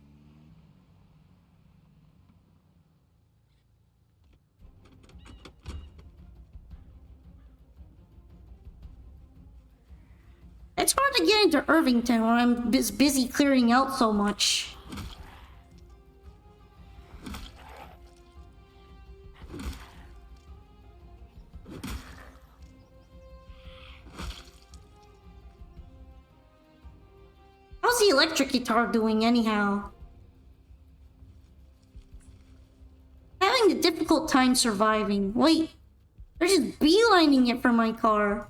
It's hard to get into Irvington when I'm busy clearing out so much. How's the electric guitar doing anyhow? Having a difficult time surviving. Wait, they're just beelining it for my car.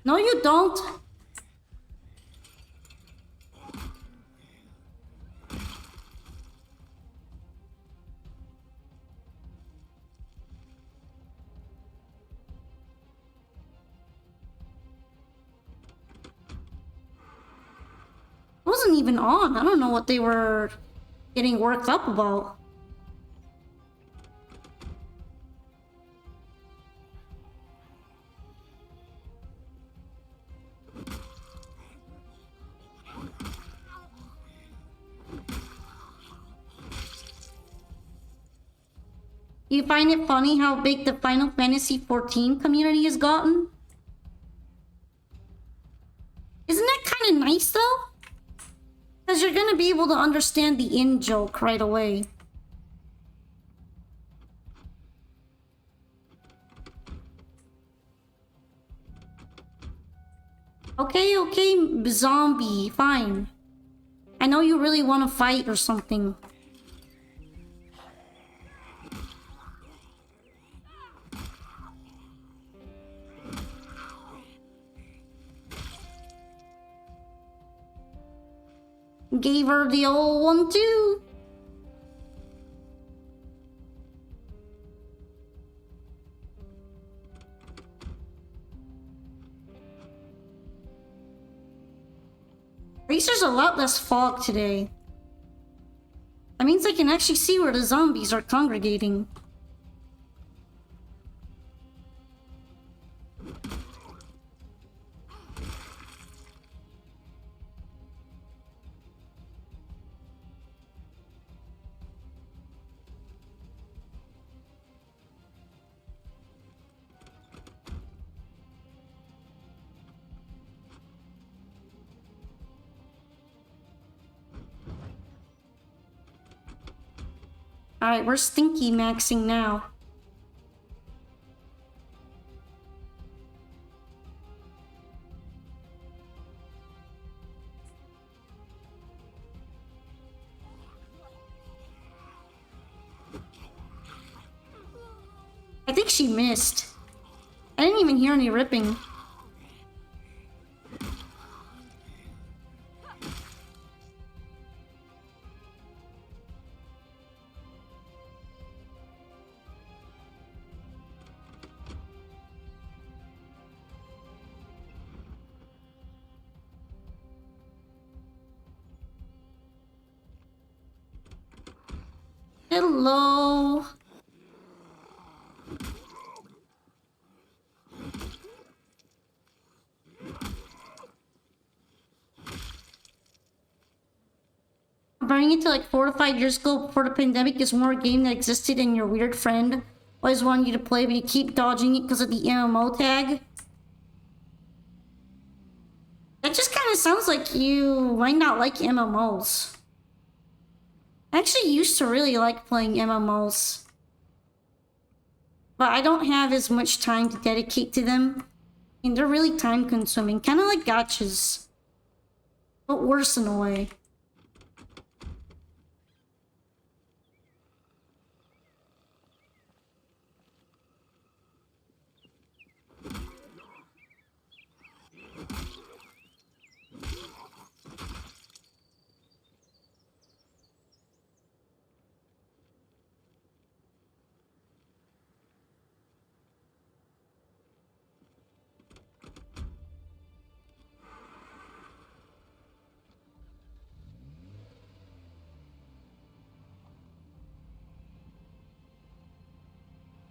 No, you don't. It wasn't even on. I don't know what they were getting worked up about. You find it funny how big the Final Fantasy XIV community has gotten? Isn't that kind of nice though? Because you're gonna be able to understand the in-joke right away. Okay, okay, zombie, fine. I know you really want to fight or something. Gave her the old one too. At least there's a lot less fog today. That means I can actually see where the zombies are congregating. Alright, we're stinky maxing now. I think she missed. I didn't even hear any ripping. Hello. Burning it to like 4 to 5 years ago before the pandemic is more a game that existed and your weird friend always wanted you to play, but you keep dodging it because of the MMO tag. That just kind of sounds like you might not like MMOs. I actually used to really like playing MMOs. But I don't have as much time to dedicate to them. And they're really time consuming. Kind of like gachas. But worse in a way.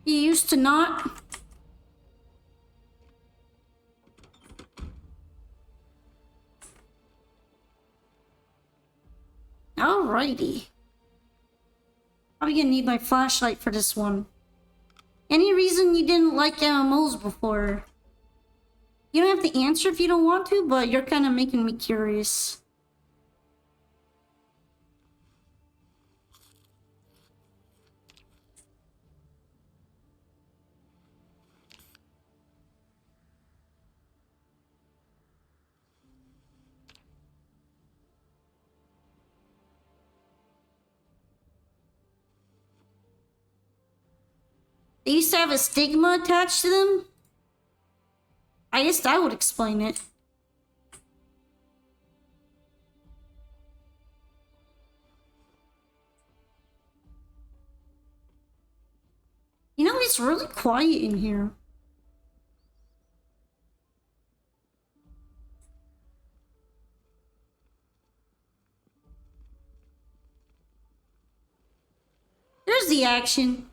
You used to not? Alrighty. Probably gonna need my flashlight for this one. Any reason you didn't like MMOs before? You don't have to answer if you don't want to, but you're kind of making me curious. They used to have a stigma attached to them? I guess that would explain it. You know, it's really quiet in here. There's the action.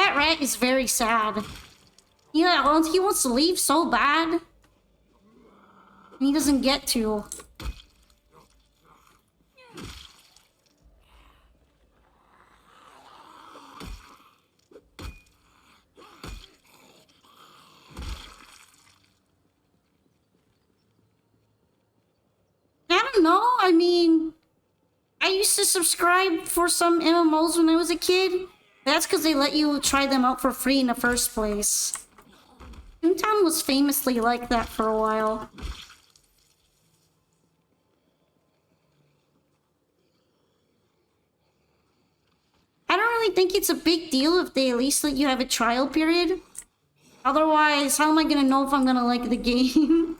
That rat is very sad. Yeah, well, he wants to leave so bad. And he doesn't get to. I don't know, I mean... I used to subscribe for some MMOs when I was a kid. That's because they let you try them out for free in the first place. Toontown was famously like that for a while. I don't really think it's a big deal if they at least let you have a trial period. Otherwise, how am I gonna know if I'm gonna like the game?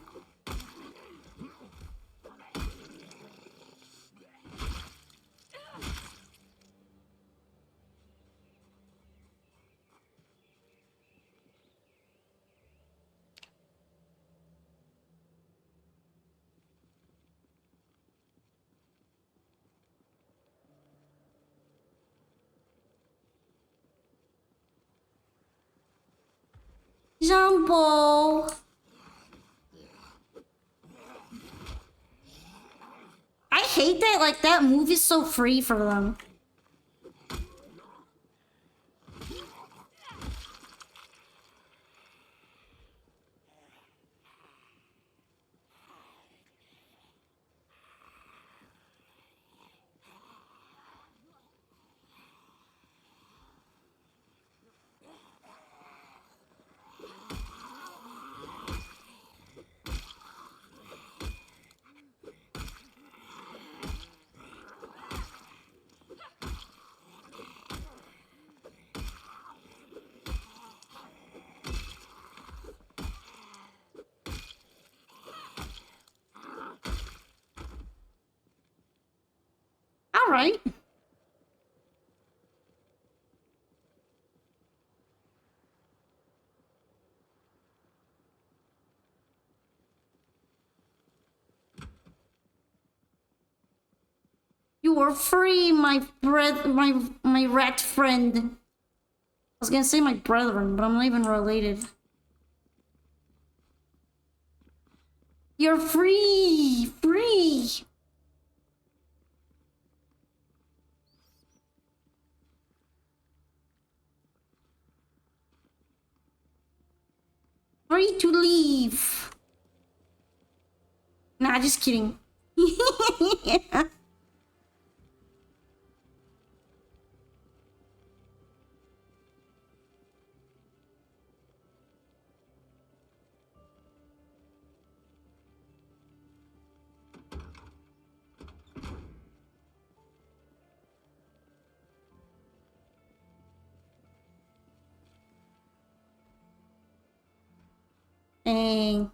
Jumbo! I hate that, like, that move is so free for them. Alright. You are free, my rat friend. I was gonna say my brethren, but I'm not even related. You're free! Free! Free to leave! Nah, just kidding. Yeah. Dang.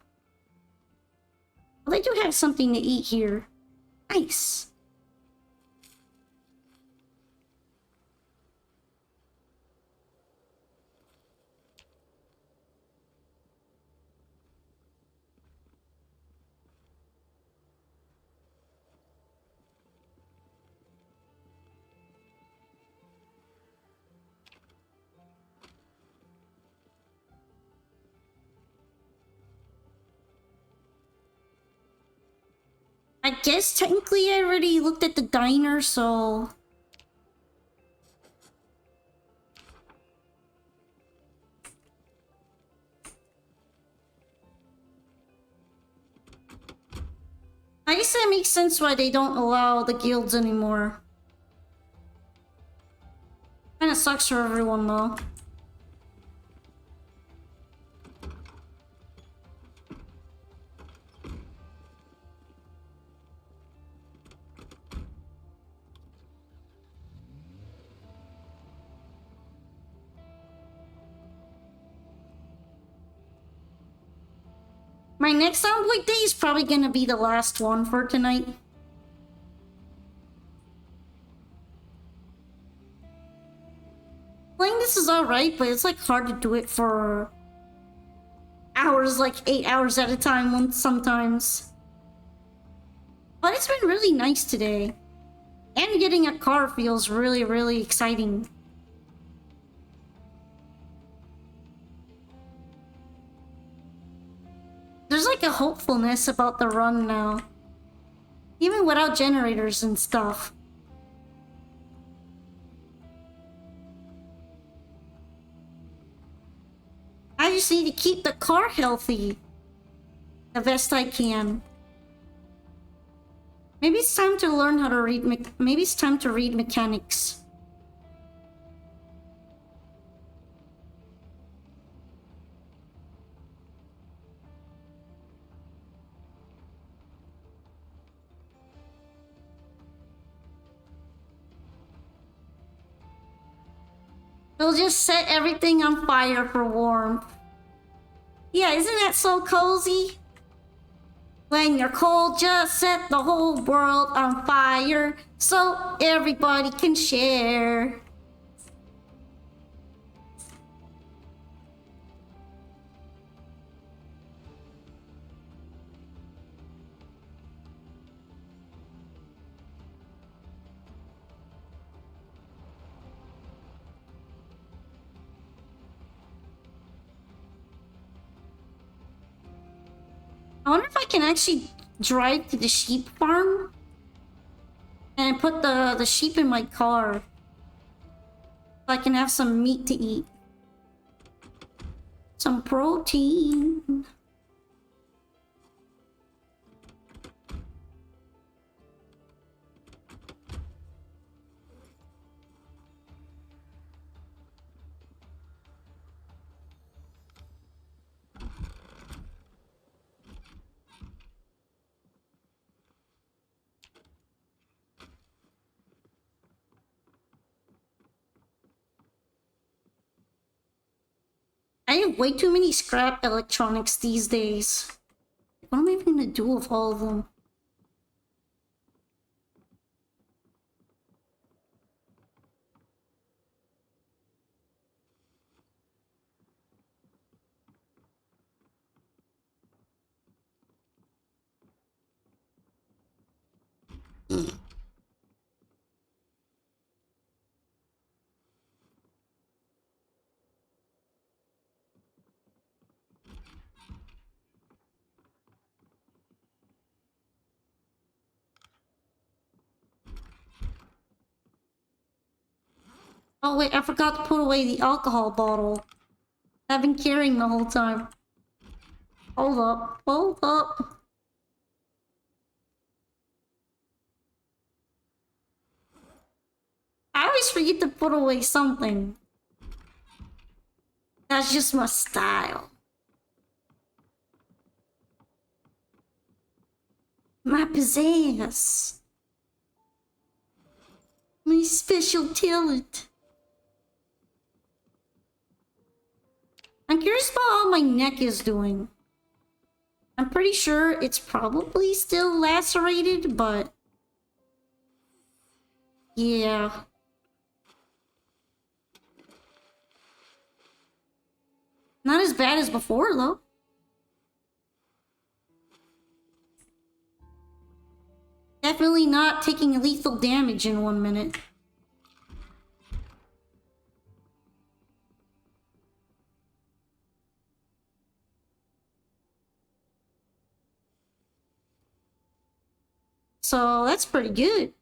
Well, they do have something to eat here. Nice. I guess technically I already looked at the diner, so... I guess that makes sense why they don't allow the guilds anymore. Kinda sucks for everyone though. My next Zomboid day is probably gonna be the last one for tonight. Playing this is alright, but it's like hard to do it for hours, like 8 hours at a time sometimes. But it's been really nice today. And getting a car feels really, really exciting. like a hopefulness about the run now. Even without generators and stuff. I just need to keep the car healthy the best I can. Maybe it's time to learn how to read maybe it's time to read mechanics. They'll just set everything on fire for warmth. Yeah, isn't that so cozy? When you're cold, just set the whole world on fire so everybody can share. I wonder if I can actually drive to the sheep farm and put the sheep in my car so I can have some meat to eat. Some protein. I have way too many scrap electronics these days. What am I even gonna do with all of them? Oh wait, I forgot to put away the alcohol bottle I've been carrying the whole time. Hold up, hold up. I always forget to put away something. That's just my style. My pizzazz. My special talent. I'm curious about how my neck is doing. I'm pretty sure it's probably still lacerated, but... yeah. Not as bad as before, though. Definitely not taking lethal damage in 1 minute. So that's pretty good.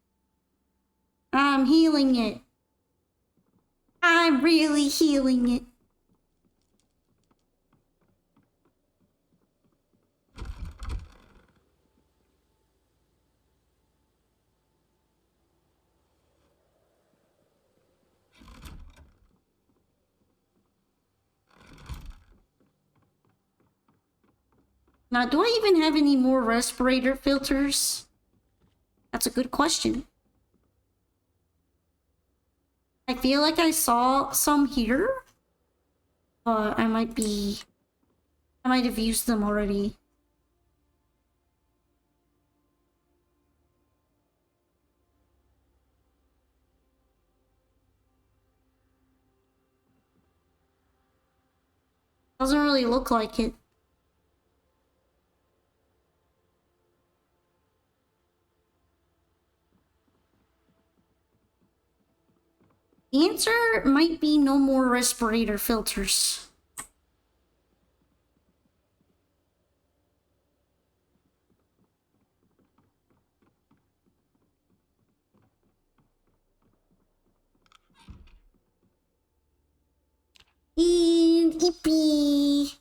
I'm healing it. I'm really healing it. Now, do I even have any more respirator filters? That's a good question. I feel like I saw some here, but I might have used them already. Doesn't really look like it. The answer might be no more respirator filters. And Ippy.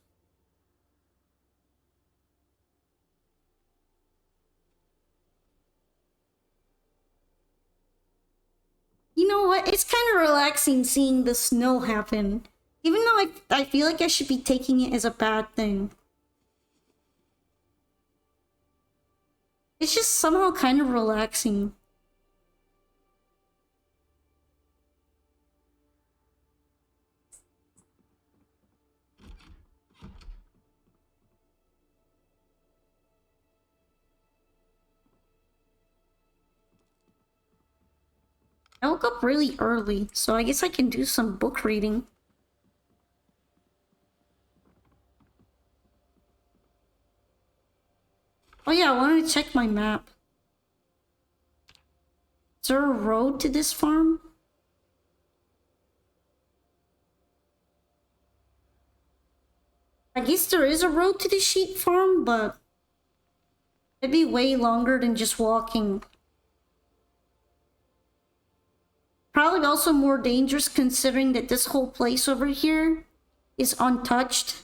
You know what? It's kind of relaxing seeing the snow happen. Even though I feel like I should be taking it as a bad thing. It's just somehow kind of relaxing. I woke up really early, so I guess I can do some book reading. Oh yeah, I wanted to check my map. Is there a road to this farm? I guess there is a road to the sheep farm, but it'd be way longer than just walking. Probably also more dangerous considering that this whole place over here is untouched.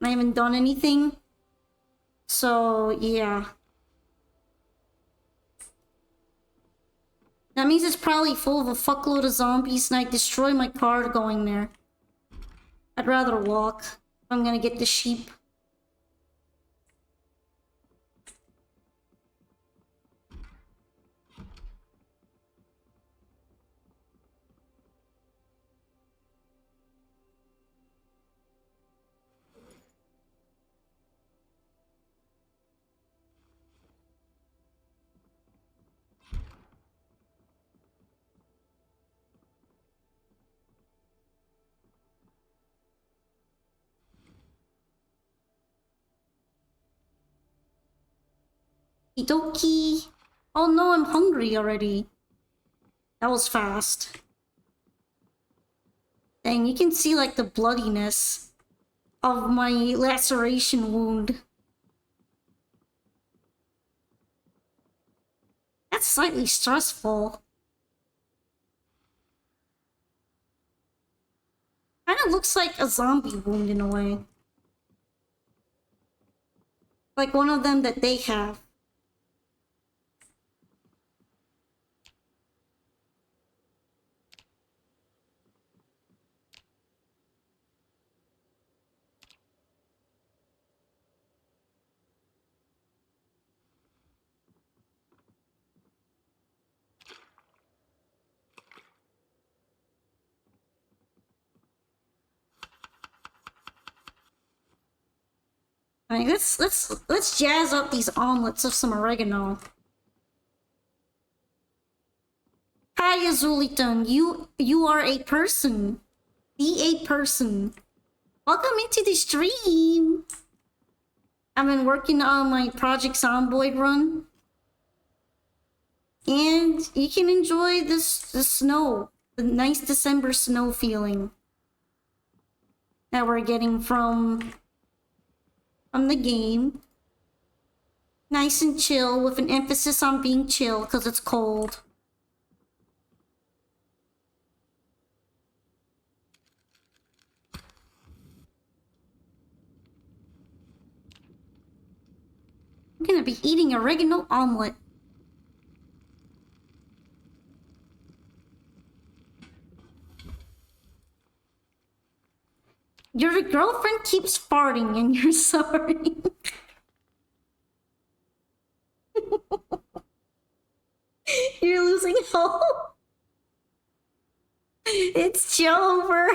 I haven't done anything. So, yeah. That means it's probably full of a fuckload of zombies and I destroy my car going there. I'd rather walk if I'm gonna get the sheep. Okie. Oh no, I'm hungry already. That was fast. Dang, you can see like the bloodiness of my laceration wound. That's slightly stressful. Kinda looks like a zombie wound in a way. Like one of them that they have. Alright, let's jazz up these omelets with some oregano. Hi, Azuliton. You are a person. Be a person. Welcome into the stream. I've been working on my Project Zomboid run. And you can enjoy the snow. The nice December snow feeling that we're getting from the game. Nice and chill with an emphasis on being chill because it's cold. I'm gonna be eating oregano omelet. Your girlfriend keeps farting and you're sorry. You're losing hope. It's Jover.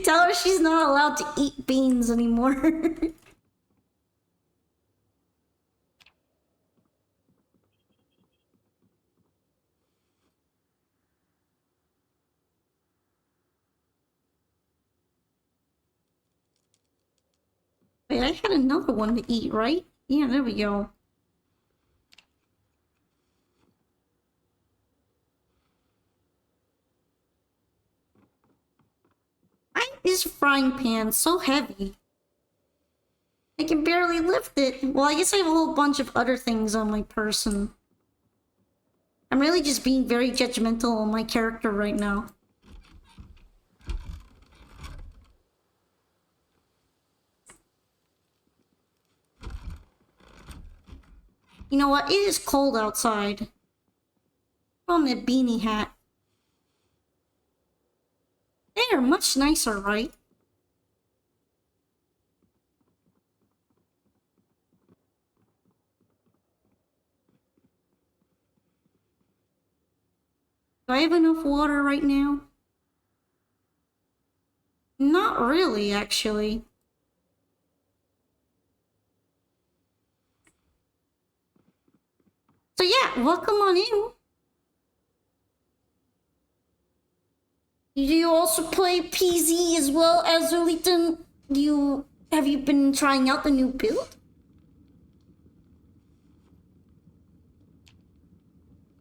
Tell her she's not allowed to eat beans anymore. Wait, I had another one to eat, right? Yeah, there we go. Why is frying pan so heavy? I can barely lift it. Well, I guess I have a whole bunch of other things on my person. I'm really just being very judgmental on my character right now. You know what? It is cold outside. Put on a beanie hat. They are much nicer, right? Do I have enough water right now? Not really, actually. So yeah, welcome on in. Do you also play PZ as well as Zulitan? Have you been trying out the new build?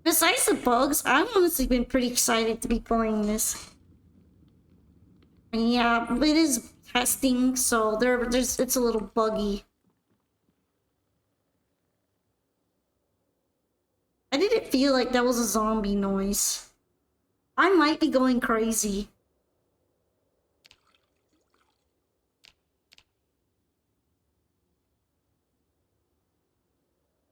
Besides the bugs, I've honestly been pretty excited to be playing this. Yeah, it is testing, so it's a little buggy. I didn't feel like that was a zombie noise. I might be going crazy.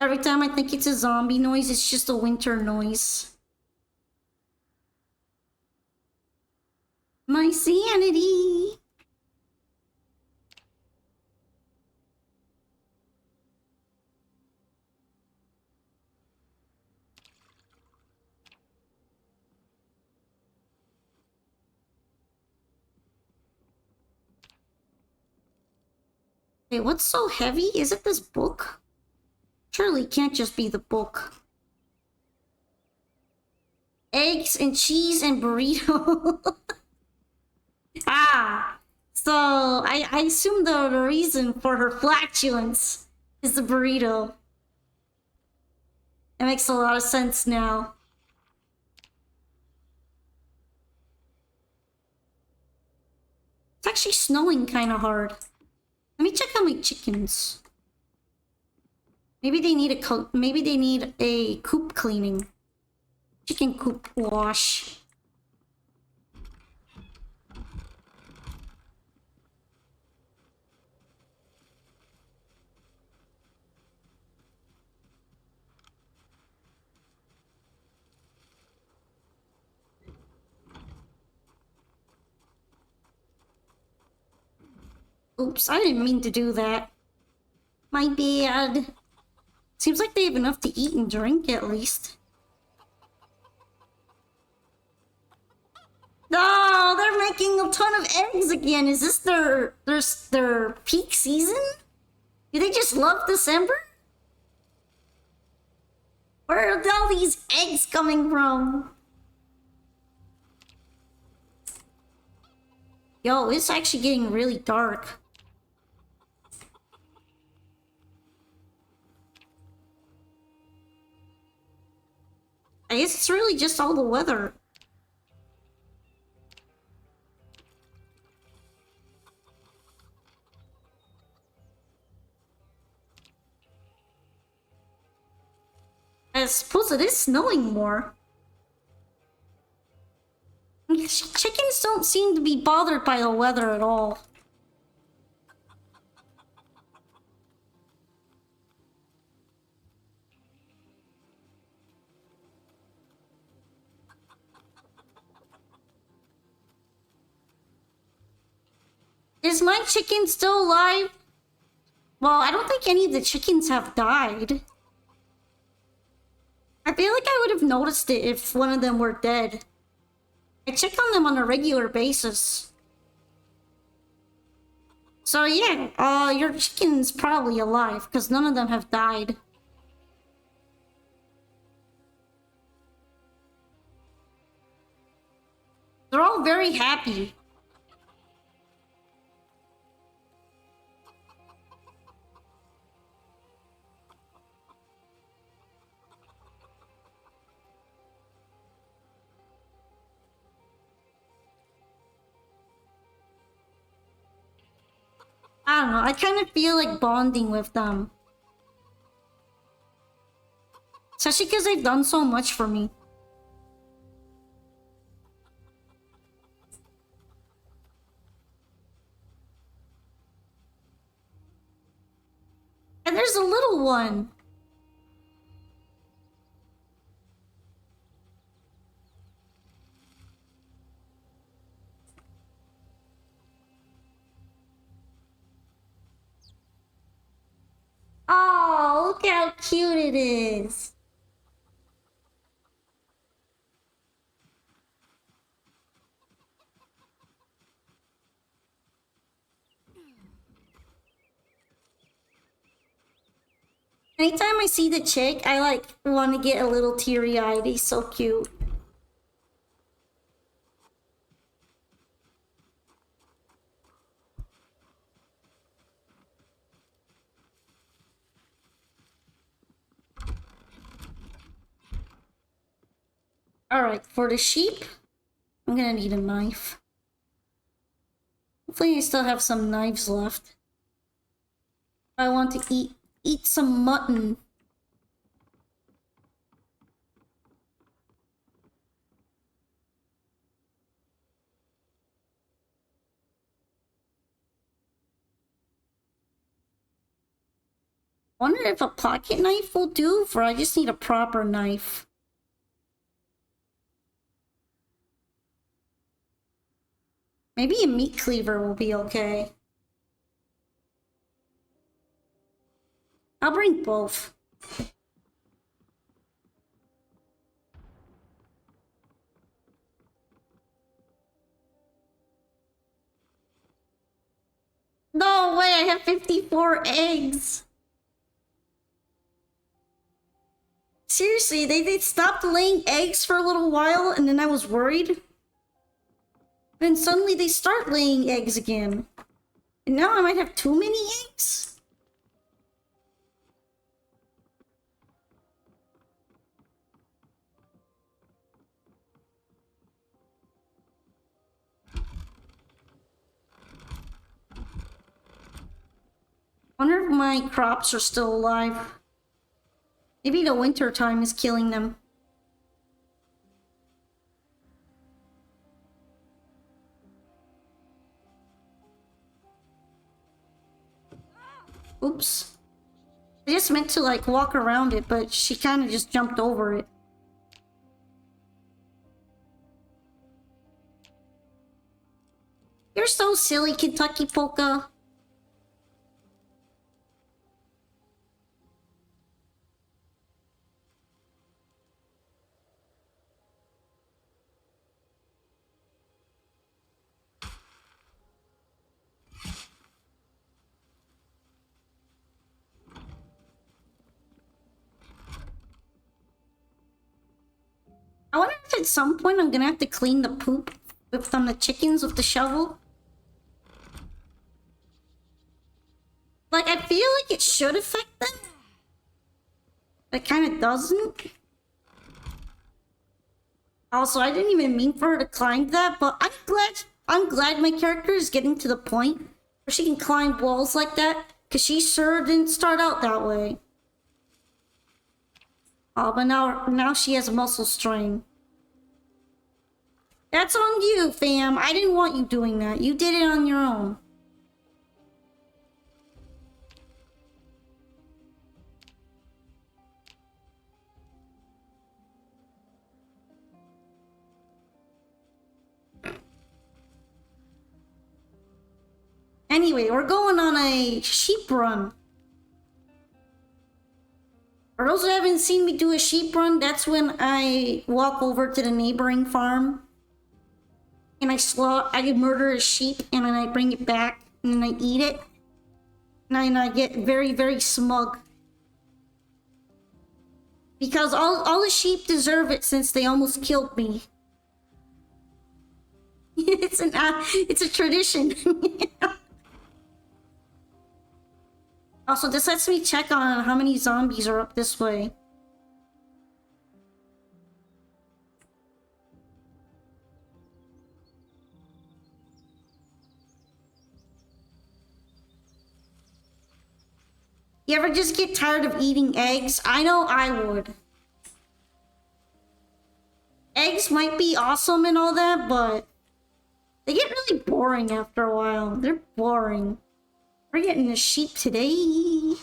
Every time I think it's a zombie noise, it's just a winter noise. My sanity! Wait, what's so heavy? Is it this book? Surely it can't just be the book. Eggs and cheese and burrito. Ah! So, I assume the reason for her flatulence is the burrito. It makes a lot of sense now. It's actually snowing kind of hard. Let me check on my chickens. Maybe they need a coop cleaning. Chicken coop wash. Oops, I didn't mean to do that. My bad. Seems like they have enough to eat and drink, at least. Oh, they're making a ton of eggs again. Is this their peak season? Do they just love December? Where are all these eggs coming from? Yo, it's actually getting really dark. I guess it's really just all the weather. I suppose it is snowing more. Chickens don't seem to be bothered by the weather at all. Is my chicken still alive? Well, I don't think any of the chickens have died. I feel like I would have noticed it if one of them were dead. I check on them on a regular basis. So yeah, your chicken's probably alive, because none of them have died. They're all very happy. I don't know, I kind of feel like bonding with them. Especially because they've done so much for me. And there's a little one. Look how cute it is. Anytime I see the chick, I like want to get a little teary-eyed. He's so cute. Alright, for the sheep, I'm gonna need a knife. Hopefully I still have some knives left. I want to eat some mutton. Wonder if a pocket knife will do, or I just need a proper knife. Maybe a meat cleaver will be okay. I'll bring both. No way, I have 54 eggs. Seriously, they stopped laying eggs for a little while and then I was worried. Then suddenly they start laying eggs again. And now I might have too many eggs? Wonder if my crops are still alive. Maybe the winter time is killing them. Oops. I just meant to like walk around it, but she kind of just jumped over it. You're so silly, Kentucky Polka. I wonder if at some point I'm gonna have to clean the poop from the chickens with the shovel. Like, I feel like it should affect them. But it kind of doesn't. Also, I didn't even mean for her to climb that, but I'm glad my character is getting to the point where she can climb walls like that, because she sure didn't start out that way. Oh, but now she has muscle strain. That's on you, fam. I didn't want you doing that. You did it on your own. Anyway, we're going on a sheep run. For those who haven't seen me do a sheep run, that's when I walk over to the neighboring farm and I murder a sheep and then I bring it back and then I eat it. And then I get very, very smug. Because all the sheep deserve it since they almost killed me. It's a tradition. Also, this lets me check on how many zombies are up this way. You ever just get tired of eating eggs? I know I would. Eggs might be awesome and all that, but they get really boring after a while. They're boring. We're getting a sheep today.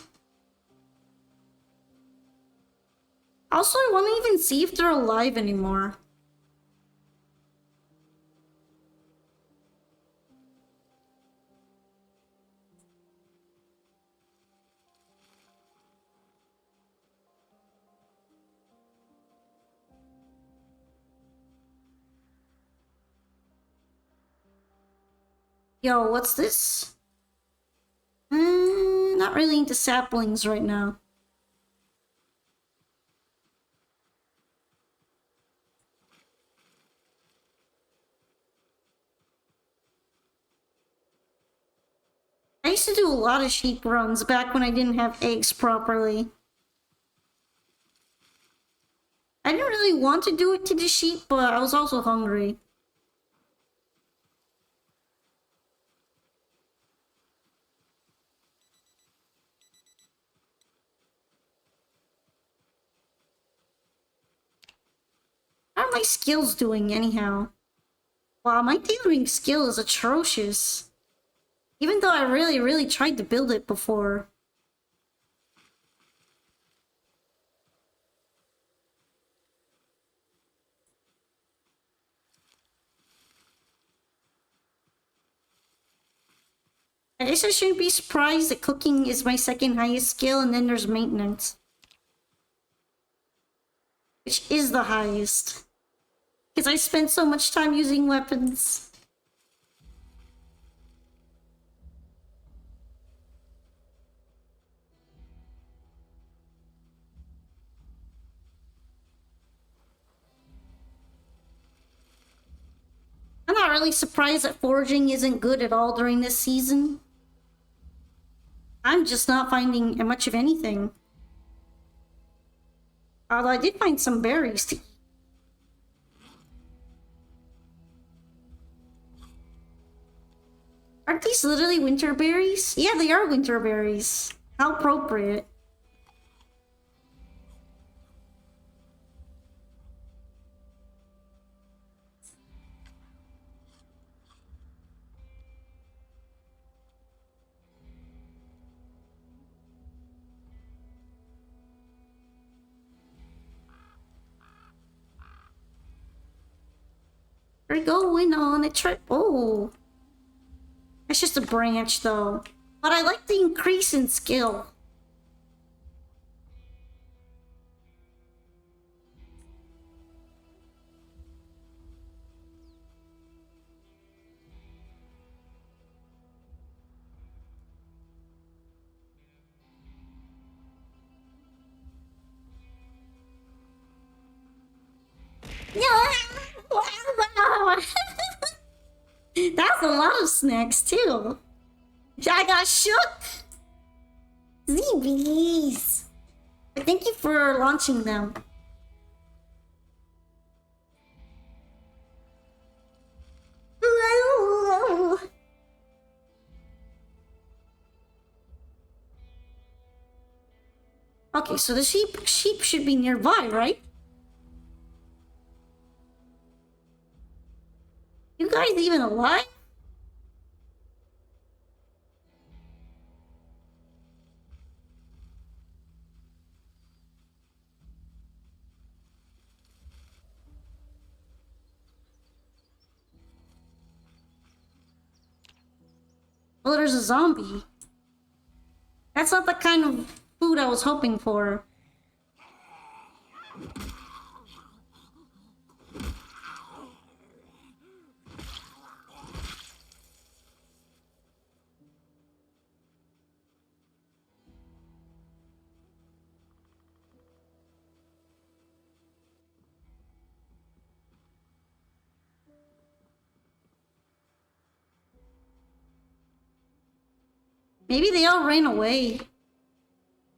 Also, I want to even see if they're alive anymore. Yo, what's this? Not really into saplings right now. I used to do a lot of sheep runs back when I didn't have eggs properly. I didn't really want to do it to the sheep, but I was also hungry. How are my skills doing anyhow? Wow, my tailoring skill is atrocious. Even though I really tried to build it before. I guess I shouldn't be surprised that cooking is my second highest skill, and then there's maintenance, which is the highest. Because I spent so much time using weapons. I'm not really surprised that foraging isn't good at all during this season. I'm just not finding much of anything. Although I did find some berries to eat. Aren't these literally winter berries? Yeah, they are winter berries. How appropriate. We're going on a trip. Oh. That's just a branch, though. But I like the increase in skill. That's a lot of snacks, too. I got shook. ZBs. Thank you for launching them. Okay, so the sheep should be nearby, right? You guys even alive? Well, there's a zombie. That's not the kind of food I was hoping for. Maybe they all ran away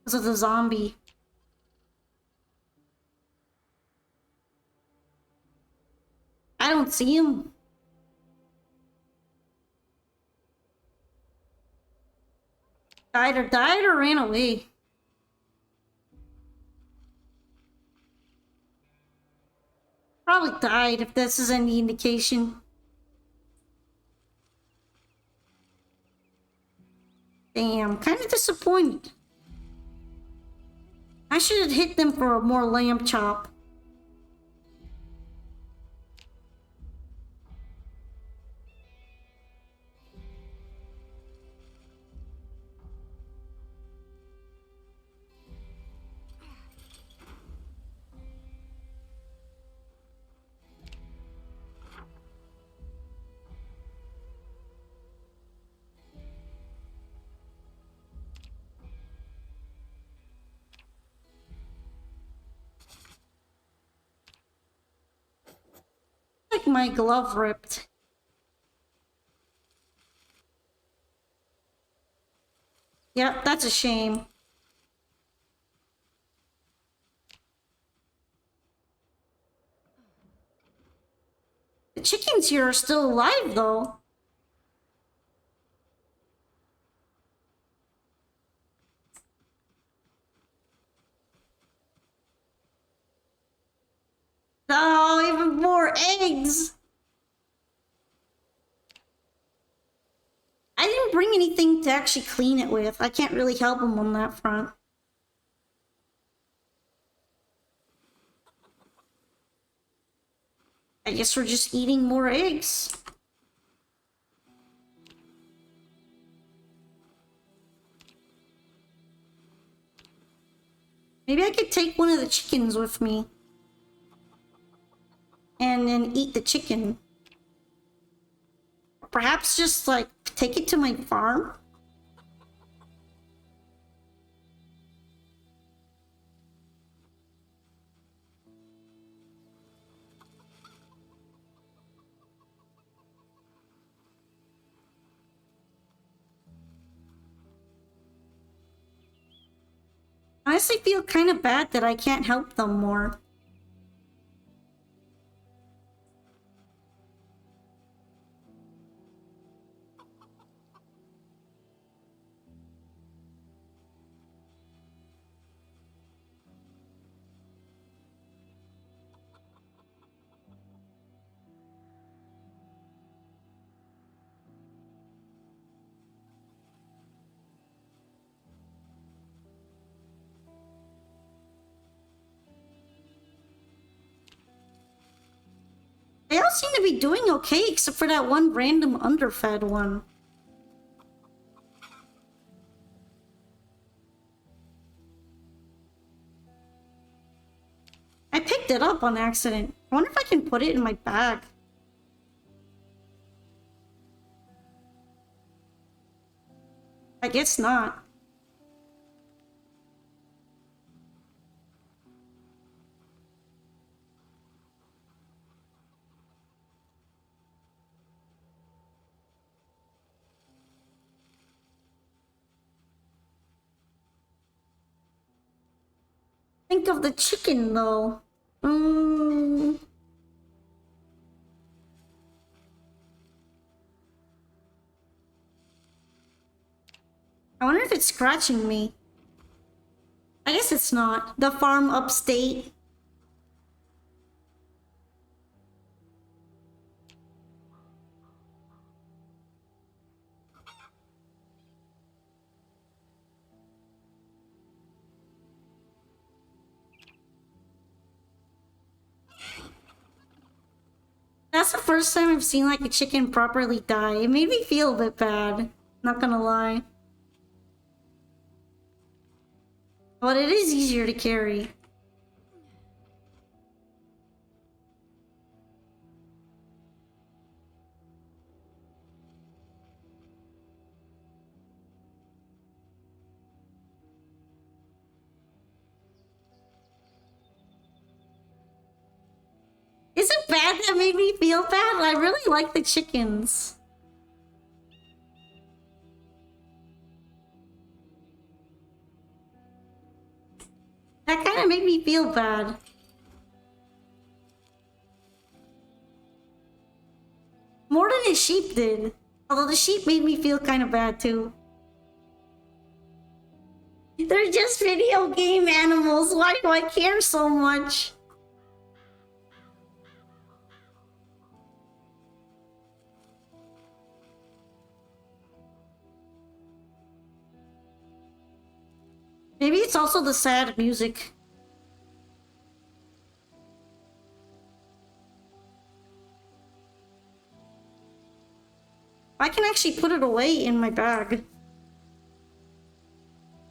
because of the zombie. I don't see him. Died or ran away. Probably died if this is any indication. Damn, kind of disappointed. I should have hit them for a more lamb chop. think my glove ripped. Yep, that's a shame. The chickens here are still alive, though. Oh, even more eggs! I didn't bring anything to actually clean it with. I can't really help them on that front. I guess we're just eating more eggs. Maybe I could take one of the chickens with me. And then eat the chicken. Perhaps just, like, take it to my farm? I honestly feel kind of bad that I can't help them more. They all seem to be doing okay, except for that one random underfed one. I picked it up on accident. I wonder if I can put it in my bag. I guess not. Think of the chicken, though. I wonder if it's scratching me. I guess it's not. The farm upstate. That's the first time I've seen like a chicken properly die. It made me feel a bit bad. Not gonna lie. But it is easier to carry. Is it bad that made me feel bad? I really like the chickens. That kind of made me feel bad. More than the sheep did. Although the sheep made me feel kind of bad too. They're just video game animals. Why do I care so much? Maybe it's also the sad music. I can actually put it away in my bag.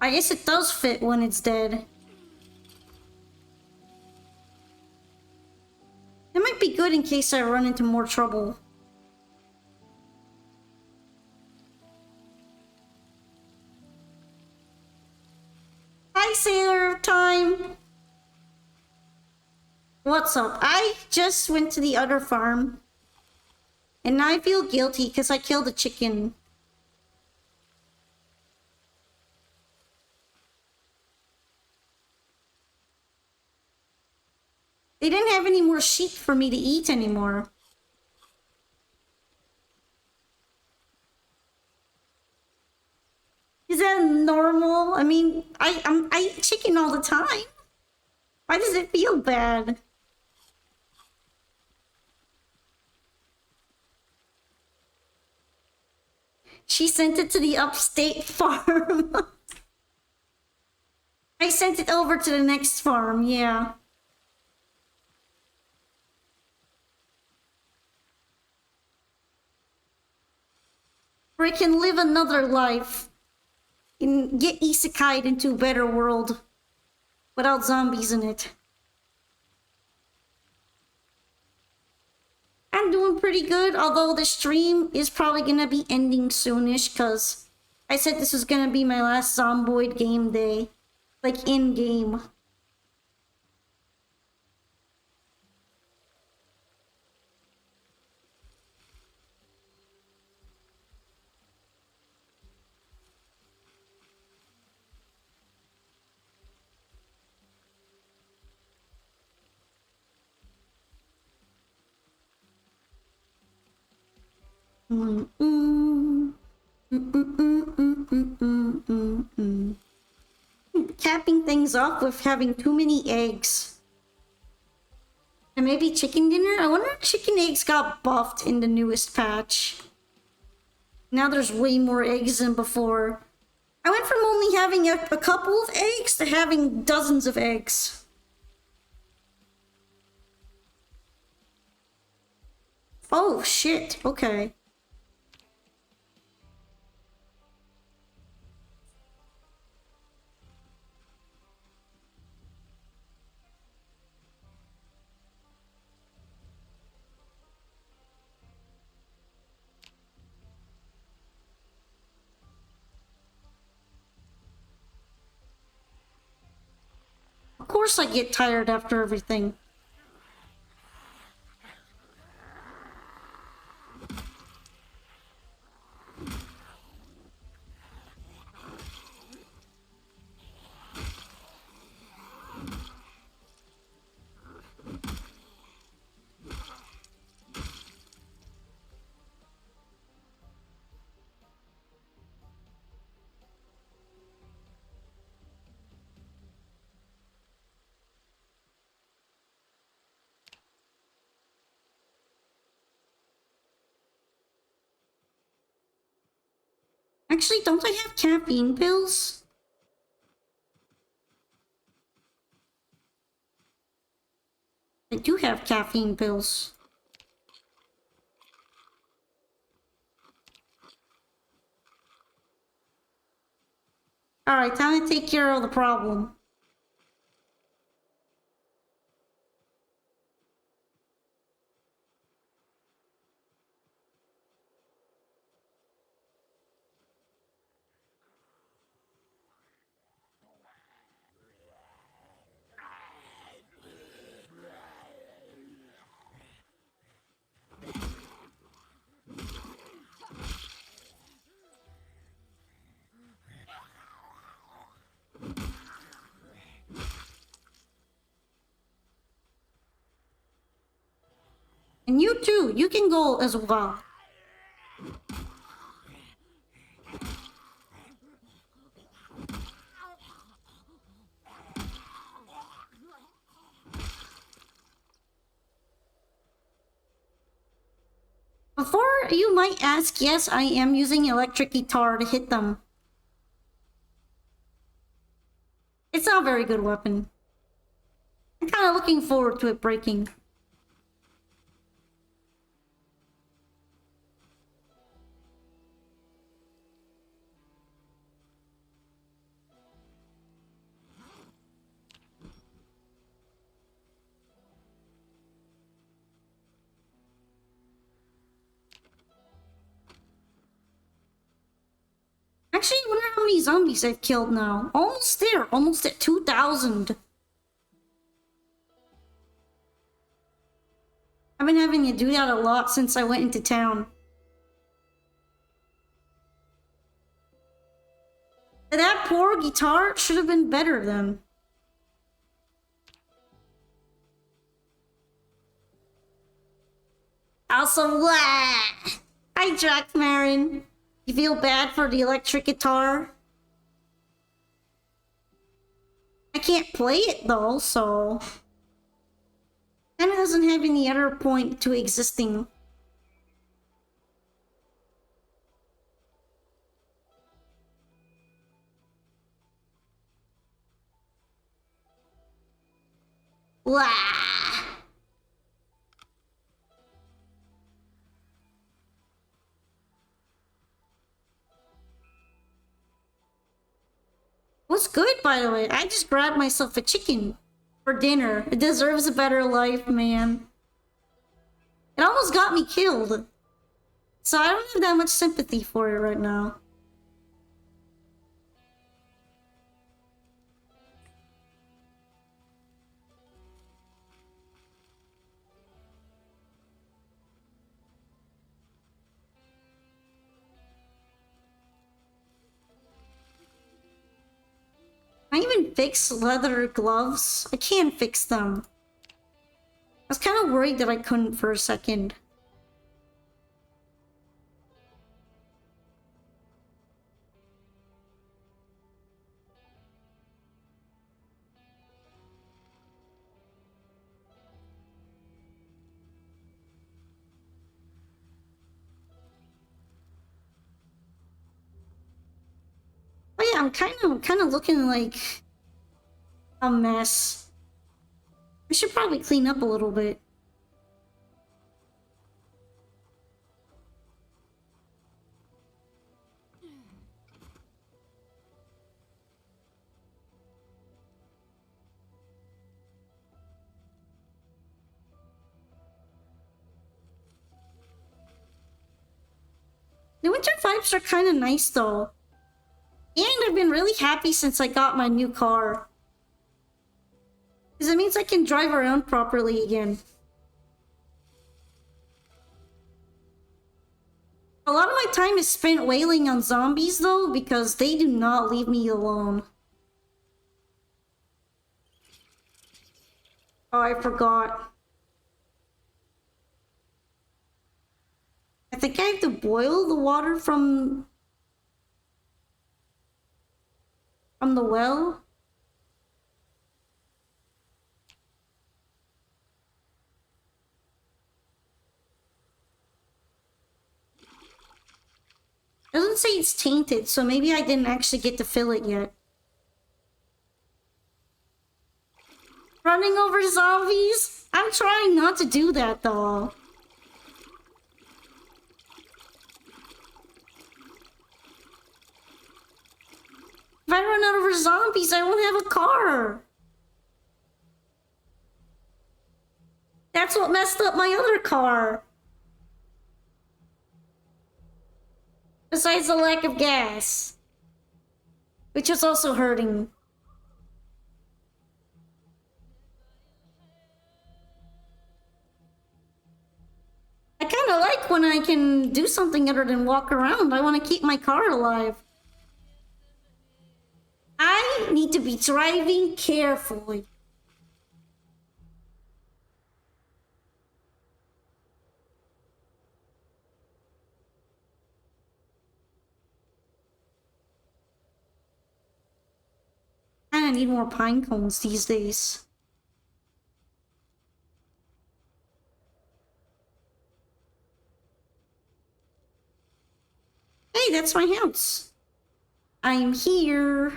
I guess it does fit when it's dead. It might be good in case I run into more trouble. Hi, Sailor Time! What's up? I just went to the other farm And now I feel guilty because I killed a chicken. They didn't have any more sheep for me to eat anymore. Is that normal? I mean, I eat chicken all the time. Why does it feel bad? She sent it to the upstate farm. I sent it over to the next farm, yeah. Where I can live another life. And get isekai'd into a better world. Without zombies in it. I'm doing pretty good, although the stream is probably gonna be ending soonish, because I said this was gonna be my last Zomboid game day. Like, in-game. Capping things off with having too many eggs. And maybe chicken dinner? I wonder if chicken eggs got buffed in the newest patch. Now there's way more eggs than before. I went from only having a couple of eggs to having dozens of eggs. Oh shit, okay. Of course I get tired after everything. Actually, don't I have caffeine pills? I do have caffeine pills. Alright, time to take care of the problem. And you too, you can go as well. Before you might ask, yes, I am using electric guitar to hit them. It's not a very good weapon. I'm kind of looking forward to it breaking. Actually, I wonder how many zombies I've killed now. Almost there, almost at 2,000. I've been having to do that a lot since I went into town. That poor guitar should have been better then. Also, hi Jack Marin. You feel bad for the electric guitar? I can't play it though, so... And it doesn't have any other point to existing. Wah! What's good, by the way? I just grabbed myself a chicken for dinner. It deserves a better life, man. It almost got me killed. So I don't have that much sympathy for it right now. Can I even fix leather gloves? I can't fix them. I was kind of worried that I couldn't for a second. Oh yeah, I'm kind of looking like a mess. I should probably clean up a little bit. The winter vibes are kind of nice though. And I've been really happy since I got my new car. Because it means I can drive around properly again. A lot of my time is spent wailing on zombies though, because they do not leave me alone. Oh, I forgot. I think I have to boil the water from the well. It doesn't say it's tainted, so maybe I didn't actually get to fill it yet. Running over zombies? I'm trying not to do that though. If I run out of zombies, I won't have a car. That's what messed up my other car. Besides the lack of gas. Which is also hurting. I kinda like when I can do something other than walk around. I want to keep my car alive. I need to be driving carefully. I need more pine cones these days. Hey, that's my house. I'm here.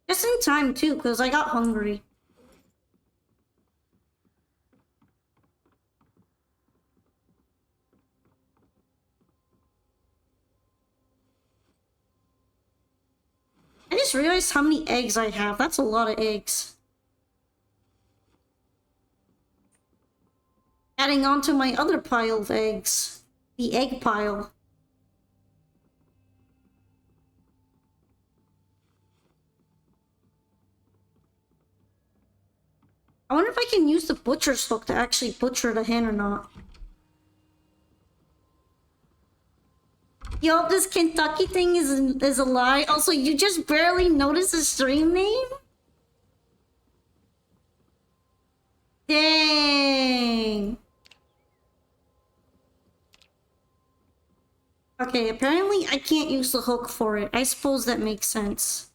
Just in time too, because I got hungry. I just realized how many eggs I have. That's a lot of eggs. Adding on to my other pile of eggs. The egg pile. I wonder if I can use the butcher's hook to actually butcher the hen or not. Yo, this Kentucky thing is a lie. Also, you just barely noticed the stream name? Dang. Okay, apparently I can't use the hook for it. I suppose that makes sense.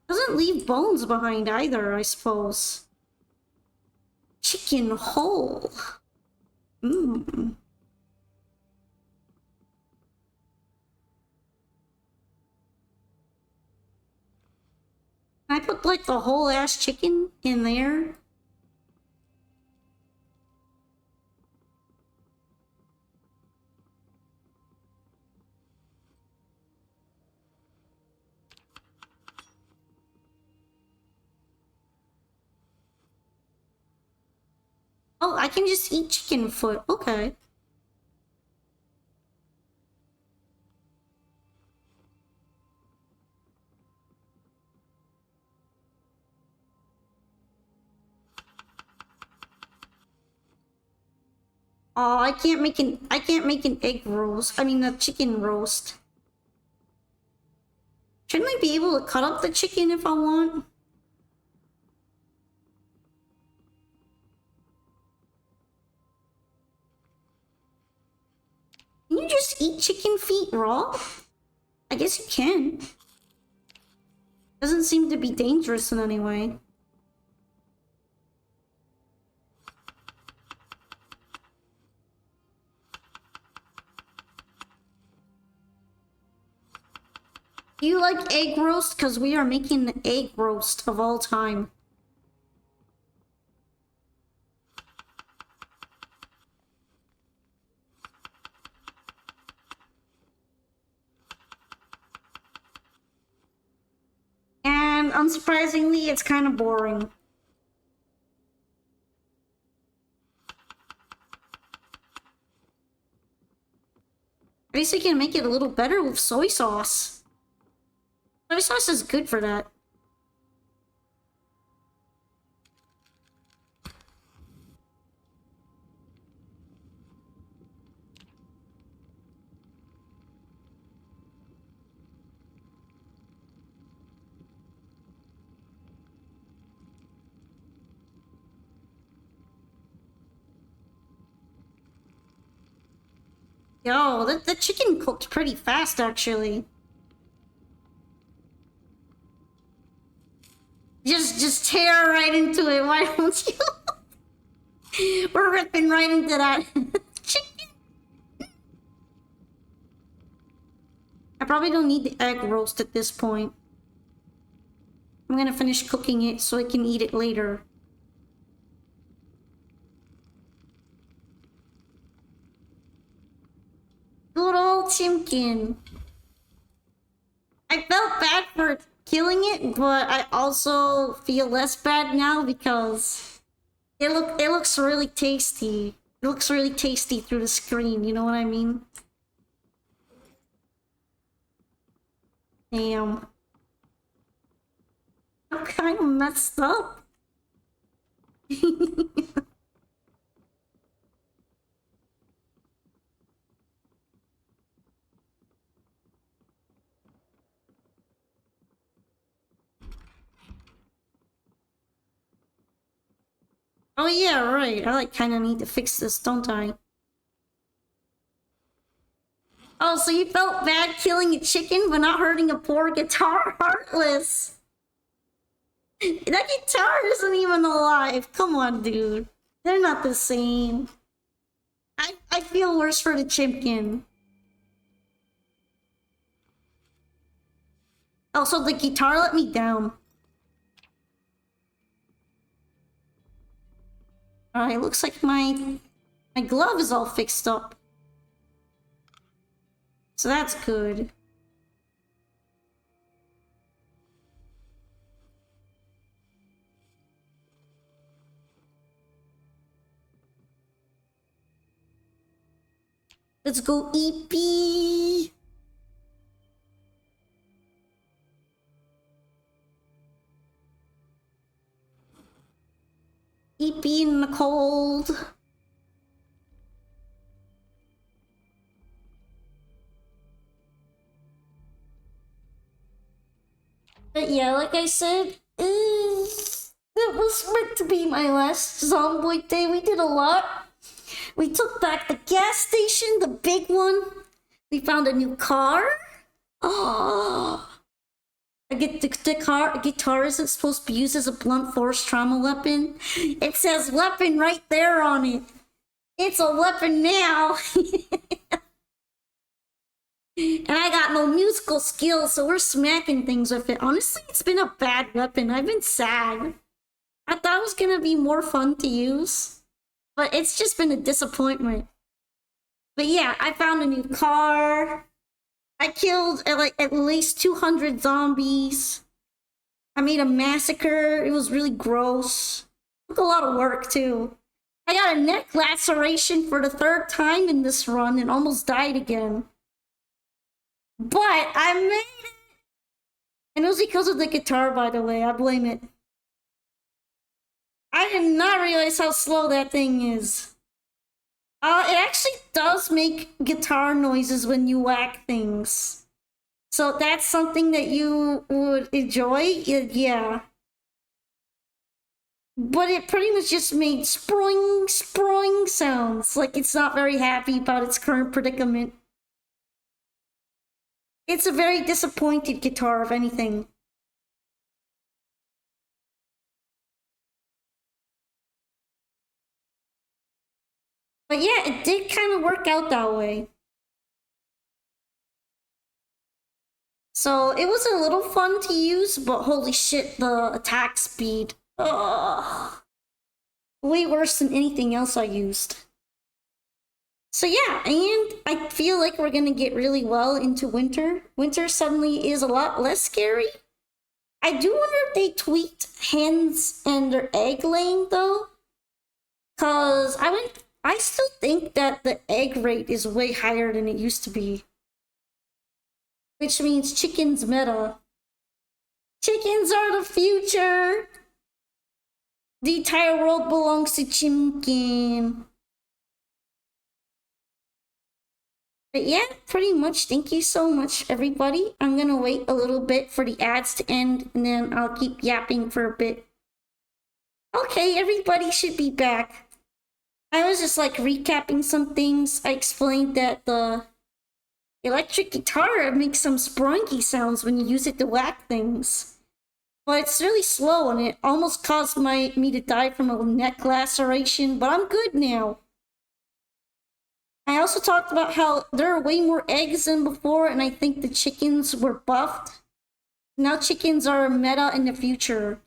Doesn't leave bones behind either, I suppose. Chicken whole. Mmm. Can I put like the whole ass chicken in there? Oh, I can just eat chicken foot. Okay. Oh, I can't make an egg roast. I mean a chicken roast. Shouldn't I be able to cut up the chicken if I want? Can you just eat chicken feet raw? I guess you can. Doesn't seem to be dangerous in any way. Do you like egg roast? Because we are making the egg roast of all time. And unsurprisingly, it's kind of boring. At least I can make it a little better with soy sauce. Soy sauce is good for that. Yo, the chicken cooked pretty fast, actually. Just tear right into it, why don't you? We're ripping right into that chicken. I probably don't need the egg roast at this point. I'm gonna finish cooking it so I can eat it later. Good old Timkin. I felt bad for killing it, but I also feel less bad now because it looks really tasty. It looks really tasty through the screen, you know what I mean? Damn. I'm kind of messed up. Oh yeah, right. I like kind of need to fix this, don't I? Oh, so you felt bad killing a chicken but not hurting a poor guitar? Heartless. That guitar isn't even alive. Come on, dude. They're not the same. I feel worse for the chicken. Also, the guitar let me down. Alright, looks like my glove is all fixed up. So that's good. Let's go EP. EP in the cold. But yeah, like I said, that was meant to be my last Zomboid day. We did a lot. We took back the gas station, the big one. We found a new car. Oh, I get the guitar isn't supposed to be used as a blunt force trauma weapon. It says weapon right there on it. It's a weapon now. And I got no musical skills, so we're smacking things with it. Honestly, it's been a bad weapon. I've been sad. I thought it was gonna be more fun to use, but it's just been a disappointment. But yeah, I found a new car. I killed at least 200 zombies. I made a massacre. It was really gross. Took a lot of work too. I got a neck laceration for the 3rd time in this run and almost died again. But I made it! And it was because of the guitar, by the way. I blame it. I did not realize how slow that thing is. It actually does make guitar noises when you whack things. So that's something that you would enjoy? Yeah. But it pretty much just made sproing sounds. Like it's not very happy about its current predicament. It's a very disappointed guitar, if anything. But yeah, it did kind of work out that way. So it was a little fun to use, but holy shit, the attack speed. Ugh. Way worse than anything else I used. So yeah, and I feel like we're gonna get really well into winter. Winter suddenly is a lot less scary. I do wonder if they tweaked hens and their egg laying though. Cause I still think that the egg rate is way higher than it used to be. Which means chickens meta. Chickens are the future! The entire world belongs to Chimkin. But yeah, pretty much. Thank you so much, everybody. I'm gonna wait a little bit for the ads to end, and then I'll keep yapping for a bit. Okay, everybody should be back. I was just like recapping some things. I explained that the electric guitar makes some spronky sounds when you use it to whack things. But it's really slow and it almost caused me to die from a neck laceration, but I'm good now. I also talked about how there are way more eggs than before, and I think the chickens were buffed. Now chickens are meta in the future.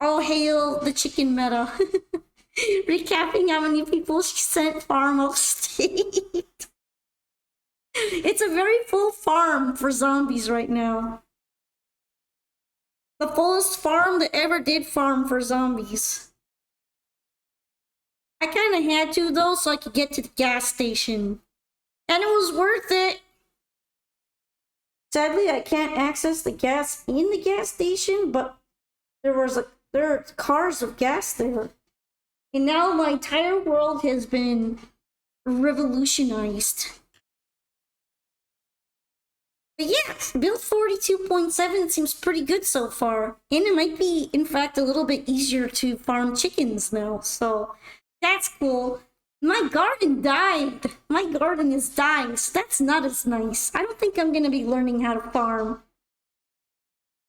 All hail the chicken meta. Recapping how many people she sent farm off state. It's a very full farm for zombies right now. The fullest farm that ever did farm for zombies. I kind of had to though, so I could get to the gas station. And it was worth it. Sadly, I can't access the gas in the gas station, but there are cars of gas there. And now my entire world has been revolutionized. But yeah, build 42.7 seems pretty good so far. And it might be, in fact, a little bit easier to farm chickens now. So that's cool. My garden died. My garden is dying, so that's not as nice. I don't think I'm going to be learning how to farm.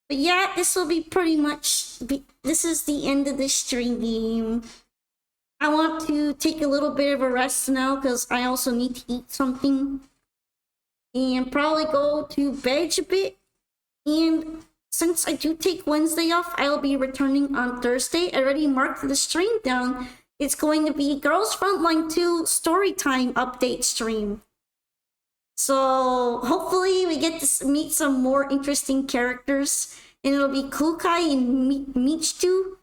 But yeah, this will be pretty much... This is the end of the stream. I want to take a little bit of a rest now because I also need to eat something. And probably go to bed a bit. And since I do take Wednesday off, I will be returning on Thursday. I already marked the stream down. It's going to be Girls Frontline 2 Storytime Update stream. So hopefully we get to meet some more interesting characters. And it'll be Kukai and Michitu.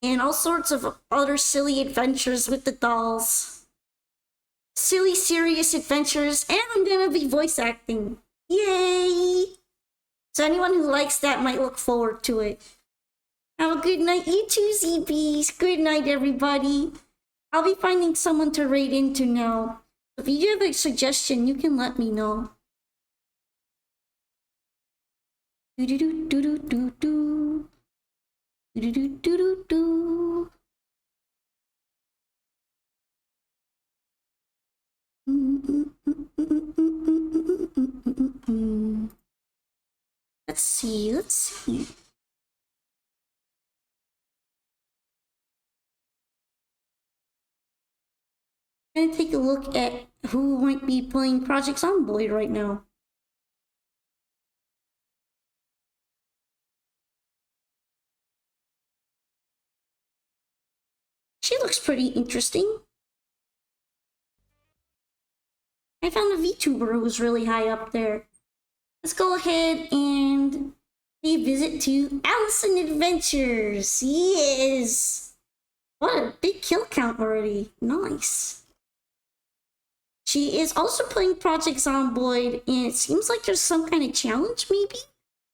And all sorts of other silly adventures with the dolls. silly, serious adventures, and I'm gonna be voice acting. Yay! So anyone who likes that might look forward to it. Have a good night, you too, ZBs. Good night, everybody. I'll be finding someone to raid into now. If you have a suggestion, you can let me know. Do do do do do do do do do do do. Let's see. I'm gonna take a look at who might be playing Project Zomboid right now. She looks pretty interesting. I found a VTuber who was really high up there. Let's go ahead and pay a visit to Allison Adventures. Yes! What a big kill count already. Nice. She is also playing Project Zomboid, and it seems like there's some kind of challenge, maybe?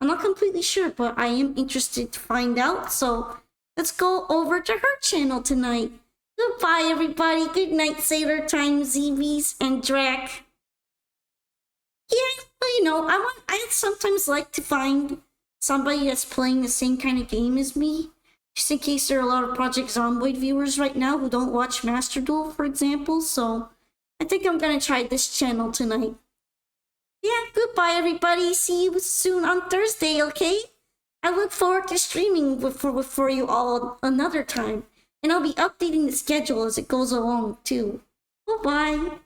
I'm not completely sure, but I am interested to find out, so let's go over to her channel tonight. Goodbye, everybody. Good night, Sailor Time, ZBs, and Drac. Yeah, but you know, I sometimes like to find somebody that's playing the same kind of game as me. Just in case there are a lot of Project Zomboid viewers right now who don't watch Master Duel, for example, so I think I'm gonna try this channel tonight. Yeah, goodbye everybody. See you soon on Thursday, okay? I look forward to streaming for you all another time. And I'll be updating the schedule as it goes along, too. Bye-bye.